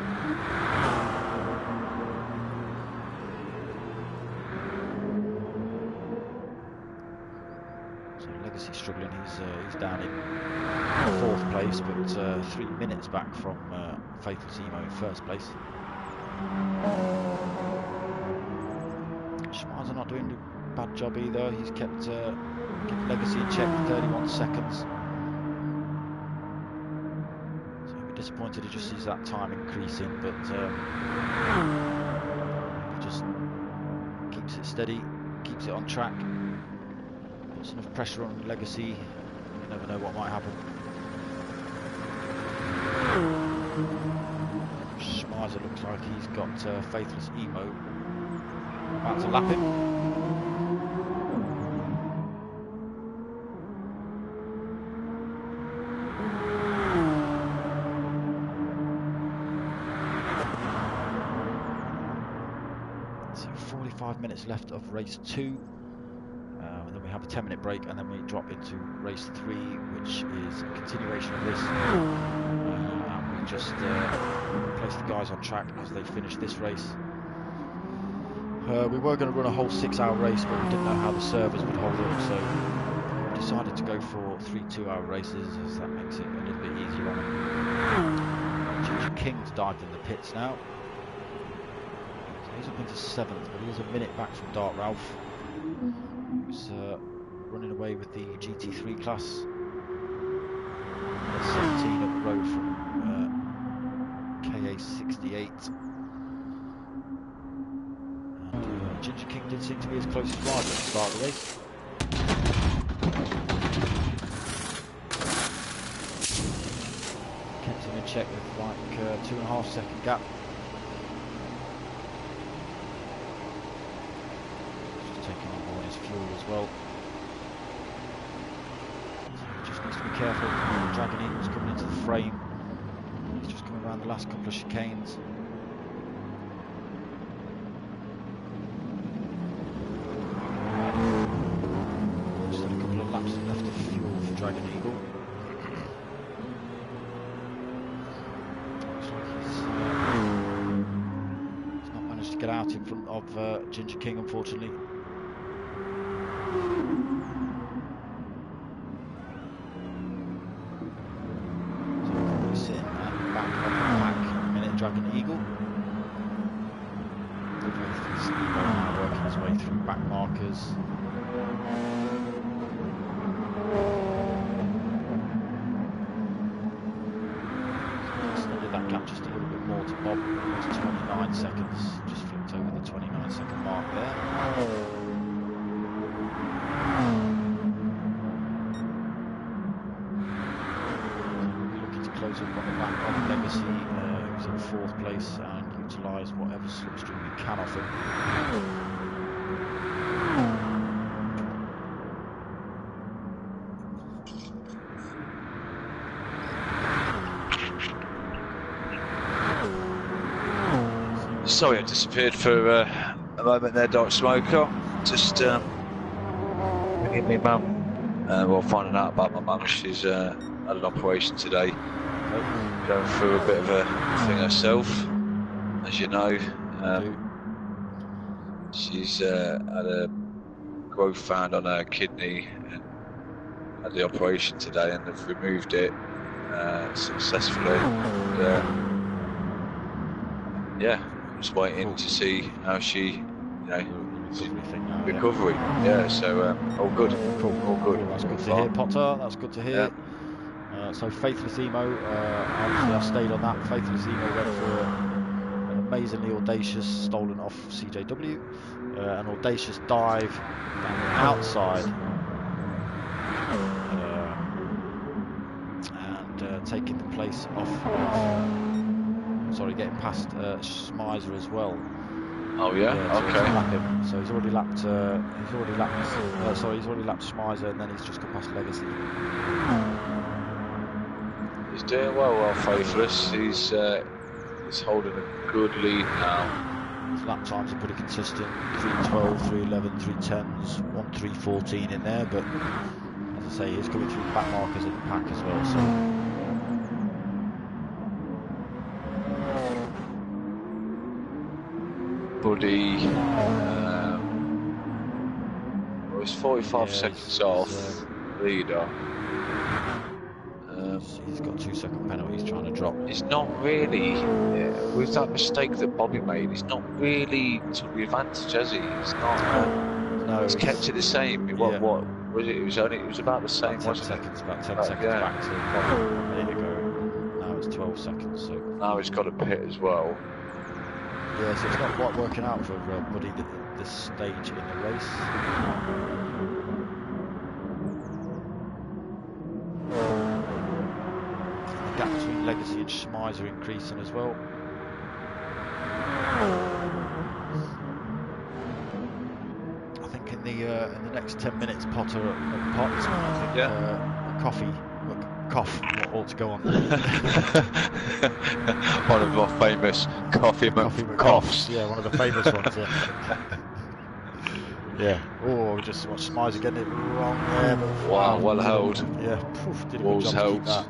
S1: Legacy struggling. He's down in 4th place, but 3 minutes back from Faithless Emo in 1st place. Schmeiser not doing a bad job either. He's kept Legacy in check for 31 seconds. Disappointed he just sees that time increasing, but he just keeps it steady, keeps it on track, puts enough pressure on Legacy. You never know what might happen. Schmeiser looks like he's got Faithless Emo about to lap him. So 45 minutes left of race 2, and then we have a 10-minute break, and then we drop into race 3, which is a continuation of this. And we just place the guys on track as they finish this race. We were going to run a whole 6-hour race, but we didn't know how the servers would hold up, so we decided to go for 3 2-hour races, as that makes it a little bit easier on them. Ginger King's dived in the pits now. So he's up into 7th, but he is a minute back from Dark Ralph. who's running away with the GT3 class. 17 up the road from KA68. And Ginger King did seem to be his closest rival at the start of the race. Kept him in check with like 2.5 second gap. Just taking on board his fuel as well. So just needs to be careful. Dragon Eagle's coming into the frame. He's just coming around the last couple of chicanes. Just had a couple of laps left of fuel for Dragon Eagle. Get out in front of Ginger King, unfortunately. So we're probably sitting at the back of the pack at the minute. Dragon Eagle. Working his way through back markers. That gap just a little bit more to Bob. It's 29 seconds. Just flipped over the 29-second mark there. We'll be looking to close up on the back of Legacy, who's in 4th place, and utilise whatever slipstream we can off him.
S2: Sorry, I disappeared for a moment there, darksmoka. Just ringing me mum. Well, finding out about my mum. She's had an operation today. Going through a bit of a thing herself, as you know. She's had a growth found on her kidney and had the operation today, and they've removed it successfully. And, yeah. Just waiting to see how she, recovery. Yeah, so all good.
S1: Cool.
S2: All good.
S1: That's good to hear, Potter. That's good to hear. Yeah. So Faithless Emo, obviously I stayed on that. Faithless Emo went for an amazingly audacious stolen off CJW, an audacious dive down the outside, and taking the place off. Sorry, getting past Schmeiser as well.
S2: Oh yeah, okay.
S1: So he's already lapped. He's already lapped Schmeiser, and then he's just gone past Legacy.
S2: He's doing well, Faithless. He's holding a good lead now.
S1: His lap times are pretty consistent: 3:12, 3:11, 3:10s, 1:3:14 in there. But as I say, he's coming through the back markers in the pack as well. So.
S2: Buddy, was 45 seconds off leader.
S1: He's got 2-second penalty he's trying to drop.
S2: He's not really, with that mistake that Bobby made, he's not really took the advantage, has he? He's not.
S1: No,
S2: he's kept it the same. What was it? It was about the same.
S1: About 10 seconds. About 10 seconds back to Bobby a minute ago. Now it's 12 seconds. So
S2: now he's got a pit as well.
S1: Yeah, so it's not quite working out for Buddy at this stage in the race. And the gap between Legacy and Schmeiser increasing as well. I think in the next 10 minutes, Potter at Potts, I think cough, what ought to go on.
S2: One of our famous coffee coughs.
S1: Yeah, one of the famous ones. Yeah. Oh, we just watched Schmeiser getting it wrong there.
S2: Wow, well held.
S1: Yeah, did a good job to keep that.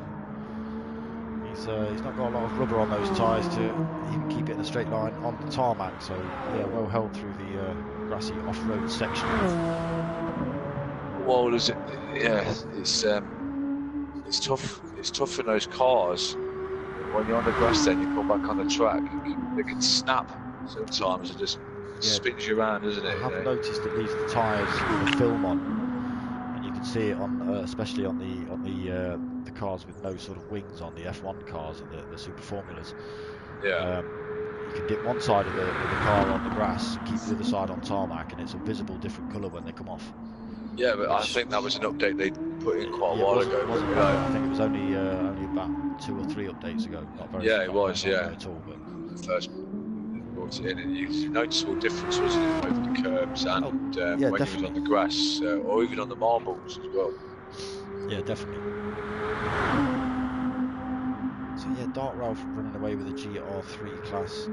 S1: He's not got a lot of rubber on those tyres to even keep it in a straight line on the tarmac. So yeah, well held through the grassy off-road section.
S2: Well, does it? Yeah, it's tough. It's tough in those cars. When you're on the grass, then you come back on the track. They can snap sometimes and just spins you around, doesn't it?
S1: I have noticed it leaves the tyres with the film on, and you can see it on, especially on the cars with no sort of wings on, the F1 cars and the Super Formulas.
S2: Yeah.
S1: You can dip one side of the car on the grass, keep the other side on tarmac, and it's a visible different colour when they come off.
S2: Yeah, but I think that was an update they put in quite a while ago.
S1: Wasn't long. I think it was only about 2 or 3 updates ago. Not very.
S2: Yeah, it was. Yeah,
S1: at all. But
S2: the first brought it in, and you noticeable difference, wasn't it, over the curbs and when you was on the grass or even on the marbles as well.
S1: Yeah, definitely. So yeah, Dark Ralph running away with a GR3 class.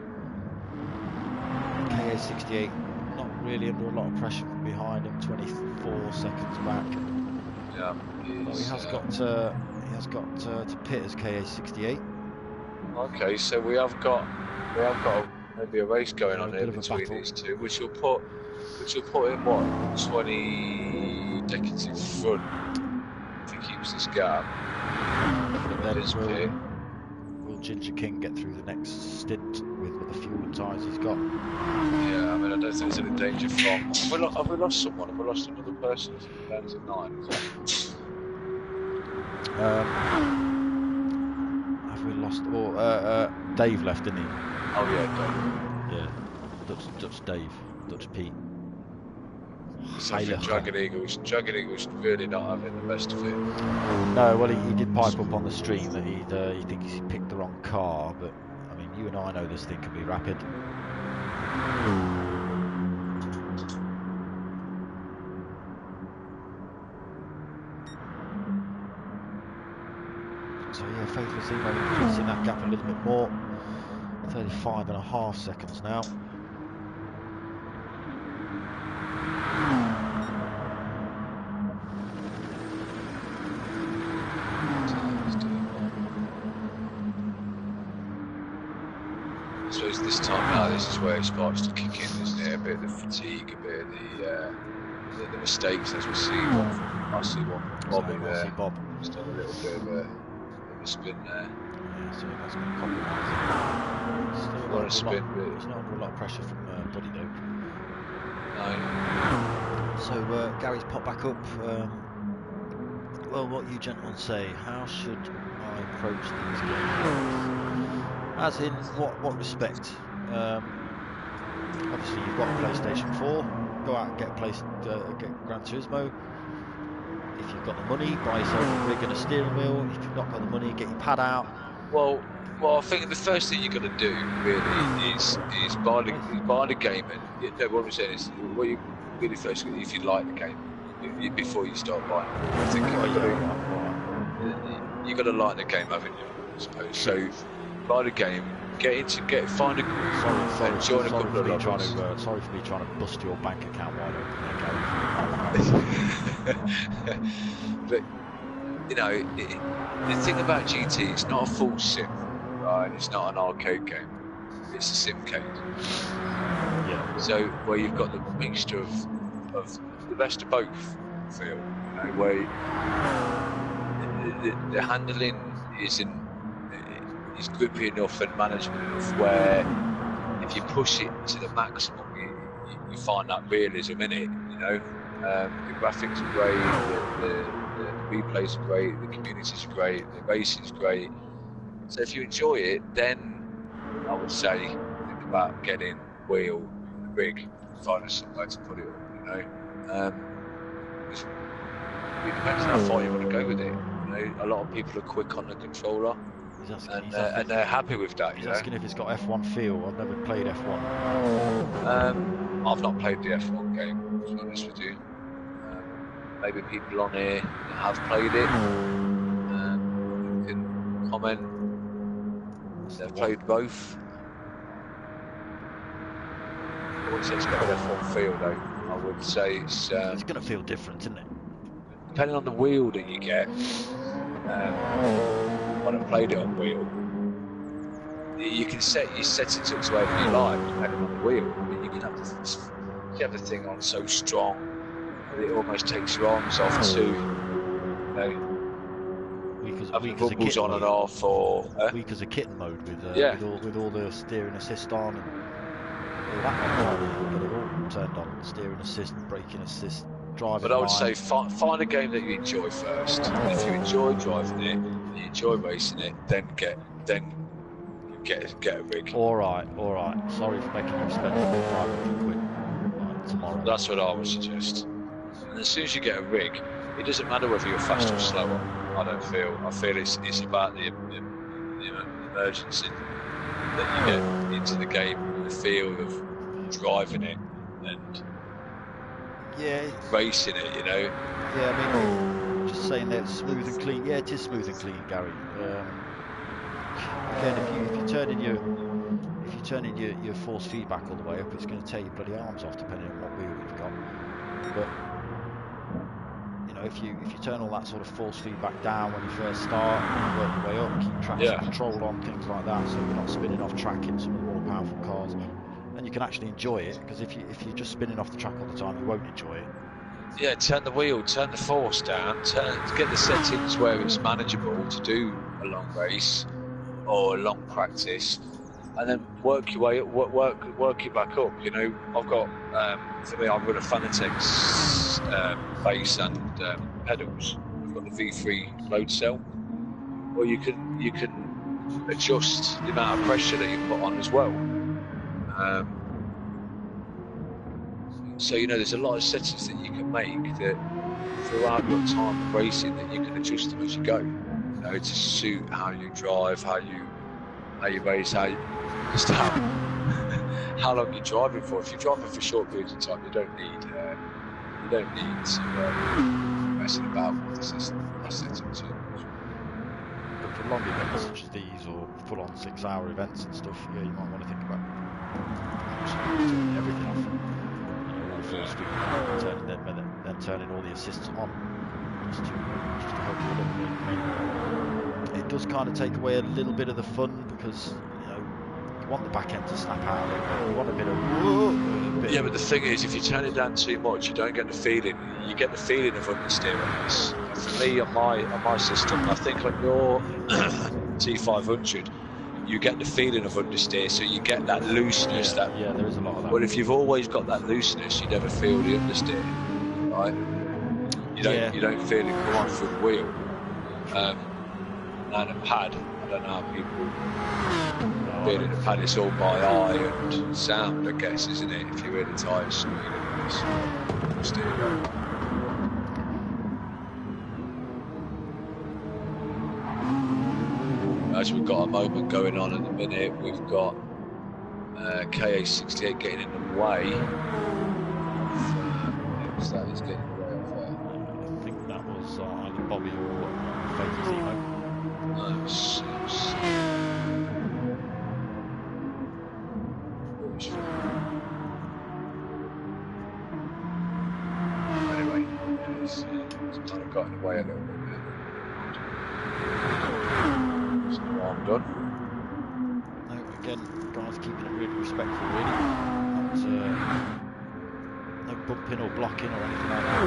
S1: KA68 not really under a lot of pressure from behind him, 24 seconds back.
S2: Yeah,
S1: but he has got to pit as KA68. Okay,
S2: so we have got maybe a race going on here between these two, which will put him what 20 seconds in front if he keeps this gap.
S1: But then will Ginger King get through the next stint with the fuel and tyres he's got?
S2: Yeah, I mean, I don't think there's any danger from. Have we lost someone? Have we lost another person? Is it down to 9?
S1: Have we lost? Oh, Dave left, didn't he?
S2: Oh yeah,
S1: Dave. Yeah, Dutch Dave, Dutch Pete.
S2: Dragon Eagle's really not having the best of it.
S1: No, well, he did pipe up on the stream that he thinks he picked the wrong car, but I mean, you and I know this thing can be rapid. So yeah, Faithful Zemo increasing that gap a little bit more. 35.5 seconds now.
S2: This time now, this is where it starts to kick in, isn't it? A bit of the fatigue, a bit of the mistakes, as we see. I see one from Bobby there. Just done a little bit of a spin there.
S1: Yeah, so that's going to compromise.
S2: Still a spin, but
S1: it's not under a lot of pressure from Buddy though.
S2: No.
S1: So Gary's popped back up. Well, what you gentlemen say? How should I approach these games? As in what respect? Obviously you've got a PlayStation 4, go out and get get Gran Turismo. If you've got the money, buy yourself a rig and a steering wheel. If you've not got the money, get your pad out.
S2: Well, I think the first thing you've got to do really is buy the game. And what I'm saying is, what you really first, if you like the game, before you start buying it, I think you've got to like the game, haven't you? I suppose. So buy the game, find a group, and join a couple of others.
S1: Sorry for me trying to bust your bank account wide open.
S2: But you know, the thing about GT, it's not a full sim, right? It's not an arcade game. It's a simcade.
S1: Yeah.
S2: So where you've got the mixture of the best of both, feel, you know, where the handling is grippy enough and manageable enough where if you push it to the maximum, you find that realism in it. You know, the graphics are great, the replays are great, the community's great, the racing's great. So if you enjoy it, then I would say think about getting wheel, rig, finding somewhere to put it on. You know, it depends how far you want to go with it. You know, a lot of people are quick on the controller. And they're happy with that.
S1: He's asking if it's got F1 feel. I've never played F1.
S2: I've not played the F1 game, to be honest with you. Maybe people on here that have played it can comment. They've played both. I wouldn't say it's got an F1 feel though. I would say it's going
S1: to feel different, isn't it?
S2: Depending on the wheel that you get. When I played it on wheel, you can set your settings up to whatever you like, depending on the wheel. I mean, you can have the thing on so strong that it almost takes your arms off too. You know, having the bubbles on and off, or
S1: weak as a kitten mode with
S2: with
S1: all the steering assist on. all that on, get it all turned on, steering assist, braking assist, driving.
S2: But I would say find a game that you enjoy first. And if you enjoy driving it, and you enjoy racing it, then get a rig.
S1: All right. Sorry for making you spend £500 tomorrow.
S2: That's what I would suggest. And as soon as you get a rig, it doesn't matter whether you're fast or slower. I feel it's about the emergence that you get into the game, the feel of driving it and racing it. You know.
S1: Yeah, I mean, just saying that it's smooth and clean. Yeah, it is smooth and clean, Gary. Again, if you turn in your force feedback all the way up, it's going to tear your bloody arms off, depending on what wheel you've got. But you know, if you turn all that sort of force feedback down when you first start, and work your way up, keep traction control on, things like that, so you're not spinning off track in some of the more powerful cars, and you can actually enjoy it. Because if you're just spinning off the track all the time, you won't enjoy it.
S2: Yeah, turn the wheel, turn the force down, get the settings where it's manageable to do a long race or a long practice, and then work your way up, work it back up. You know, I've got for me, I run a Fanatec's base and pedals. I've got the V3 load cell, or you can adjust the amount of pressure that you put on as well. So you know, there's a lot of settings that you can make that throughout your time of racing that you can adjust them as you go. You know, to suit how you drive, how you race, how long you're driving for. If you're driving for short periods of time, you don't need to messing about with the system. But
S1: for long events such as these, or full-on 6-hour events and stuff, yeah, you might want to think about turning everything off. Force feedback, then turning all the assists on, just to help you a little bit. It does kind of take away a little bit of the fun, because you know, you want the back end to snap out a little bit. You want a bit of
S2: yeah, but the thing is, if you turn it down too much, you don't get the feeling. You get the feeling of understeer. For me, on my system, I think on your T500, you get the feeling of understeer, so you get that looseness.
S1: Yeah, there is a lot of that.
S2: Well, if you've always got that looseness, you never feel the understeer, right? You don't feel it come on through the wheel. And a pad, I don't know how people feel it. A pad, it's all by eye and sound, I guess, isn't it? If you hear the tyres squealing, it's understeer. As we've got a moment going on at the minute, we've got KA68 getting in the way. Who's that? He's getting in the way of
S1: I think that was either Bobby or Faith Zemo.
S2: Anyway, he's kind of got in the way a little bit. I'm done.
S1: No, again, guys keeping it really respectful, really. No bumping or blocking or anything like that.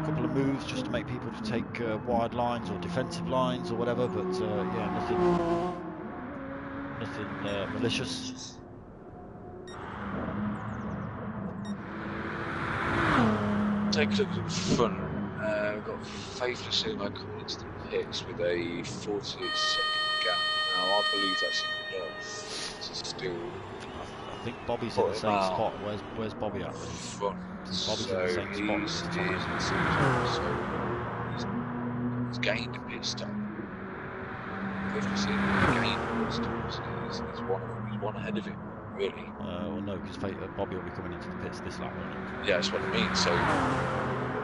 S1: A couple of moves just to make people take wide lines or defensive lines or whatever, but yeah, nothing malicious.
S2: Take a look at the front. We've got Faithless Sumo coming into the pits with a 48-second gap. Now, I believe that's enough to still.
S1: I think Bobby's in the same spot. Where's Bobby at?
S2: Front.
S1: Bobby's in the same spot.
S2: He's gained a pit stop. Faithless Sumo gained a pit stop. So he's one ahead of him, really.
S1: Well, no, because Bobby will be coming into the pits this lap, won't he?
S2: Yeah, that's what I mean. So.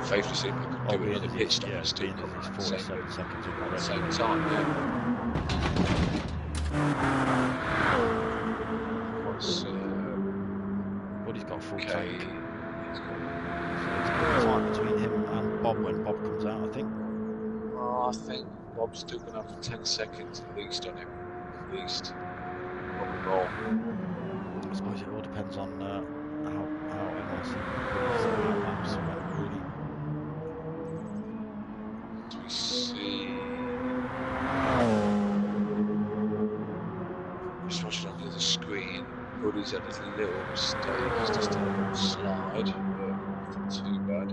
S2: Faithless Sumo could do another pit stop and still come around at the same
S1: seconds
S2: at the same time.
S1: Well, he's got a full tank. So it's time between him and Bob when Bob comes out, I think.
S2: I think Bob's still going to have 10 seconds at least on him. At least. Roll.
S1: I suppose it all depends on how MRC laps really.
S2: We see. Just watching on the other screen. Good field, he's had a little mistake, it's just a little slide, but nothing too bad.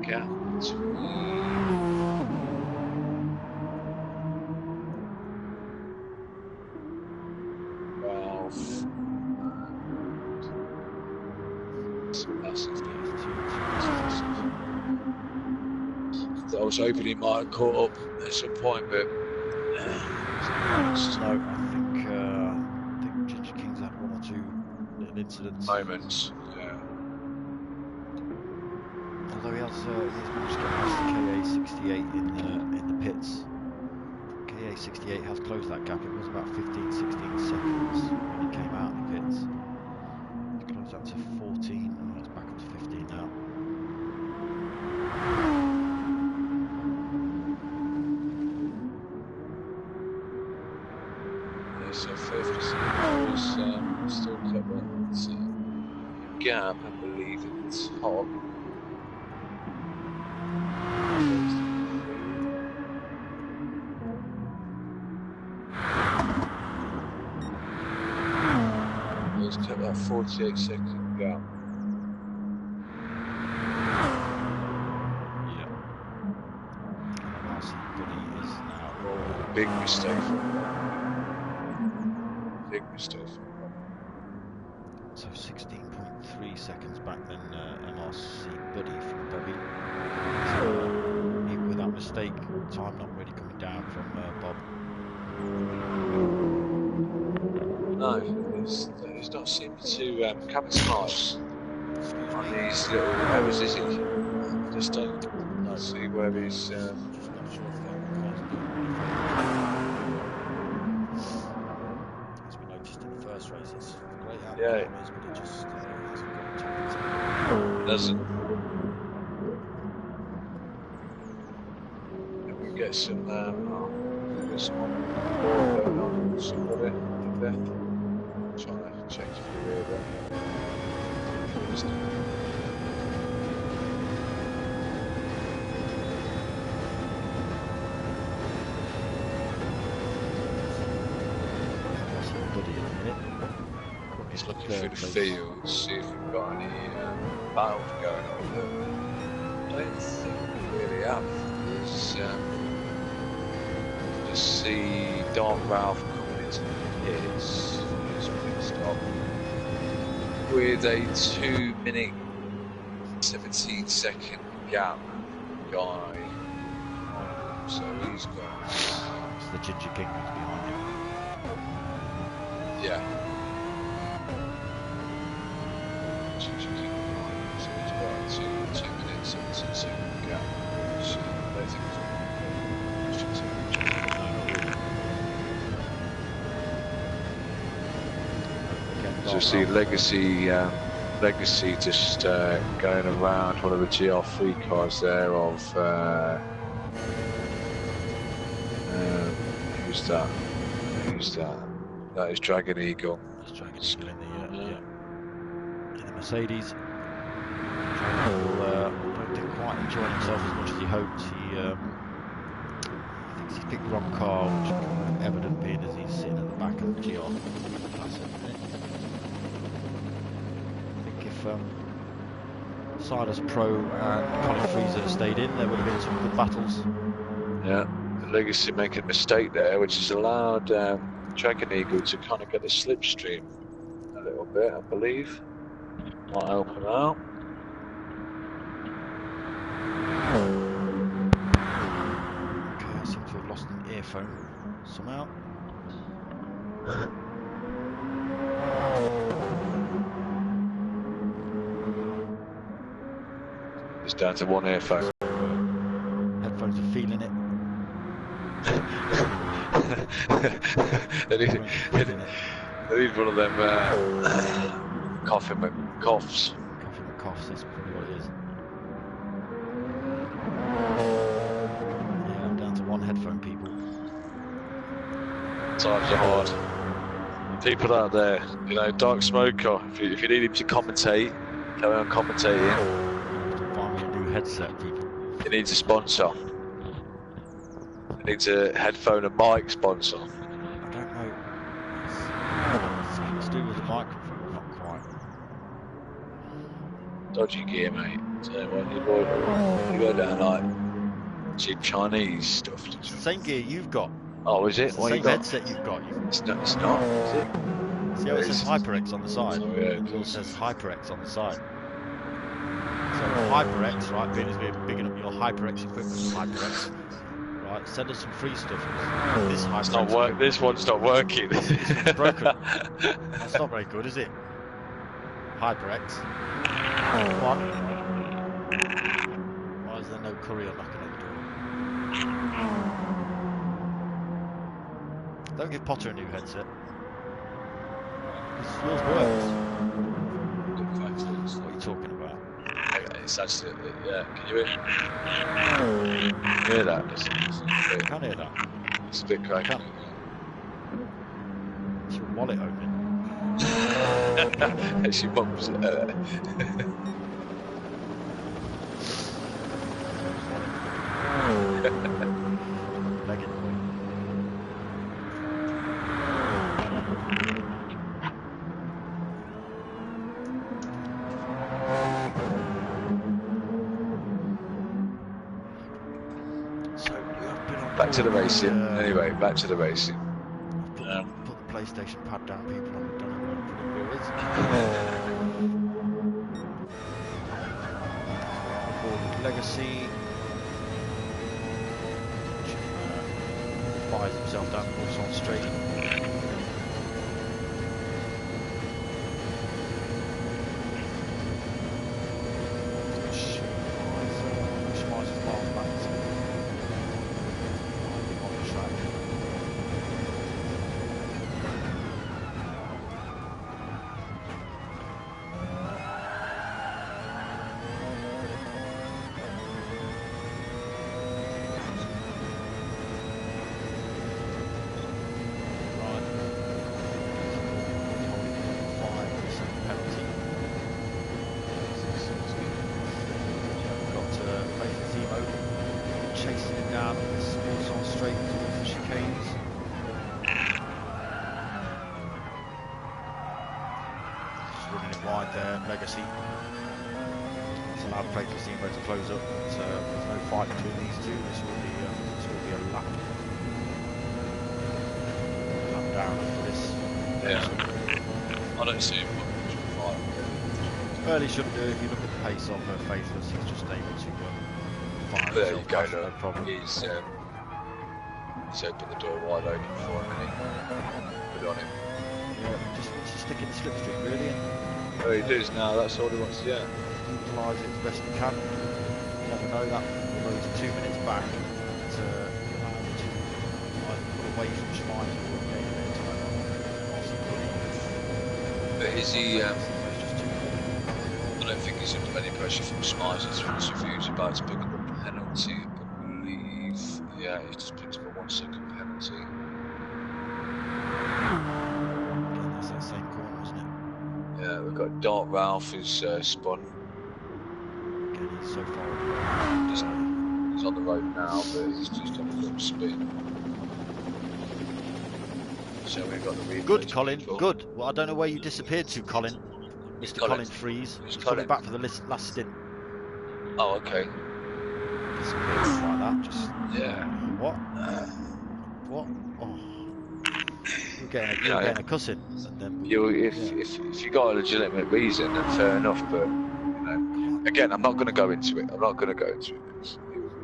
S2: Gap between Ralph I was hoping he might have caught up at some point, but
S1: no, I think Ginger King's had one or two little incidents.
S2: moments. Yeah.
S1: Although he has managed to get past the KA68 in the pits. KA68 has closed that gap. It was about 15-16 seconds when he came out of the pits. It's closed that to 14. Oh, it's back up to 15 now.
S2: So 50% was still covering the gap, I believe, at the top. He's kept that 48-second gap.
S1: Yeah. MRC Buddy is now
S2: Big mistake from him. Big mistake.
S1: So 16.3 seconds back then MRC Buddy from Bobby. So, even with that mistake, time not really coming down from Bob.
S2: No, he's not seemed to capitalise on these little errors, is he? Just don't see where he's.
S1: Just not sure if that as we noticed in the first race, it's great outperformers, but it just hasn't got the top.
S2: It doesn't. And we get some more going on. Somebody in there. Trying to change the rear there. He's looking through the field, see if we've got any battles going on. I don't think we really have. Just see Dark Ralph coming into the pits. He's mixed up with a 2-minute 17-second gap guy. So he's got.
S1: It's the Ginger King who's behind him.
S2: Yeah. Ginger King behind him. So he's got a 2 minutes 17-second gap. Which I don't think is So see Legacy just going around one of the GR3 cars there of who's that? That is Dragon Eagle.
S1: That's Dragon Eagle in the Mercedes. Dragon Eagle don't think quite enjoying himself as much as he hoped. He thinks he's picked the wrong car, which is evident being as he's sitting at the back of the GR. Silas Pro and Colin Freezer had stayed in, there would have been some good battles.
S2: Yeah, the Legacy making a mistake there, which has allowed Dragon Eagle to kind of get the slipstream a little bit, I believe. Might help him out.
S1: Okay, I seem to have lost an earphone somehow.
S2: It's down to one earphone.
S1: Headphones are feeling it.
S2: They need one of them coughs.
S1: Coughing with coughs, that's probably what it is. Yeah, I'm down to one headphone, people.
S2: Times are hard. People out there, you know, darksmoka, if you need him to commentate, carry on commentating.
S1: Find me a new headset, people.
S2: He needs a sponsor. Needs a headphone and mic sponsor.
S1: I don't know. It's to do with the microphone, not quite.
S2: Dodgy gear, mate. So when you go down like cheap Chinese stuff.
S1: It's the same gear you've got.
S2: Oh, is it?
S1: It's the
S2: what
S1: same
S2: you got?
S1: headset you've got.
S2: It's not, is it?
S1: See how it says HyperX on the side?
S2: Oh, yeah,
S1: It says HyperX on the side. So HyperX, right, being as we're bigging up your HyperX equipment, HyperX, right, send us some free stuff. This HyperX
S2: It's not work. This one's not working.
S1: This one's broken. That's not very good, is it? HyperX. What? Why is there no courier knocking at the door? Don't give Potter a new headset. Yours works. What are you talking about?
S2: It's actually, yeah. Can you hear that?
S1: I can hear that.
S2: It's a bit cracky.
S1: Is your wallet open?
S2: She bumps it.
S1: Megan.
S2: Back to the racing. Anyway, back to the racing.
S1: Put the PlayStation pad down, people. I don't know where it is. Legacy. Fires himself down the Wilson Street. Legacy. It's allowed plate for Zemo to close up, but there's no fight between these two. This will be a lap down after this.
S2: Yeah. I don't see him fight.
S1: Well, he shouldn't do. If you look at the pace of Faithless, he's just able to fire
S2: there you
S1: himself
S2: go,
S1: no problem.
S2: He's opened the door wide open for him, and he put it on him.
S1: Yeah, just wants to stick in the slipstream, really.
S2: Oh, he does now, that's all he wants to do.
S1: Utilise it as best he can. You never know that, although he's 2 minutes back, to either pull away from Schmeiser or gain a bit of time on.
S2: But is he, I don't think he's under any pressure from Schmeiser through his reviews about to pick up a penalty, I believe. Yeah, he just picked up a 1 second penalty.
S1: That's that same corner, isn't it?
S2: Yeah, we've got Dart Ralph who's spun.
S1: Again, he's so far away.
S2: He's on the road now, but he's just on a little spin. So we've got the replay.
S1: Good, Colin. Good. Well, I don't know where you disappeared to, Colin. Mr. Colin Freeze. He's coming back for the last stint.
S2: Oh, okay.
S1: Disappeared like that. Just.
S2: Yeah.
S1: What? What? Oh. You're getting a cussing. And then
S2: if you got a legitimate reason, then fair enough. But you know, again, I'm not going to go into it. We'll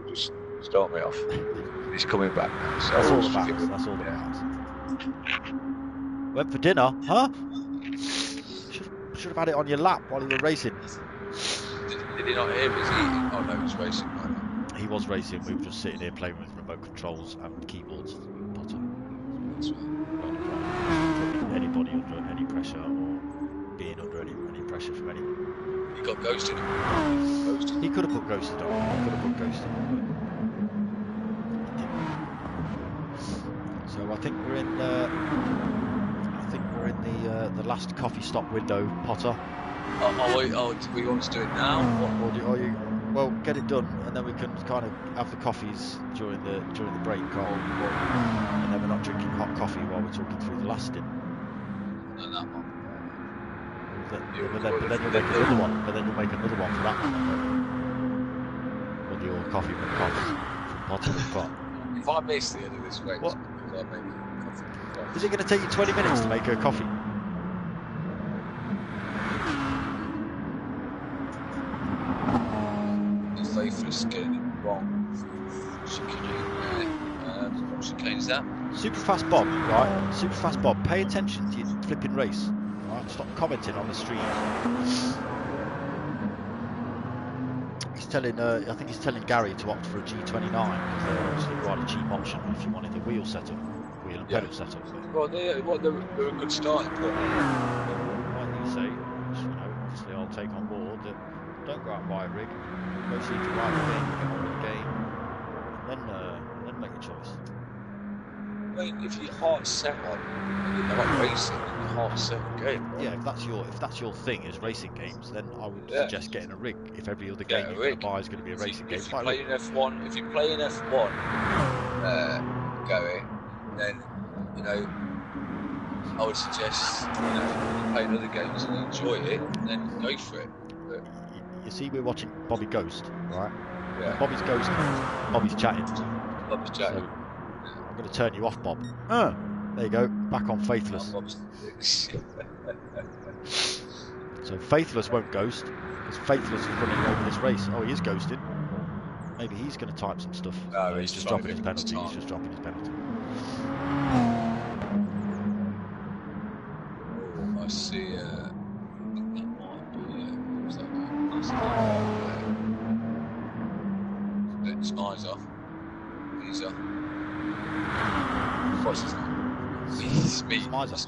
S2: just start me off. He's coming back now. So
S1: that's all that matters. That's all that matters. Went for dinner, huh? Should have had it on your lap while you were racing.
S2: Did he not hear? Was he eating? Oh no, he was racing. Right?
S1: He was racing. We were just sitting here playing with remote controls and keyboards. Anybody under any pressure or being under any pressure from anyone.
S2: He got ghosted.
S1: He could have put ghosted on. So I think we're in. The last coffee stop window, Potter.
S2: Do we want to do it now?
S1: Or are you? well, get it done, and then we can kind of have the coffees during the break, can't we? And then we're not drinking hot coffee while we're talking through the last stint.
S2: No, that one.
S1: But then you'll make another one. But then you'll make another one for that one. When your coffee from pot to pot.
S2: If I miss the end of this race,
S1: What?
S2: because I make coffee from pot.
S1: Is it going to take you 20 minutes to make a coffee?
S2: Faithless getting it wrong. Chicane. What chicane is that?
S1: Super fast Bob, right? Super fast Bob. Pay attention to your flipping race. Right? Stop commenting on the stream. He's telling, I think he's telling Gary to opt for a G29 because they're obviously quite a cheap option if you wanted the wheel setup, wheel and pedal setup.
S2: Well, they're a good starting point.
S1: Like you say, which, you know, obviously I'll take on board that. Don't go out and buy a rig. Go see the right thing, get on with the game, and then make a choice.
S2: I mean, if your heart's set on, you like racing, and your heart's set on game. Right?
S1: Yeah, if that's your thing is racing games, then I would suggest getting a rig. If every other game you're going to buy is going to be a racing game,
S2: if you play in F1, if you play in F1, Gary, then you know I would suggest if you play in other games and enjoy it, then go for it. But,
S1: you see, we're watching Bobby Ghost, right?
S2: Yeah.
S1: Bobby's ghosting. Bobby's chatting.
S2: Bobby's chatting.
S1: So, I'm going to turn you off, Bob. There you go. Back on Faithless. So Faithless won't ghost because Faithless is running over this race. Oh, he is ghosting. Maybe he's going to type some stuff.
S2: No,
S1: he's just dropping his penalty. He's just dropping his penalty.
S2: Oh, I see. Smizer. Visa. What's his name?
S1: Smizer.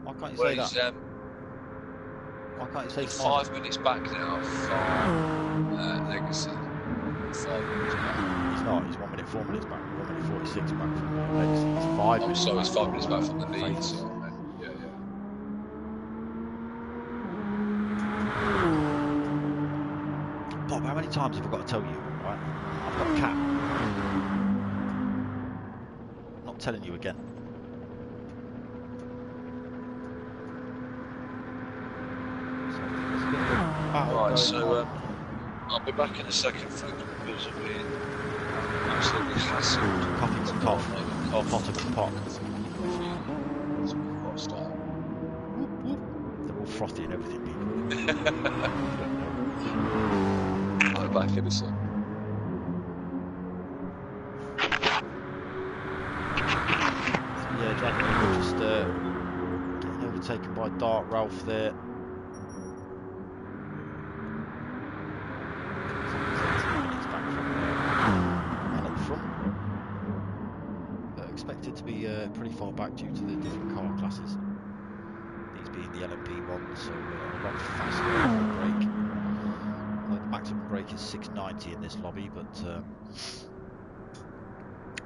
S1: Why can't you say that? Why can't you say
S2: Smizer? 5 minutes back now from Legacy. 5 minutes back.
S1: He's not. He's 1 minute, 4 minutes back. 1 minute 46 back from Legacy. He's 5 minutes.
S2: So he's 5 minutes back from the lead. So, yeah.
S1: Bob, how many times have I got to tell you? Right? I've got a cat. I'm not telling you again.
S2: Right, so I'll be back in a second because I've been absolutely hassled.
S1: Coughing some cough. Pot of pot. They're all frothy and everything, people.
S2: I'll be back in a second.
S1: Yeah, Dragon just getting overtaken by Dark Ralph there. Expected to be pretty far back due to the different car classes. These being the LMP ones, so a lot faster brake. The maximum brake is 690 in this lobby, but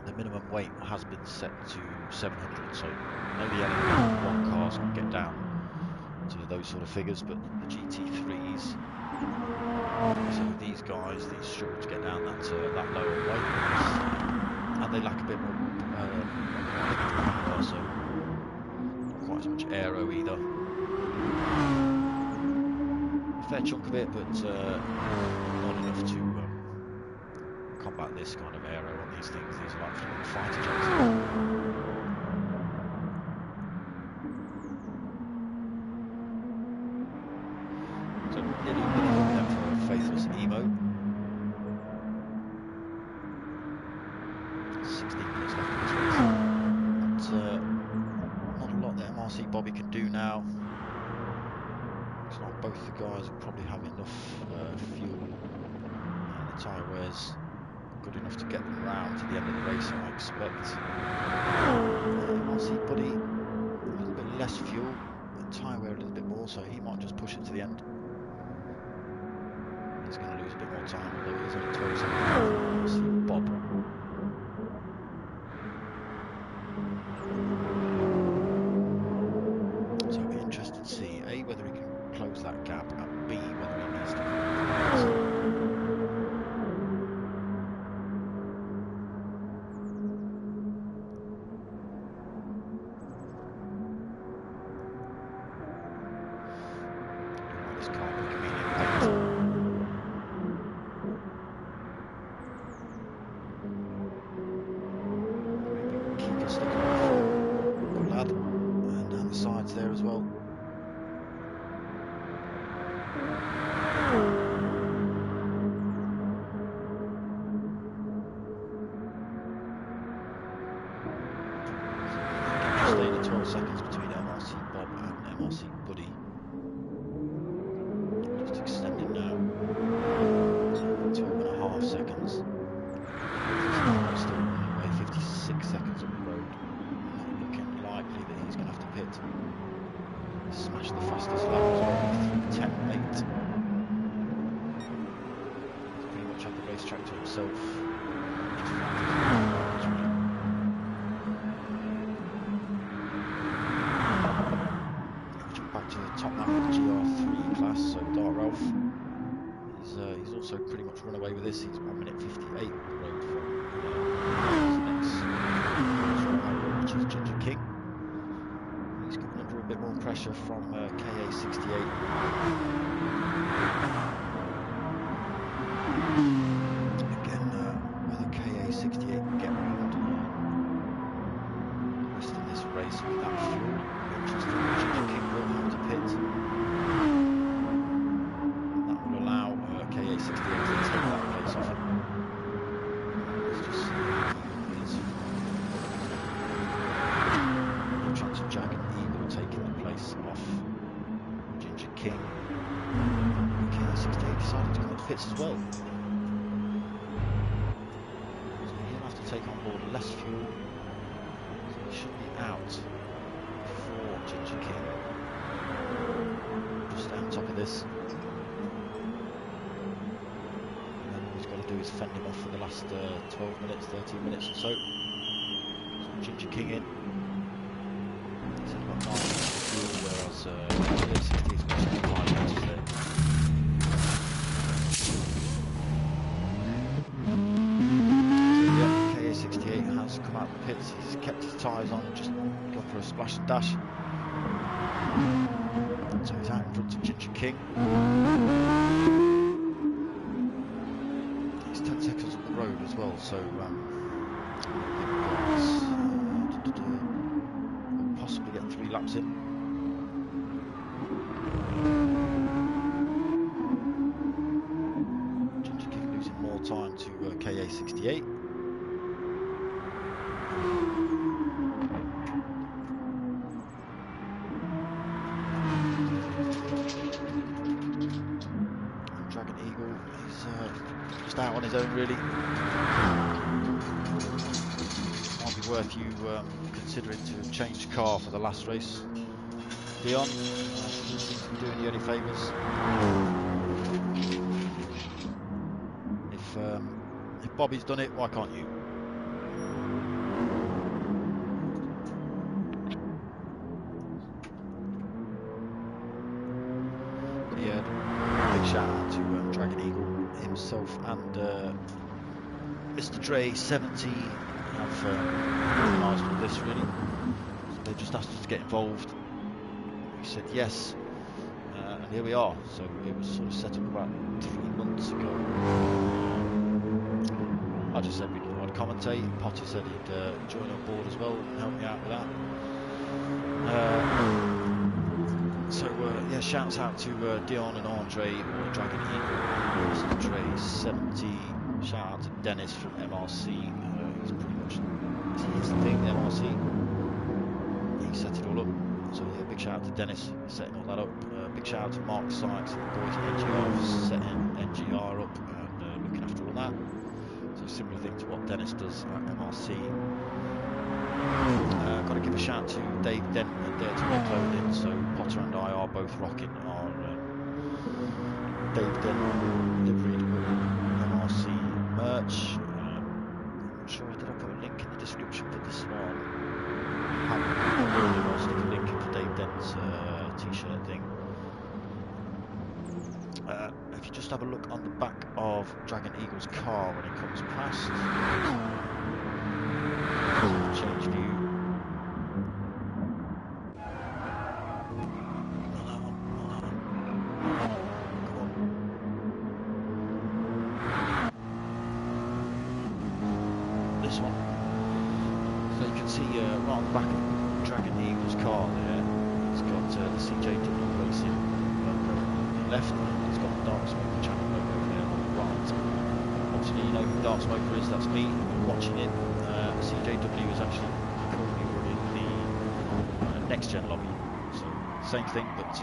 S1: the minimum weight has been set to 700, so maybe the LMP1 cars can get down to those sort of figures, but the GT3s, so these guys, these struggle to get down that lower weight, and they lack a bit more power, so not quite as much aero either. A fair chunk of it, but not enough to combat this kind of aero on these things. These are like fighter jets. So nearly a minute then for Faithless Emo. 16 minutes left in this race. Not a lot that MRC Bobby can do now. Looks like both the guys will probably have enough fuel. The tyre wear's good enough to get them round to the end of the race, I expect. MRC Buddy, a little bit less fuel, the tyre wear a little bit more, so he might just push it to the end. He's going to lose a bit more time, although he's only 12 seconds behind MRC Bob. So it'll be interesting to see A, whether he can close that gap, and B, whether he needs to close it. Smashed the fastest lap as well, 3:10.8. He's pretty much had the racetrack to himself. Jump back to the top now with the GR3 class, so Dark Ralph. He's also pretty much run away with this. He's 1 minute 58 on the road from his next rival, which is Ginger King. He's coming under a bit more pressure from KA68. Again, whether KA68 can get around the rest of this race with that fuel, interesting. Ginger King will have to pit. That will allow KA68 to take that place off him. It's just no chance of Jag and Eagle taking the place off Ginger King. KA68 decided to come to the pits as well. So he'll have to take on board less fuel. So he should be out before Ginger King. Just down top of this. Do is fend him off for the last 12 minutes, 13 minutes or so. So Ginger King in. He's only got 9 minutes of fuel, whereas KA68 is pushing 5 minutes there. So yeah, KA68 has come out of the pits. He's kept his tyres on and just gone for a splash and dash. So he's out in front of Ginger King. 10 seconds on the road as well, so we'll possibly get 3 laps in. Ginger King losing more time to KA68. Dragon Eagle is just out on his own, really. Might be worth you considering to change car for the last race. Dion, doesn't seem to be doing you any favours. If Bobby's done it, why can't you? But yeah, big shout out to Dragon Eagle himself and Mr. Dre 70 have organised all this, really. So they just asked us to get involved. We said yes, and here we are. So it was sort of set up about 3 months ago. I just said I'd commentate. Potter said he'd join on board as well and help me out with that. Yeah, shouts out to Dion and Andre or Dragon Eagle, Mr. Dre 70. Shout out to Dennis from MRC. He's pretty much he's the thing, MRC. He set it all up. So yeah, big shout out to Dennis setting all that up. Big shout out to Mark Sykes and the boys at NGR for setting NGR up and looking after all that. So similar thing to what Dennis does at MRC. Got to give a shout to Dave Dent and Dare to Wear Clothing. So Potter and I are both rocking our Dave Dent liveried MRC merch. I'm not sure, did I put a link in the description for this one? I'll stick a link into Dave Dent's t-shirt thing. If you just have a look on the back of Dragon Eagle's car when it comes past, change view. This one. So you can see right on the back of Dragon Eagle's car there, it's got the CJW Racing logo on the left, and it's got the Darksmoka channel logo there on the right. Obviously you know who Darksmoka is, that's me watching it. CJW is actually currently running the next gen lobby, so same thing but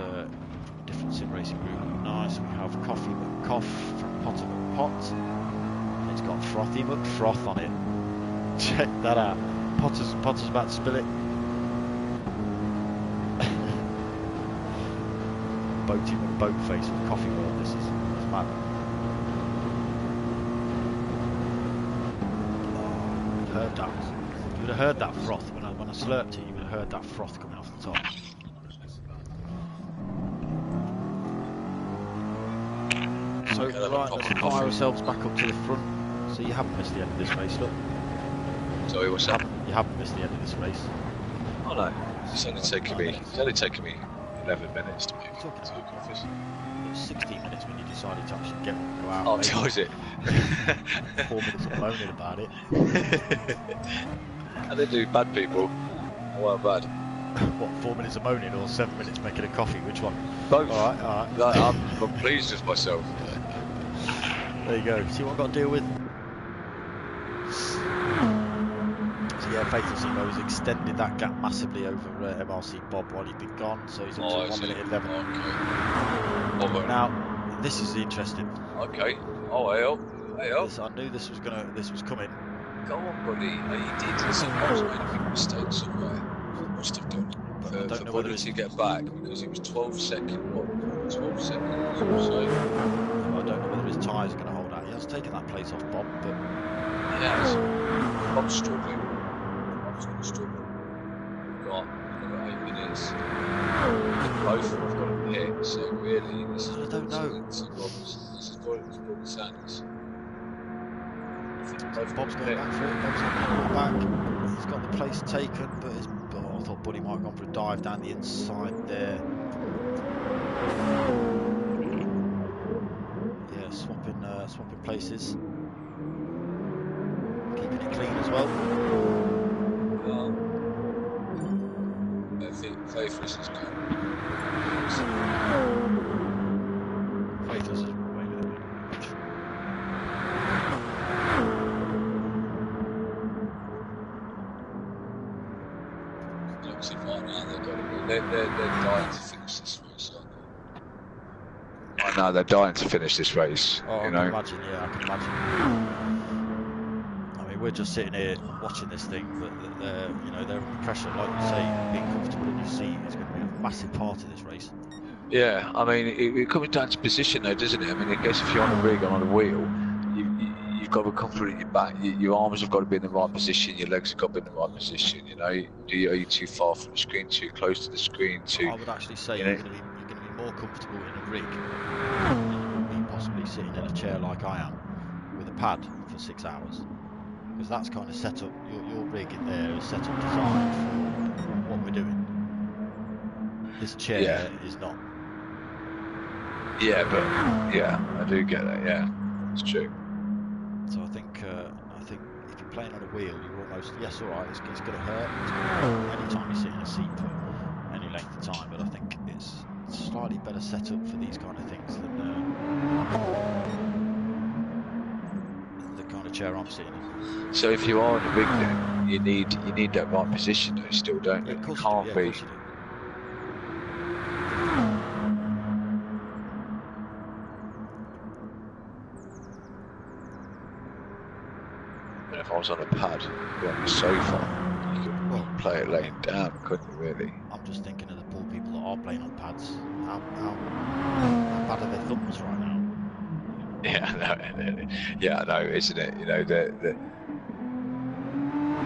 S1: different sim racing group. Nice. We have Coffee McCoff from Potter McPot, and it's got Frothy McFroth on it. Check that out. Potter's about to spill it. boating with boat face with coffee world. This is mad. Oh, you'd heard that. You would have heard that froth when I slurped it. You would have heard that froth coming off the top. So right, let's fire ourselves back up to the front. So you haven't missed the end of this race, look.
S2: Sorry, what's that?
S1: You haven't missed the end of this race.
S2: Oh no, it's only taken me 11 minutes to make it to the office.
S1: It was 16 minutes when you decided to actually get up and go out.
S2: Oh, was it?
S1: 4 minutes of moaning about it.
S2: And they do bad people. Oh, well, bad.
S1: What, 4 minutes of moaning or 7 minutes making a coffee? Which one?
S2: Both.
S1: Alright.
S2: I'm pleased with myself.
S1: There you go. See what I've got to deal with? So yeah, Faithful Simo's extended that gap massively over MRC Bob while he's been gone. So he's up to 1 minute 11.
S2: Okay.
S1: Now, this is interesting.
S2: Okay. Oh, hey up.
S1: I knew this was coming.
S2: Go on, buddy. You did. Listen, I was making a big mistake somewhere. I must have done.
S1: But I don't know whether
S2: to get back because it was 12 seconds. 12 seconds. So.
S1: I don't know whether his tyres are going to hold out. He has taken that place off Bob, but
S2: yes, Bob's struggling. Bob's going to struggle. We've got 8 minutes. Both of them have got a hit, so really, this is.
S1: I don't know.
S2: This is Bob's Sanders.
S1: Bob's going back for it. Bob's going back. He's got the place taken, but I thought Buddy might have gone for a dive down the inside there. Yeah, swapping places. Keeping it clean as well.
S2: I think Faithless is good.
S1: Faithless is way with it.
S2: Looks right now they're dying to finish this race, aren't they? Right now they're dying to finish this race.
S1: Oh,
S2: you know?
S1: I can imagine. I mean, we're just sitting here watching this thing, but they're under pressure. Like you say, being comfortable in your seat is going to be a massive part of this race.
S2: Yeah, I mean, it comes down to position though, doesn't it? I mean, I guess if you're on a rig and on a wheel, you've got to be comfortable in your back. Your arms have got to be in the right position. Your legs have got to be in the right position. You know, are you too far from the screen? Too close to the screen? I
S1: would actually say you're going to be more comfortable in a rig than you would be possibly sitting in a chair like I am with a pad for 6 hours, because that's kind of set up. Your rig in there is set up designed for what we're doing. This chair is not.
S2: Yeah, but I do get that. Yeah, it's true.
S1: So I think if you're playing on a wheel, you're almost all right. It's going to hurt. Anytime you sit in a seat for any length of time, but I think it's slightly better set up for these kind of things than the kind of chair I'm sitting in.
S2: So if you are on a rig, then you need that right position, though, still, don't you? It can't be. If I was on a pad, be on the sofa, you could play it laying down, couldn't you, really? I'm
S1: just thinking of the poor people that are playing on pads. How bad are their thumbs right now?
S2: Yeah, I know, isn't it? You know,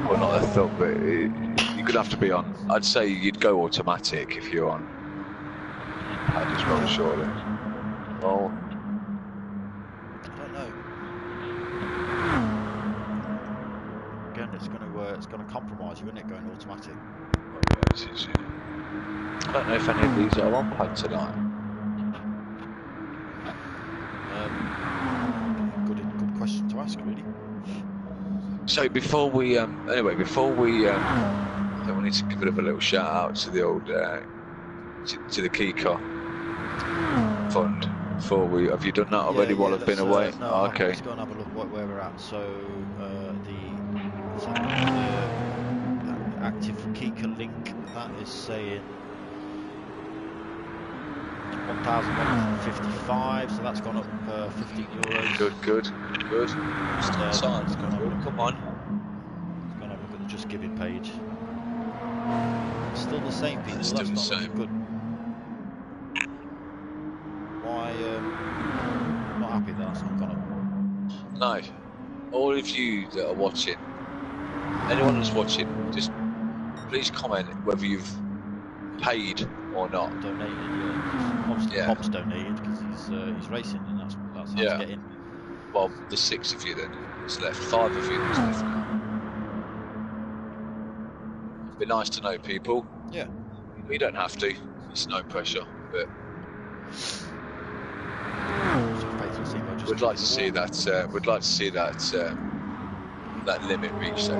S2: well, not a thumb, but you're gonna have to be on. I'd say you'd go automatic if you're on pad as well, surely. Well,
S1: it's going to compromise you, isn't it, going automatic?
S2: I don't know if any of these are on pad tonight.
S1: Good question to ask, really.
S2: So before we, I think we need to give it a little shout out to the old, to the KIKA fund. Have you done that already while I've been away?
S1: No,
S2: okay.
S1: Let's go and have a look where we're at. So the active KIKA link, that is saying 1,155, so that's gone up 15 euros.
S2: Good.
S1: Let's go and have a look.
S2: Come on.
S1: Let's go and have a look at the Just Giving page. Still the same people.
S2: Still the same.
S1: Good.
S2: No. All of you that are watching, anyone that's watching, just please comment whether you've paid or not.
S1: Donated, yeah. Obviously,
S2: Yeah.
S1: Bob's donated because he's racing, and that's how to get in.
S2: Well, there's 6 of you then that's left. 5 of you that's left now. It'd be nice to know people.
S1: Yeah.
S2: You don't have to. It's no pressure, but we'd like to see that. We'd like to see that that limit reached.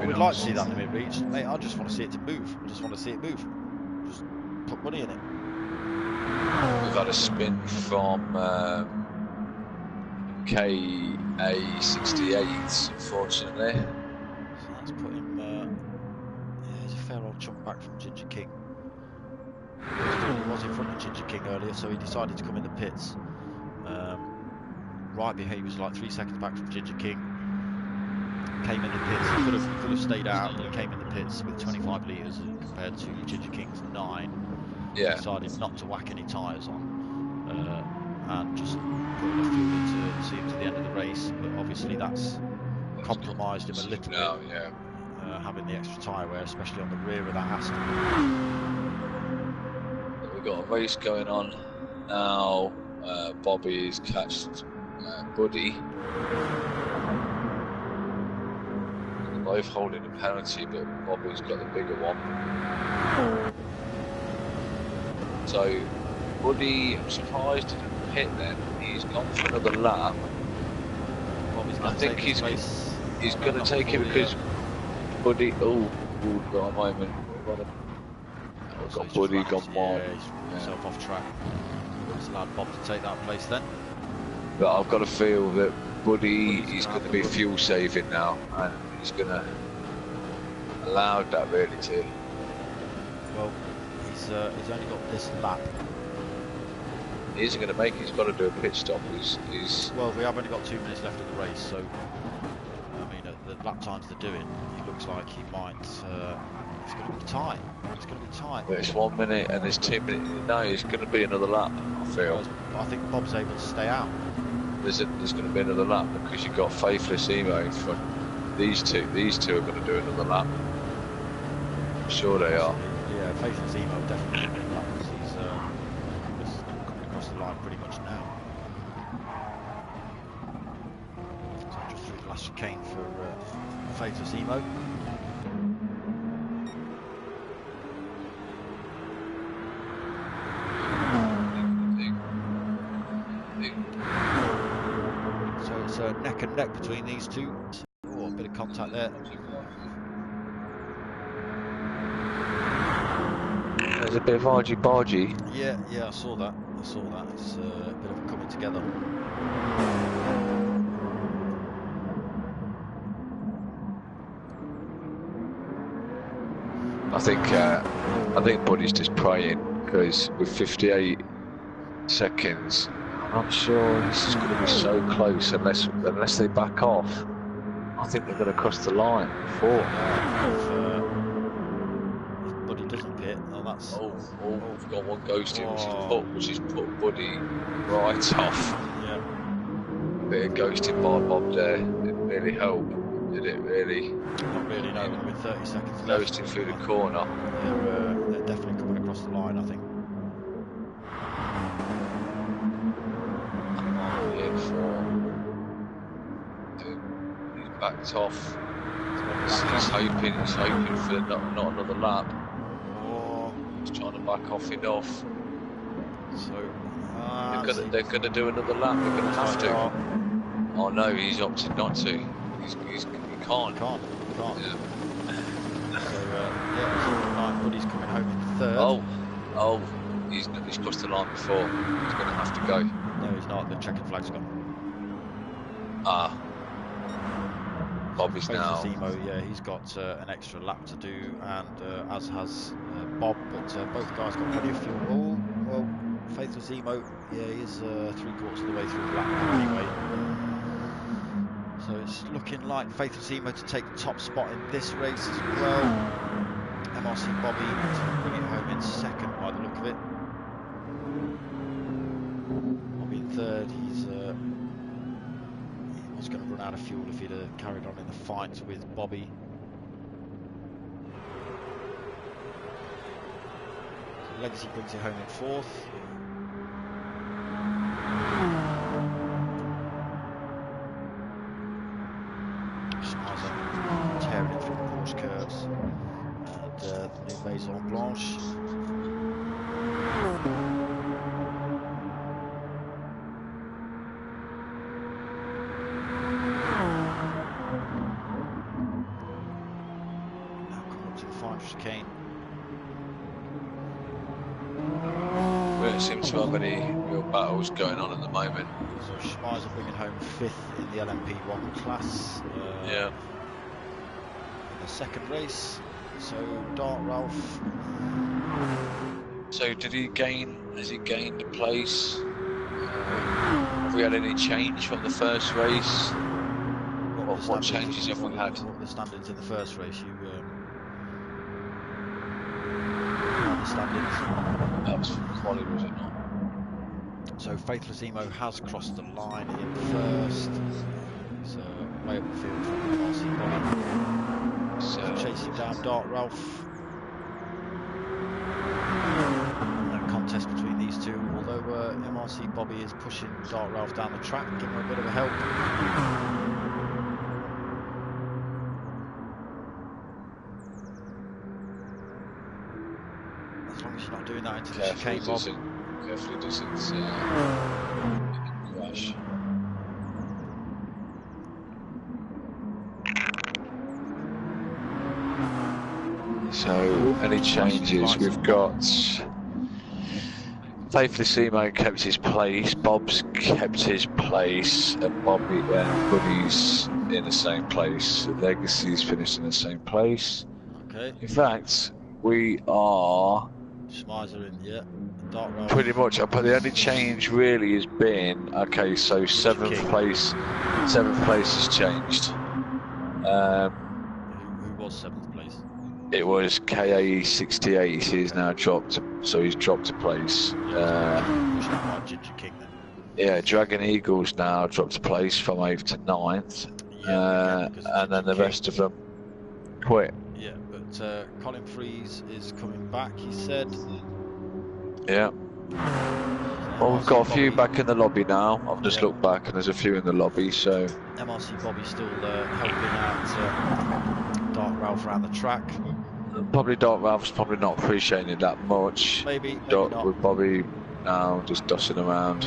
S1: We'd like to see that limit reached, mate. I just want to see it to move. I just want to see it move. Just put money in it.
S2: We've had a spin from KA68, unfortunately.
S1: So that's put him. Yeah, he's a fair old chunk back from Ginger King. He was in front of Ginger King earlier, so he decided to come in the pits. Right behaved, he was like 3 seconds back from Ginger King. Came in the pits. He could have stayed out, but he came in the pits with 25 litres compared to Ginger King's 9.
S2: Yeah.
S1: Decided not to whack any tyres on, and just put enough fuel in to see him to the end of the race. But obviously that's compromised him a little bit.
S2: Yeah.
S1: Having the extra tyre wear, especially on the rear of that Aston.
S2: We've got a race going on now. Bobby's catched Buddy. They're both holding a penalty, but Bobby's got the bigger one. So Buddy, I'm surprised didn't pit then. He's gone for another lap. I think he's going to take it because Buddy. Oh, got a moment. Got Buddy gone wide.
S1: Yeah, he's himself off track. He's allowed Bob to take that place then.
S2: But I've got to feel that Buddy is going to be fuel saving now, and he's going to allow that really to.
S1: Well, he's only got this lap.
S2: He isn't going to make it. He's got to do a pit stop.
S1: Well, we have only got 2 minutes left of the race, so I mean, at the lap times they're doing, he looks like he might. It's going to be tight. It's going to be tight.
S2: But it's 1 minute and there's 2 minutes. No, it's going to be another lap. I feel.
S1: I think Bob's able to stay out.
S2: There's going to be another lap because you've got Faithless Emo in front. These two are going to do another lap. I'm sure they are.
S1: Yeah, Faithless Emo definitely doing that because he's coming across the line pretty much now. So just through the last chicane for Faithless Emo. So it's neck and neck between these two. Oh, a bit of contact there.
S2: There's a bit of argy-bargy.
S1: Yeah, I saw that. It's a bit of a coming together.
S2: I think Buddy's just praying because with 58 seconds, I'm not sure this is going to be so close unless they back off. I think they're going to cross the line before.
S1: If Buddy doesn't pit, well, that's.
S2: We've got one ghosting, which has put Buddy right off.
S1: Yeah.
S2: A bit of ghosting by Bob there didn't really help, did it? Really?
S1: Not really. No, with 30 seconds left.
S2: Ghosting through the corner.
S1: They're definitely coming across the line, I think.
S2: He's backed off. He's hoping for not another lap. He's trying to back off enough.
S1: So
S2: they're gonna do another lap. They're gonna have to. Oh no, he's opted not to. He can't.
S1: Yeah. So Buddy's coming home in third.
S2: Oh, he's crossed the line before. He's gonna have to go.
S1: No, he's not. The checkered flag's gone.
S2: Bobby's now.
S1: Emo, yeah, he's got an extra lap to do, and as has Bob, but both guys got plenty of fuel. Oh, well, Faithless Emo, yeah, he is 3/4 of the way through the lap now anyway. So it's looking like Faithless Emo to take the top spot in this race as well. MRC Bobby to bring it home in second by the look of it. Bobby in third, he's was going to run out of fuel if he'd carried on in the fight with Bobby. So Legacy brings it home in 4th. Smizer tearing it through the Porsche curves. And the new Maison Blanche. Chicane.
S2: We don't seem to have any real battles going on at the moment.
S1: So Schmeiser bringing home 5th in the LMP1 class.
S2: Yeah.
S1: In the second race. So Dart Ralph.
S2: So did he gain? Has he gained a place? Have we had any change from the first race? What changes have we had?
S1: What were the standings in the first race? Standings.
S2: That was from quali, was it not?
S1: So Faithless Emo has crossed the line in 1st. So way up the field from MRC Bobby. So chasing down Dart Ralph. No contest between these two, although MRC Bobby is pushing Dart Ralph down the track, giving him a bit of a help. He's not doing that into the chicane, Bob.
S2: Carefully doesn't crash. So, any changes? We've got Faithless Emo kept his place, Bob's kept his place, and Bobby and Buddy's in the same place. Legacy's finished in the same place.
S1: Okay.
S2: In fact, we are
S1: Schmeiser in, yeah. Dart Ralph.
S2: Pretty much, but the only change really has been, okay, so 7th place has changed.
S1: Who was 7th place?
S2: It was KAE 68, he's now dropped, so he's dropped a place.
S1: Ginger King then.
S2: Yeah, Dragon Eagles now dropped a place from 8th to 9th, and then the rest of them quit.
S1: Yeah, but Colin Freeze is coming back, he said.
S2: Yeah. Well, we've got a few back in the lobby now. I've just looked back and there's a few in the lobby, so...
S1: MRC Bobby still helping out Dart Ralph around the track.
S2: Probably Dart Ralph's probably not appreciating it that much.
S1: Maybe not.
S2: With Bobby now just dossing around.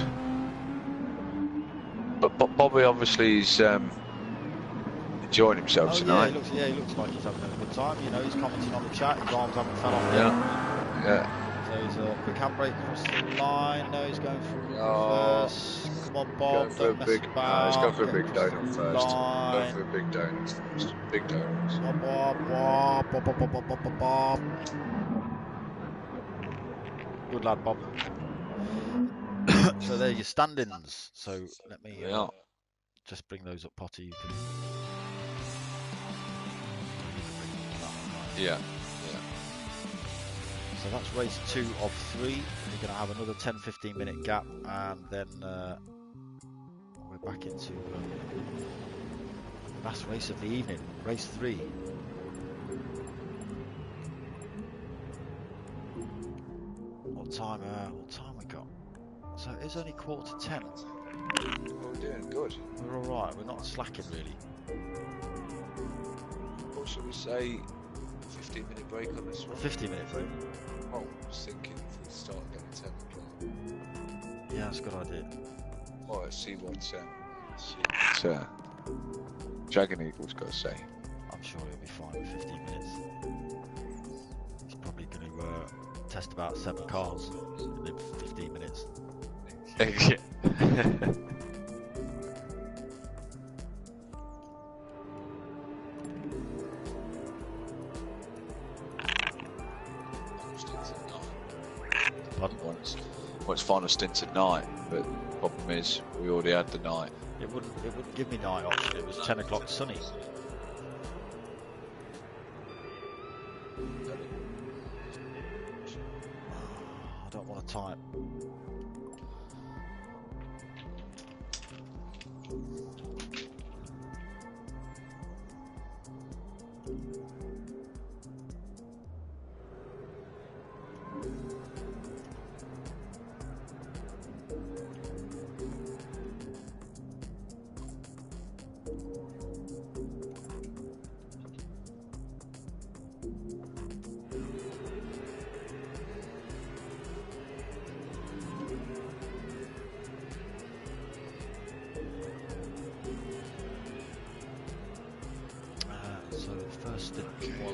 S2: But Bobby obviously is enjoying himself tonight.
S1: Yeah, he looks like he's having a good time. You know, he's commenting on the chat. His arms haven't fell off yet.
S2: Yeah.
S1: So he's a quick handbrake across the line. No, he's going for reverse. Come on, Bob. Don't mess about.
S2: He's going for a big donut first.
S1: Going
S2: for a big donut first. Big donuts.
S1: Bob. Good lad, Bob. So there are your standings. So let me just bring those up, Potter. You can.
S2: Yeah.
S1: So that's race 2 of 3. We're going to have another 10-15 minute gap, and then we're back into the last race of the evening, race 3. What time we got? So it's only 9:45.
S2: We're doing good.
S1: We're all right. We're not slacking really.
S2: What should we say? 15-minute break on this one.
S1: 15-minute break.
S2: Well, I was thinking if we start getting 10 o'clock.
S1: Yeah, that's a good idea.
S2: Well, let's see what Dragon Eagle's got to say.
S1: I'm sure he'll be fine with 15 minutes. He's probably going to test about 7 cars in 15 minutes.
S2: It's final stint at night, but the problem is we already had the night.
S1: It wouldn't give me night option. It was 10 o'clock sunny. I don't want to type.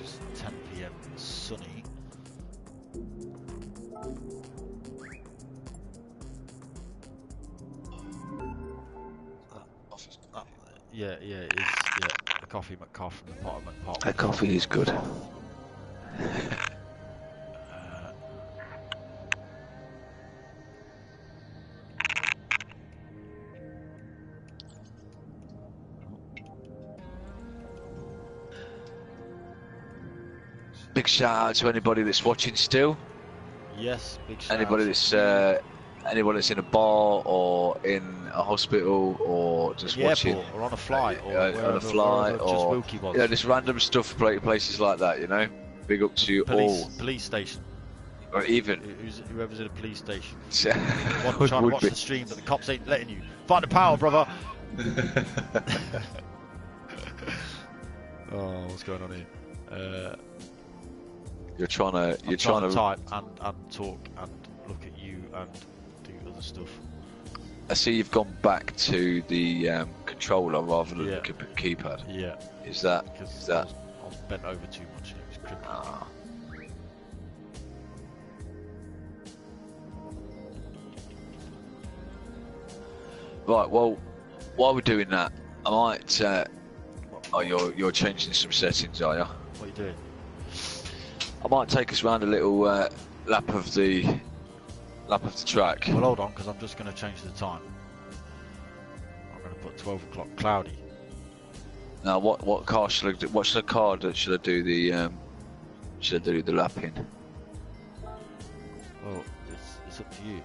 S1: It's 10 PM sunny. Yeah, it is. Yeah, a coffee McCoff from the pot of McPot.
S2: That coffee is good. Big shout out to anybody that's watching still.
S1: Yes, big shout
S2: Anybody
S1: out.
S2: that's anyone that's in a bar or in a hospital or just watching,
S1: or on a flight, or
S2: on a flight, or
S1: just Wilkie was.
S2: you know, just random stuff, places like that. You know, big up to you all.
S1: Police station.
S2: Or even
S1: whoever's in a police station.
S2: Would
S1: trying to watch the stream, but the cops ain't letting you. Find the power, brother. Oh, what's going on here?
S2: You're trying to
S1: type and talk and look at you and do other stuff.
S2: I see you've gone back to the controller rather than the keypad.
S1: Yeah.
S2: Is that?
S1: I was bent over too much and it was crippling.
S2: Ah. Right. Well, while we're doing that, I might. Oh, you're changing some settings, are you?
S1: What are you doing?
S2: I might take us round a little lap of the track.
S1: Well, hold on, because I'm just going to change the time. I'm going to put 12 o'clock cloudy.
S2: Now, what car should I do? What's the car that should I do the lap in?
S1: Well, it's up to you.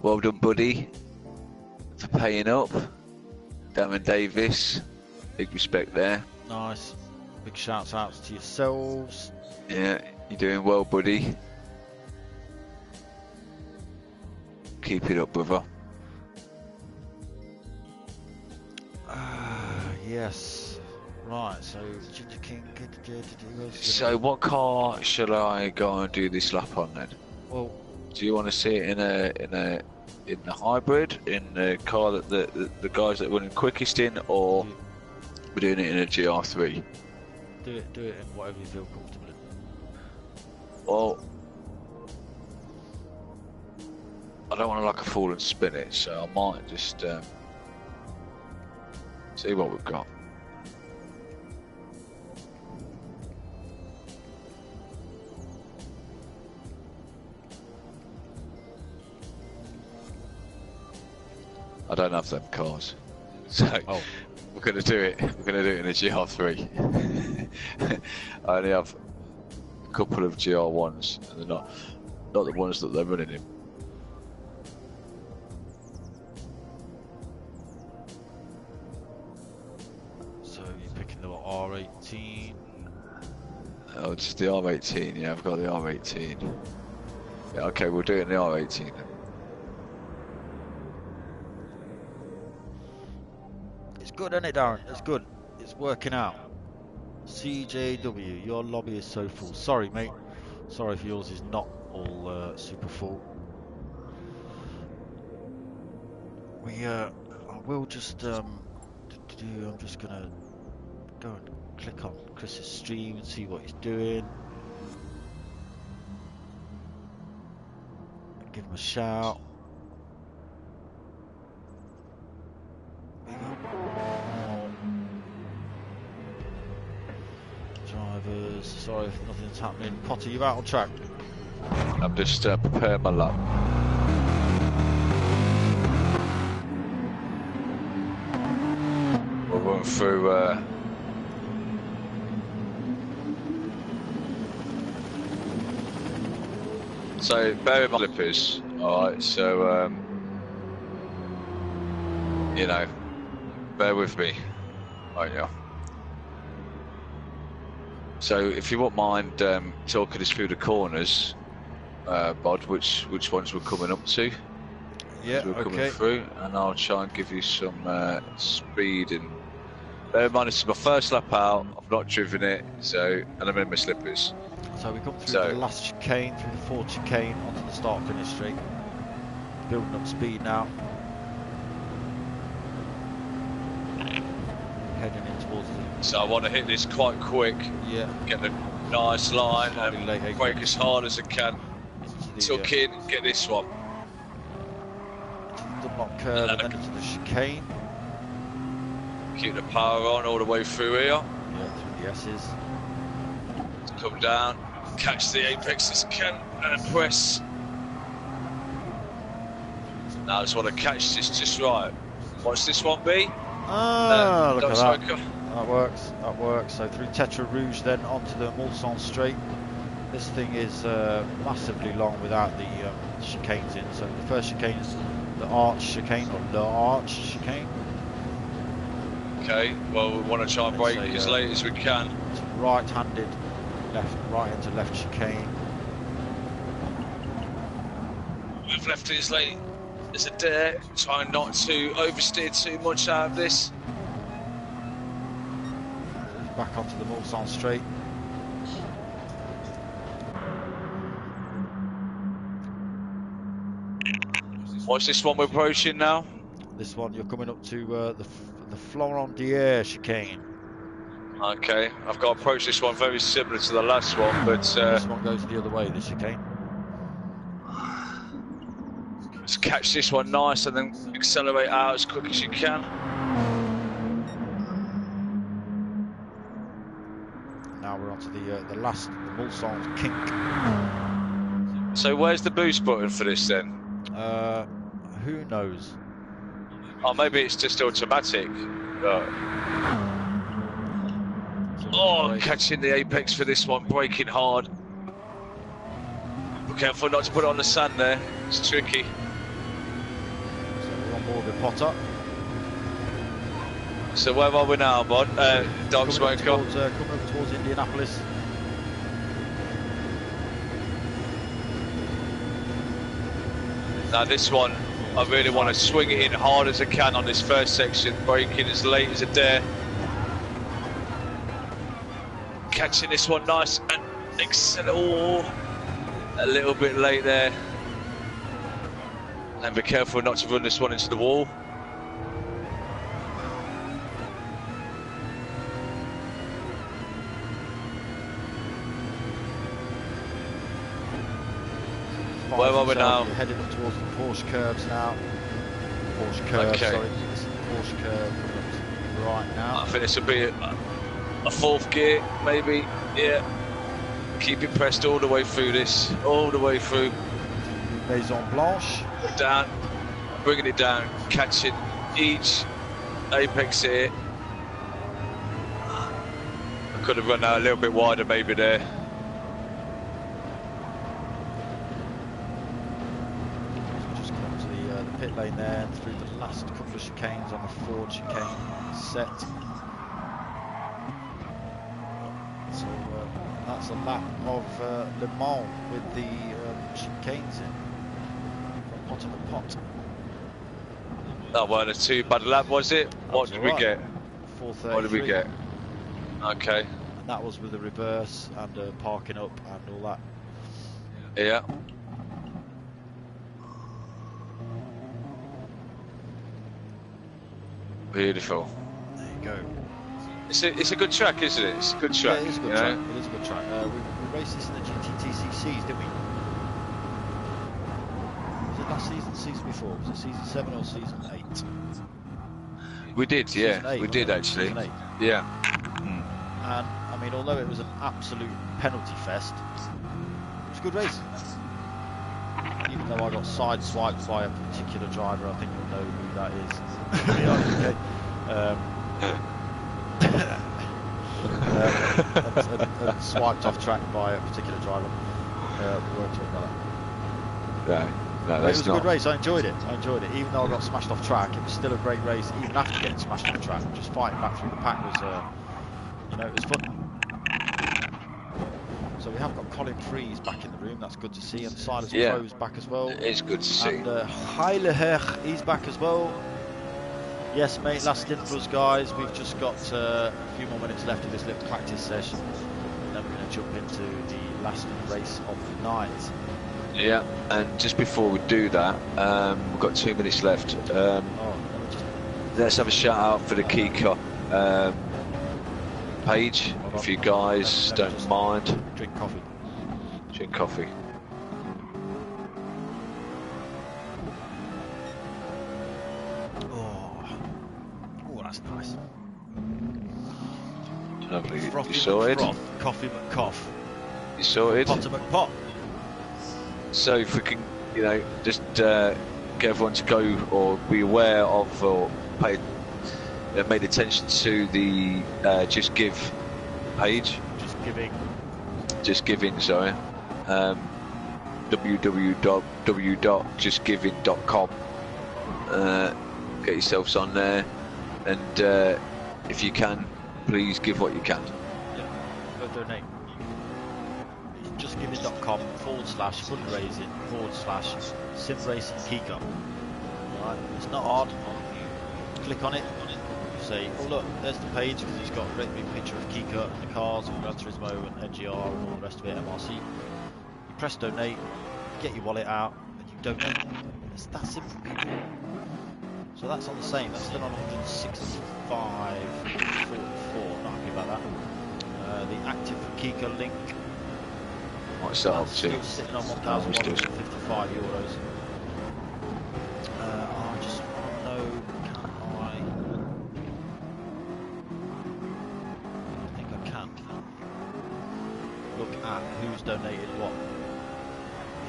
S2: Well done, buddy, for paying up. Damon Davis, big respect there.
S1: Nice. Big shouts outs to yourselves.
S2: Yeah, you're doing well, buddy. Keep it up, brother.
S1: Yes. Right, so Ginger King.
S2: So what car should I go and do this lap on then?
S1: Well,
S2: do you want to see it in the hybrid, in the car that the guys that were in quickest in, or we're doing it in a GR3?
S1: Do it in whatever you feel comfortable in.
S2: Well, I don't want to like a fool and spin it, so I might just see what we've got. I don't have them cars, so we're going to do it. We're going to do it in a GR3. I only have a couple of GR1s, and they're not the ones that they're running in.
S1: So you're picking the R18?
S2: Oh, just the R18. Yeah, I've got the R18. Yeah, okay, we'll do it in the R18 then.
S1: It's good, isn't it, Darren? It's good. It's working out. CJW, your lobby is so full. Sorry, mate. Sorry if yours is not all super full. I will just I'm just gonna go and click on Chris's stream and see what he's doing. Give him a shout. Drivers, sorry if nothing's happening. Potter, you out on track?
S2: I'm just preparing my lap. We're going through so bear in mind slippers, alright, so you know, bear with me, won't you? So if you won't mind talking us through the corners, Bod, which ones we're coming up to?
S1: Yeah,
S2: we're coming through, and I'll try and give you some speed. And bear in mind, this is my first lap out. I've not driven it, and I'm in my slippers.
S1: So we come through the last chicane, through the fourth chicane, onto the start-finish straight. Building up speed now. heading in towards the...
S2: So I want to hit this quite quick.
S1: Yeah.
S2: Get the nice line and
S1: late
S2: brake as hard as I can. Tuck in, get this one.
S1: Into the Dunlop curve and then into the chicane.
S2: Keep the power on all the way through here.
S1: Yeah, through the S's.
S2: Come down, catch the apex as I can, and press. Now I just want to catch this just right. Watch this one be.
S1: Ah, look at that.
S2: Darksmoka.
S1: That works, that works. So through Tetra Rouge then onto the Mulsanne Straight. This thing is massively long without the chicanes in. So the first chicane is the Arch chicane, or the Arch chicane.
S2: Okay, well we want to try and brake as late as we can.
S1: It's right-handed, right into left chicane.
S2: We've left it as late as a dare, trying not to oversteer too much out of this.
S1: Back onto the Mulsanne Straight.
S2: Watch this one we're approaching now.
S1: This one you're coming up to the Florent d'Air chicane.
S2: Okay, I've got to approach this one very similar to the last one, but
S1: this one goes the other way, the chicane.
S2: Let's catch this one nice and then accelerate out as quick as you can.
S1: Now we're onto the last, the Mulsanne kink.
S2: So where's the boost button for this then?
S1: Who knows?
S2: Oh, maybe it's just automatic. Oh, catching the apex for this one, braking hard. Be careful not to put it on the sand there, it's tricky.
S1: So we're on board with Potter.
S2: So where are we now, Bod? Darksmoka.
S1: Coming up towards Indianapolis.
S2: Now this one, I really want to swing it in hard as I can on this first section, braking as late as I dare. Catching this one nice and accelerate. Oh, a little bit late there. And be careful not to run this one into the wall. Where are we now?
S1: We're heading up towards the Porsche curves now. Porsche curve,
S2: okay.
S1: sorry. This is the Porsche curve right now.
S2: I think this will be a fourth gear, maybe. Yeah. Keep it pressed all the way through this, all the way through.
S1: Maison Blanche.
S2: Down, bringing it down, catching each apex here. I could have run out a little bit wider, maybe there.
S1: Pit lane there and through the last couple of chicanes on the Ford chicane set. So that's a lap of Le Mans with the chicanes in from pot to pot.
S2: That wasn't a too bad lap, was it? What did we get?
S1: 433.
S2: What did we get? Okay.
S1: And that was with the reverse and parking up and all that.
S2: Yeah. Beautiful.
S1: There you go.
S2: It's a good track, isn't it? It's a good track.
S1: Yeah, it is a good track. It is a good track. We raced this in the GTTCCs, didn't we? Was it last season, season before? Was it season 7 or season 8?
S2: We did, yeah.
S1: 8,
S2: we did actually.
S1: Season 8.
S2: Yeah.
S1: And I mean, although it was an absolute penalty fest, it was a good race. Even though I got sideswiped by a particular driver, I think you'll know who that is. and swiped off track by a particular driver. We won't talk about that.
S2: No,
S1: it was a good race. I enjoyed it. Even though I got smashed off track, it was still a great race. Even after getting smashed off track, just fighting back through the pack was, it was fun. So we have got Colin Freeze back in the room. That's good to see. And Silas Crow's back as well.
S2: It's good to see.
S1: And Heileher, he's back as well. Yes, mate, last stint for us, guys. We've just got a few more minutes left of this little practice session. And then we're going to jump into the last race of the night.
S2: Yeah, and just before we do that, we've got 2 minutes left. Let's have a shout out for the KIKA page, if you guys don't mind.
S1: Drink coffee.
S2: Drink coffee.
S1: Oh, that's nice.
S2: Lovely.
S1: Frothy
S2: You sorted?
S1: McFroth, coffee McCoff.
S2: You sorted?
S1: Potter McPot.
S2: So if we can, you know, just get everyone to go or be aware of or pay, made attention to the Just Give page. Just Giving, sorry. www.justgiving.com. Get yourselves on there, and if you can, please give what you can.
S1: Yeah, go donate. Justgiving.com/fundraising/SimRacing KIKA. Right, it's not hard. Click on it. Say, oh look, there's the page, because he's got a great big picture of Kika and the cars and Gran Turismo and NGR and all the rest of it, MRC. You press donate, get your wallet out, and you donate. It's that simple, people. So that's on the same. That's still on 165.44. Not happy about that. The active Kika link.
S2: What's that up to?
S1: Still sitting on 1,155 euros. I just want to know, can I? I think I can. Look at who's donated what.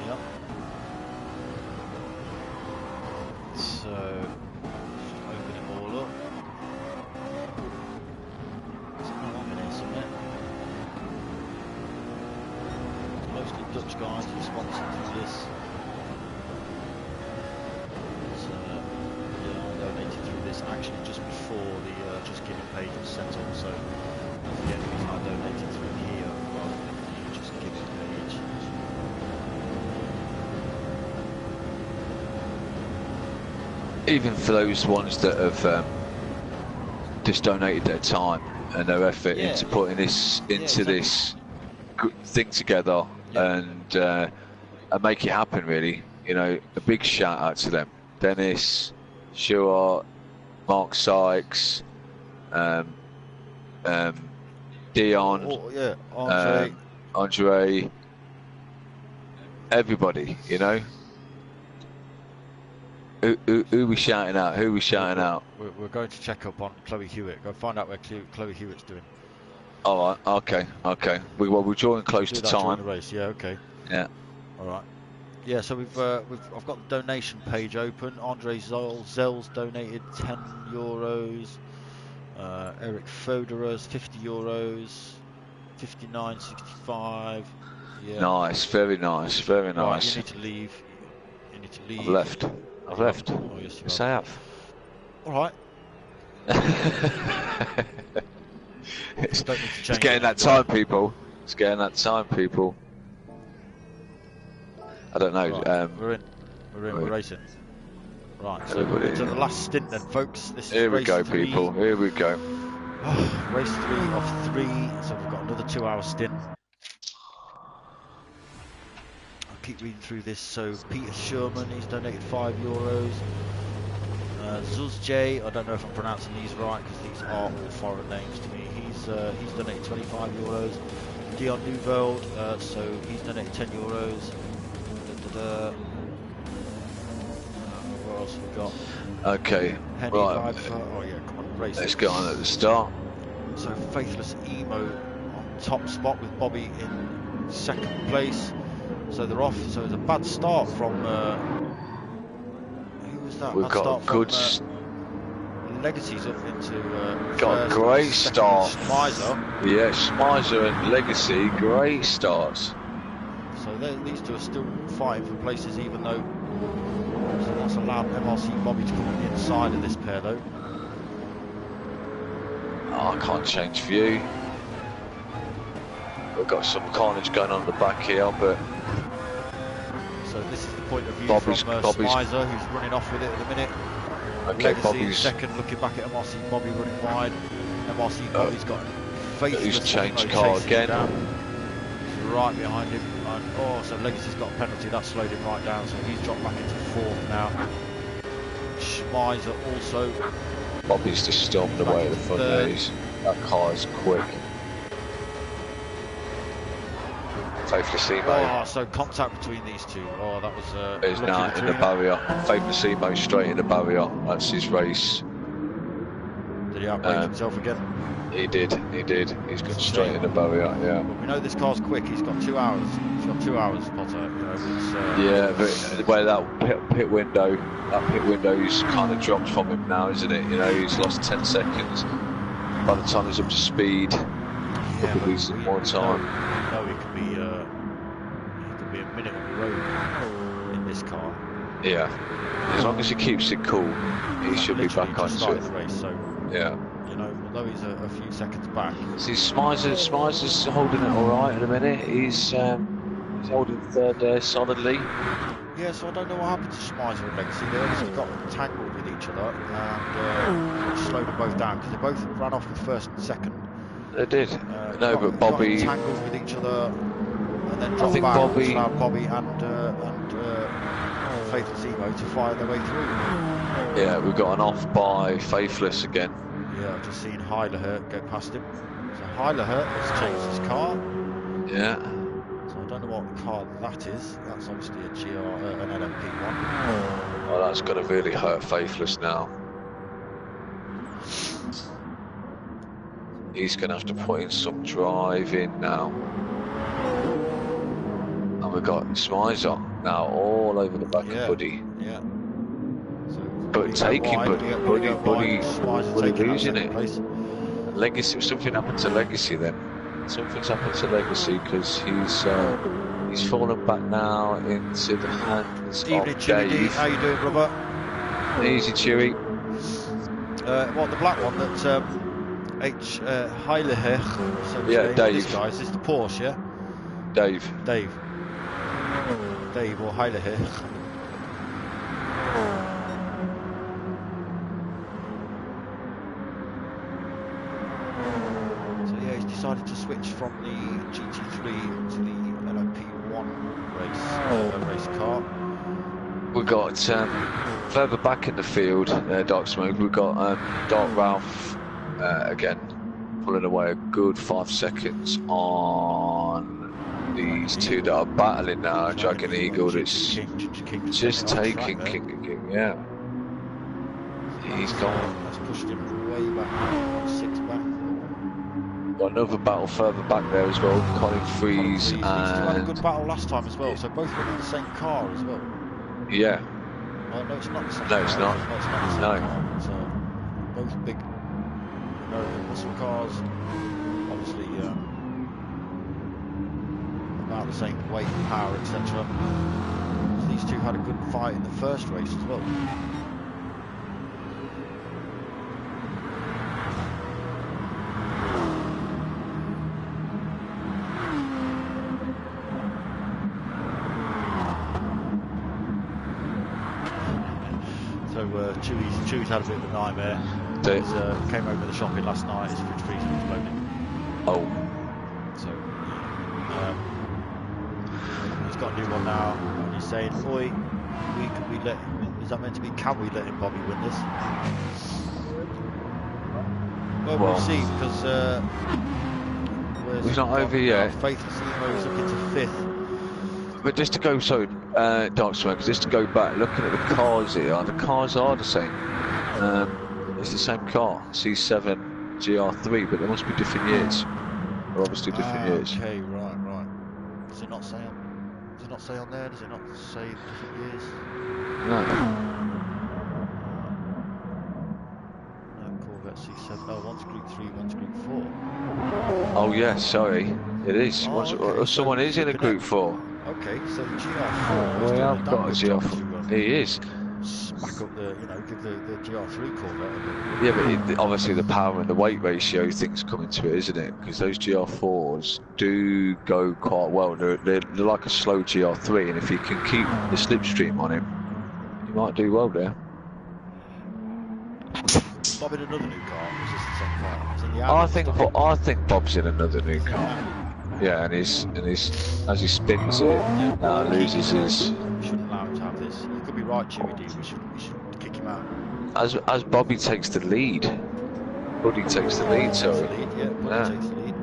S1: Yep. So, just open it all up. There's no one in here somewhere. Mostly Dutch guys who sponsored through this. So, yeah, I donated through this actually just before the Just Giving page was set up. So, that's the only reason I donated through here rather than the Just Giving page.
S2: Even for those ones that have just donated their time and their effort into putting this into this thing together and make it happen, really, you know, a big shout out to them. Dennis, Stuart, Mark Sykes, Dion, Andre, everybody, you know. Who we shouting out? Who we shouting out?
S1: We're going to check up on Chloe Hewitt. Go find out where Chloe Hewitt's doing.
S2: All right. Okay. Okay. We're drawing close to time.
S1: The race. Yeah. Okay.
S2: Yeah.
S1: All right. Yeah. So I've got the donation page open. Andre Zell's donated €10. Eric Foderer's €50. 59.65. Yeah.
S2: Nice. Very nice. Very nice.
S1: Right, you need to leave. You need to leave.
S2: I've left.
S1: Oh, yes, you
S2: yes, I have.
S1: All right.
S2: It's getting that time, people. It's getting that time, people. I don't know.
S1: Right. We're racing. Right. So we're to the last stint then, folks. This is
S2: Here we go,
S1: 3.
S2: people. Here we go.
S1: Race 3 of 3. So we've got another 2-hour stint. Keep reading through this. So Peter Sherman, he's donated €5. Zuzj, I don't know if I'm pronouncing these right because these are all foreign names to me. He's donated €25. Dion Neuveld, so he's donated €10. What else have we got?
S2: Okay.
S1: Penny
S2: right.
S1: Oh yeah, come on, race.
S2: Let's get on at the start.
S1: So Faithless Emo on top spot with Bobby in second place. So they're off. So it's a bad start from. Who was that?
S2: We've
S1: bad
S2: got
S1: start
S2: good.
S1: From, Legacy's up into.
S2: Got a great start.
S1: Schmeiser.
S2: Yeah, Schmeiser and Legacy, great starts.
S1: So these two are still fighting for places, even though. So that's allowed MRC Bobby to come on the inside of this pair, though.
S2: Oh, I can't change view. We've got some carnage going on at the back here, but.
S1: So this is the point of view
S2: Bobby's
S1: from Schmeiser, who's running off with it at the minute.
S2: Okay,
S1: Legacy
S2: Bobby's
S1: second, looking back at MRC Bobby running wide. MRC Bobby's got Faithless.
S2: He's changed car again.
S1: He's right behind him. And, so Legacy's got a penalty. That slowed him right down. So he's dropped back into fourth now. Schmeiser also
S2: Bobby's just stormed away at the front there. That car is quick. Faithlessimo.
S1: Oh, so contact between these two. Oh, that was.
S2: He's now in the barrier. Faithlessimo straight in the barrier. That's his race.
S1: Did he outbrake himself again?
S2: He did. He's gone straight in the barrier. Yeah.
S1: But we know this car's quick. He's got 2 hours. He's got 2 hours, Potter. You know,
S2: yeah, but where that pit window's kind of dropped from him now, isn't it? You know, he's lost 10 seconds. By the time he's up to speed, he'll be losing more time.
S1: No, he could be a minute on the road in this car.
S2: Yeah, as long as he keeps it cool, he should be back on to it.
S1: Race, so,
S2: yeah.
S1: You know, although he's a few seconds back.
S2: See, Smizer's holding it all right at a minute. He's holding third there solidly.
S1: Yeah, so I don't know what happened to Smizer and Legacy. They obviously got tangled with each other and slowed them both down because they both ran off with first and second.
S2: They did. No, but Bobby
S1: tangled with each other and then dropped back, which allowed Bobby and Faithlessimo to fire their way through.
S2: Yeah, we got an off by Faithless again.
S1: Yeah, I've just seen Heilerhurt go past him. So Heilerhurt has changed his car.
S2: Yeah.
S1: So I don't know what car that is. That's obviously an LMP1.
S2: Oh, that's going to really hurt Faithless now. He's going to have to put in some drive in now. And we've got Smizer now all over the back of Buddy.
S1: Yeah. So
S2: but taking Buddy losing it. Legacy, something happened to Legacy then. Something's happened to Legacy because he's fallen back now into the hands of Dave.
S1: How you doing, brother?
S2: Easy, Chewy.
S1: What, the black one that Heilerhurt? So
S2: yeah, Dave.
S1: This guy, is this the Porsche? Yeah.
S2: Dave
S1: or Heilerhurt. Decided to switch from the GT3 to the LMP1 race car.
S2: We've got further back in the field, Darksmoka, we've got Dark Ralph again pulling away a good 5 seconds on these two that are battling now. Dragon Eagle that's just taking King, yeah. He's gone.
S1: That's pushed him way back, 6 back.
S2: Got another battle further back there as well. Colin Freeze and...
S1: had a good battle last time as well, so both were in the same car as well.
S2: Yeah.
S1: Well, no, it's not the same
S2: car. It's not.
S1: No. It's both big American muscle cars. Obviously, about the same weight, power, etc. So these two had a good fight in the first race as well. Chewie's had a bit of a nightmare. He came over the shopping last night, his fridge freezer exploded.
S2: Oh.
S1: So, he's got a new one now, and he's saying, oi, is that meant to be, can we let Bobby win this? Well, we'll see, because
S2: he's not over yet.
S1: Faithlessimo is looking to 5th.
S2: But just to go, Darksmoka, just to go back, looking at the cars here, the cars are the same. It's the same car, C7 GR3, but they must be different years. They're obviously different years.
S1: Okay, right. Does it not say on? Does it not say on there? Does it not say different years?
S2: No.
S1: Corvette C7. Oh, one's Group 3, one's Group 4.
S2: Oh yeah, sorry, it is.
S1: Okay.
S2: Someone is in a Group 4.
S1: Okay, so the GR4.
S2: We have got a GR4. He is.
S1: Smack up give the GR3 Corvette.
S2: Yeah, but obviously the power and the weight ratio thing's coming to it, isn't it? Because those GR4s do go quite well. They're like a slow GR3, and if you can keep the slipstream on him, you might do well there.
S1: Bob in another new car. Was this the same car?
S2: I think Bob's in another new car. Yeah, and he's as he spins it, loses his.
S1: We shouldn't allow him to have this. You could be right, Jimmy D. We should kick him out.
S2: as Bobby takes the lead. Buddy takes the lead, sorry.
S1: Yeah, takes the lead.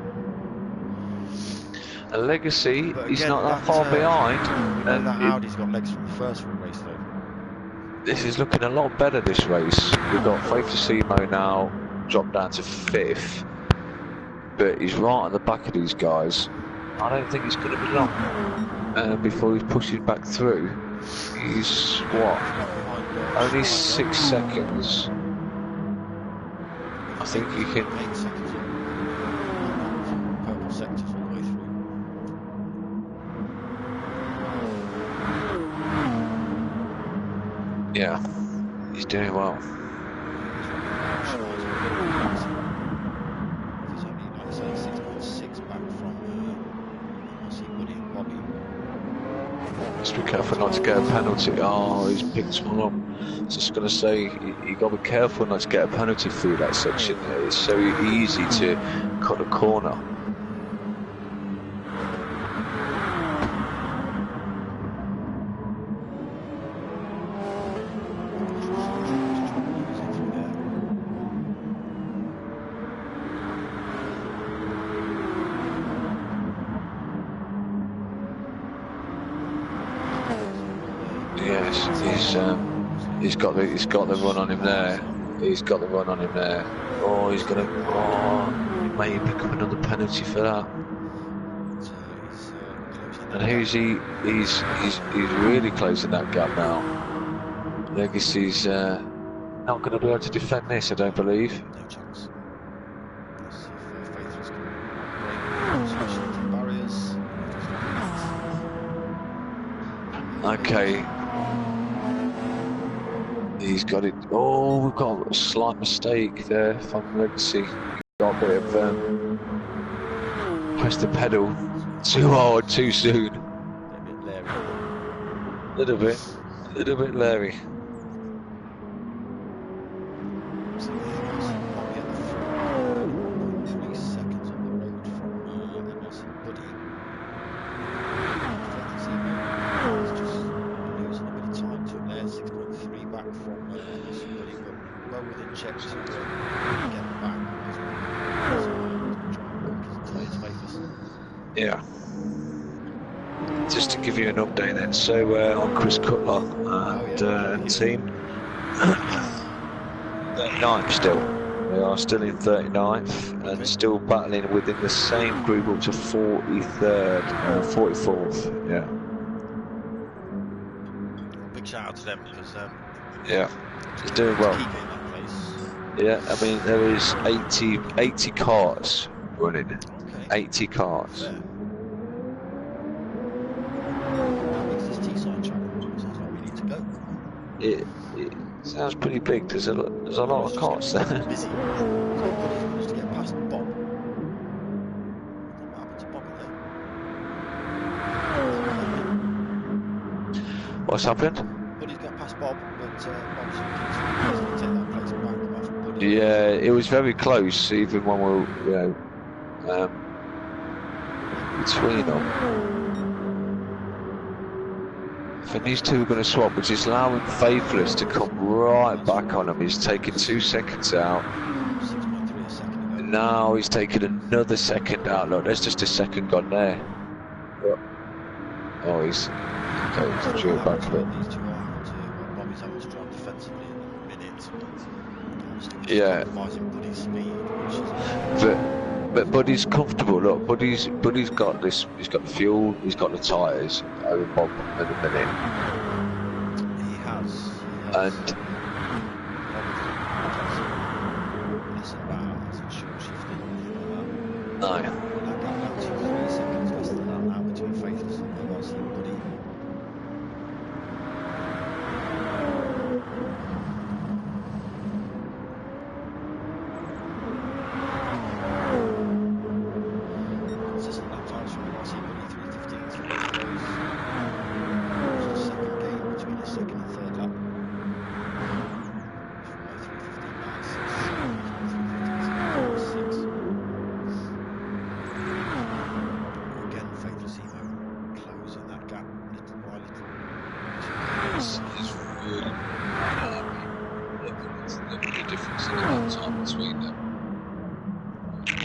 S2: A Legacy,
S1: But
S2: he's
S1: again,
S2: not that far behind.
S1: We know that Audi's got legs from the first full race though.
S2: This is looking a lot better, this race. We've got Faith Simo now dropped down to 5th, but he's right at the back of these guys. I don't think it's going to be long before he pushes back through. He's what? Only 6 seconds. I think he can.
S1: 8 seconds. Purple sectors all the way through.
S2: Yeah, he's doing well.
S1: He's only, like I say, 6.6 back from MRC Woody and Bobby.
S2: Just be careful not to get a penalty. Oh, he's picked one up. Just going to say, you got to be careful not to get a penalty through that section. It's so easy to cut a corner. Yes, he's got the run on him there. He's got the run on him there. Oh, he's gonna. Oh, he may pick up another penalty for that. And who's he? He's really closing that gap now. Legacy's not going to be able to defend this, I don't believe.
S1: No chance. Let's see if Faith can break the barriers.
S2: Okay. He's got it. Oh, we've got a slight mistake there from Legacy. Got a bit of press the pedal too hard, too soon. A little bit Larry. Yeah. Just to give you an update then, so on Chris Cutler and team, 39th still. We are still in 39th and still battling within the same group up to 43rd, 44th. Yeah.
S1: Big shout out to them because
S2: yeah, he's doing well. Yeah, I mean there is 80 cars running. Okay. 80 cars.
S1: Yeah. How big is this T-side channel? Sounds like we need to go.
S2: It sounds pretty big. There's a lot of cars there.
S1: Busy. So just to get past Bob. What happened to Bobby there?
S2: What's happened?
S1: Buddy's got past Bob, but Bob's going to take that place back off Buddy.
S2: Yeah, it was very close, even when we were, between them. I think these two are going to swap, which is allowing Faithless to come right back on him. He's taken 2 seconds out.
S1: 6.3 a second ago.
S2: And now he's taken another second out. Look, there's just a second gone there. Oh, he's okay. He's due back a bit.
S1: These two are Bobby's having to drive defensively in a minute.
S2: Yeah.
S1: Buddy's speed, which is
S2: But Buddy's comfortable. Look, Buddy's got this. He's got the fuel. He's got the tyres. Over Bob in a minute.
S1: He has.
S2: And
S1: less than that. It's a short shifting.
S2: no.
S1: That got down to 3 seconds less than that now between Faithless and MRC Buddy.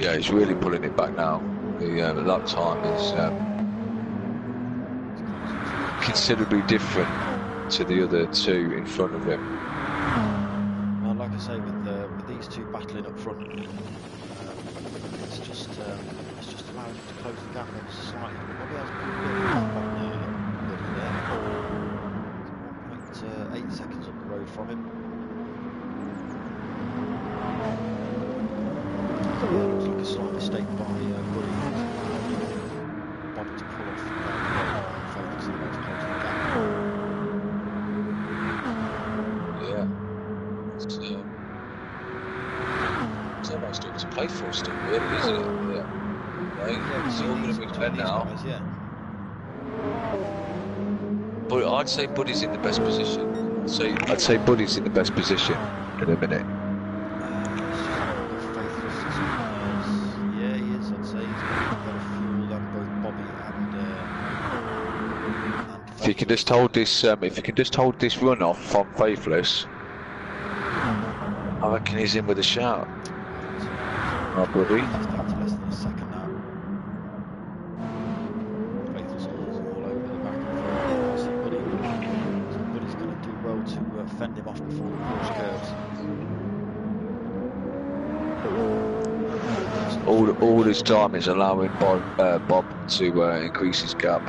S2: Yeah, he's really pulling it back now. The lap time is considerably different to the other two in front of him.
S1: Well, like I say, with these two battling up front, it's just allowing him to close the gap ever so slightly. Probably has a bit of 1.8 seconds up the road from him. Yeah, looks like a slight mistake by Buddy. Bobby to pull off focus the most closing the gap.
S2: Yeah. It's almost all to play for still, really, isn't it? Yeah. Right. It's all going to be fair now.
S1: Guys, yeah.
S2: But I'd say Buddy's in the best position. I'd say Buddy's in the best position in a minute.
S1: Yeah, he is. I'd say he's got better fuel than both Bobby and
S2: if you can just hold this, run off from Faithless, I reckon he's in with a shout. Oh, Buddy.
S1: That's down to less than a second now. Faithless all over the back of MRC Buddy. So Buddy's going to do well to fend him off before the Porsche curves.
S2: All this time is allowing Bob to increase his gap.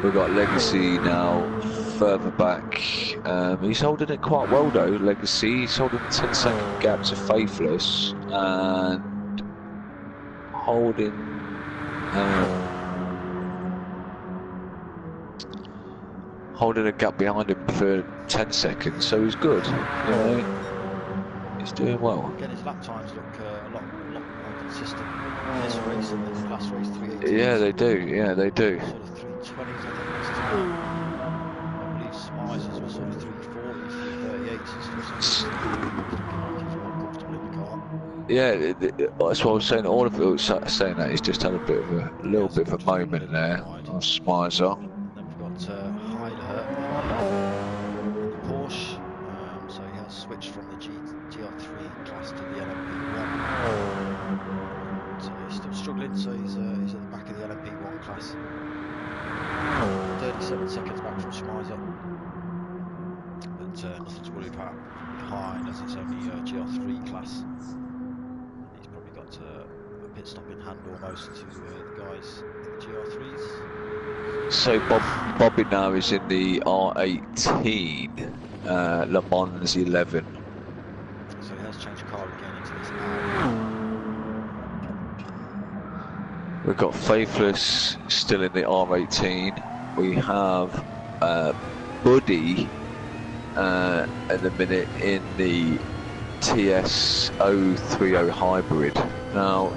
S2: We've got Legacy now further back. He's holding it quite well though, Legacy. He's holding a 10-second gap to Faithless and holding holding a gap behind him for 10 seconds, so he's good. You know, he's doing well.
S1: Again, his lap times look a lot more consistent in this race than the last race, 318.
S2: Yeah, they do. Yeah, they do.
S1: Sort of 320s, I think this time. I believe Smizers were sort of 340s, 338s. He's still more comfortable in the car.
S2: Yeah, that's what I was saying. All of it was saying that he's just had a little bit of a moment there on Smizer.
S1: Then we've got Hyler in the Porsche. So he has switched from the GR3 class to the LMP1. So he's still struggling. So he's at the back of the LMP1 class. 37 seconds back from Smizer. But nothing to worry about behind, as it's only GR3 class. He's probably got a pit stop in hand almost to the guys in the GR3s.
S2: So Bobby now is in the R18, Le Mans 11.
S1: So he has changed car again into this R.
S2: We've got Faithless still in the R18. We have Buddy at the minute in the TS030 hybrid. Now,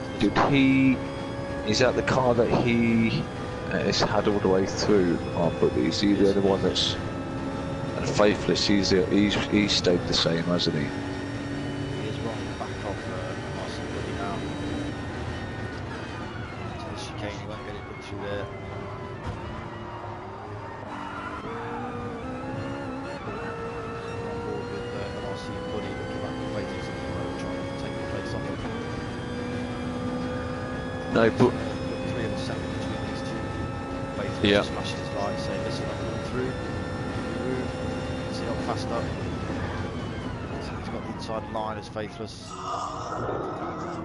S2: is that the car that he has had all the way through on Buddy? Is he the only one that's... And Faithless, he's stayed the same, hasn't he?
S1: He is right in the back of MRC Buddy now. Into the chicane, he won't get it put through there. On board with MRC Buddy, looking back for Faithless on the road, trying to take the place off him.
S2: No, but...
S1: 3 of a second between these two. Faithless
S2: Yeah.
S1: just flashes his light, saying, listen, I'm coming through. Move. See how fast up. So he's got the inside line as Faithless.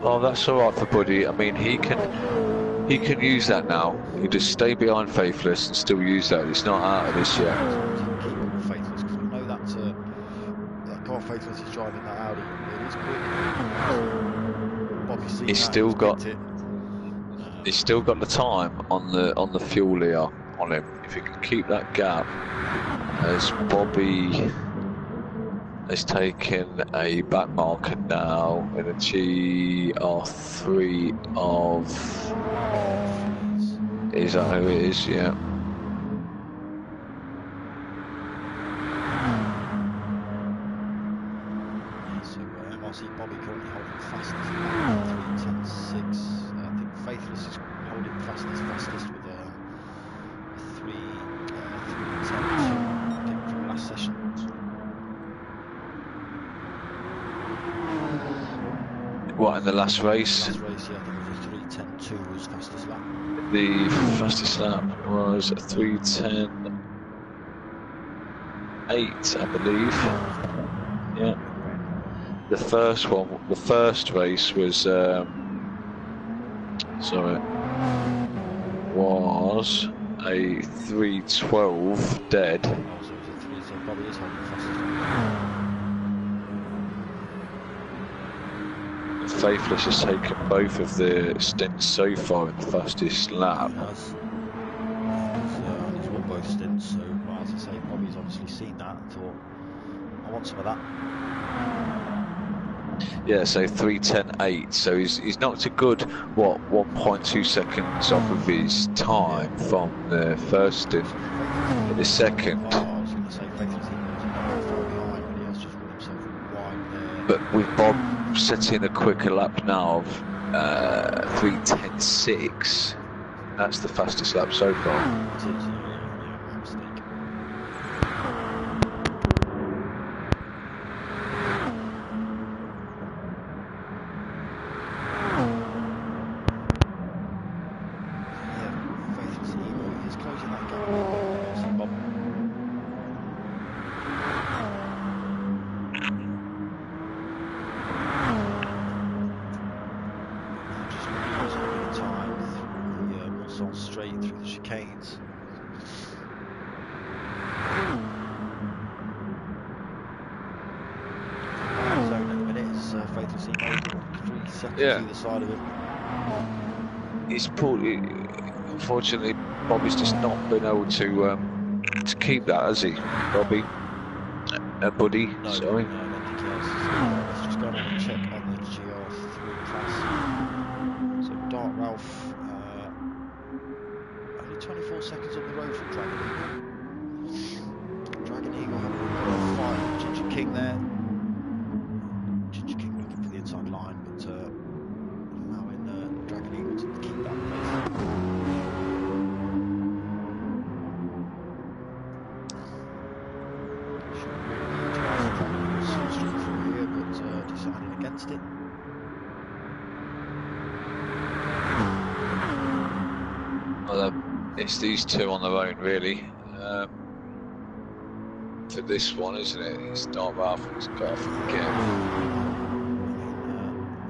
S2: Oh, that's all right for Buddy. I mean, he can use that now. He just stay behind Faithless and still use that. It's not out of this yet.
S1: Keep up with Faithless, because we know that that car Faithless is driving that Audi. It is quick. Bobby's seen
S2: He's
S1: that,
S2: still
S1: he's
S2: got
S1: picked it.
S2: He's still got the time on the fuel here on him. If he can keep that gap, as Bobby has taken a back marker now in a GR3 of... Is that who it is? Yeah.
S1: So MRC Bobby currently holding fastest, 3:10.6. I think Faithless is holding fastest with a 3:10.2 from last session.
S2: What, in the last race?
S1: Last race, yeah, I think it was a 3:10.2 was fastest lap.
S2: The fastest lap was 3:10.8, I believe. Yeah. The first race was was a 3:12 dead.
S1: Oh, so it was a 3, so probably is holding the fastest lap.
S2: Faithless has taken both of the stints so far in the fastest lap.
S1: He has. And he's won both stints, so well, as I say, Bobby's obviously seen that and thought, I want some of that.
S2: Yeah, so 3:10.8. So he's knocked a good 1.2 seconds off of his time from the first stint. In the second.
S1: Oh, I was going to say Faithless, he was not very far behind, but he has just run himself wide there.
S2: But with Bob setting a quicker lap now of 3:10.6, that's the fastest lap so far.
S1: It is, yeah, my mistake. Straight through the chicanes. Zone at the minute is Faithless Emo, 3 seconds either side of him.
S2: He's unfortunately, Bobby's just not been able to keep that, has he, Bobby? Buddy,
S1: no,
S2: sorry.
S1: No, I don't think he has. Let's just go on and check on the GR3 class. So Dart Ralph. 24 seconds up the road from Dragon Eagle. Dragon Eagle having a fight with Ginger King there. Ginger King looking for the inside line, but allowing Dragon Eagle to keep that place. Should really try to Dragon Eagle streak through here, but deciding against it.
S2: Well, it's these two on their own, really. For this one, isn't it? It's Dart Ralph and it's Garth again.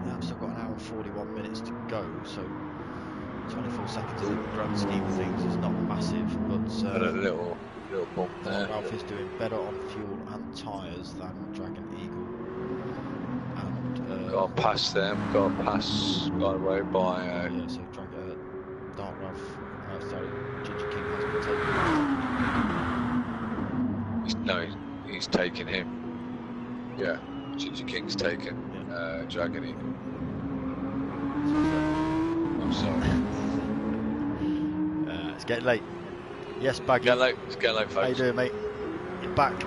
S1: I've still got an hour and 41 minutes to go, so 24 seconds in the grand scheme of things is not massive, but
S2: a little bump there.
S1: Ralph is doing better on fuel and tyres than Dragon Eagle. And
S2: got past them, got past right away by
S1: yeah, so Dart Ralph. Sorry, Ginger King has been taken.
S2: He's taken him. Yeah, Ginger King's taken Dragon Eagle. I'm sorry.
S1: It's getting late. Yes, Baggy.
S2: It's getting late, folks.
S1: How you doing, mate? You're back.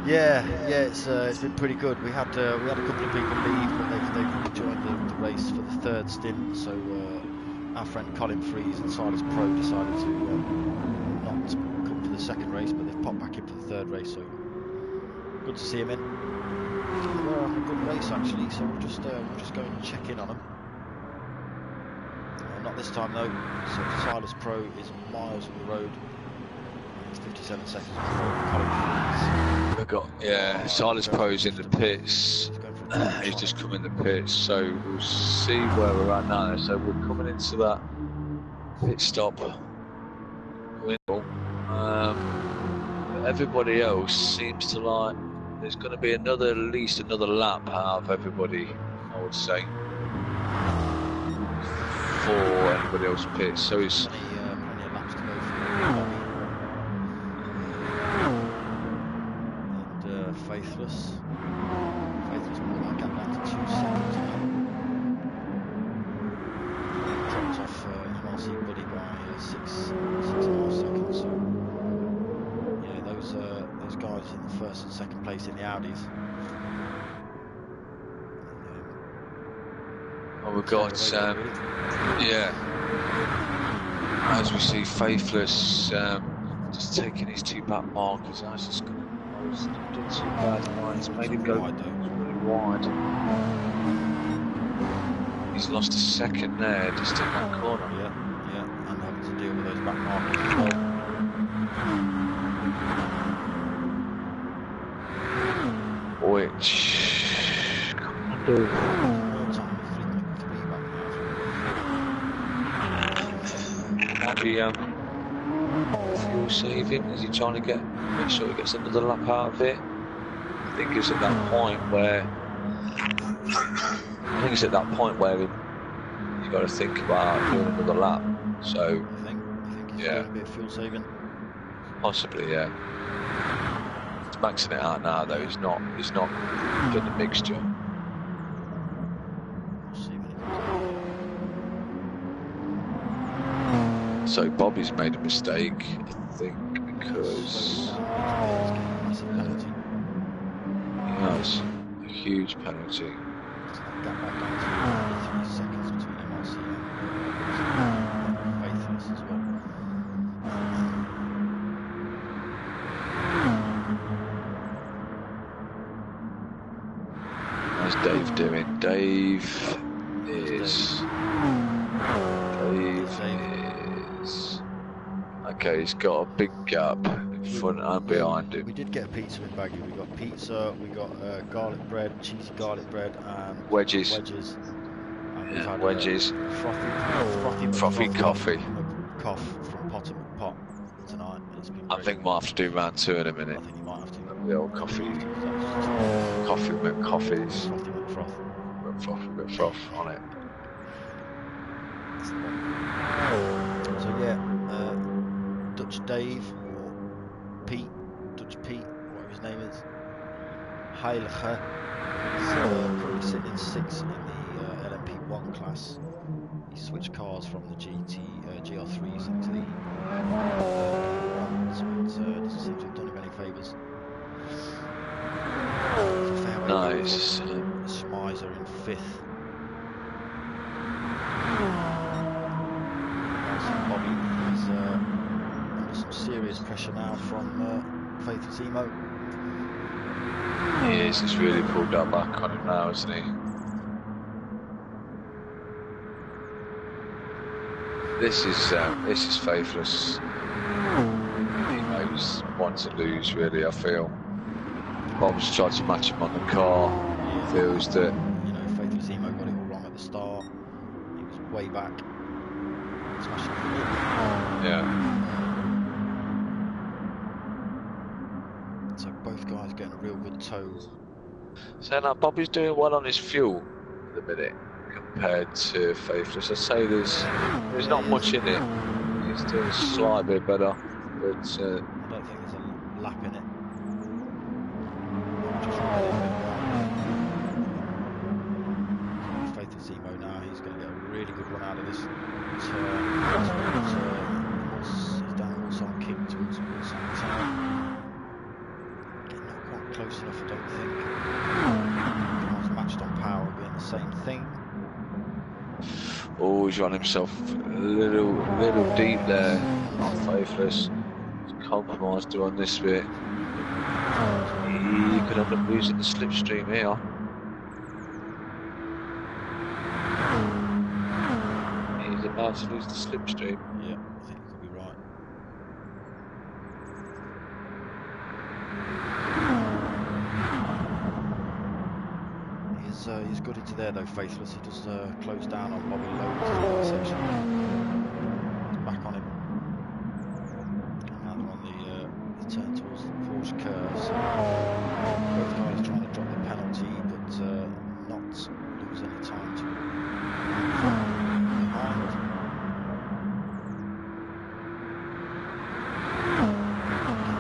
S1: Yeah, it's been pretty good. We had a couple of people leave, but they've joined the race for the third stint. So our friend Colin Freeze and Silas Pro decided to not come for the second race, but they've popped back in for the third race. So good to see him in. They're having a good race actually, so we'll just go and check in on them. Not this time though. So Silas Pro is miles from the road. It's 57 seconds on the road. Colin Freeze.
S2: We've got Silas Pro's in the pits. He's just come in the pits, so we'll see where we're at now. So we're coming into that pit stop window. Everybody else seems to like. There's going to be at least another lap out of everybody, I would say, for anybody else pits. So it's
S1: plenty of laps to go for and Faithless brought that gap down to 2 seconds now. Dropped off MRC Buddy by 6.5 seconds. So yeah, those guys in the first and second place in the Audis.
S2: well, we've got as we see Faithless just taking his 2 back markers. That's just going to not done too bad. It's made him go really wide. He's lost a second there, just in that corner.
S1: Yeah, and having to deal with those back markers as well.
S2: Which kind of... Maybe fuel saving. Is he trying to make sure he gets another lap out of it? I think it's at that point where you've got to think about doing another lap. So
S1: I think he's
S2: yeah,
S1: doing a bit of fuel saving.
S2: Possibly, yeah. He's maxing it out now, though. He's not getting the mixture.
S1: We'll see when he comes out.
S2: So Bobby's made a mistake, I think, because he has a huge penalty.
S1: Gap back down to 3 seconds between MRC and Faithless as well.
S2: How's Dave doing? Dave is... Okay, he's got a big gap in front and behind him.
S1: We did get a pizza in Baguio. We got pizza, we got garlic bread, cheesy garlic bread, and
S2: wedges.
S1: And
S2: we've had wedges. Frothy coffee.
S1: Cough from pot and pot tonight. It's been
S2: I
S1: great.
S2: think we'll have to do round 2 in a minute.
S1: I think you might have to.
S2: The old coffee McCoffees.
S1: Frothy
S2: Bit froth on it.
S1: So yeah, Dutch Dave or Dutch Pete, whatever his name is, Heilige, is currently sitting in 6th in the LMP1 class. He switched cars from the GR3s into the ones, but doesn't seem to have done him any favours.
S2: Nice.
S1: Schmeiser in 5th. Bobby is under some serious pressure now from Faithless Emo.
S2: He is. He's really pulled that back on him now, isn't he? This is Faithless. Emo's one to lose, really. I feel. Bob's tried to match him on the car.
S1: Yeah.
S2: Feels that
S1: Faithless Emo got it all wrong at the start. He was way back. Smashing it.
S2: Yeah.
S1: So both guys getting a real good toe.
S2: So now Bobby's doing well on his fuel at the minute compared to Faithless. I say there's not much in it. He's doing slightly better, but
S1: I don't think there's a lap in it. Faithless Emo now, he's going to get a really good run out of this turn. He's down Wilson kick towards Wilson turn. Getting not quite close enough, I don't think. Cars matched on power being the same thing.
S2: oh, he's run himself a little deep there. Not Faithless. He's compromised on this bit. He could end up losing the slipstream here. He's about to lose the slipstream.
S1: Yeah, I think you could be right. He's got into there though, Faithless. He does close down on Bobby Lowe's in that section. He's back on him. And now they're on the turn towards the Porsche curve. So both guys trying to drop the penalty, but not lose any time to behind.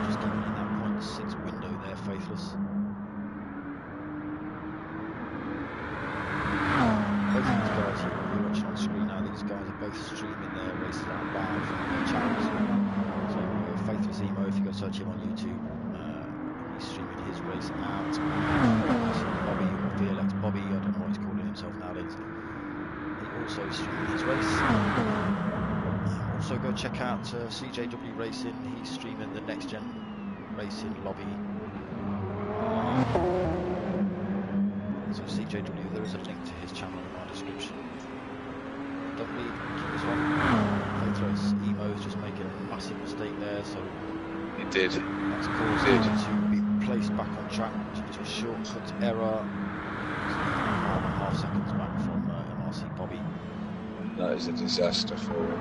S1: Just keeping in that 0.6 window there, Faithless. Both of these guys you're watching on screen now, these guys are both streaming their races out live from their channels. So Faithless Emo, if you go search him on YouTube, he's streaming his race out. Bobby, VLX Bobby, I don't know what he's calling himself nowadays. He also streaming his race. Also go check out CJW Racing, he's streaming the next gen racing lobby. CJW. There is a link to his channel in my description. Don't leave this one. Faithless Emo's just making a massive mistake there, so
S2: He did.
S1: that's caused him to be placed back on track due to a shortcut error. 1.5 seconds back from MRC Bobby.
S2: That is a disaster for him.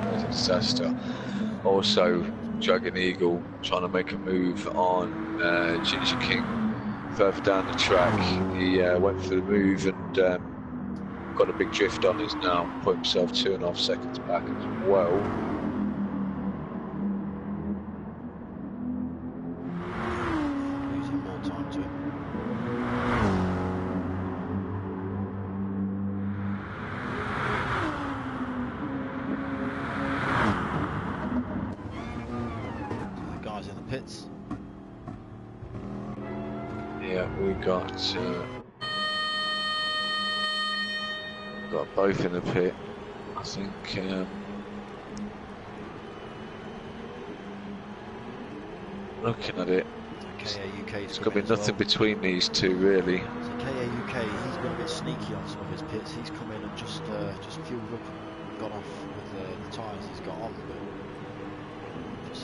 S2: That is a disaster. Also, Dragon Eagle trying to make a move on Ginger King further down the track. He went for the move and got a big drift on. He's now put himself 2.5 seconds back as well.
S1: Losing more time to him. The guys in the pits.
S2: Yeah, we got both in the pit. I think looking at it, it's got to be nothing between these two really.
S1: So KAUK, he's been a bit sneaky on some of his pits. He's come in and just fueled up and got off with the tyres he's got on.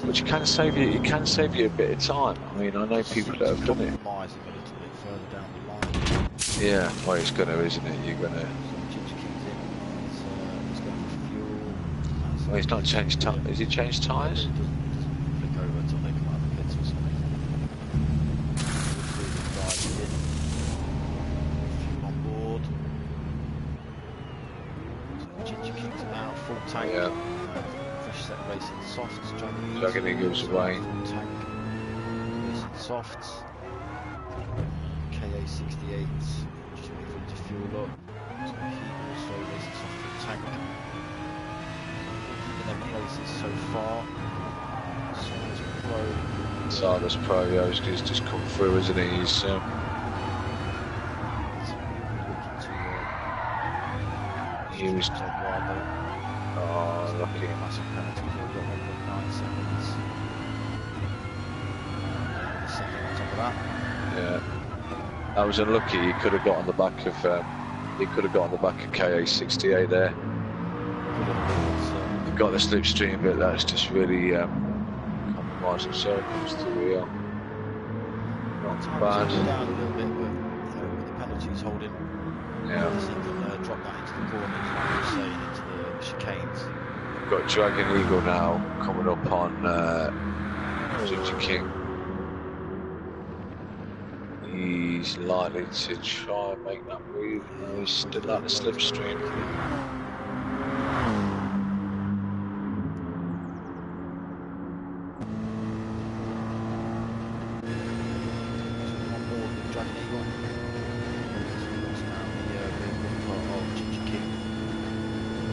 S2: Which can save you. It can save you a bit of time. I mean, I know people that have done it.
S1: Compromising a little bit further down the line.
S2: Yeah, well, it's gonna, isn't it? You're gonna.
S1: Ginger King's in. He's going for fuel.
S2: Well, he's not changed tyres. Has he changed tyres?
S1: He doesn't flick over until they come out of the pits or something. Fuel on board. So Ginger King's out, full tank.
S2: Yeah.
S1: Fresh set racing softs.
S2: Dragon Eagle's away.
S1: Full tank. Racing softs. KA68. Just waiting for him to fuel up. So he also racing soft full tank. In their places so far.
S2: Sardus Pro, yeah, he's just come through, isn't he? He's he was. Oh, lucky.
S1: Massive penalty. He'll got 1.9 seconds. Second on top of that.
S2: Yeah, that was unlucky. He could have got on the back of. He could have got on the back of KA68 there. He got the slipstream, but that's just really compromising circles to real. Not bad.
S1: Down a little bit, but with the penalties holding,
S2: Yeah.
S1: obviously can drop that into the corners, like you were saying, into the chicanes.
S2: We've got Dragon Eagle now coming up on Ginger King. He's likely to try and make that move. No, he's still at the slipstream.
S1: On board with Dragon Eagle. That's now the rear bumper of Ginger King.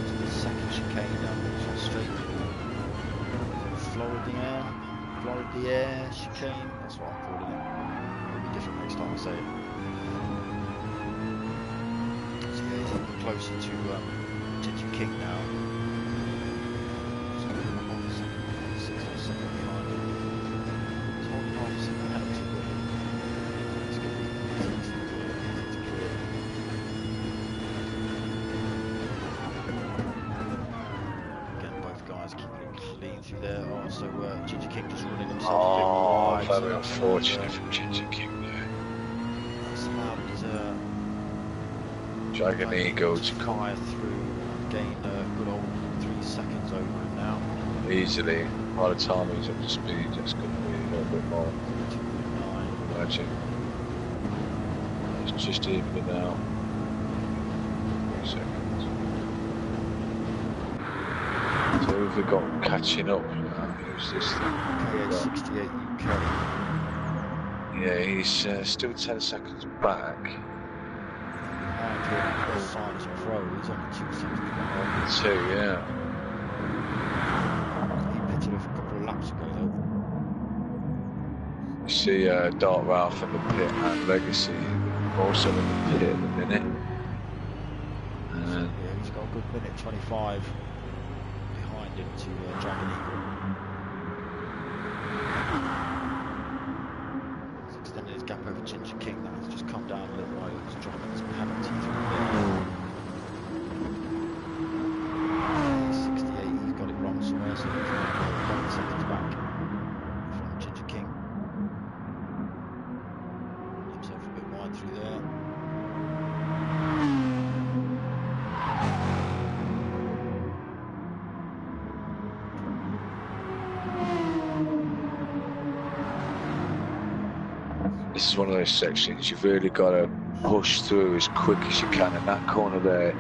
S1: To the second chicane down the straight. Floridier chicane. That's what I'm calling it. It'll be different next time I say it. So yeah, he's getting closer to Ginger King now. So we're on the second, 6 or 7 behind him. He's holding half a second penalty, but it's going to be easy to clear. Again, both guys keeping it clean through there. Oh, so Ginger King just running himself a bit wide.
S2: Very unfortunate from Ginger King there.
S1: That's allowed
S2: Dragon Eagle to
S1: fire through and gain a good old 3 seconds over him now.
S2: easily. By the time he's up to speed, it's going to be a little bit more.
S1: 2.9.
S2: Imagine. It's just evening out. 3 seconds. So we've got catching up. Who's this thing?
S1: KA68 UK.
S2: Yeah, he's still 10 seconds back.
S1: Behind him, Sinus Pro, he's only 2 seconds behind.
S2: 2, yeah.
S1: He pitted a couple of laps ago though.
S2: You see Dark Ralph in the pit and Legacy also in the pit at the minute.
S1: Yeah, he's got a good minute 25 behind him to Dragon Eagle. 6 extended his gap over Ginger King. That has just come down a little way. He's driving his penalty through there. 68, he's got it wrong somewhere, so he's now 1 seconds back from Ginger King. Himself a bit wide through there.
S2: This is one of those sections you've really got to push through as quick as you can. In that corner there,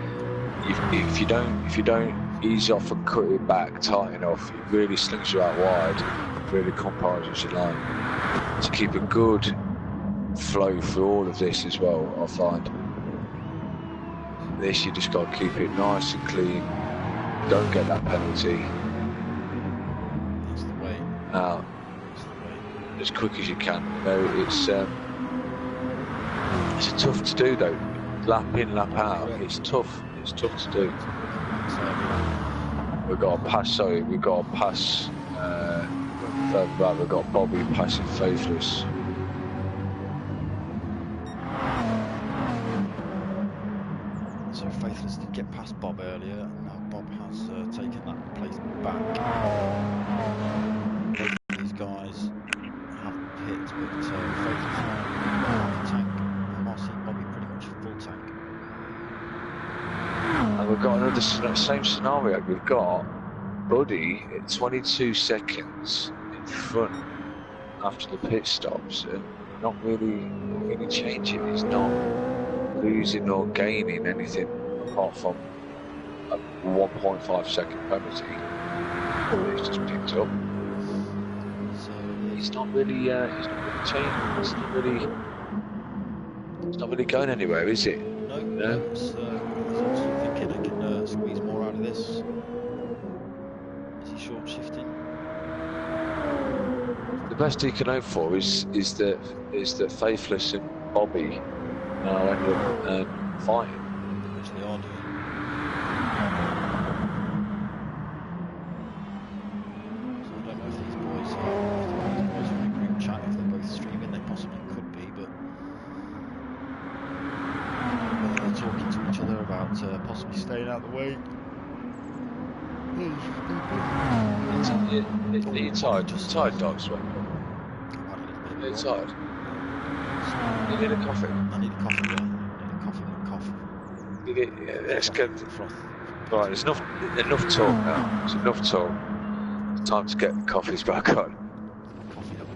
S2: if you don't ease off and cut it back tight enough, it really slings you out wide. Really compromises your line. To keep a good flow through all of this as well, I find. This you just got to keep it nice and clean. Don't get that penalty.
S1: That's the way.
S2: Now, as quick as you can. No, it's tough to do though. Lap in, lap out. It's tough. It's tough to do. We've got to pass. Sorry, we've got to pass. Further back, we've got Bobby passing Faithless.
S1: So Faithless did get past Bob earlier, and now Bob has taken that place back. These guys haven't hit, but Faithless now tank. MRC Bobby pretty much full tank.
S2: And we've got another same scenario. We've got Buddy at 22 seconds in front after the pit stops, and not really changing. He's not losing or gaining anything apart from a 1.5 second penalty. He's just picked up. So he's not really changing. It's not really going anywhere, is it?
S1: No. He's obviously thinking he can squeeze more out of this. Is he short shifting?
S2: The best he can hope for is that Faithless and Bobby now end up fighting.
S1: Which they are doing. So I don't know if these boys are in a group chat, if they're both streaming. They possibly could be, but whether they're talking to each other about possibly staying out of the way.
S2: Are you tired? Just tired, dogs. Are you tired? You need a coffee?
S1: I need a coffee, yeah. I need a coffee and a coffee.
S2: Yeah, that's good.
S1: Froth.
S2: Right, there's enough talk now. There's enough talk. It's time to get the coffees back on.
S1: Coffee up.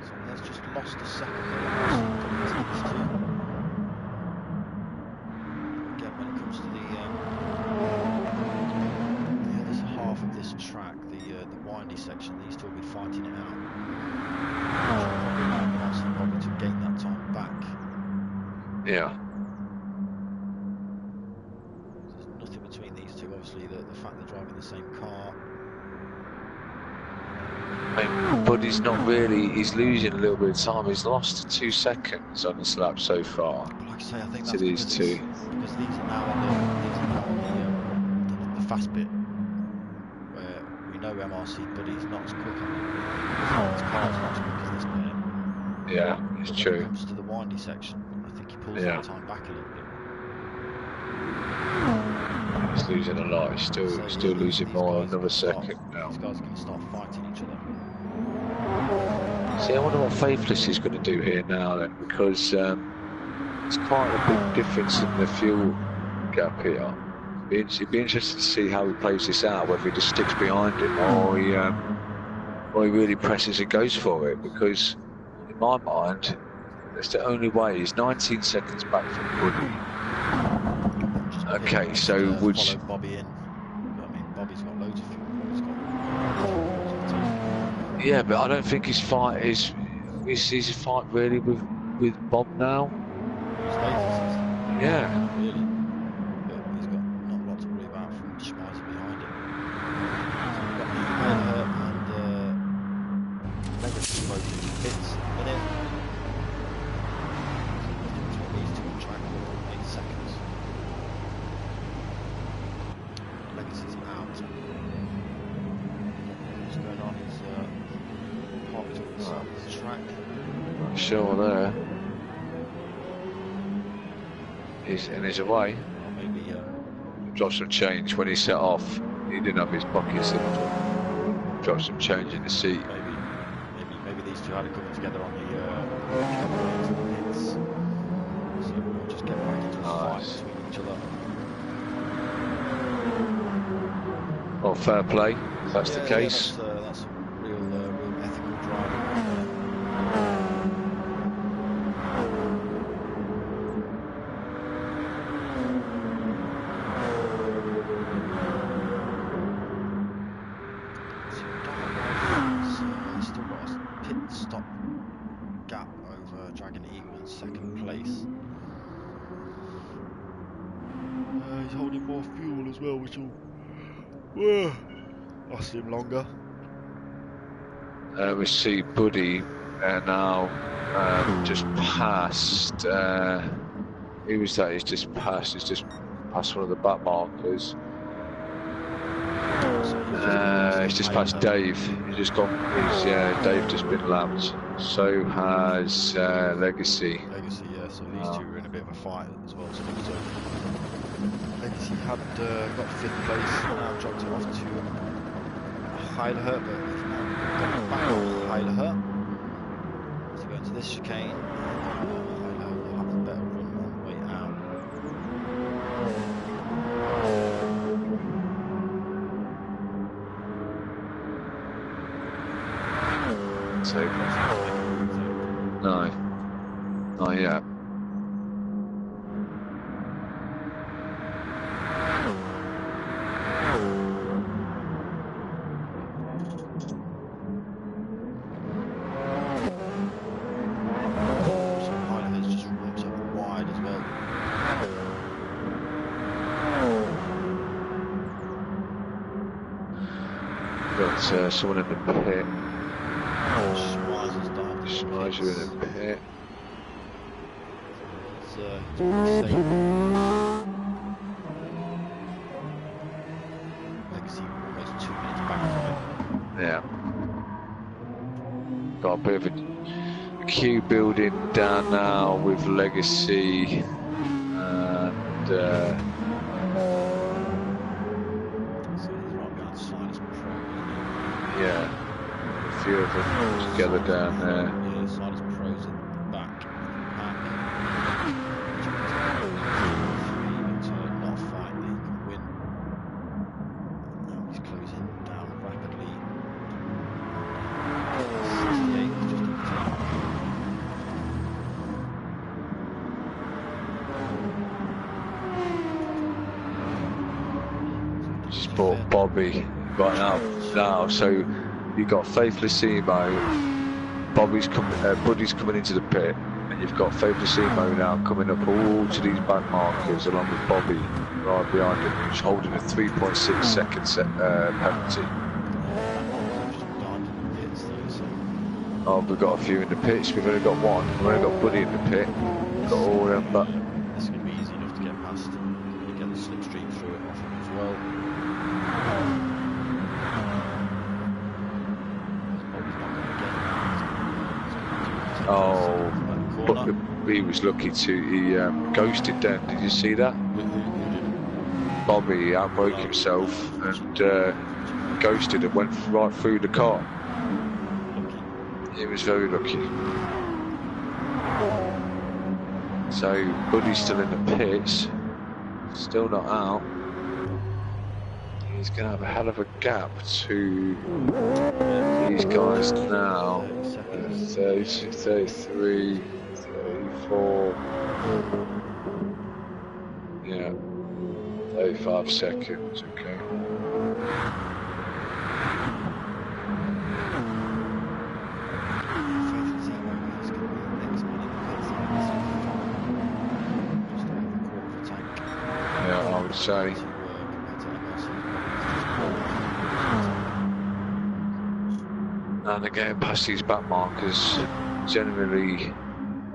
S1: So there's just lost a second there. Again, when it comes to the other half of this track, the windy section, these two will be fighting it out. Probably to gain that time back.
S2: Yeah.
S1: There's nothing between these two, obviously, the fact they're driving the same car.
S2: But he's not really, he's losing a little bit of time. He's lost 2 seconds on this lap so far.
S1: But like I say, I think
S2: to
S1: that's
S2: these two.
S1: Because these are now in the fast bit, where we know MRC, but he's not as quick on it. His car's not as quick as this player.
S2: Yeah, it's
S1: but
S2: true.
S1: When it comes to the windy section, I think he pulls that time back a little bit.
S2: He's losing a lot. He's still losing more. Another second now.
S1: These guys are going to start fighting each other.
S2: See, I wonder what Faithless is going to do here now then, because it's quite a big difference in the fuel gap here. It'd be interesting to see how he plays this out, whether he just sticks behind him or he really presses and goes for it, because in my mind, that's the only way. He's 19 seconds back from Woody. Okay, so would
S1: follow Bobby in. I mean, Bobby's got loads of fuel.
S2: Yeah, but I don't think his fight is his fight really with Bob now. Yeah.
S1: Really. But he's got not a lot to worry about from Schmeiser behind him. So we've got and Legacy both in bits at the minute. So between these two on track for 8 seconds. Legacy's out. What's going on is side of the track.
S2: Sure there. He's away.
S1: Or maybe
S2: Dropped some change when he set off. He didn't have his pockets in. Dropped some change in the seat.
S1: Maybe these two had it coming together on the pits. So we'll just get back into a fight between each other.
S2: Well, fair play, if that's the case.
S1: Yeah, that's real ethical driving. Still got a pit stop gap over Dragon Eagle in second place. He's holding more fuel as well, which will last him longer.
S2: We see Buddy now just past. He's just past one of the back markers. He's just past Dave. He's just gone. Dave just been lapped. So has Legacy.
S1: Legacy, yeah. So these two are in a bit of a fight as well. So Legacy had got 5th place, now dropped it off to Heilerhut, but he's now got it back on Heilerhut. So going to this chicane, Heilerhut will have a better run on the way out.
S2: So, no, not yet. Someone in the pit. Schmeiser in the pit.
S1: Legacy almost 2 minutes back from it.
S2: Yeah. Got a bit of a queue building down now with Legacy and yeah, a few of them together down there.
S1: Yeah, Silas Pro's in the back. Not a fight that he can win. Now he's closing down rapidly. 68 is just in
S2: Just bought Bobby right now, so you've got Faithless Emo, Buddy's coming into the pit, and you've got Faithless Emo now coming up all to these back markers along with Bobby right behind him, who's holding a 3.6 second penalty. Oh, we've got a few in the pits. We've only got one. We've only got Buddy in the pit. We've got all them, but
S1: this is going to be easy enough to get past. You get the slipstream through it off him as well.
S2: oh, but he was lucky to. He ghosted then. Did you see that? Bobby outbroke himself and ghosted and went right through the car. He was very lucky. So Buddy's still in the pits, still not out. He's going to have a hell of a gap to these guys now. 32, 33, 34. Yeah, 35 seconds. Okay. Yeah, I would say. And again, past these back markers generally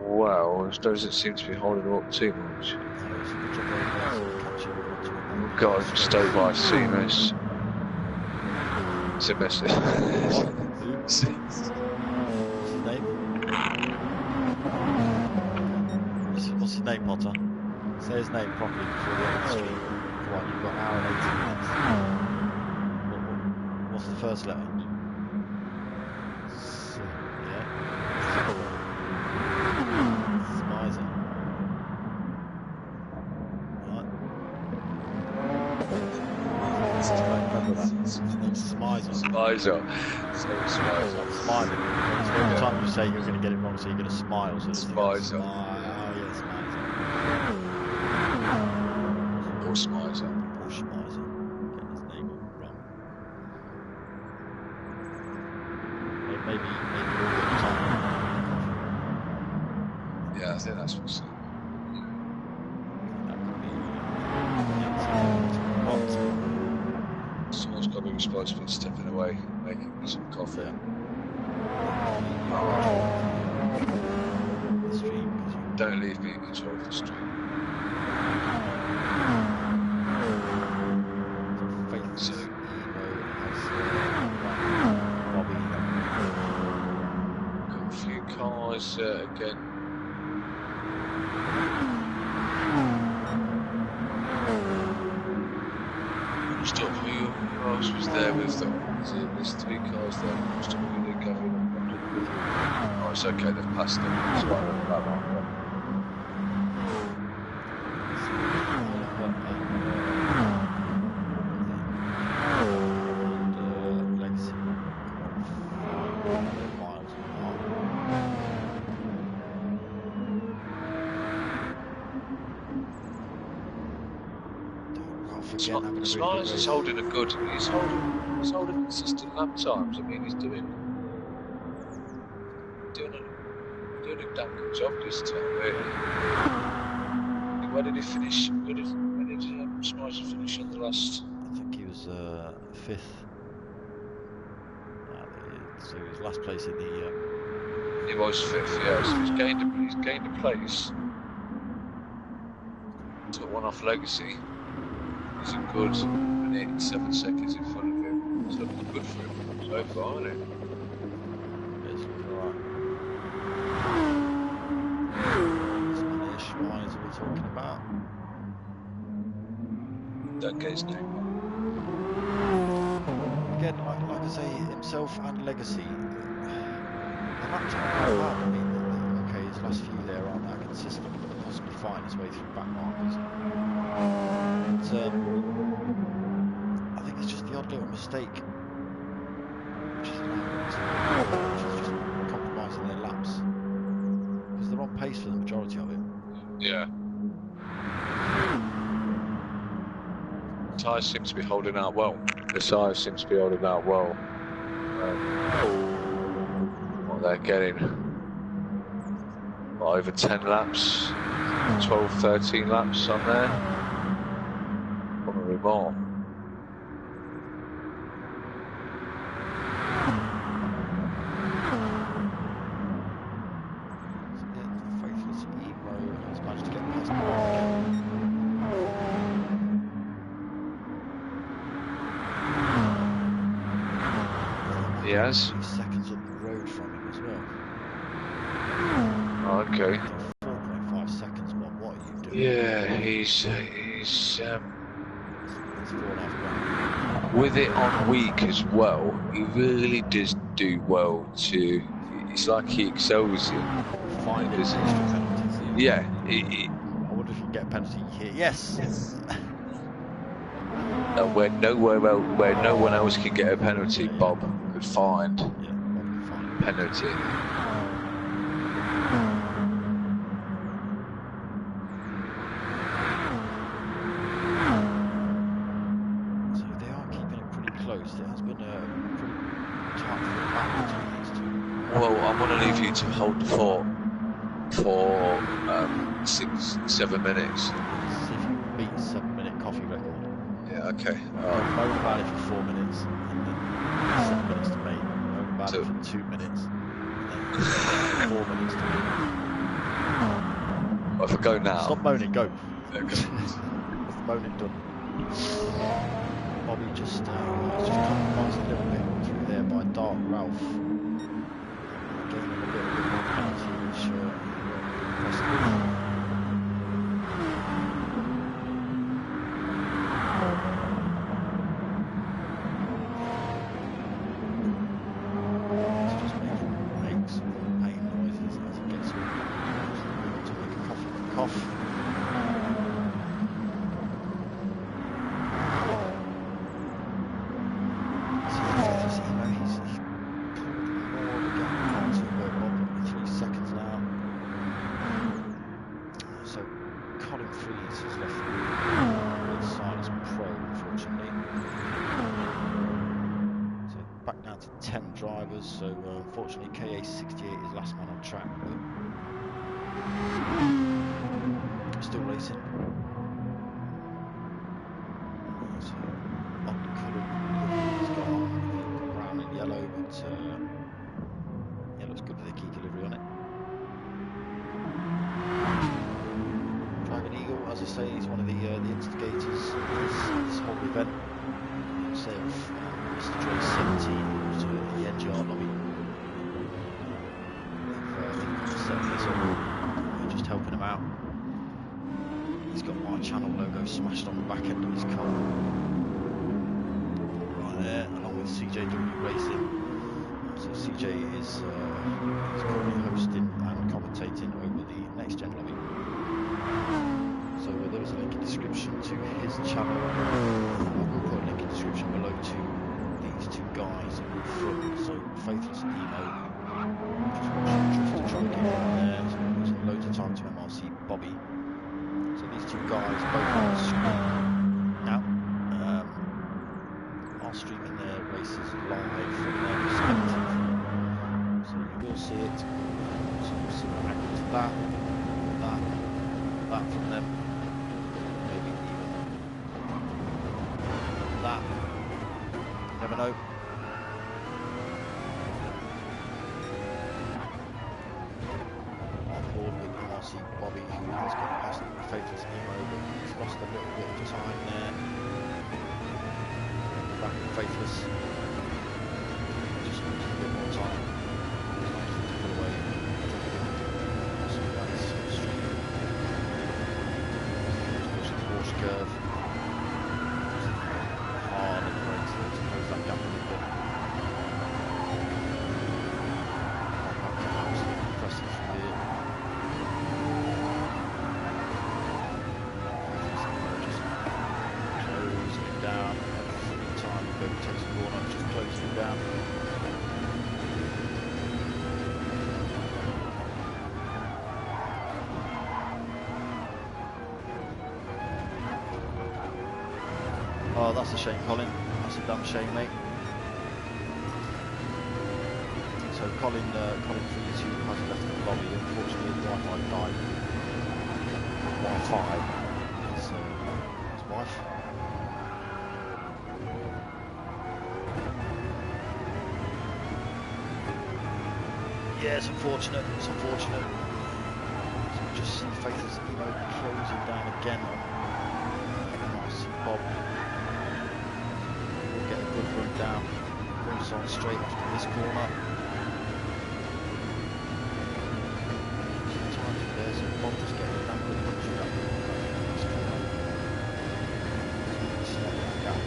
S2: well, doesn't seem to be holding them up too much. Got him stay by Seamus.
S1: Potter. Say his name properly before the end of the stream. Come on, you've got an hour and 18 minutes. What's the first letter? Yeah. Smizer. Right. Remember that. Smizer.
S2: Smizer.
S1: Smiling. Every time you say you're going to get it wrong, so you're going to smile. So
S2: Smizer.
S1: Oh, yeah, Smizer.
S2: Or Smizer.
S1: Or Smizer. Getting his name all wrong. Maybe all the time.
S2: Yeah, I think that's what's it.
S1: That could be.
S2: Someone's got to be responsible for stepping away, making me some coffee.
S1: The stream,
S2: Don't leave me in control of the stream. So, got a few cars again. Stop, who else was there with them? There's 3 cars there. Stop, who they're going. Oh, it's okay, they've passed them. It's fine. Smiles is holding a good. He's holding consistent lap times. I mean, he's doing a damn good job this time. Really. Where did he finish? When did Smiles finish on the last?
S1: I think he was 5th. So he was last place in the.
S2: He was 5th. Yeah, so he's gained a place. Took one off Legacy. He's a good 7 seconds in front of him. It's looking good for him so far, isn't it?
S1: It's looking alright. Spanish wines are we talking about?
S2: Don't get his name.
S1: Again, like I say, himself and Legacy. They're not talking about that. I mean, okay, his last few there aren't that consistent, but they're possibly fine his way through back markers. But, I think it's just the odd little mistake which is just compromising their laps, because they're on pace for the majority of it.
S2: Yeah. Tyres seem to be holding out well. The tyres seem to be holding out well. What they're getting, over 10 laps, 12, 13 laps on there. Probably more. He has.
S1: 2 seconds up the road from him as well.
S2: Oh, okay.
S1: 4.5 seconds, Bob. What are you doing?
S2: Yeah, he's with it on weak as well. He really does do well to. It's like he excels in
S1: finding extra penalties.
S2: Yeah.
S1: I wonder if you can get a penalty here. Yes.
S2: Where no one else can get a penalty, Bob could find penalty.
S1: So they are keeping it pretty close. There has been a pretty tight back between these two.
S2: Well, I'm going to leave you to hold the fort for 6-7 minutes.
S1: See if you can beat 7-minute coffee record.
S2: Yeah, okay.
S1: Moan about it for 4 minutes, and then 7 minutes to make. Moan about it for 2 minutes, and then 4 minutes to make.
S2: Well, if I go now.
S1: Stop moaning, go.
S2: Okay.
S1: Moaning done. Bobby just compromised a little bit through there by Dark Ralph. Giving him a little bit more penalty, which possibly. off. He's pulled more again to 1.3 seconds now. So Colin Freeze has left the side as pro, unfortunately. So back down to 10 drivers. So unfortunately KA68 is last man on track, but still racing. So on the colour he's got brown and yellow, but yeah, looks good with the key delivery on it. Dragon Eagle, as I say, is one of the instigators of this whole event. Say of Mr. Dre 17, who's the NGR lobby. They've set this up. We're just helping him out. He's got my channel logo smashed on the back end of his car. Right there, along with CJW Racing. So CJ is currently hosting and commentating over the Next Gen lobby. So there is a link in the description to his channel. We'll put a link in the description below to these two guys in front. So Faithless Emo, just watching Drifter try to get in there. So losing loads of time to MRC Bobby. So these two guys both on screen now are streaming their races live from their perspective. So you will see it. So you'll see what happens to that from them. Maybe even that. You never know. On board with MRC Bobby, who has got past Faithless Emo, but he's lost a little bit of time there. Back in Faithless. Just losing a bit more time. To pull away. So that's straight. Push the Porsche curve. Hard on the brakes there to close that gap a little bit. Absolutely impressive from here. Just closing it down every time the boat takes a corner, just closing it down. Oh, that's a shame, Colin. That's a damn shame, mate. So Colin Freeze, who has left the lobby, unfortunately his Wi-Fi died. Wi-Fi is his wife. Yeah, it's unfortunate. It's unfortunate. So we just see Faithless Emo closing down again on MRC Bob. We'll get a good run down. Brings on straight after this corner. Sometimes there's a Bob just getting a damn good run through that this corner. See that gap.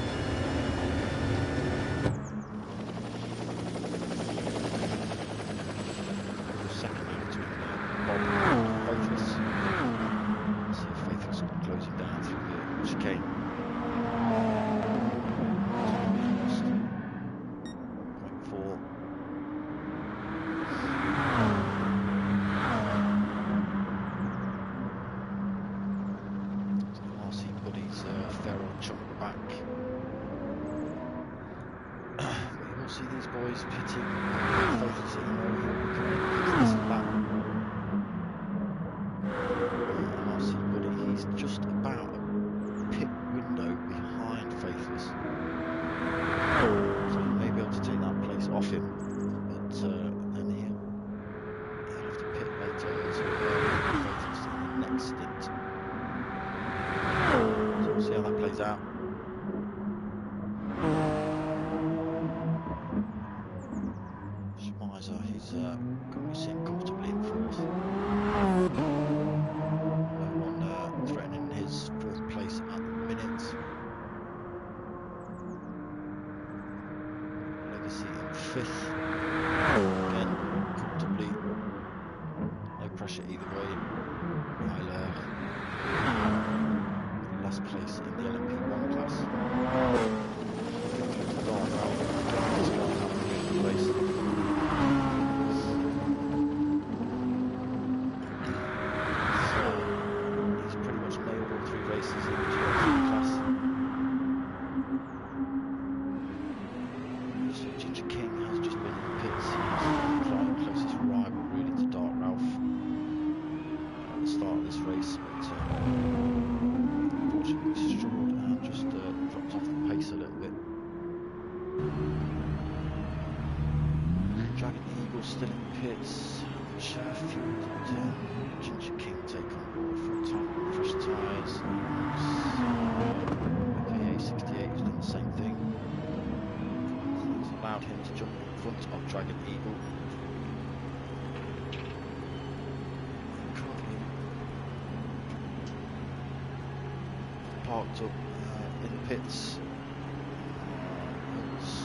S1: Second between Bob and Faithless. See if Faithless closing down through the chicane. 0.4. So RC Buddy's feral chunk back. But you will see these boys pitting. Faithless Emo this lap. RC Buddy, he's just about a pit window behind Faithless. So he may be able to take that place off him, but then he'll have to pit later as Faithless in the next stint. So we'll see how that plays out. Schmeiser, he's currently sitting comfortably in fourth. No one threatening his fourth place at the minute. Legacy in fifth. Again, comfortably. No pressure either way. Hyler pits. Fuel Ginger King take on board for a time. Fresh tyres. AKA 68 has done the same thing. It's allowed him to jump in front of Dragon Eagle. Parked up in the pits.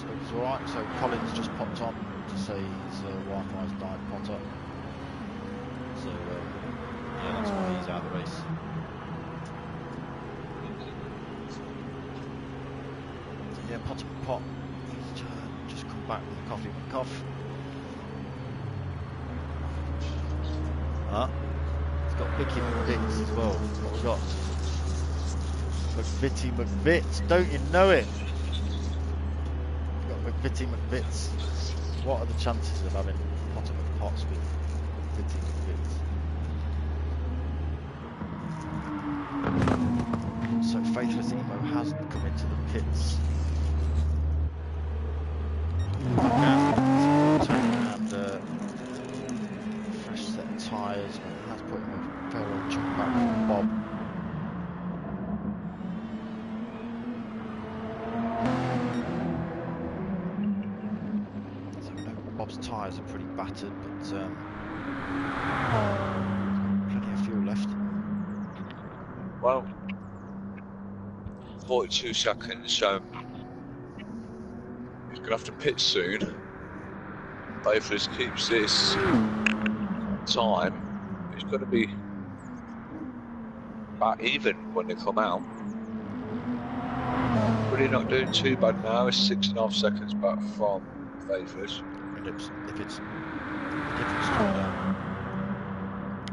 S1: It was alright, so Collins just popped on to say his Wi-Fi's died, Potter. So yeah, that's why he's out of the race. So yeah, Potter Pot, he's just come back with a coffee McCoff. It's got Vicky McVitz as well. What we got? McVitty McVitz, don't you know it? We've got McVitty McVitz. What are the chances of having Potter McPots with McVitty McVitz? So Faithless Emo has come into the pits. And fresh set of tyres, but has put him a fair old chunk back from Bob. Bob's tyres are pretty battered, but plenty of fuel left.
S2: Well, 42 seconds, so he's going to have to pit soon. But if he keeps this time, he's going to be about even when they come out. Really not doing too bad now. It's 6.5 seconds back from Faithless.
S1: If it's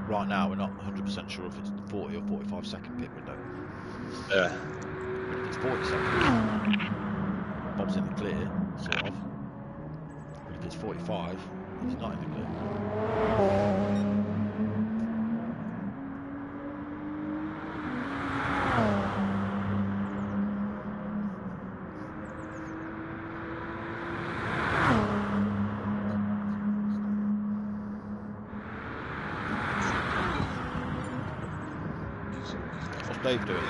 S1: right now, we're not 100% sure if it's 40 or 45 second pit window.
S2: Yeah.
S1: But if it's 40 seconds, Bob's in the clear, sort of. But if it's 45, he's not in the clear. Dave doing?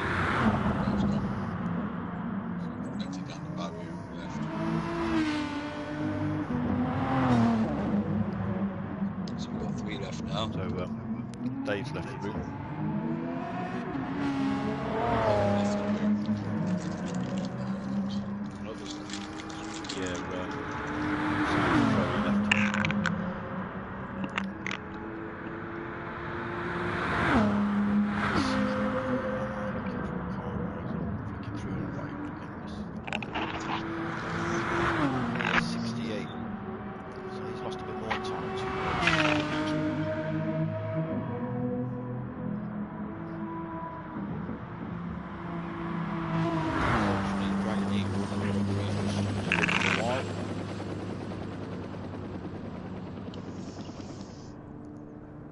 S2: So we've got 3 left now.
S1: So Dave's left the room. Yeah,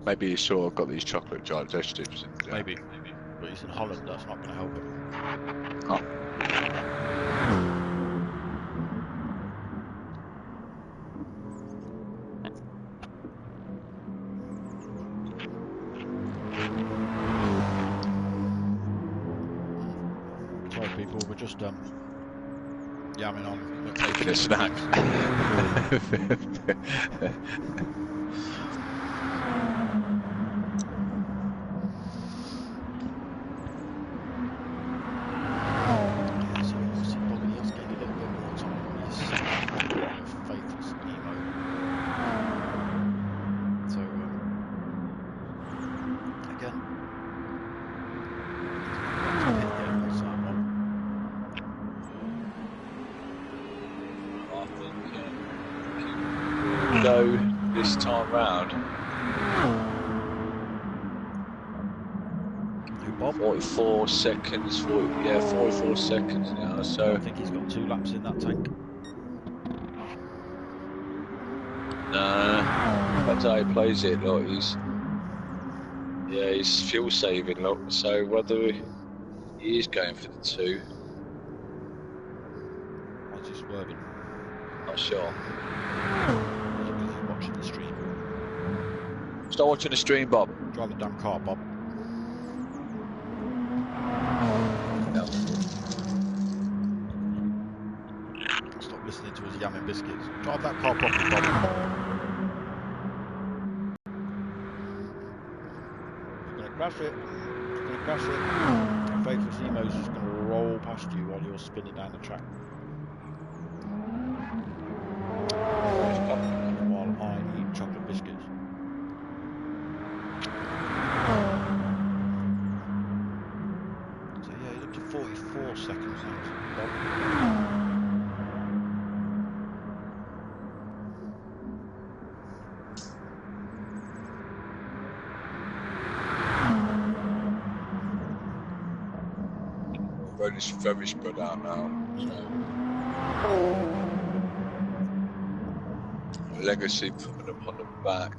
S2: Maybe he's sort of got these chocolate digestives.
S1: Maybe. But he's in Holland, that's not going to help him.
S2: Oh.
S1: Sorry people, we're just yamming on.
S2: Taking a snack. This time round.
S1: Who, Bob?
S2: 44 seconds, 44 seconds now, so...
S1: I think he's got 2 laps in that tank.
S2: No, that's how he plays it, look, he's fuel saving, look, so whether he is going for the 2.
S1: Why's he swerving?
S2: Not sure.
S1: Watching the stream.
S2: Start watching the stream, Bob.
S1: Drive the damn car, Bob.
S2: No.
S1: Stop listening to his yamming biscuits. Drive that car properly, Bob. You're going to crash it. You're going to crash it. Faithless Emo's just going to roll past you while you're spinning down the track. While I eat chocolate biscuits. So yeah, he's up to 44 seconds now.
S2: Very spread out now. Legacy putting them on the back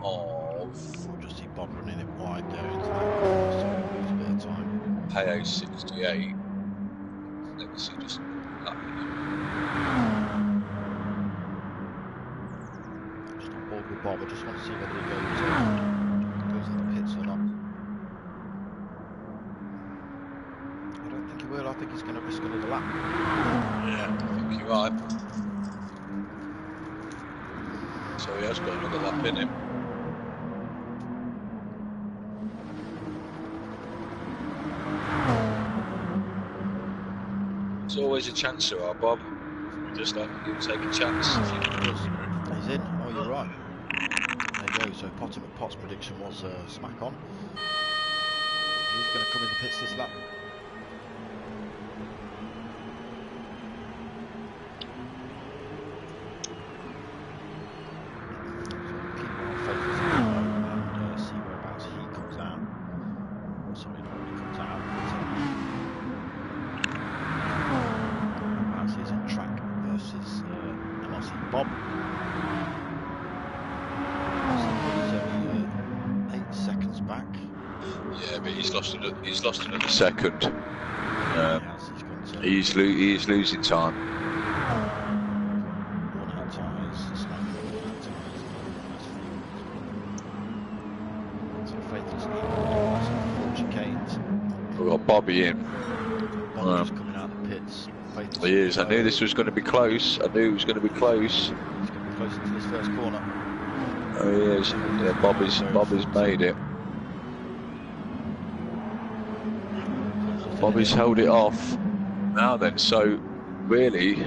S2: of.
S1: We'll just see Bob running it wide there into that, so we lose a bit of time.
S2: Payo 68. Legacy just lapping him.
S1: Just on board with Bob. I just want to see whether he goes in the pits or not. I don't think he will. I think he's going to risk another lap.
S2: Yeah, I think you are. So he has got another lap in him. There's always a chance there, Bob. Just like you take a chance.
S1: He's in. Oh, you're right. There you go. So Pot's prediction was smack on. He's going to come in the pits this lap. Bob. He's only 8 seconds back.
S2: Yeah, but he's lost another second.
S1: Yes,
S2: he's losing time.
S1: Worn out tyres, slightly worn out tyres. So Faithless chicanes.
S2: We've got Bobby in.
S1: Bobby's coming out of the pits.
S2: He is. I knew this was going to be close. I knew it was going to be close.
S1: He's going to be close into this first corner.
S2: Oh, he is. Yeah, Bobby's made it. Bobby's held it off. Now then, so really,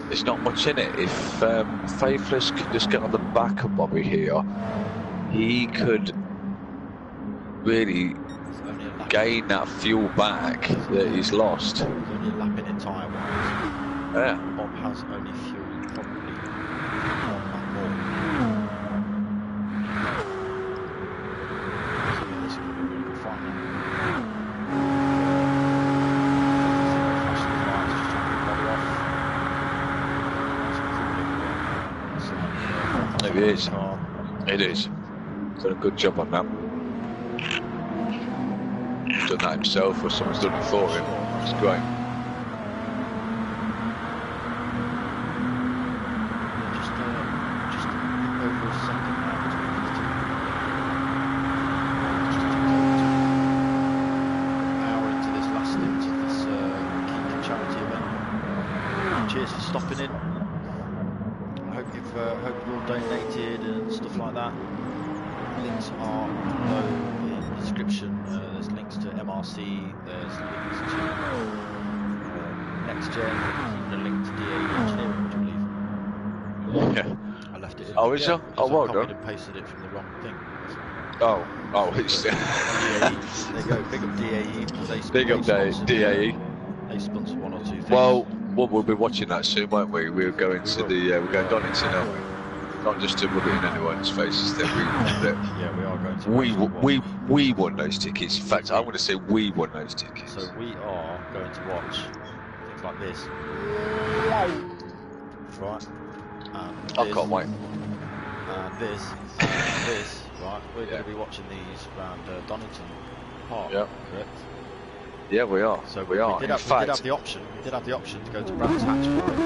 S2: there's not much in it. If Faithless could just get on the back of Bobby here, he could really gain that fuel back that he's lost.
S1: He's only a lap in it tyre-wise.
S2: Yeah.
S1: Bob has only fuel probably one lap more. So yeah, this is going to be a really good fight now.
S2: It is. It is. Done a good job on that. He's done that himself, or someone's done it for him. It's great.
S1: Just over a second now between these two. Just an hour into this last stint of this KIKA charity event. Cheers for stopping in. I hope you've all donated and stuff like that. Links are below in the description. There's links to MRC, there's links to Next Gen, even a link to DA Engineering, would you believe?
S2: Yeah.
S1: I left it in.
S2: Oh, is there? Oh, well done.
S1: I copied and pasted it from the wrong thing.
S2: Oh, it's
S1: DAE. There you go, big up DAE.
S2: big up DAE.
S1: They sponsor one or two things.
S2: Well, we'll be watching that soon, won't we? We're going to we're going Donington, aren't we? Not just to rub it in anyone's faces that
S1: yeah, we are going to.
S2: We won those tickets. In fact, I'm going to say we won those tickets.
S1: So we are going to watch things like this. Right. And this,
S2: I can't wait.
S1: And this. And this. Right. We're going to be watching these around Donington Park.
S2: Yeah.
S1: Correct.
S2: Yeah, we are.
S1: So
S2: we are.
S1: We did have the option. We did have the option to go to Brands Hatch for it.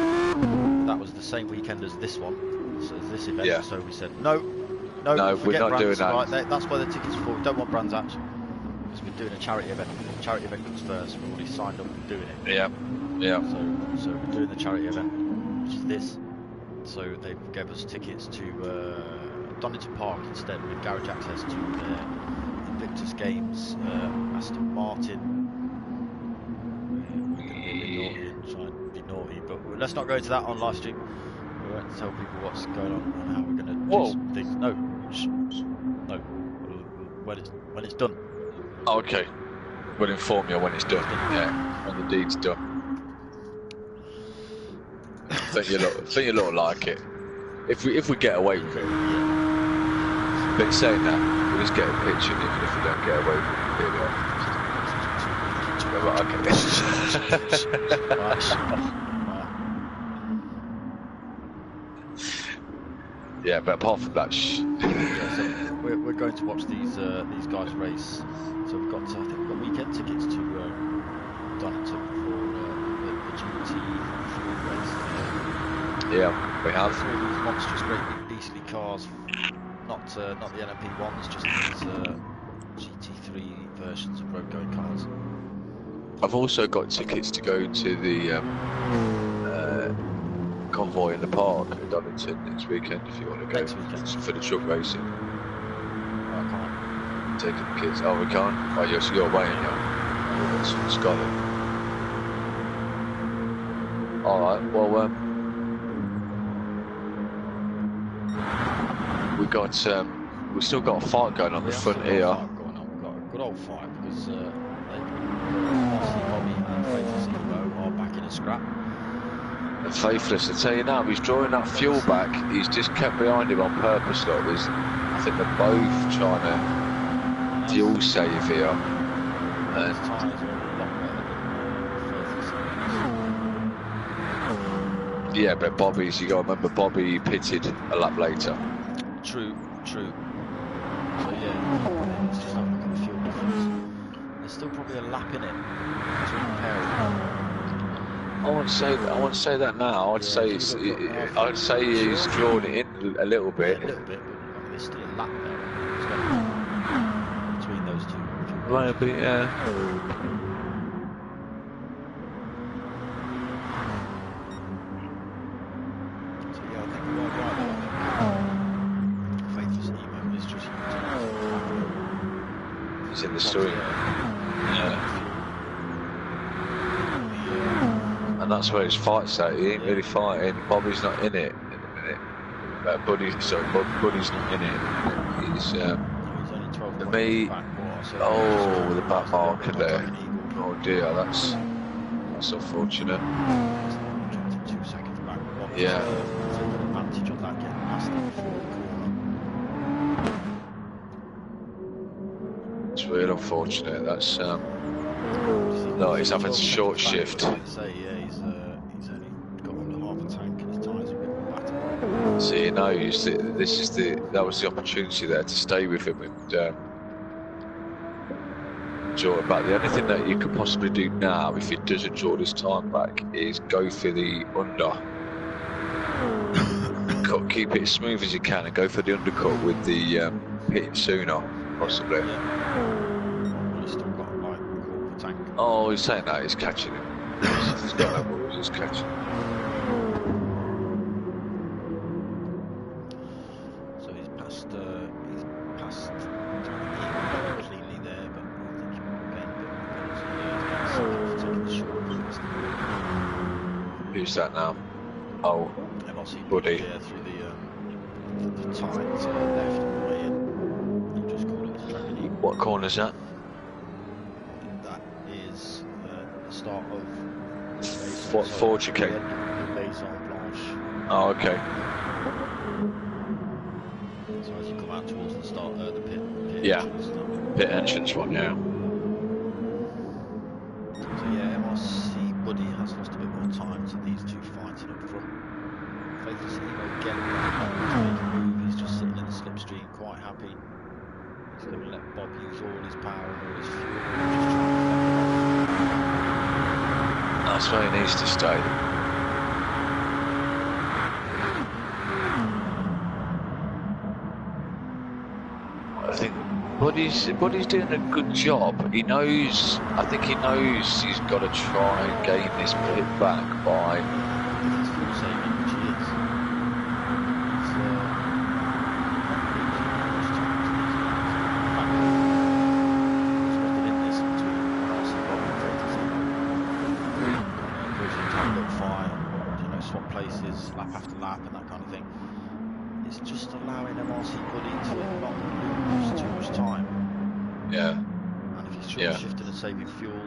S1: That was the same weekend as this one. So this event, so we said no,
S2: No, we're not doing that.
S1: Right, that's where the tickets are for. We don't want brands actually. Because we're doing a charity event. The charity event comes first. We've already signed up and doing it.
S2: Yeah. Yeah.
S1: So we're doing the charity event, which is this. So they gave us tickets to Donington Park instead, with garage access to Invictus Games, Aston Martin. We're going to be a bit naughty and try and be naughty, but let's not go into that on live stream. We won't tell people what's going on and how we're going to do some things. No, when it's done.
S2: Oh, okay, we'll inform you when it's done. Yeah, when the deed's done. I think you look like it. If we get away with it. But saying that, we'll just get a picture, even if we don't get away with it. Yeah, but apart from that,
S1: yeah, so we're going to watch these guys race. So I think we've got weekend tickets to Donington for the GT race.
S2: Yeah, we have.
S1: Three of these monstrous, great big beastly cars. Not the LMP ones, just these GT3 versions of road going cars.
S2: I've also got tickets to go to the convoy in the park at Donington next weekend if you want to go.
S1: Next weekend?
S2: For the truck racing.
S1: I can't.
S2: Taking the kids. Oh, we can't? Oh, yes, you're away, yeah. That's from Scotland. Alright, well, we've still got a fight going on the front here.
S1: We've got a good old fight because MRC Bobby and Faithless Emo are back in a scrap.
S2: And Faithless, I tell you now, he's drawing that fuel back. He's just kept behind him on purpose. Look, I think they're both trying to fuel save here. And yeah, but Bobby's, you got to remember, Bobby pitted a lap later.
S1: True. So yeah, let's just have a look at the fuel difference. There's still probably a lap in it between the pair.
S2: I wouldn't say that now. I'd say he's drawn it in a little bit.
S1: Yeah, a little bit, but there's still a lap there between those two.
S2: Right, but yeah.
S1: So yeah, I think we're right. Faithless Emo is just.
S2: He's in the story. Yeah. And that's where his fight's at. He ain't really fighting. Bobby's not in it in a minute. Buddy's not in it. He's
S1: only 12
S2: the me. With the back marker there. Oh dear, that's unfortunate.
S1: 2 seconds back.
S2: Yeah.
S1: Taking advantage of that, getting past them before the corner.
S2: It's really unfortunate. That's no, he's having a short shift.
S1: He's only got under half a tank and his tyres are a bit battered.
S2: So he knows that that was the opportunity there to stay with him and draw it back. The only thing that you could possibly do now, if he doesn't draw this time back, is go for the under. Keep it as smooth as you can and go for the undercut with the hitting sooner, possibly.
S1: He's still got like a quarter of a tank.
S2: Oh, he's saying that, he's catching him. He's got no balls, he's catching him.
S1: So he's passed cleanly there, but I think he will gain a bit more taking the short.
S2: Who's that now? Oh,
S1: MRC
S2: Buddy.
S1: Yeah, through the tight left on the way in. You just call it the Dragon Eagle.
S2: What corner's that?
S1: That is the start of
S2: What Forge okay? Oh, okay.
S1: So as you come out towards the start, the pit
S2: Yeah.
S1: entrance.
S2: Pit entrance one, yeah.
S1: So yeah, MRC Buddy has lost a bit more time to these two fighting up front. Faithless Emo again, to make a move. He's just sitting in the slipstream, quite happy. He's going to let Bob use all his power and all his fuel. Just trying to fend off.
S2: That's where he needs to stay. I think Buddy's doing a good job. He knows. I think he knows he's got to try and gain this bit back by.
S1: Lap after lap and that kind of thing. It's just allowing MRC Buddy to not lose too much time.
S2: Yeah.
S1: And if he's short shifting and saving fuel,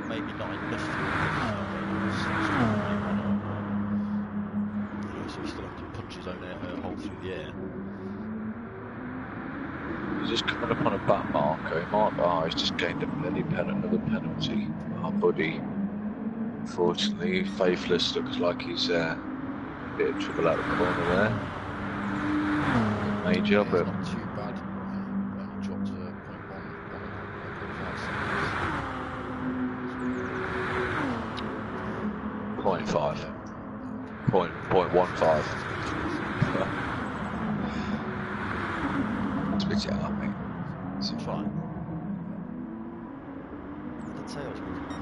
S1: maybe not enough fuel. So he still has to punch his own hole through the air.
S2: He's just coming up on a back marker. He might. He's just gained another penalty. Our Buddy. Unfortunately, Faithless looks like he's a bit of trouble out the corner there. Major, but
S1: not too bad. Only dropped to
S2: 0.5. 0.15. Spit it out, mate. It's fine.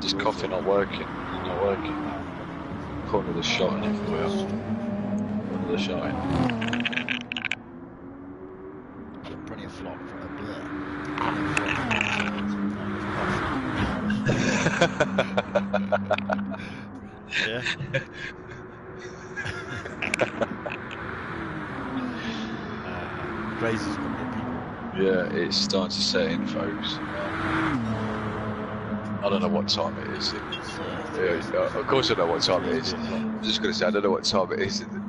S2: Just coffee not working. Not working. Corner of the shot and everywhere. Corner of the shot.
S1: Plenty of flop for a blur. Yeah. Raises people.
S2: Yeah, it's starting to set in, folks. I don't know what time it is. Of course I know what time it is. I'm just going to say I don't know what time it is in the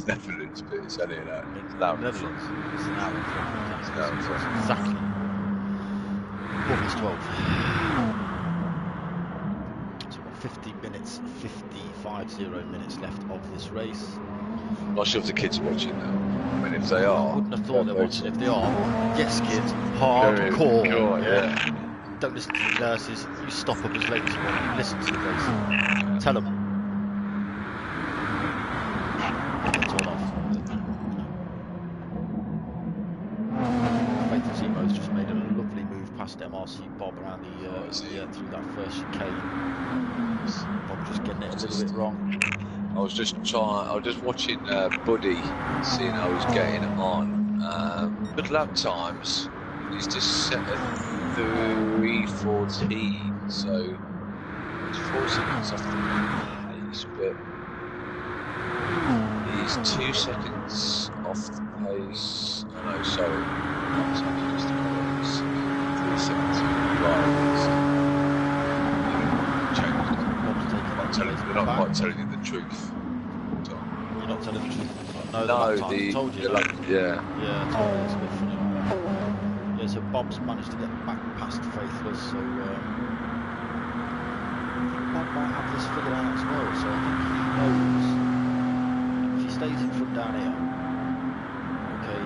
S2: Netherlands, but it's only an hour. It's an hour.
S1: Netherlands. It's an hour.
S2: It's an hour.
S1: Exactly. 12. So we've got 50 minutes, 50 minutes left of this race.
S2: I'm not sure if the kids are watching now. I mean, if they are.
S1: I wouldn't have thought they're watching. If they are, yes, kids, hardcore.
S2: Yeah.
S1: Don't listen to the nurses. You stop up as late as you want. You listen to the race. Tell them. It's all off. Faith Zemo's just made a lovely move past MRC Bob around the through that first chicane. Bob just getting it a little bit wrong.
S2: I was just watching Buddy, seeing how he's getting on. Good lap times. He's just set at 3:14, so it's 4 seconds off the pace, but he's 2 seconds off the pace. Oh no, sorry. It's 3 seconds behind. They're not quite telling you the truth.
S1: You're not telling the truth? No,
S2: I
S1: told you.
S2: Yeah,
S1: totally. It's a bit funny like that. Yeah, so Bob's managed to get back past Faithless, so Bob might have this figured out as well, so I think he knows if he stays in front down here, okay,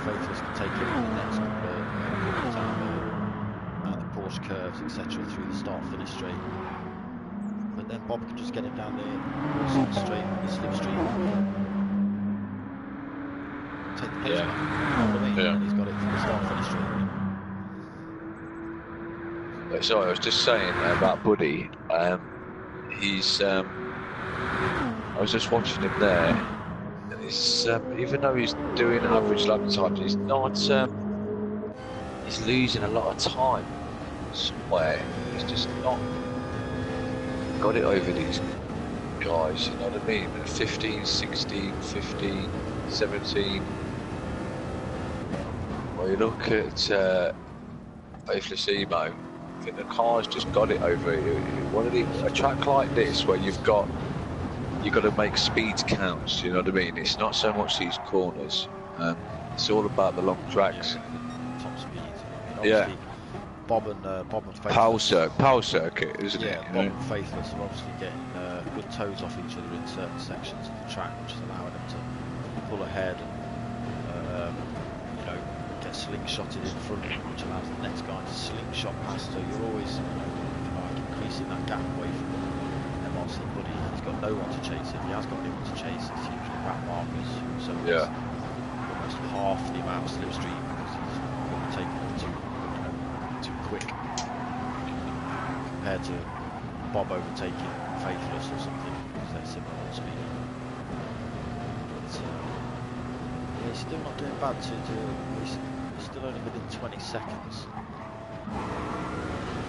S1: Faithless can take it in the next couple of the Porsche curves, etc., through the start-finish straight. But then Bob can just get him down the straight, the slipstream. Take the pace back. You know what I mean?
S2: Yeah.
S1: And he's got it from the start-finish straight.
S2: Sorry, I was just saying about Buddy. He's. I was just watching him there, and he's even though he's doing average lap times, he's not. He's losing a lot of time somewhere. He's just not got it over these guys. You know what I mean? 15, 16, 15, 17. Well, you look at Faithless Emo, I think the car's just got it over a track like this where you've got to make speeds count. You know what I mean? It's not so much these corners. It's all about the long tracks.
S1: Top speed.
S2: Yeah.
S1: Bob and Faithless.
S2: Power circuit, isn't it?
S1: Yeah, Bob and Faithless are obviously getting good toes off each other in certain sections of the track, which is allowing them to pull ahead and get slingshotted in front, which allows the next guy to slingshot past. So you're always increasing that gap away from MRC Buddy. He's got no one to chase him. He has got anyone to chase. It's usually back markers. So almost half the amount of slipstream because he's overtaken them too quick compared to Bob overtaking Faithless or something because they're similar on speed. But yeah, he's still not doing bad he's still only within 20 seconds.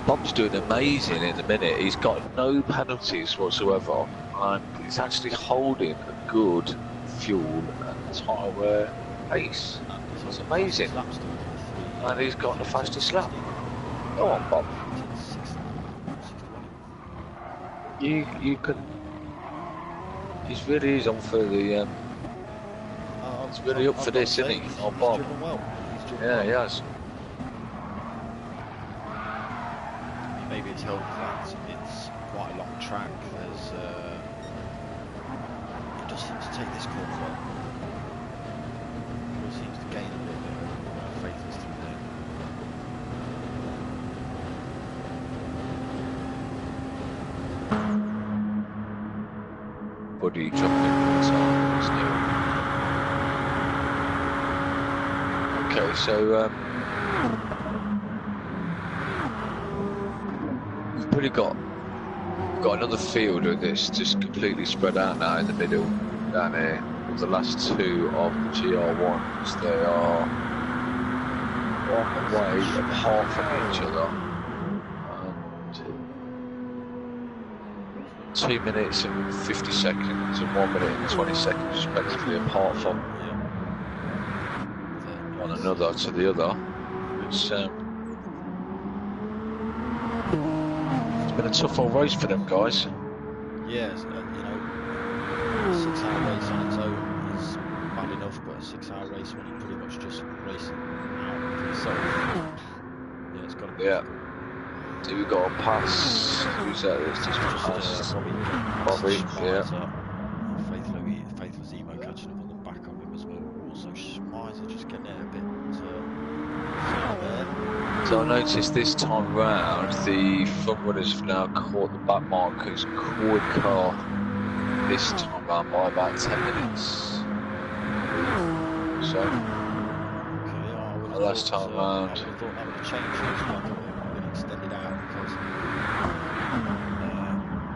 S2: Bob's doing amazing in the minute. He's got no penalties whatsoever, and he's actually holding a good fuel and tyre pace. It's amazing. And he's got the fastest lap. Go on, Bob. You can. He's really on for the. He's really up for this, isn't he? Oh, Bob. Yeah, he has.
S1: Maybe it's helped that it's quite a long track. There's it just seems to take this corner well. It seems to gain a little bit of Faithless through there.
S2: Buddy jumping inside. Okay, so we've pretty got another field of this just completely spread out now in the middle down here. The last two of the GR1s, they are on the way apart from each other. And 2 minutes and 50 seconds and 1 minute and 20 seconds respectively apart from one another to the other. It's been a tough old race for them guys.
S1: Yes, you know, a 6 hour race on its own is bad enough, but a 6 hour race when you're pretty much just racing out for yourself, yeah, it's got to be.
S2: Yeah. So we've got a pass. Who's that? It's just Bobby. Yeah.
S1: Faithless Emo catching up on the back of him as well. Also, Schmeiser just getting it a bit there.
S2: So I noticed this time round the front runners have now caught the back markers quicker this time round by about 10 minutes. So last time round.
S1: I thought that would have changed as well, been extended out because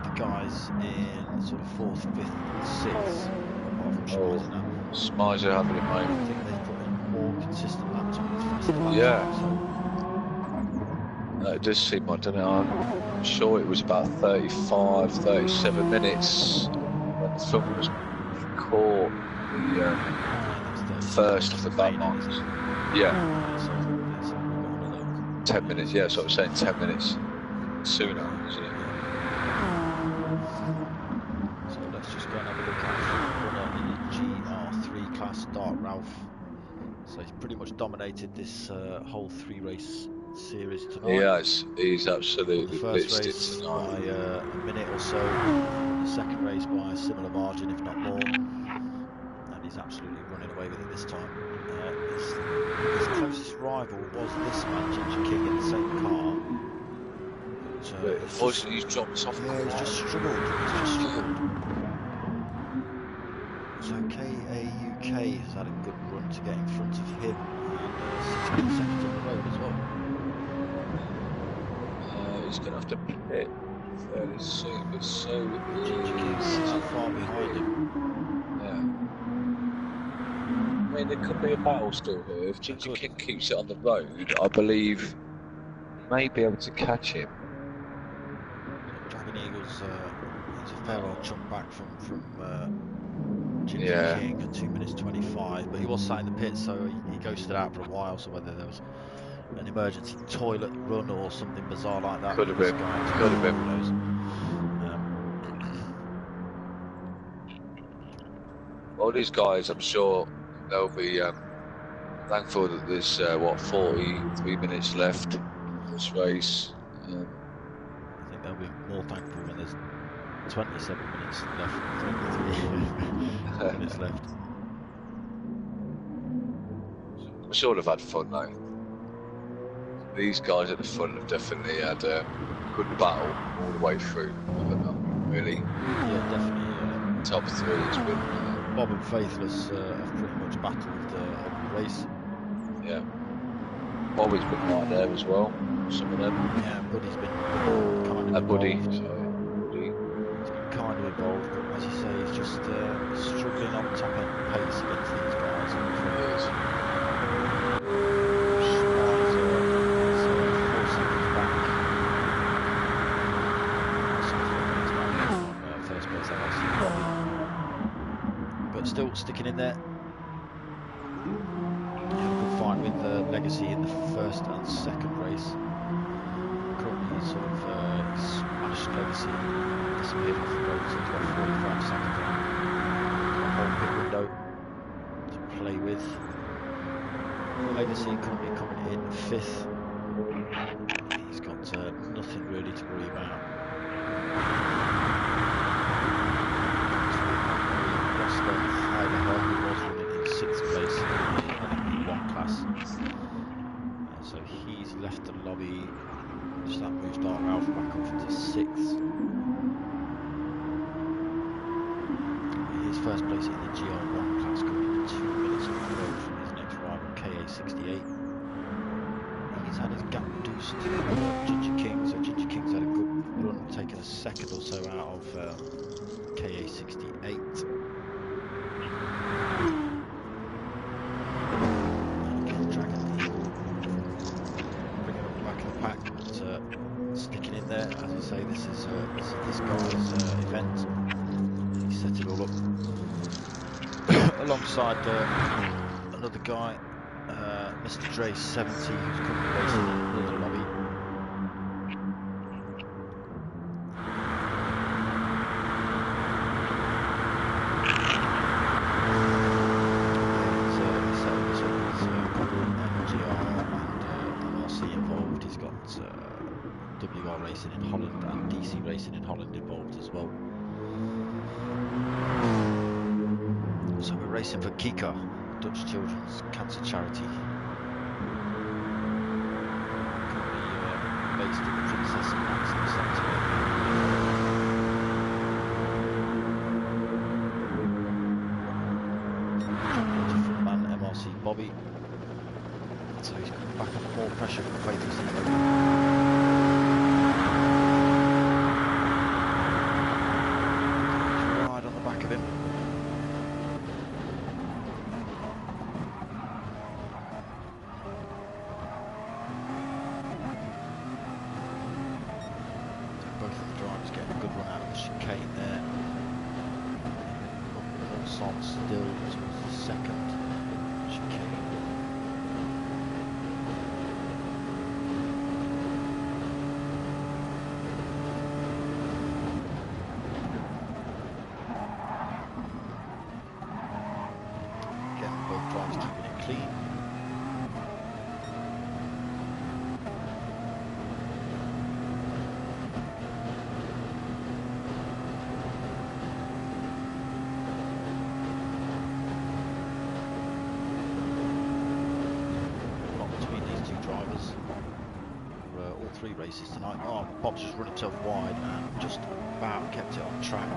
S1: the guys in sort of 4th, 5th, and 6th, apart from Schmeiser now.
S2: Schmeiser having it, mate.
S1: I think they've put in more consistent lap times, faster lap
S2: yeah.
S1: times, so.
S2: It does seem, I don't know, I'm sure it was about 35, 37 minutes when the film was caught the first of the back markers. Yeah. 10 minutes, yeah, so I was saying 10 minutes sooner, isn't it?
S1: So let's just go and have a look at the GR3 class, Dark Ralph. So he's pretty much dominated this whole 3 race series tonight.
S2: He's absolutely blitzed it tonight.
S1: By a minute or so, the second race by a similar margin, if not more, and he's absolutely running away with it this time. His closest rival was this man, Ginger King, in the same car. But,
S2: unfortunately, he's dropped off.
S1: Yeah, he's just struggled. So KAUK has had a good run to get in front of him, and 16 seconds on the road as well.
S2: He's going to have to pit fairly soon, but so
S1: Ginger King's so far behind him.
S2: Yeah. I mean, there could be a battle still here. If Ginger King keeps it on the road, I believe he may be able to catch him.
S1: Dragon Eagle's he's a fair old chunk back from Ginger King at 2 minutes 25, but he was sat in the pit, so he ghosted out for a while. So whether there was an emergency toilet run or something bizarre like that,
S2: could have been. Could have been.
S1: Who knows?
S2: All these guys, I'm sure they'll be thankful that there's 43 minutes left in this race.
S1: I think they'll be more thankful when there's 27 minutes left, 23 minutes left.
S2: I'm sure they've had fun though. These guys at the front have definitely had a good battle all the way through. Haven't they? Really?
S1: Yeah, definitely.
S2: Top 3 has been.
S1: Bob and Faithless have pretty much battled race.
S2: Yeah. Bobby's been right there as well. Some of them.
S1: Yeah, Buddy's been kind of involved.
S2: Buddy.
S1: He's been kind of involved, but as you say, he's just struggling on top end pace against these guys. First place MRC Bobby. But still sticking in there. Good fight with Legacy in the first and second race. Currently sort of smashed Legacy, disappeared off the road, so he's got 45 seconds on a whole pit window to play with. Legacy currently coming in 5th. He's got nothing really to worry about. Who was running in 6th place in the one class. So he's left the lobby. So that moves Dark Alpha back up into 6th. His first place in the GR1 class coming in 2 minutes off the road from his next rival, KA68. He's had his gap reduced to Ginger King, so Ginger King's had a good run, taking a second or so out of KA68. Sticking in there, as I say, this is this guy's event. He set it all up alongside another guy, Mr. Dre 70, who's currently racing in another lobby. He's set this up with MGR and MRC involved. He's got WR Racing in Holland and DC Racing in Holland involved as well. So we're racing for KIKA, Dutch Children's Cancer Charity. Currently based in the Princess Maxim Centre. Man MRC Bobby. So he's coming back under more pressure from Faithful Zero. Of him. So both of the drivers getting a good run out of the chicane there. All songs still towards the second chicane. Drivers keeping it clean. Not between these two drivers for all 3 races tonight. Oh, Bob's just run himself wide and just about kept it on track.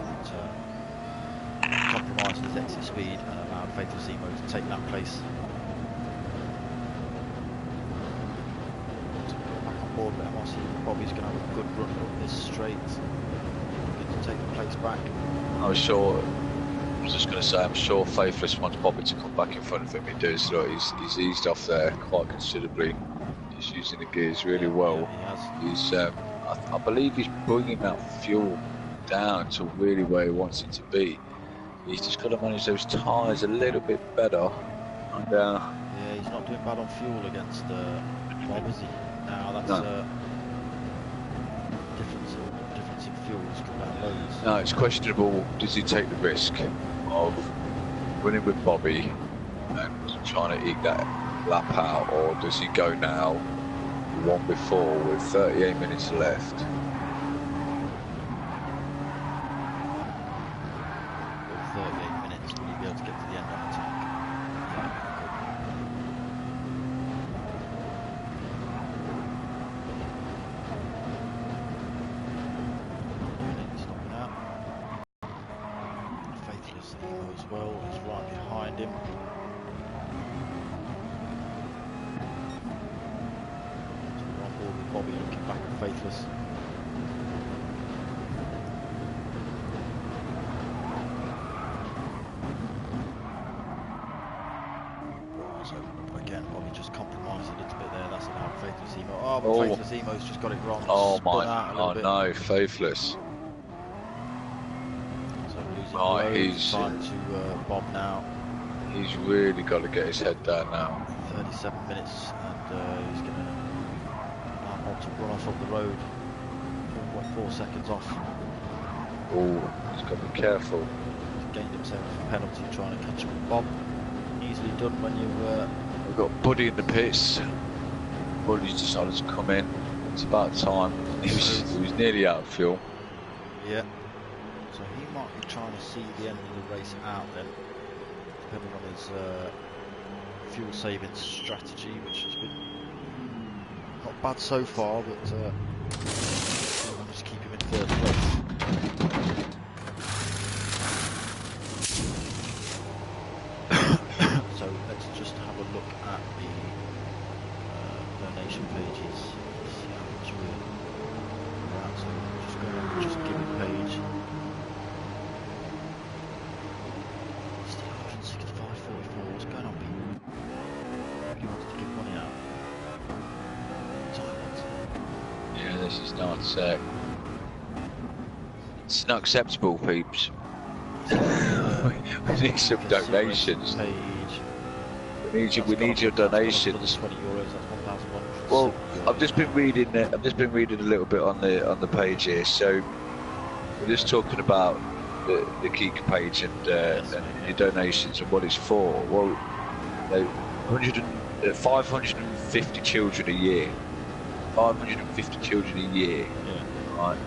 S1: Compromised his exit speed and allowed Faithful Zemo to take that place. Back on board with MRC, Bobby's going to have a good run up this straight. Good to take the place back.
S2: I was just going to say, I'm sure Faithless wants Bobby to come back in front of him. He does, so he's eased off there quite considerably. He's using the gears really well.
S1: Yeah, he has.
S2: He's, I believe he's bringing that fuel down to really where he wants it to be. He's just got to manage those tyres a little bit better. And,
S1: yeah, he's not doing bad on fuel against Bob, is he? Now that's difference in fuel has come down loads.
S2: No, it's questionable. Does he take the risk of winning with Bobby and trying to eke that lap out, or does he go now, one before with 38 minutes left?
S1: 38 minutes, will you be able to get to the end of the tank? Stopping out. Faithless Emo as well, is right behind him. Faithless. So again, Bobby just compromised a little bit there. That's allowed Faithless Emo. Oh, but Faithless Emo's just got it wrong.
S2: Oh
S1: Spun
S2: my!
S1: out a little bit.
S2: No, Faithless.
S1: So losing
S2: Right,
S1: loads
S2: he's
S1: of time to Bob now.
S2: He's really got to get his head down now.
S1: 37 minutes, and he's going to allow Bob to run off up the road. 4.4 seconds off.
S2: Oh, he's got to be careful.
S1: He's gained himself a penalty trying to catch up with Bob. Easily done when
S2: We've got Buddy in the pits. Buddy's decided to come in. It's about time. He was nearly out of fuel.
S1: Yeah. So he might be trying to see the end of the race out then, depending on his fuel saving strategy, which has been not bad so far, but I'll just keep him in third place. So let's just have a look at the donation pages, see how much we're at. So we're just going on the Just Give It page. Still 165.44. What's going on, people? Really wanted to give money out.
S2: Yeah, this is not it's not acceptable, peeps. We need some donations. We need your donations.
S1: 20 euros, that's 1,100.
S2: Well, I've just been reading a little bit on the page here. So we're just talking about the KIKA page and your donations and what it's for. Well, 550 children a year. 550 children a year. Yeah. Right.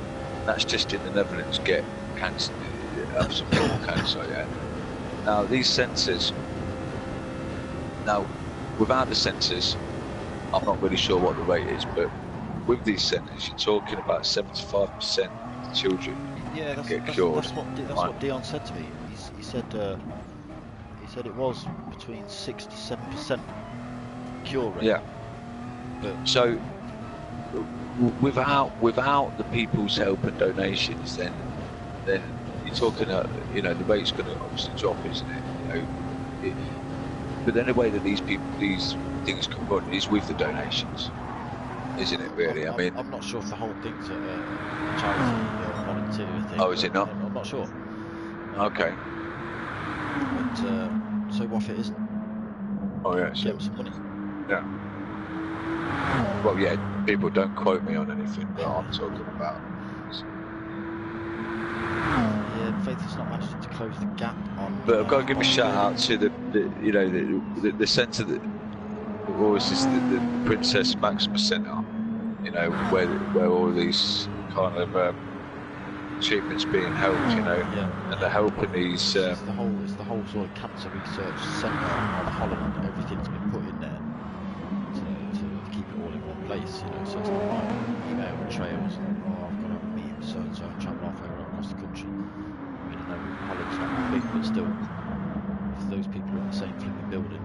S2: That's just in the Netherlands get cancer, have some form of cancer. Yeah. Now these sensors. Now, without the sensors, I'm not really sure what the rate is, but with these sensors, you're talking about 75% of the children get cured.
S1: That's what Dion said to me. He said it was between 67% cure rate.
S2: Yeah.
S1: But
S2: so without the people's help and donations, then you're talking the rate's going to obviously drop, isn't it? But then the way that these things can run is with the donations, isn't it? Really,
S1: I'm not sure if the whole thing's a charity volunteer thing.
S2: Oh, is it not?
S1: I'm not sure.
S2: Okay.
S1: But so what if it isn't?
S2: Oh yeah.
S1: Get him some money.
S2: Yeah. Well, yeah. People don't quote me on anything that I'm talking about.
S1: Yeah, Faith has not managed to close the gap on.
S2: But I've got to give a shout out to the centre that always is the Princess Maxima Centre. Where all these kind of treatments being held. And they're helping these.
S1: It's the whole sort of cancer research centre of Holland. Everything's been put in there to keep it all in one place. So it's not like email trails. I've got a meeting with so-and-so and travel halfway across the country. I know Holland's not big, but still, if those people are in the same flipping building,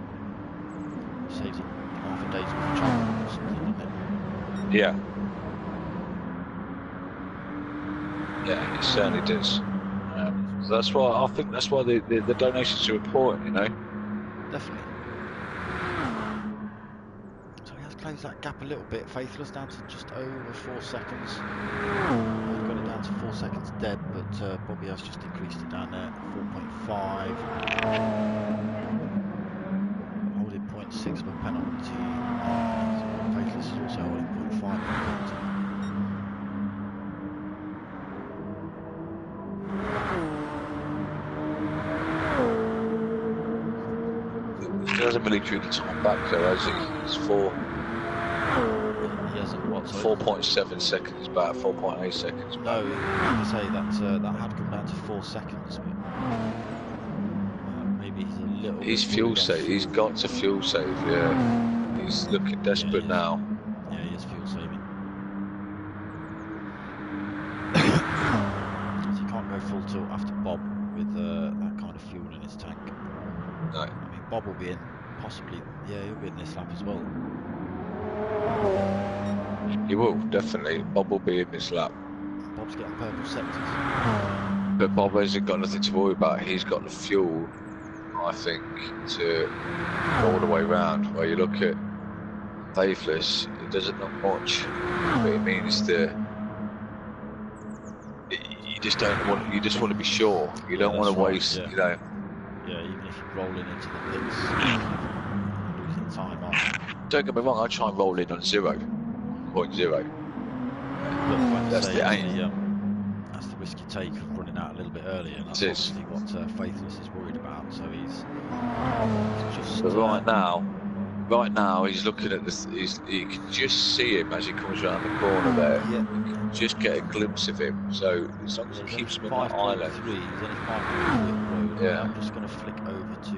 S1: it saves them half a day's worth of travel or something, doesn't it?
S2: Yeah. Yeah, it certainly does. So that's why I think that's why the donations are important,
S1: Definitely. So he has closed that gap a little bit. Faithless down to just over 4 seconds. We've got it down to 4 seconds dead, but Bobby has just increased it down there, 4.5. Holding 0.6 of a penalty. Faithless is also holding 0.5 of a penalty.
S2: He hasn't really drew the time back though, has he? It's 4.
S1: He hasn't what?
S2: 4.7 seconds back, 4.8 seconds back.
S1: No, like I say, that had come down to 4 seconds. But, maybe he's a little.
S2: He's fuel save. He's got to fuel save. Yeah, he's looking desperate now.
S1: Yeah, he is fuel saving. So he can't go full tilt after Bob with that kind of fuel in his tank.
S2: No.
S1: I mean, Bob will be in, possibly. Yeah, he'll be in this lap as well.
S2: You will, definitely. Bob will be in this lap.
S1: Bob's getting purple sectors.
S2: But Bob hasn't got nothing to worry about. He's got the fuel, I think, to go all the way round. Where you look at Faithless, it doesn't look much, but it means that you just don't want. You just want to be sure. You don't want to waste.
S1: Right,
S2: You know.
S1: Yeah, even if you're rolling into the pits, losing time on.
S2: Don't get me wrong. I try and roll in on 0.0. That's the aim.
S1: That's the risk you take of running out a little bit earlier. And that's obviously what Faithless is worried about. So he's just.
S2: But right now he's looking at this. You can just see him as he comes around the corner there.
S1: Yeah.
S2: You can just get a glimpse of him. So as long as he keeps him in that island.
S1: He's only 5.3 road.
S2: Yeah.
S1: I'm just going to flick over to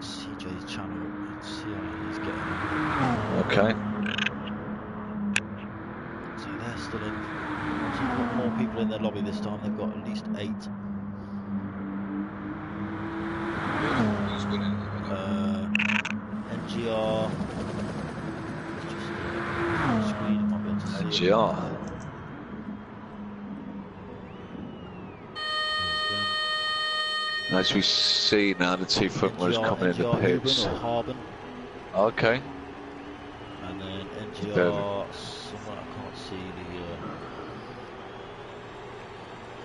S1: CJ's channel and see how he's getting.
S2: Okay.
S1: So they're still in. So they've got more people in their lobby this time. They've got at least 8.
S2: Who's winning?
S1: NGR. It's just screen. I might be able to see
S2: NGR. As we see now, the 2 front runners coming in the pits. Okay.
S1: And then NGR, somewhere I can't see the.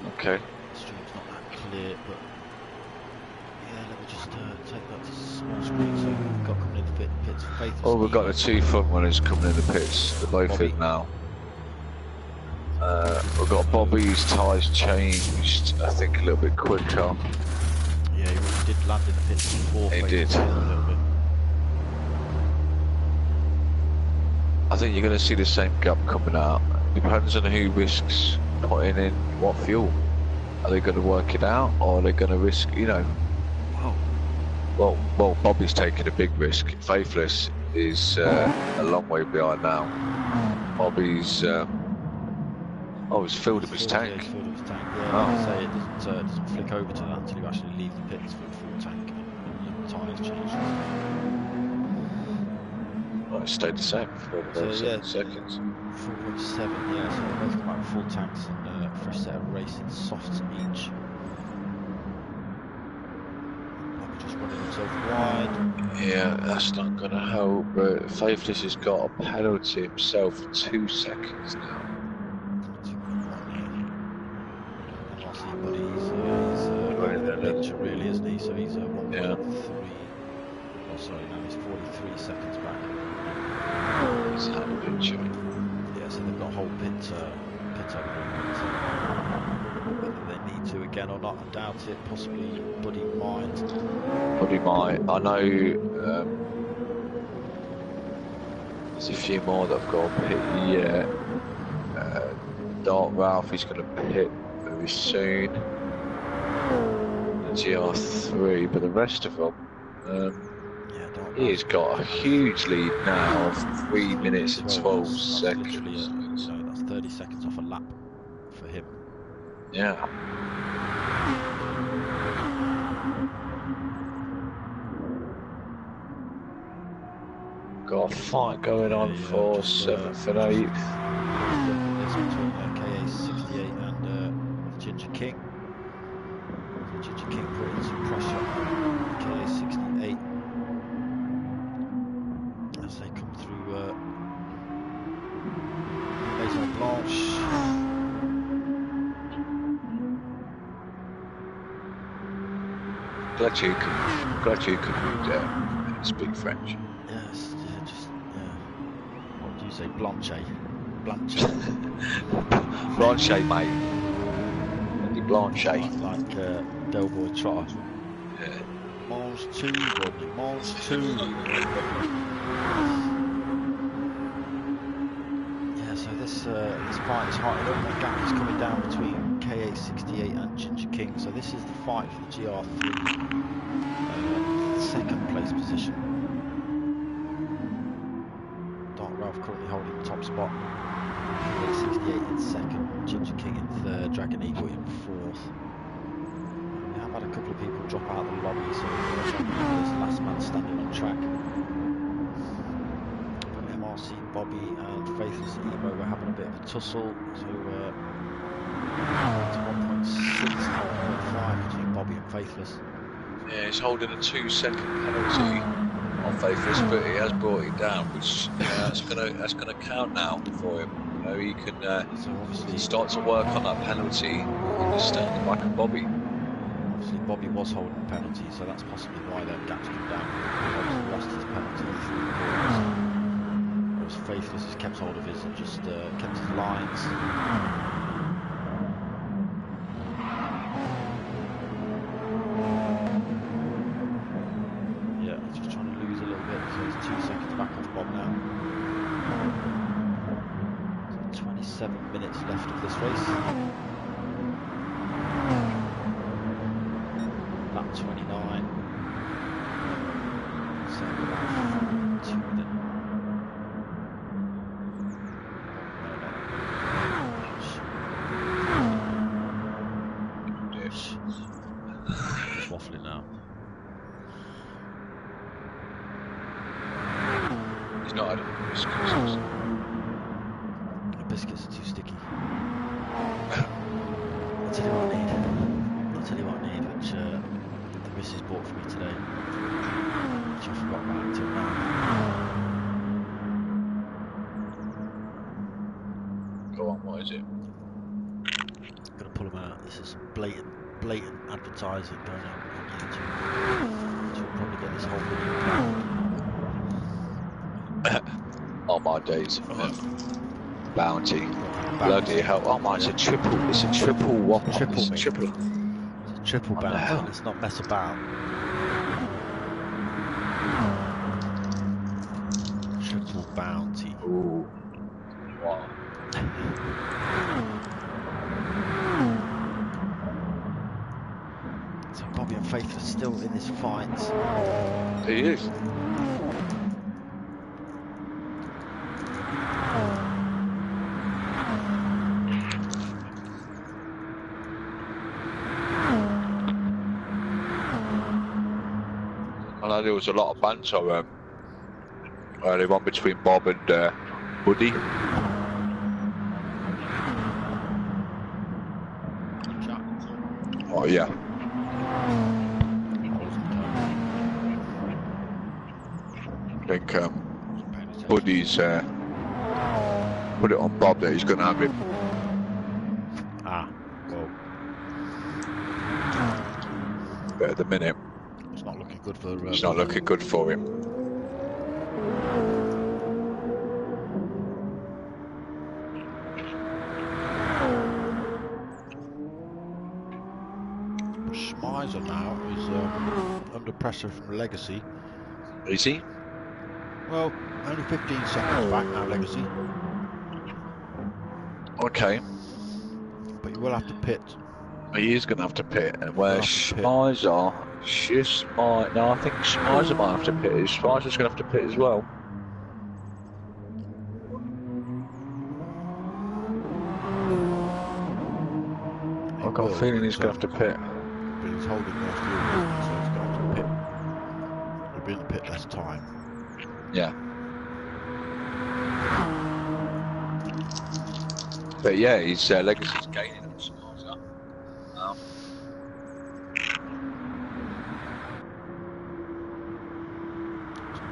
S2: Okay.
S1: The stream's not that clear, but yeah, let me just take that to small screen. So we've got coming in the pits. Faithless.
S2: Oh, we've got the 2 front runners coming in the pits. They're both in now. We've got Bobby's tyres changed, I think, a little bit quicker.
S1: Yeah, he did land in the pits before.
S2: He did.
S1: A little bit.
S2: I think you're going to see the same gap coming out. Depends on who risks putting in what fuel. Are they going to work it out, or are they going to risk, you know? Well, Bobby's taking a big risk. Faithless is a long way behind now. Bobby's he's filled up his tank.
S1: Yeah, he's filled up his tank. Yeah, say it doesn't flick over to that until you actually leave the pits for a full tank and your tyres change.
S2: Well, it stayed the same for 4.7 seconds.
S1: 4.7, yeah, so they both come out with full tanks and a fresh set of racing softs each. Maybe just running himself wide.
S2: Yeah, that's not going to help, but Faithless has got a penalty himself for 2 seconds now.
S1: But he's running the picture really, isn't he? So he's 1.3.
S2: Yeah.
S1: Oh, sorry, no, he's 43 seconds back.
S2: He's had a picture.
S1: Yeah, so they've got a whole pit over. Whether they need to again or not, I doubt it. Possibly Buddy might.
S2: Buddy might. I know there's a few more that have got a pit yet. Dark Ralph is going to pit very soon. The GR3, but the rest of them, he's got a huge lead now of 3 minutes and 12 seconds.
S1: So that's 30 seconds off a lap for him.
S2: Yeah. Got a fight going on for 7th and 8th.
S1: It's between KA68 and Ginger King. Ginger King putting some pressure on KA68 as they come through Maison Blanche.
S2: Glad you could speak French.
S1: Yes, what do you say, Blanche?
S2: Blanche, mate. Blanche.
S1: Like Del Boy Trotter.
S2: Yeah.
S1: Mange 2, Rodney. Mange 2. Yeah, so this fight is heating up. That gap is coming down between KA68 and Ginger King. So this is the fight for the GR3 second place position. Dark Ralph currently holding the top spot. KA68 in second, Ginger King in third, Dragon Eagle in fourth. We have had a couple of people drop out of the lobby, so it's last man standing on track. But MRC Bobby and Faithless Emo were having a bit of a tussle. So it's 1.6 and 1.5 between Bobby and Faithless.
S2: Yeah, he's holding a 2-second penalty on Faithless, but he has brought it down, which that's gonna count now for him. You know, he can
S1: So obviously
S2: start to work on that penalty and just stay on the back of Bobby.
S1: Obviously Bobby was holding the penalty, so that's possibly why their gaps come down. Bobby's lost his penalty through the corners, whereas Faithless has kept hold of his and just kept his lines. Yeah, he's just trying to lose a little bit, so he's 2 seconds back off Bob now. So 27 minutes left of this race. Lap 29. So about 2 minutes. Just waffling now.
S2: He's not had a biscuits.
S1: The biscuits are too sticky. I'll tell you what I need. I'll tell you what I need, which the missus bought for me today, which I forgot about until now.
S2: Go on, what is it?
S1: I'm gonna pull them out. This is some blatant advertising going on YouTube. So we'll probably get this whole video.
S2: Oh my days. Bounty. Bloody hell. Oh my, it's a triple whopper.
S1: Triple,
S2: it's triple.
S1: It's a triple bounty. Let's not mess about. Triple bounty.
S2: Ooh. Wow.
S1: So Bobby and Faith are still in this fight.
S2: He is. I know there was a lot of banter earlier on between Bob and Buddy. Oh yeah. I think Buddy's put it on Bob that he's going to have him.
S1: Ah, well.
S2: But at the minute,
S1: It's not looking good for.
S2: it's not looking good for him.
S1: Schmeiser now is under pressure from Legacy.
S2: Is he?
S1: Well, only 15 seconds back now, Legacy.
S2: Okay.
S1: But you will have to pit.
S2: He is going to have to pit. And where
S1: He'll have to pit.
S2: Schmeiser just might. No, I think Schmeiser might have to pit. Schmeiser's going to have to pit as well. I've got a feeling he's going to have to pit.
S1: But he's holding their fuel, so he's going to pit. He'll be in the pit less time.
S2: Yeah. But yeah, his Legacy's gaining on Schmeiser.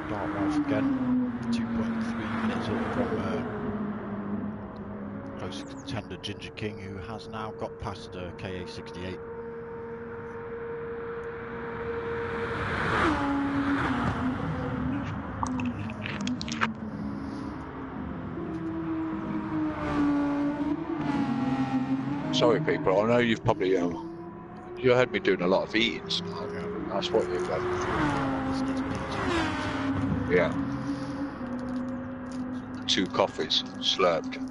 S1: Start off again. 2.3 minutes up from close contender Ginger King, who has now got past KA68.
S2: Sorry, people. I know you've probably you heard me doing a lot of eating. So that's what you've done. Yeah. 2 coffees slurped.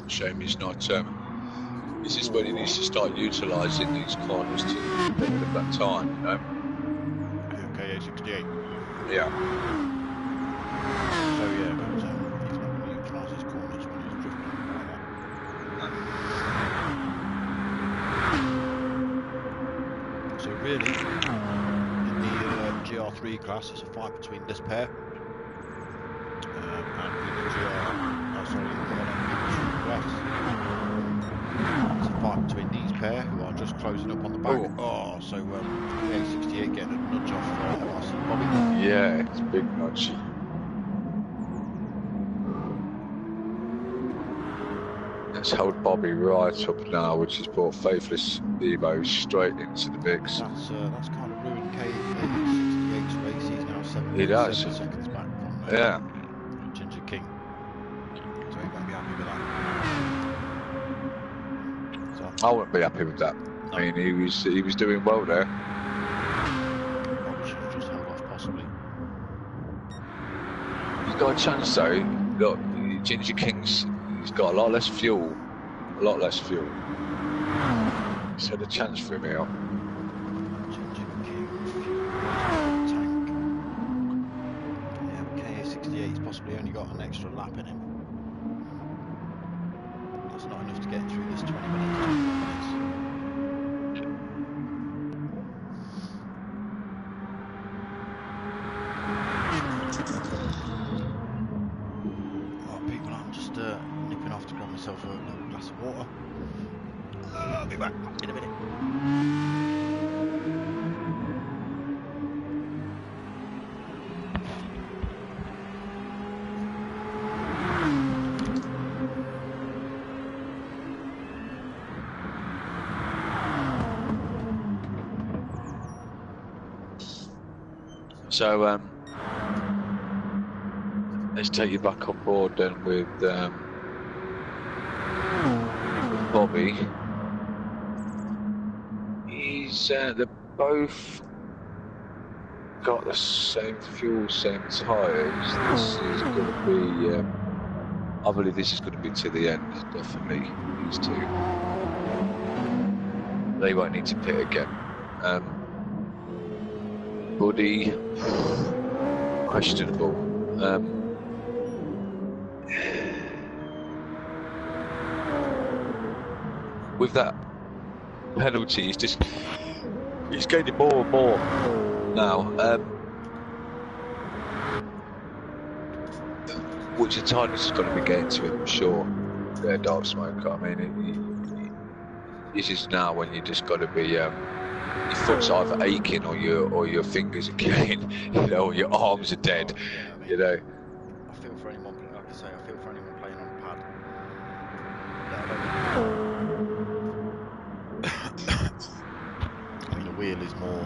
S2: Shame he's not. This is when he needs to start utilising these corners to pick up that time, you know.
S1: Okay, A68.
S2: Yeah.
S1: So yeah, but he's not going to utilise his corners when he's drifting like that. So really, in the GR3 class, it's a fight between this pair and in the it's a fight between these pair who are just closing up on the back. Oh, so A68 getting a nudge off MRC Bobby.
S2: Yeah, it's a big nudge. Let's hold Bobby right up now, which has brought Faithless Evo straight into the mix.
S1: That's kind of ruined K68's race. He's now 7 seconds back from Ginger King. So he won't be happy with that. So,
S2: I wouldn't be happy with that. No. I mean, he was doing well there.
S1: Bobby should have just held off, possibly.
S2: He's got a chance though. Look, Ginger King's he's got a lot less fuel. A lot less fuel. He's had a chance for him here.
S1: Ginger King, tank. Yeah, but KA68's possibly only got an extra lap in him. That's not enough to get through this 20 minutes. People, I'm just nipping off to grab myself a little glass of water. I'll be back in a minute.
S2: So let's take you back on board then with Bobby. They're both got the same fuel, same tyres. This is going to be, I believe this is going to be to the end, definitely, these two. They won't need to pit again. Buddy, questionable. With that penalty, he's gaining more and more now. Which the tightness is going to be getting to him, I'm sure. Yeah, darksmoka. I mean, this is now when you just got to be. Your foot's either aching or your fingers are getting, you know, or your arms are dead.
S1: Yeah, I mean,
S2: you know.
S1: I feel for anyone, like I say, I feel for anyone playing on a pad. I mean, a wheel is more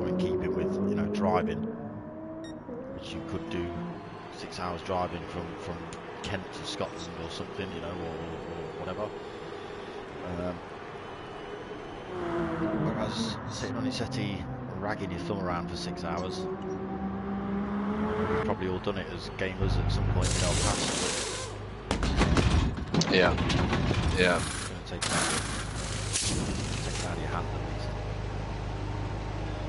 S1: in keeping with, you know, driving, which you could do 6 hours driving from Kent to Scotland or something, you know, or whatever. Whereas sitting on your settee, ragging your thumb around for 6 hours, we've probably all done it as gamers at some point in our past.
S2: Yeah. Yeah.
S1: It's going to take it out of your hand at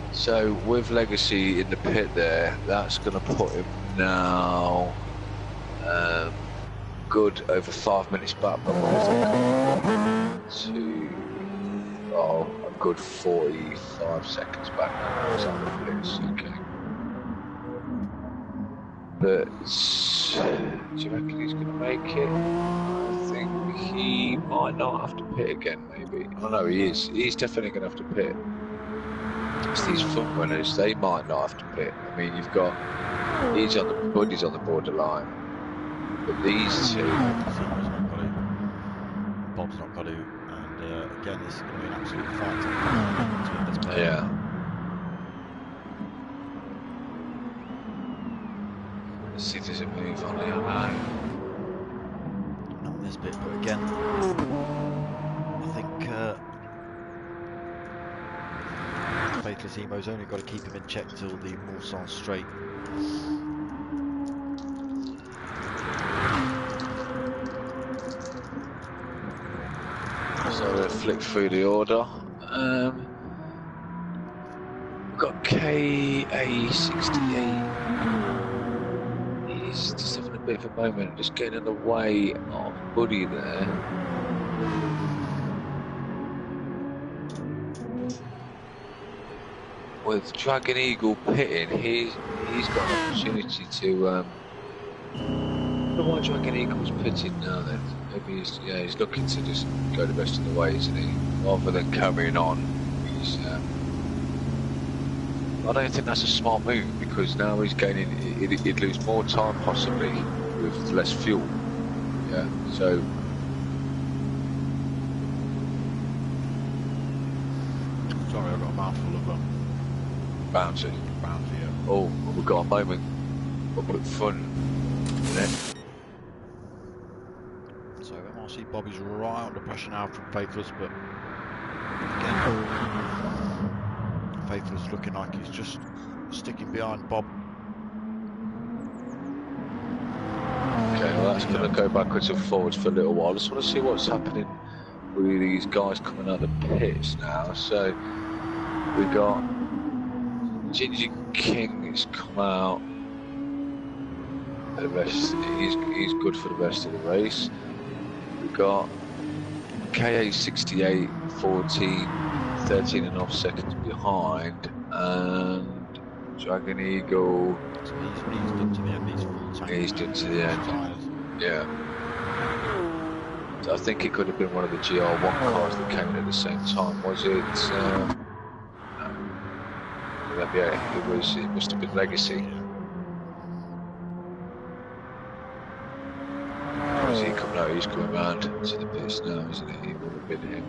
S1: least.
S2: So with Legacy in the pit there, that's going to put him now good over 5 minutes back. But a good 45 seconds back now. Okay. But do you reckon he's going to make it? I think he might not have to pit again, maybe. Oh no, he is. He's definitely going to have to pit. It's these front runners, they might not have to pit. I mean, you've got Buddy's on the borderline, but these two.
S1: Bob's not got to, and again, this is going to be an absolute fight between this pair.
S2: Yeah. Let's see if there's a move on here.
S1: Not this bit, but again, I think Faithless Emo's only got to keep him in check till the Mulsanne straight.
S2: So we'll flick through the order. We've got KA68. He's just having a bit of a moment, just getting in the way of Buddy there. With Dragon Eagle pitting, he's got an opportunity to. I don't know why Dragon Eagle's pitting now then. Maybe he's looking to just go the rest of the way, isn't he? Rather than carrying on. I don't think that's a smart move because now he's gaining. He'd lose more time possibly with less fuel. Yeah. So.
S1: Sorry, I've got a mouthful of
S2: Bouncy.
S1: Bouncy, yeah.
S2: Oh, we've got a moment up at front.
S1: So MRC Bobby's right under pressure now from Faithless, but again, Faithless looking like he's just sticking behind Bob.
S2: Okay, well that's going to go backwards and forwards for a little while. I just want to see what's happening with these guys coming out of the pits now. So we got Ginger King has come out. The rest, he's good for the rest of the race. We've got KA68, 14, 13 and a half seconds behind, and Dragon Eagle.
S1: So he's done to the end. He's full tank.
S2: He's done to the end. Yeah. So I think it could have been one of the GR1 cars that came in at the same time. Was it? Yeah, it was. It must have been Legacy. Is he coming out? He's coming round to the pits now, isn't it? He would have been him.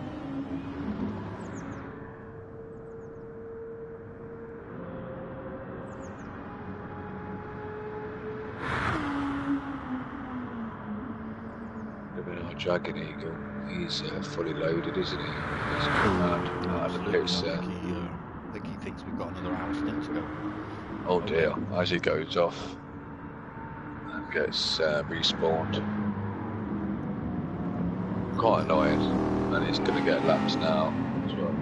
S2: Dragon Eagle, he's fully loaded, isn't he? He's coming out of the pits there.
S1: I think he thinks we've got another hour stint to go.
S2: Oh dear, as he goes off and gets respawned. Quite annoying, and he's going to get laps now as well.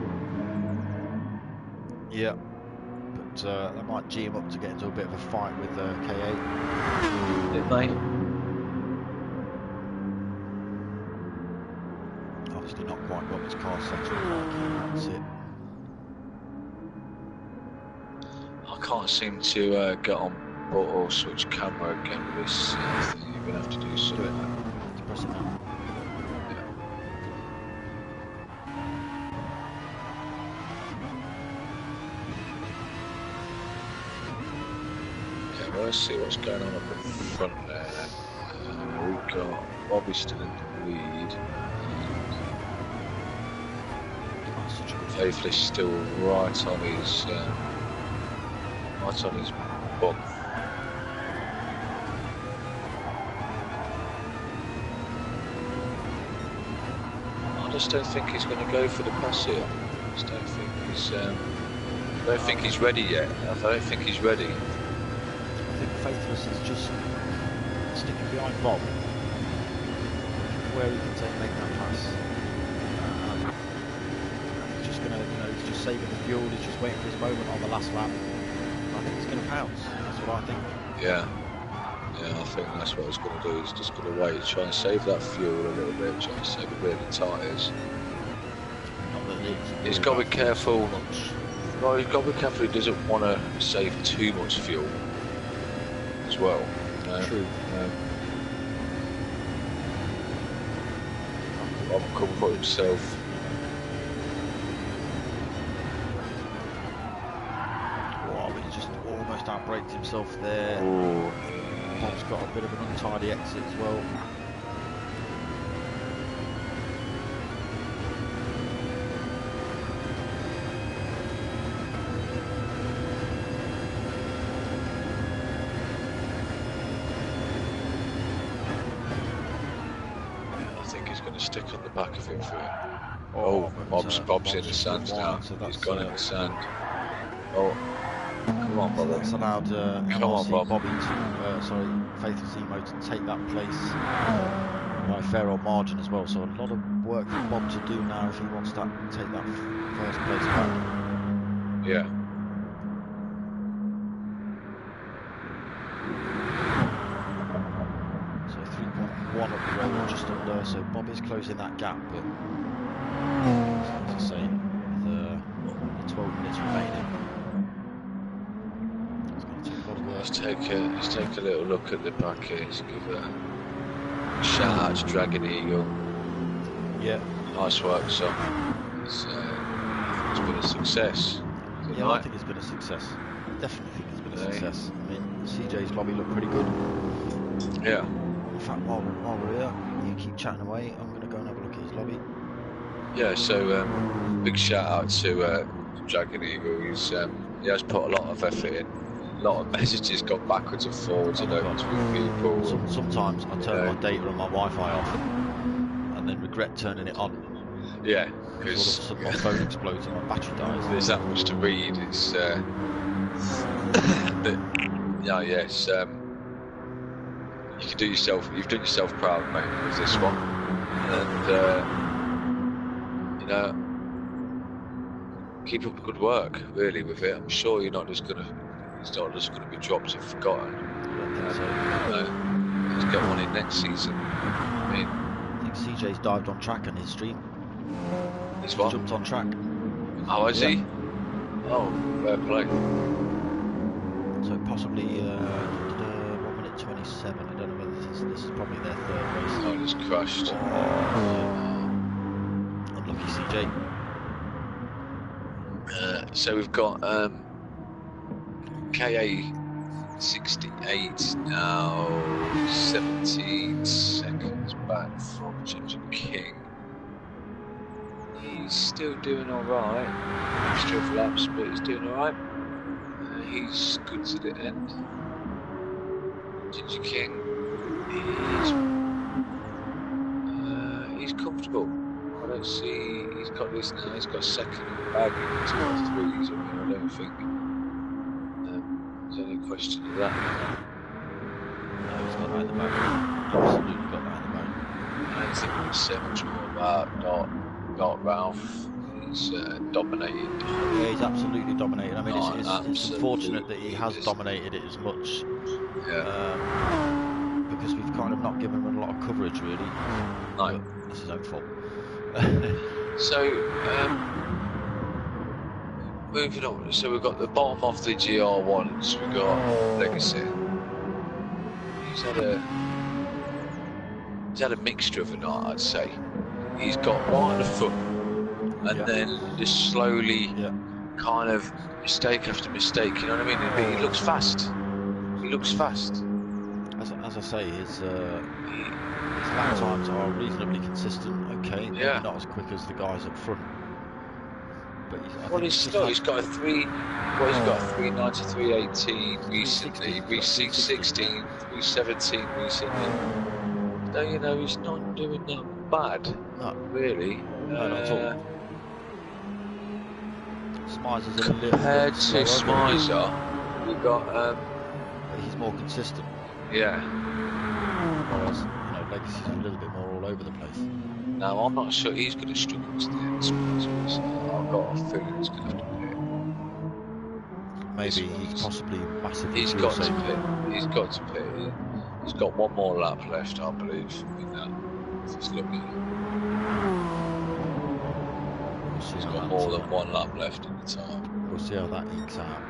S1: Yeah, but that might G him up to get into a bit of a fight with KA.
S2: It may.
S1: Obviously not quite got his car set up like he wants it.
S2: I can't seem to get on or switch camera again with this thing. You're going to have to do something.
S1: To press it now.
S2: Okay, well, let's see what's going on up in front there. We've got Bobby still in the lead. Faithless still right on his bum. I just don't think he's going to go for the pass here. I just don't think he's. I don't think he's ready yet. I don't think he's ready.
S1: I think Faithless is just sticking behind Bob, where he can make that pass. He's just gonna, he's just saving the fuel. He's just waiting for his moment on the last lap. I think he's gonna pounce. That's what I think.
S2: Yeah, I think that's what he's going to do. He's just going to wait, try and save that fuel a little bit, try and save a bit of the tyres. He's got to be careful. Well, he's got to be careful. He doesn't want to save too much fuel as well.
S1: True.
S2: Could put himself.
S1: Wow, but he just almost outbraked himself there.
S2: Oh.
S1: Bob's got a bit of an untidy exit as well.
S2: I think he's going to stick on the back of him for it. Oh, Bob's in the sand now. So he's gone in the sand. Oh, come on, Bob.
S1: That's allowed
S2: Come on, Bob.
S1: Bobby to, Faithless Emo to take that place. by a fair old margin as well. So a lot of work for Bob to do now if he wants to take that first place back.
S2: Yeah.
S1: So 3.1 up the road, just under. So Bob is closing that gap, but as I say, with 12 minutes remaining, it's going to take a lot of work.
S2: Let's take a little look at the back here. Let's give a shout out to Dragon Eagle.
S1: Yeah.
S2: Nice work, son. It's been a success.
S1: Yeah, I think it's been a success. Definitely think it's been a success. I mean, CJ's lobby looked pretty good.
S2: Yeah.
S1: In fact, while we're here, you keep chatting away. I'm going to go and have a look at his lobby.
S2: Yeah. So big shout out to Dragon Eagle. He has put a lot of effort in. A lot of messages gone backwards and forwards and over between people.
S1: Sometimes I turn my data and my Wi-Fi off, and then regret turning it on.
S2: Yeah,
S1: because all of a sudden my phone explodes and my battery dies.
S2: There's that much to read. It's but yeah, yes. You can do yourself. You've done yourself proud, mate, with this one, and you know, keep up the good work, really, with it. I'm sure you're not just gonna. It's not just going to be dropped and forgotten.
S1: I don't think so.
S2: Let's get one in next season. I mean,
S1: I think CJ's dived on track on his stream.
S2: He's what?
S1: Jumped on track.
S2: Oh, has he? Oh, fair play.
S1: So possibly 1 minute 27. I don't know whether this is probably their third race.
S2: Oh, it's crashed.
S1: Unlucky CJ.
S2: So we've got KA 68 now, 17 seconds back from Ginger King. He's still doing alright. Extra of laps, but he's doing alright. He's good to the end. Ginger King, he's comfortable. I don't see, he's got this now, he's got second in the bag in 2 or 3s. I mean, I don't think there's any question of that.
S1: No, he's got that in the bag. Absolutely got that in the bag.
S2: I don't think we can say much more about not Ralph. He's dominated.
S1: Yeah, he's absolutely dominated. I mean, it's unfortunate that he has dominated it as much.
S2: Yeah.
S1: Because we've kind of not given him a lot of coverage, really.
S2: No.
S1: But it's his own fault.
S2: So, moving on. So we've got the bottom of the GR1s. We've got Legacy. He's had a mixture of a night, I'd say. He's got right on the foot, and then just slowly, kind of mistake after mistake. You know what I mean? But he looks fast. He looks fast.
S1: As I say, his lap times are reasonably consistent. Okay, maybe not as quick as the guys up front. But he's got a 393.18 recently, 316, 317 recently. No, you know, he's not doing that bad. No,
S2: really.
S1: No, not at all. Smizer's a little
S2: compared to Smizer, we've got
S1: he's more consistent.
S2: Yeah.
S1: Whereas, you know, Legacy's a little bit more all over the place.
S2: No, I'm not sure he's going to struggle to the end. So I've got a feeling he's going to have to pit.
S1: Maybe he's possibly massively.
S2: He's got to pit. He's got to pit. He's got one more lap left, I believe, in that. If he's lucky. He's got more than one lap left in the time.
S1: We'll see how that ekes out.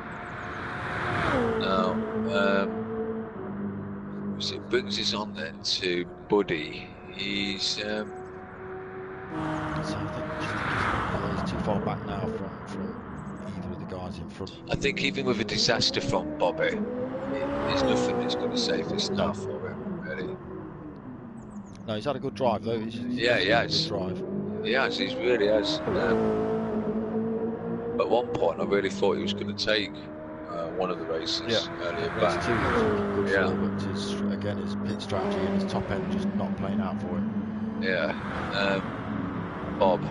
S2: Now, so it brings us on then to Buddy. He's
S1: so I think he's too far back now from either of the guys in front.
S2: I think even with a disaster from Bobby, there's nothing that's going to save this now for him, really.
S1: No, he's had a good drive though.
S2: He has.
S1: Good drive.
S2: He really has. At one point, I really thought he was going to take one of the races earlier back.
S1: Race 2 was looking good for, but his pit strategy and his top end just not playing out for him.
S2: Yeah. Bob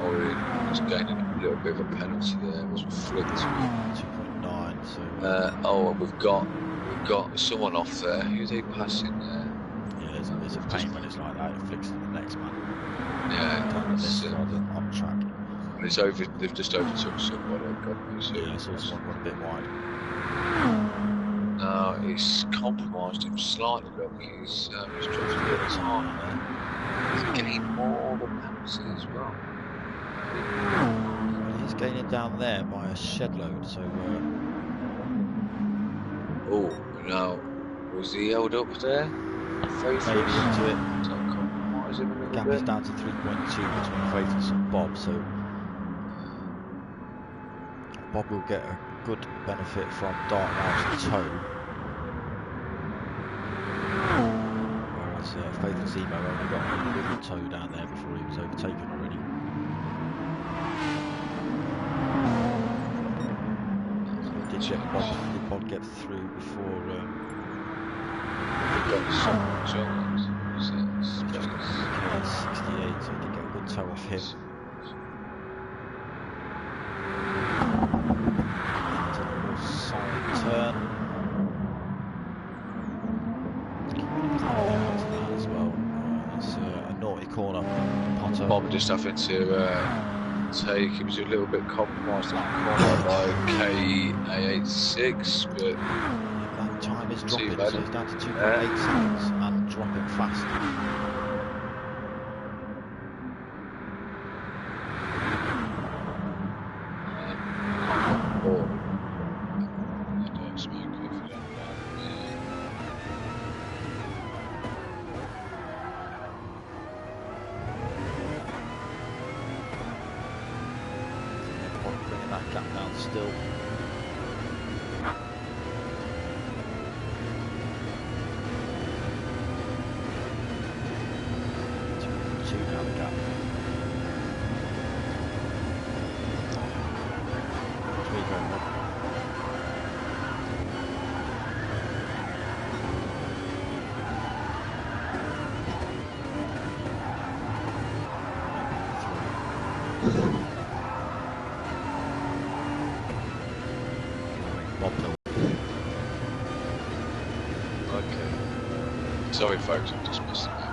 S2: was gaining a little bit of a penalty there. It was flipped.
S1: 2.9. So.
S2: And we've got someone off there. Who's he passing there?
S1: Yeah, it's a pain when it's like that. It flicks to the next man.
S2: Yeah,
S1: This rather than on track.
S2: It's over. They've just overtook somebody.
S1: Yeah, I saw someone run a bit wide.
S2: No, he's compromised him slightly. Look, he's dropped a bit of time there. He's getting more of a penalty as well.
S1: He's gaining down there by a shed load. So.
S2: Oh, now was he held up there?
S1: Maybe into it.
S2: Compromise him a little
S1: Gap
S2: bit.
S1: is down to 3.2 between Faithless and Bob. So. Bob will get a good benefit from Darkmoka's toe, whereas Faithless Emo only got a little toe down there before he was overtaken already. So did Bob get through before?
S2: He got some results.
S1: 68, so he did get a good toe off him. Turn. As well. It's a naughty corner. Potter.
S2: Bob just having to take. He was a little bit compromised on the corner by KA86, but
S1: that time is dropping, so he's down to 2.8 seconds and dropping fast. Gap down still. Two down the gap. Three going up.
S2: okay. Sorry, folks, I'm just missing that.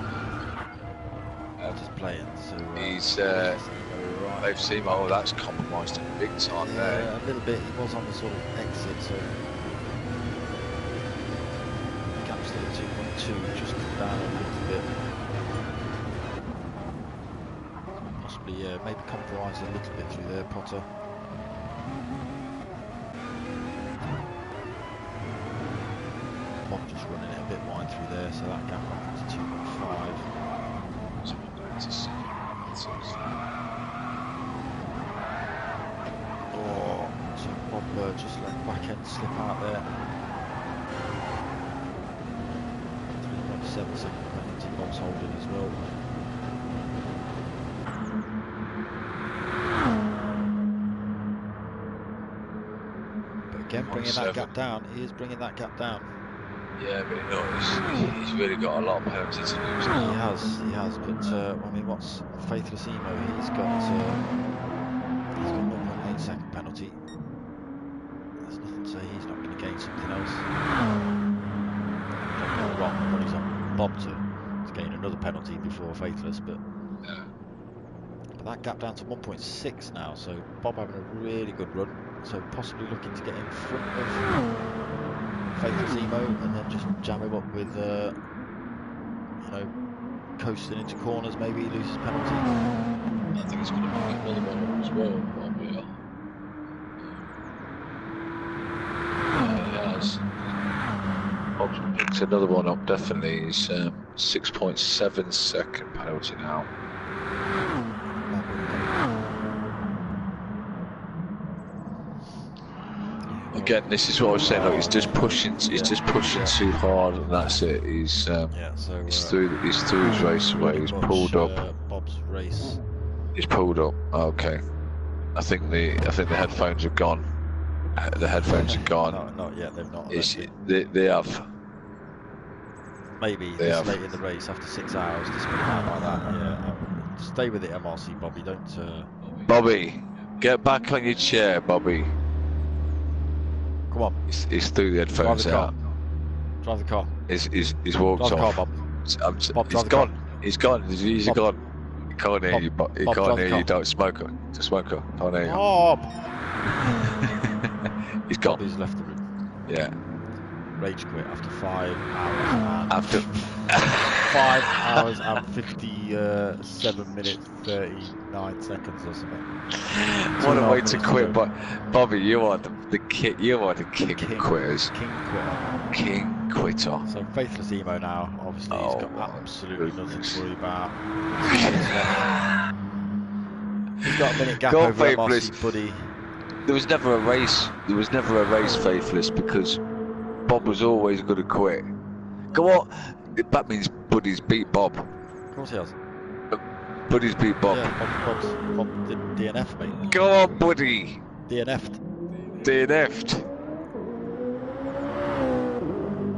S1: Just playing. So
S2: he's they've seen. Oh, that's compromised him big time there.
S1: Yeah, a little bit. He was on the sort of exit, so gap still at 2.2, just come down a little bit. Possibly, maybe compromise a little bit through there, Potter. Bob just running it a bit wide through there, so that gap up to 2.5. Oh, so Bob just let the back end slip out there. 3.7 second penalty, Bob's holding as well. But again, bringing that gap down, he is bringing that gap down.
S2: Yeah, but he's really got a lot of penalty to lose now.
S1: He has, but I mean, what's Faithless Emo? He's got 0.8 second penalty. There's nothing to say he's not going to gain something else. Don't get me wrong, but he's on Bob to gain another penalty before Faithless, but that gap down to 1.6 now, so Bob having a really good run, so possibly looking to get in front of Faithless Emo and then just jam him up with, you know, coasting into corners, maybe he loses penalty.
S2: I think he's going to pick another one up as well. He has. Bob's picked another one up, definitely. He's 6.7 second penalty now. Again, this is what I was saying. Like, he's just pushing. He's just pushing too hard, and that's it. He's he's through his race away. He's pulled up.
S1: Bob's race.
S2: He's pulled up. Okay. I think the headphones are gone. The headphones are gone.
S1: No, not yet. They've not.
S2: They have.
S1: Maybe this late in the race after 6 hours to spin out like that. Yeah. Stay with it, MRC Bobby. Don't.
S2: Bobby, get back on your chair, Bobby.
S1: Come on.
S2: He's through the headphones out.
S1: Drive the car.
S2: He's walked
S1: Drive the
S2: off.
S1: car, Bob. Bob,
S2: he's gone. He's gone. He's gone. He can't hear you. He can't hear you. Don't smoke her. Just smoke her. Can't hear you.
S1: Bob!
S2: He's gone.
S1: He's left the room.
S2: Yeah.
S1: Rage quit after 5 hours.
S2: After
S1: 5 hours and 57 minutes 39 seconds or something.
S2: What a way to quit, but Bobby, you are the king. You are the king of quitters.
S1: King quitter.
S2: King quitter.
S1: So faithless emo now. Obviously, he's got absolutely nothing to worry about. He's got a minute gap over MRC Buddy.
S2: There was never a race. There was never a race, faithless, because Bob was always going to quit. Go on. That means Buddy's beat Bob.
S1: Of course he has.
S2: Buddy's beat Bob.
S1: Yeah, Bob did DNF, mate.
S2: Go on, Buddy.
S1: DNF'd.
S2: DNF'd.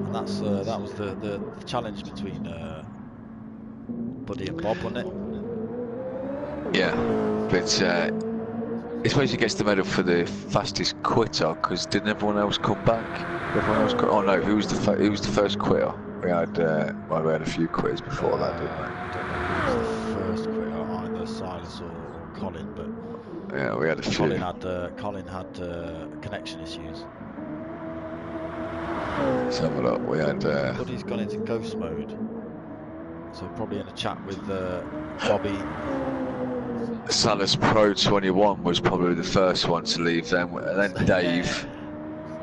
S1: And that's that was the challenge between Buddy and Bob, wasn't it?
S2: Yeah, but I suppose he gets the medal for the fastest quitter, because didn't everyone else come back? Everyone else oh no, who was the first quitter? We had well, we had a few quitters before that, didn't we?
S1: I don't know who was the first quitter, either Silas or Colin, but
S2: yeah, we had a few.
S1: Colin had connection issues.
S2: Let's have a look. We had.
S1: Buddy's gone into ghost mode, so probably in a chat with Bobby.
S2: Salas Pro 21 was probably the first one to leave then, and then Dave.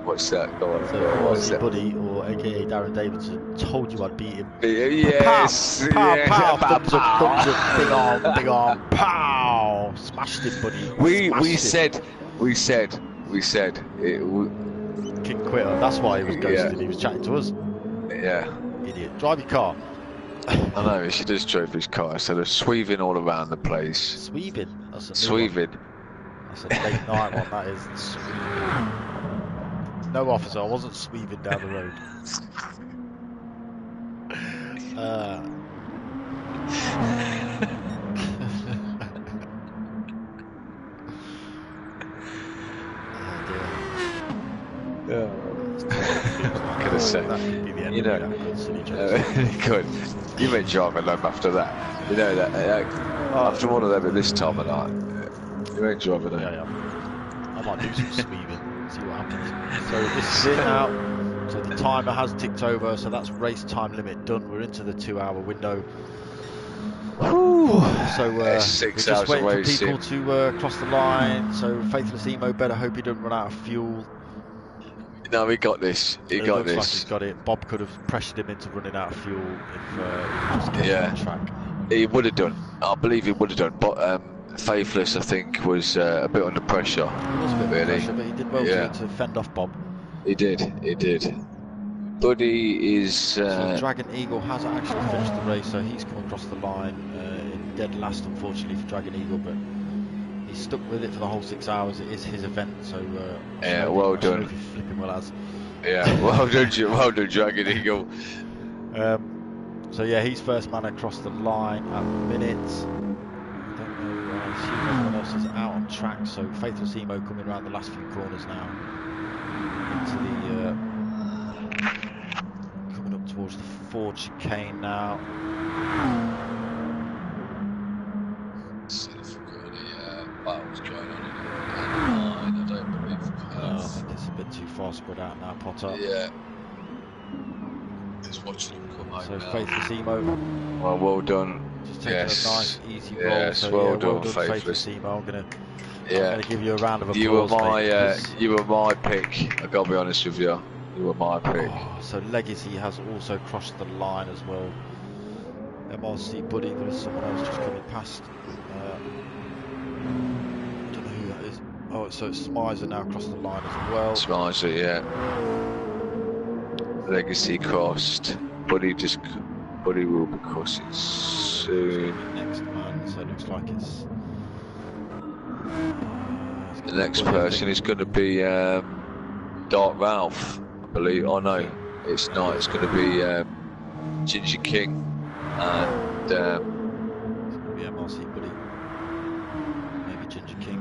S2: What's that? Go on.
S1: So MRC Buddy, or aka Darren Davidson, told you I'd beat him.
S2: Yes.
S1: Pow, pow, pow, thumbs up, big arm, pow, smashed him, Buddy.
S2: We said it.
S1: King quitter. That's why he was ghosted. He was chatting to us.
S2: Yeah.
S1: Idiot. Drive your car.
S2: I know, she does drove his car, so they're sweeving all around the place.
S1: Sweeving? That's a
S2: Sweeving.
S1: That's a late night one, that is. Sweeving. No, officer, I wasn't sweeving down the road.
S2: Yeah. Could have said,
S1: that could be the end
S2: you know,
S1: of that silly joke.
S2: good. You may drive alone after that. You know that. After one of them at this time of night, you ain't driving alone.
S1: Yeah. I might do some sweeving, see what happens. So this is it now. So the timer has ticked over, so that's race time limit done. We're into the 2-hour window. So we're just waiting for people to cross the line. So faithless emo, better hope he doesn't run out of fuel.
S2: No, he got this. He got this.
S1: Like he's got it. Bob could have pressured him into running out of fuel if he was on track.
S2: He would have done. I believe he would have done. But faithless, I think, was a bit under pressure.
S1: He was a bit under pressure, but he did well to fend off Bob.
S2: He did. He did. Buddy is.
S1: So Dragon Eagle has actually finished the race, so he's come across the line in dead last, unfortunately, for Dragon Eagle, but he's stuck with it for the whole 6 hours. It is his event, so
S2: well done.
S1: Flipping well as.
S2: Yeah, well done, Dragon Eagle.
S1: So yeah, he's first man across the line at the minute. I don't know. I assume everyone else is out on track. So faithless emo coming around the last few corners now into the. Coming up towards the Ford chicane now.
S2: Battles going on in I don't believe.
S1: I think it's a bit too far spread out now, Potter.
S2: Yeah. Just watching him come out.
S1: So faithless emo.
S2: Well done.
S1: Just taking a nice, easy roll.
S2: Yes,
S1: so,
S2: well
S1: done,
S2: faithless
S1: emo. I'm gonna give you a round of applause.
S2: You were my pick. I gotta be honest with you. You were my pick.
S1: So Legacy has also crossed the line as well. MRC Buddy, there is someone else just coming past. I don't know who that is. Oh, so it's Smizer now across the line as well.
S2: Smizer, yeah. Legacy crossed. Buddy will be crossing soon.
S1: Next man, so it looks like it's.
S2: The next person is going to be Dark Ralph, I believe. Oh no, it's not. It's going to be Ginger King and.
S1: It's going to be MRC Buddy. Maybe Ginger King.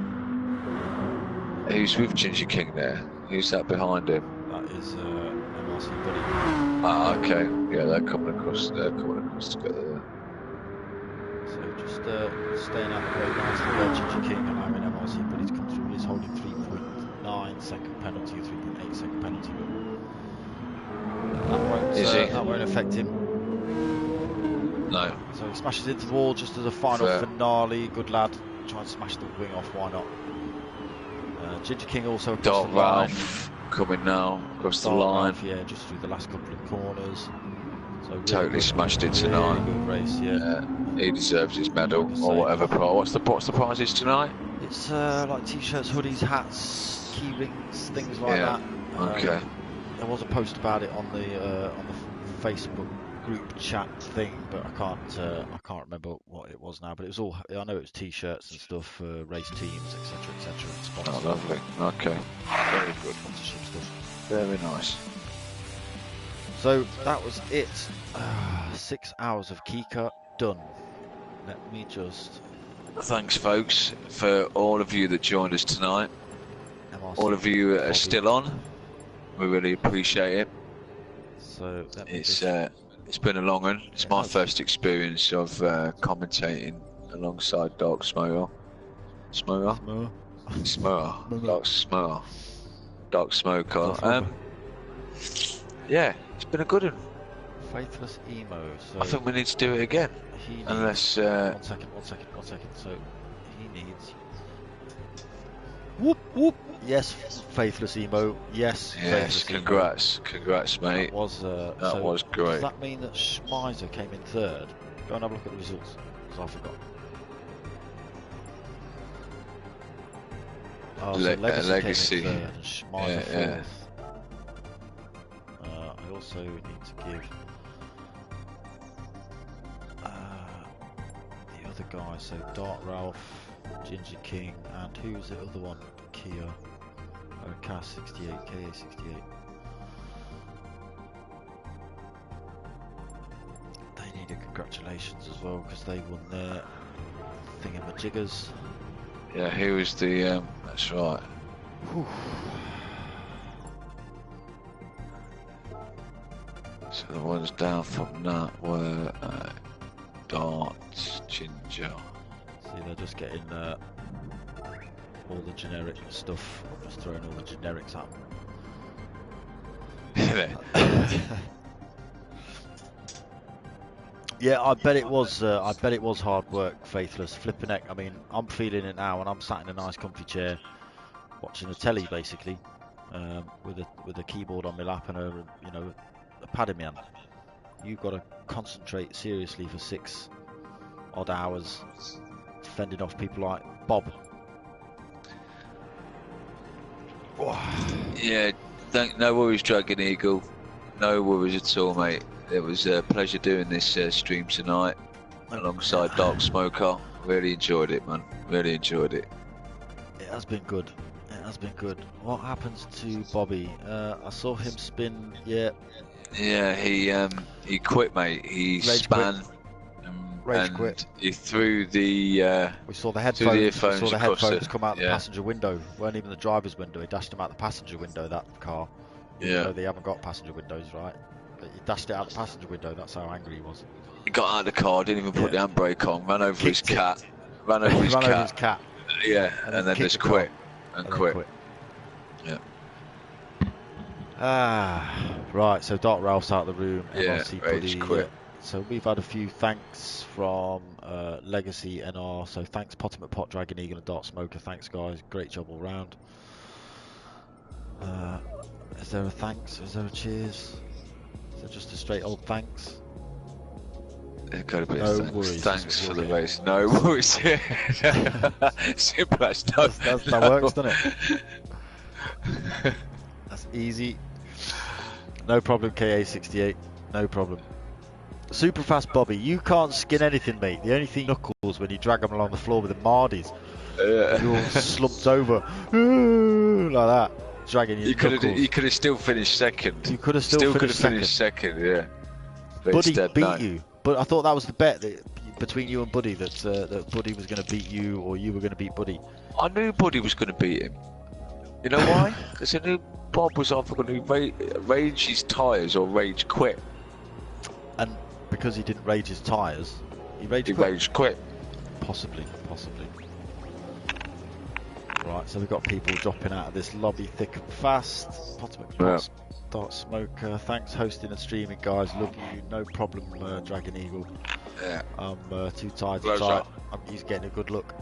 S2: Who's with Ginger King there? Who's that behind him?
S1: That is MRC MRC Buddy.
S2: Ah, okay. Yeah, they're coming across together there.
S1: So just staying out the way nicely there. Ginger King allowing MRC Buddy to come through. He's holding 3.9 second penalty, 3.8 second penalty, but that won't affect him.
S2: No.
S1: So he smashes into the wall just as a final finale. Good lad. Try and smash the wing off, why not? Ginger King also across the line.
S2: Ralph coming now across the line.
S1: Ralph, yeah, just through the last couple of corners. So really
S2: totally
S1: good,
S2: smashed it tonight.
S1: Really good race, yeah.
S2: He deserves his medal or whatever prize. What's the prizes tonight?
S1: It's like t-shirts, hoodies, hats, key rings, things like that.
S2: Okay.
S1: There was a post about it on the Facebook group chat thing, but I can't remember what it was now. But it was all, I know it was t-shirts and stuff for race teams, etc., etc.
S2: Oh, lovely. Okay. Very good.
S1: Sponsorship stuff.
S2: Very nice.
S1: So that was it. 6 hours of Kika done. Let me just.
S2: Thanks, folks, for all of you that joined us tonight.
S1: MRC
S2: all of you that are still on. We really appreciate it.
S1: So
S2: it's been a long one. It's my first experience of commentating alongside darksmoka. Darksmoka. Yeah, it's been a good one.
S1: Faithless emo. So
S2: I think we need to do it again. Unless
S1: one second. So he needs. Whoop whoop. Yes, faithless emo. Yes.
S2: Yes. Congrats, mate.
S1: That was
S2: great.
S1: Does that mean that Schmeiser came in third? Go and have a look at the results, because I forgot. Oh, so Legacy came in third and Schmeiser fourth. I also need to give the other guy, so Dark Ralph, Ginger King, and who's the other one? Kia. Cass 68, KA 68. They needed congratulations as well because they won their thingamajiggers.
S2: Yeah, who was the? That's right.
S1: Whew.
S2: So the ones down from that were Dart, Ginger.
S1: See, they're just getting all the generic stuff. I'm just throwing all the generics at them. Yeah, I bet it was hard work, Faithless. Flipping heck. I mean, I'm feeling it now, and I'm sat in a nice, comfy chair, watching a telly basically, with a keyboard on my lap and a pad in my hand. You've got to concentrate seriously for 6 odd hours, fending off people like Bob.
S2: Yeah, no worries, Dragon Eagle. No worries at all, mate. It was a pleasure doing this stream tonight alongside darksmoka. Really enjoyed it, man. Really enjoyed it.
S1: It has been good. It has been good. What happens to Bobby? I saw him spin. Yeah.
S2: Yeah, he quit, mate. He span.
S1: Rage quit.
S2: He threw the.
S1: We saw the headphones. Come out the passenger window. Weren't even the driver's window. He dashed them out the passenger window. That car.
S2: Yeah.
S1: They haven't got passenger windows, right? But he dashed it out the passenger window. That's how angry he was.
S2: He got out of the car. Didn't even put the handbrake on. Ran over his cat. Ran over his cat. Yeah, and then just quit. And quit. Yeah.
S1: Right. So Dark Ralph's out of the room.
S2: Yeah, Rage quit.
S1: So we've had a few thanks from Legacy NR. So thanks Pottermot Pot, Dragon Eagle and darksmoka. Thanks guys, great job all round. Is there a thanks? Is there a cheers? Is it just a straight old thanks?
S2: There's got to be
S1: no
S2: thanks.
S1: Worries,
S2: thanks for the race. No worries. Simple as
S1: that works, doesn't it? That's easy. No problem, KA68. No problem. Super fast Bobby, you can't skin anything, mate. The only thing knuckles when you drag them along the floor with the Mardis. You're all slumped over like that, dragging your knuckles.
S2: You could have still finished second.
S1: You could have still finished
S2: second, yeah. But
S1: Buddy beat you. But I thought that was the bet between you and Buddy, that Buddy was going to beat you or you were going to beat Buddy.
S2: I knew Buddy was going to beat him. You know why? Because I knew Bob was either going to rage his tyres or rage quit.
S1: And because he didn't rage his tyres, he rage quit. Possibly. Right, so we've got people dropping out of this lobby thick and fast. Darksmoka, thanks hosting and streaming, guys. Love you, no problem, Dragon Eagle.
S2: Yeah.
S1: I'm too tired to try. He's getting a good look.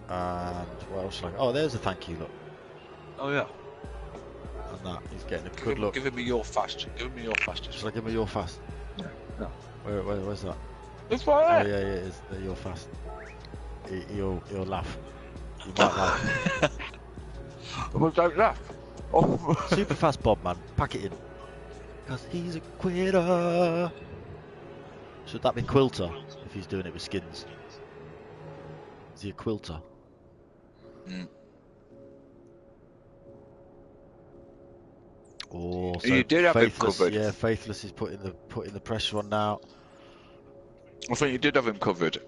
S1: And what else? Oh, there's a thank you, look.
S2: Oh yeah.
S1: And that, he's getting a good look.
S2: Give me your fast.
S1: Should I give me your fast?
S2: Yeah. No.
S1: Where's that?
S2: It's right there.
S1: Oh yeah, it is. There, your fast. He'll laugh. You might laugh.
S2: Don't laugh. Oh.
S1: Super fast Bob, man. Pack it in. Because he's a quitter. Should that be Quilter if he's doing it with skins? Is he a quilter?
S2: Mm.
S1: Oh, so
S2: you did have him covered.
S1: Yeah, Faithless is putting the pressure on now.
S2: I think you did have him covered.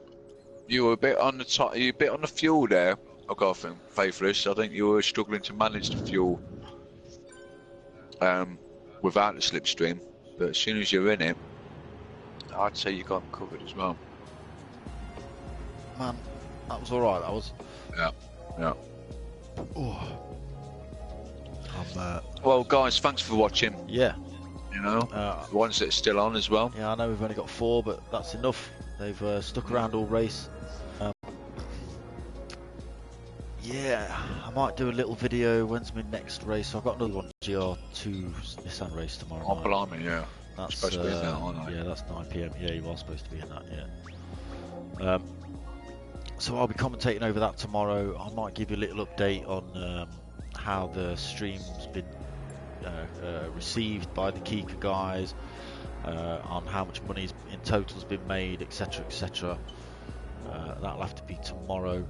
S2: You were a bit on the top. You were a bit on the fuel there. I got him, Faithless. I think you were struggling to manage the fuel without the slipstream. But as soon as you're in it, I'd say you got him covered as well.
S1: Man, that was all right. That was.
S2: Yeah.
S1: Oh.
S2: Well, guys, thanks for watching.
S1: Yeah.
S2: You know, the ones that are still on as well.
S1: Yeah, I know we've only got 4, but that's enough. They've stuck around all race. Yeah, I might do a little video. When's my next race? So I've got another one, GR2 Nissan race tomorrow night.
S2: Oh, blimey, yeah.
S1: That's
S2: supposed to be in that, aren't I?
S1: Yeah, that's 9 PM. Yeah, you are supposed to be in that, yeah. So I'll be commentating over that tomorrow. I might give you a little update on how the stream's been received by the Kika guys, on how much money in total's been made, etc, etc. That'll have to be tomorrow.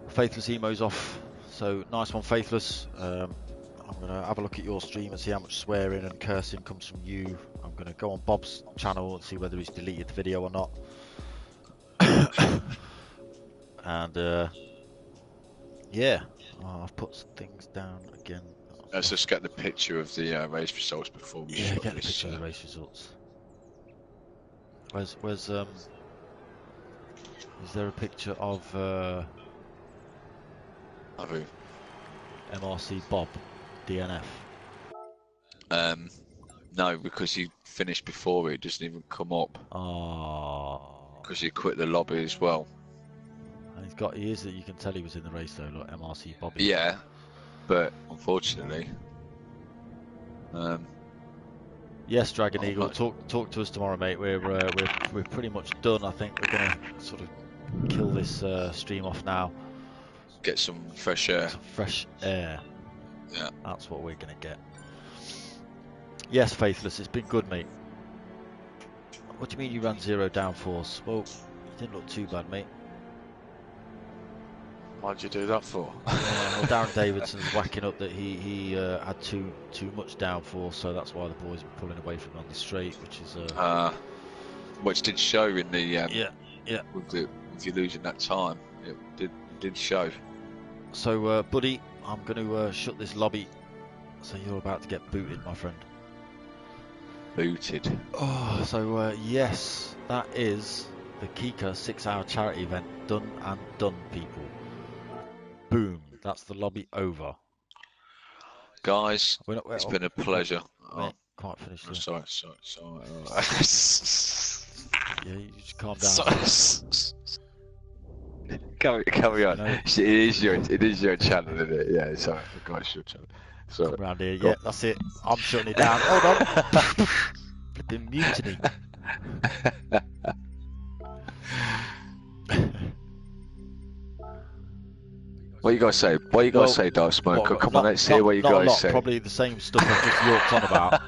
S1: Faithless emo's off, so nice one, Faithless. I'm gonna have a look at your stream and see how much swearing and cursing comes from you. I'm gonna go on Bob's channel and see whether he's deleted the video or not. And yeah, I've put some things down again.
S2: Let's just get the picture of the race results before we
S1: get the picture of the race results. Where's is there a picture of
S2: who?
S1: MRC Bob DNF?
S2: No, because he finished before it doesn't even come up. Because he quit the lobby as well.
S1: And he is that you can tell he was in the race though, like MRC Bobby.
S2: Yeah, but unfortunately.
S1: Yes, Dragon Eagle, talk to us tomorrow, mate. We're pretty much done. I think we're gonna sort of kill this stream off now.
S2: Get some fresh air.
S1: Some fresh air.
S2: Yeah.
S1: That's what we're gonna get. Yes, Faithless, it's been good, mate. What do you mean you ran 0 downforce? Well, you didn't look too bad, mate.
S2: Why'd you do that for?
S1: Well, Darren Davidson's whacking up that he had too much downforce, so that's why the boys were pulling away from him on the straight, which is
S2: which did show in the
S1: yeah.
S2: With you losing that time, it did show.
S1: So, buddy, I'm going to shut this lobby. So you're about to get booted, my friend.
S2: Booted.
S1: Oh, so yes, that is the Kika 6-hour charity event done and done, people. Boom, that's the lobby over.
S2: Guys, it's been a pleasure.
S1: Quite finished.
S2: Sorry.
S1: Yeah, you just calm down.
S2: Carry on. It is your channel, isn't it? Yeah, sorry. I forgot it's your channel. So
S1: come round here. Yeah, that's it. I'm shutting it down. Hold on. Flipping mutiny.
S2: What you guys say? What you guys say, Darksmoka? Come on, let's hear what you guys say.
S1: Probably the same stuff I've just yorked on about,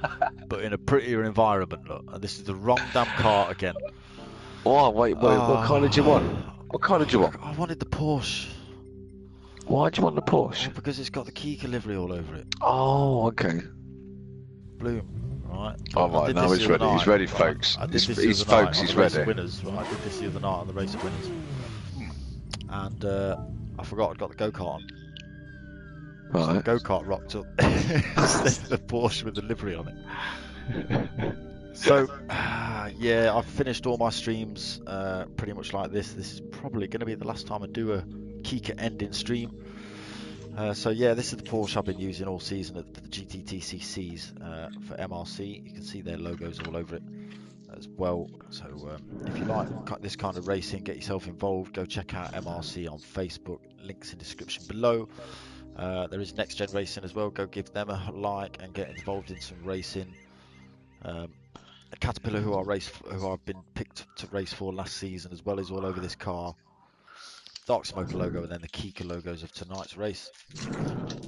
S1: but in a prettier environment. Look, and this is the wrong damn car again.
S2: Oh, wait, what car did you want? What car did you want?
S1: I wanted the Porsche.
S2: Why do you want the Porsche?
S1: Well, because it's got the Kika livery all over it.
S2: Oh, okay.
S1: Bloom, right?
S2: Oh, right, now he's ready. He's ready, folks. He's ready.
S1: Winners, right? I did this the other night on the Race of Winners. And I forgot I'd got the go-kart on.
S2: Right.
S1: Go-kart rocked up. There's the Porsche with the livery on it. So, yeah, I've finished all my streams pretty much like this. This is probably going to be the last time I do a KIKA ending stream. So yeah, this is the Porsche I've been using all season at the GTTCCs for MRC. You can see their logos all over it as well. So if you like this kind of racing, get yourself involved. Go check out MRC on Facebook. Links in description below. There is Next Gen Racing as well. Go give them a like and get involved in some racing. Caterpillar, who I've been picked to race for last season as well, is all over this car. Darksmoka logo and then the KIKA logos of tonight's race.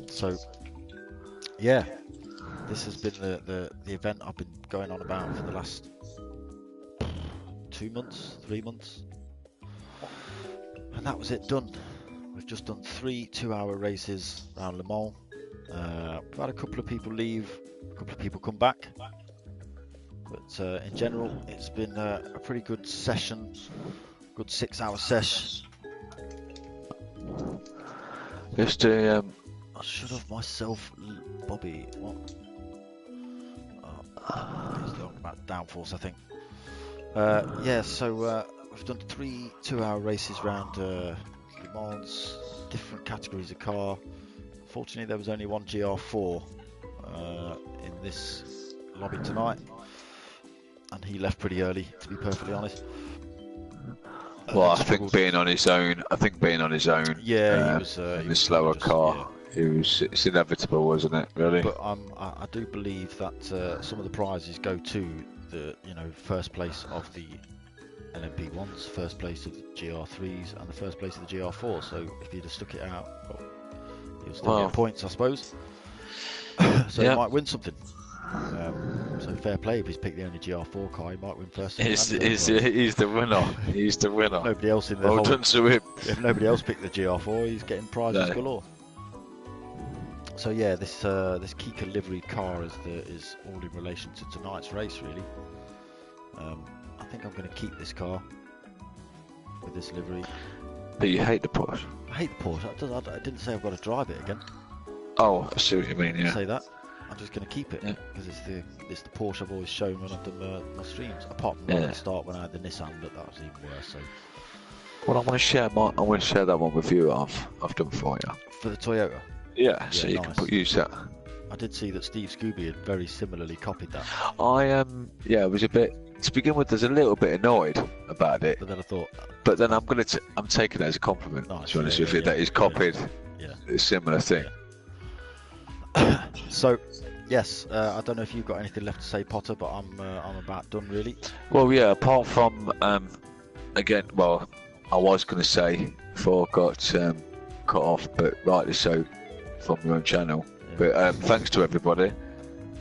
S1: So yeah, this has been the event I've been going on about for the last 2 months, 3 months, and that was it done. We've just done 3 2-hour races around Le Mans. We've had a couple of people leave, a couple of people come back, but in general it's been a pretty good session, good 6-hour sesh.
S2: Just I
S1: should have myself, Bobby. What? He's talking about downforce, I think. Yeah, so we've done 3 2-hour races around Le Mans, different categories of car. Fortunately, there was only one GR4 in this lobby tonight, and he left pretty early, to be perfectly honest.
S2: Well, I think being on his own.
S1: Yeah, he was
S2: in the slower car. Yeah. It's inevitable, wasn't it? Really.
S1: But I do believe that some of the prizes go to the first place of the LMP1s, first place of the GR3s, and the first place of the GR4. So if he'd have stuck it out, well, he'll still get points, I suppose. So he might win something. So fair play, if he's picked the only GR4 car, he might win first.
S2: He's the winner. He's the winner.
S1: Nobody else in the
S2: whole... done to him.
S1: If nobody else picked the GR4, he's getting prizes galore. So yeah, this KIKA livery car is all in relation to tonight's race, really. I think I'm going to keep this car with this livery.
S2: But you hate the Porsche?
S1: I hate the Porsche. I didn't say I've got to drive it again.
S2: Oh, I see what you mean.
S1: I didn't say that. I'm just going to keep it because it's the Porsche I've always shown when I've done my streams. Apart from at the start when I had the Nissan, but that was even worse. So.
S2: Well, I want to share that one with you. I've done for you.
S1: For the Toyota.
S2: Yeah, so you can use that.
S1: I did see that Steve Scooby had very similarly copied that.
S2: It was a bit. To begin with, there's a little bit annoyed about it.
S1: But then I thought.
S2: But then I'm taking it as a compliment. Nice, to be honest with you, that he's copied a similar thing.
S1: Yeah. So. Yes, I don't know if you've got anything left to say, Potter, but I'm about done, really.
S2: Well, yeah. Apart from, again, well, I was going to say before I got cut off, but rightly so, from your own channel. Yeah. But thanks to everybody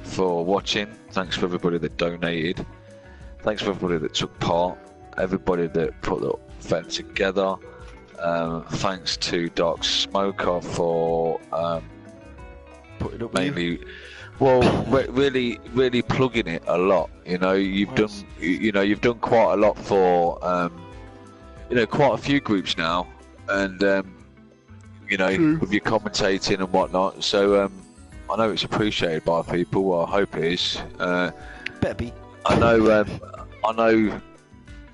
S2: for watching. Thanks for everybody that donated. Thanks for everybody that took part. Everybody that put the event together. Thanks to darksmoka for
S1: putting up
S2: mainly. Well, really plugging it a lot. You've done quite a lot for quite a few groups now, and with your commentating and whatnot. So I know it's appreciated by people. Well, I hope it is.
S1: Better be.
S2: I know.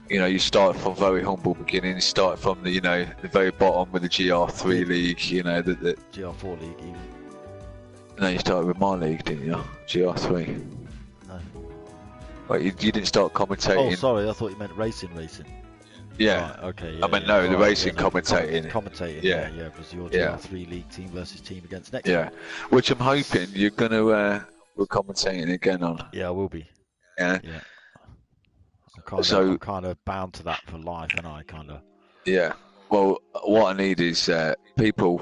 S2: You started from very humble beginnings. You started from the very bottom with the GR3 league. The
S1: GR4 league even.
S2: No, you started with my league, didn't you? GR3.
S1: No.
S2: Wait, you didn't start commentating?
S1: Oh, sorry, I thought you meant racing.
S2: Yeah.
S1: Right, okay.
S2: I mean, no, the racing commentating.
S1: Commentating. Yeah, it was your GR3 league team versus team against next.
S2: Yeah, which I'm hoping you're gonna we're commentating again on.
S1: Yeah, I will be.
S2: Yeah.
S1: Yeah. I'm kind of bound to that for life, and I kind of.
S2: Yeah. Well, what I need is people.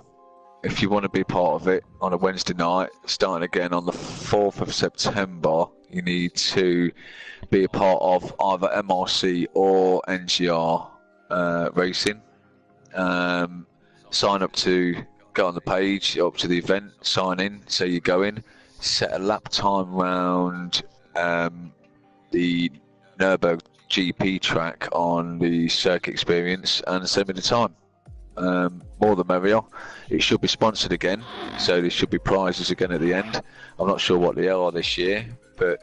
S2: If you want to be part of it on a Wednesday night, starting again on the 4th of September, you need to be a part of either MRC or NGR racing. Sign up to go on the page, up to the event, sign in, say you're going, set a lap time round the Nürburgring GP track on the circuit experience, and send me the time. more the merrier. It should be sponsored again, so there should be prizes again at the end. I'm not sure what they are this year, but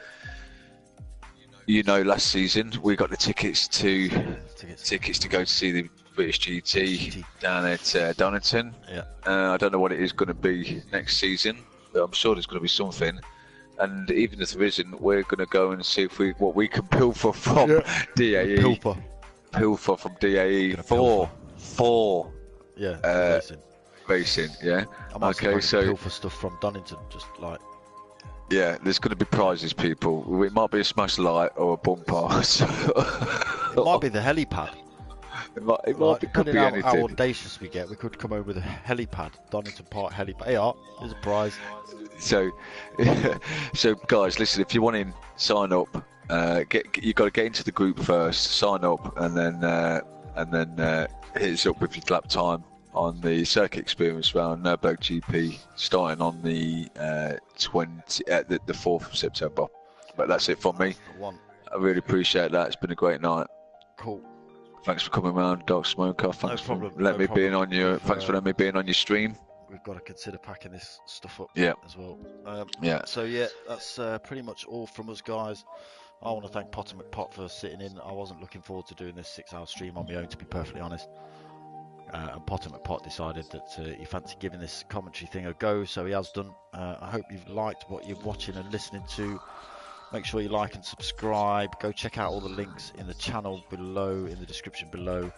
S2: you know, last season we got the tickets to go to see the British GT down at Donington.
S1: Yeah.
S2: I don't know what it is going to be next season, but I'm sure there's going to be something. And even if there isn't, we're going to go and see if what we can pilfer from DAE. Pilfer from DAE for racing. Yeah.
S1: Okay, so pilfer stuff from Donington, just like.
S2: Yeah, there's going to be prizes, people. It might be a smash light or a bumper. So.
S1: It might be the helipad.
S2: It could be anything.
S1: How audacious we get. We could come over with a helipad, Donington Park helipad. Hey, there's a prize.
S2: So guys, listen. If you want in, sign up. You got to get into the group first. Sign up, and then hit us up with your lap time on the circuit experience round Nürburgring GP, starting on the 4th of September. But that's it from me. I really appreciate that. It's been a great night.
S1: Cool.
S2: Thanks for coming around, Darksmoka. Thanks for letting me being on your. Thanks for letting me being on your stream.
S1: We've got to consider packing this stuff up as well. So that's pretty much all from us, guys. I want to thank Potter McPot for sitting in. I wasn't looking forward to doing this 6-hour stream on my own, to be perfectly honest. And Potter McPot decided that he fancied giving this commentary thing a go, so he has done. I hope you've liked what you're watching and listening to. Make sure you like and subscribe. Go check out all the links in the channel below, in the description below.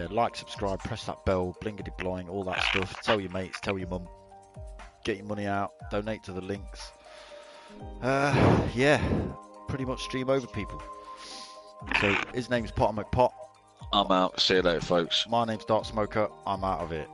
S1: Like, subscribe, press that bell, blingity bloing, all that stuff. Tell your mates, tell your mum. Get your money out, donate to the links. Pretty much stream over, people. So his name's Potter McPot.
S2: I'm out. See you later, folks.
S1: My name's darksmoka. I'm out of it.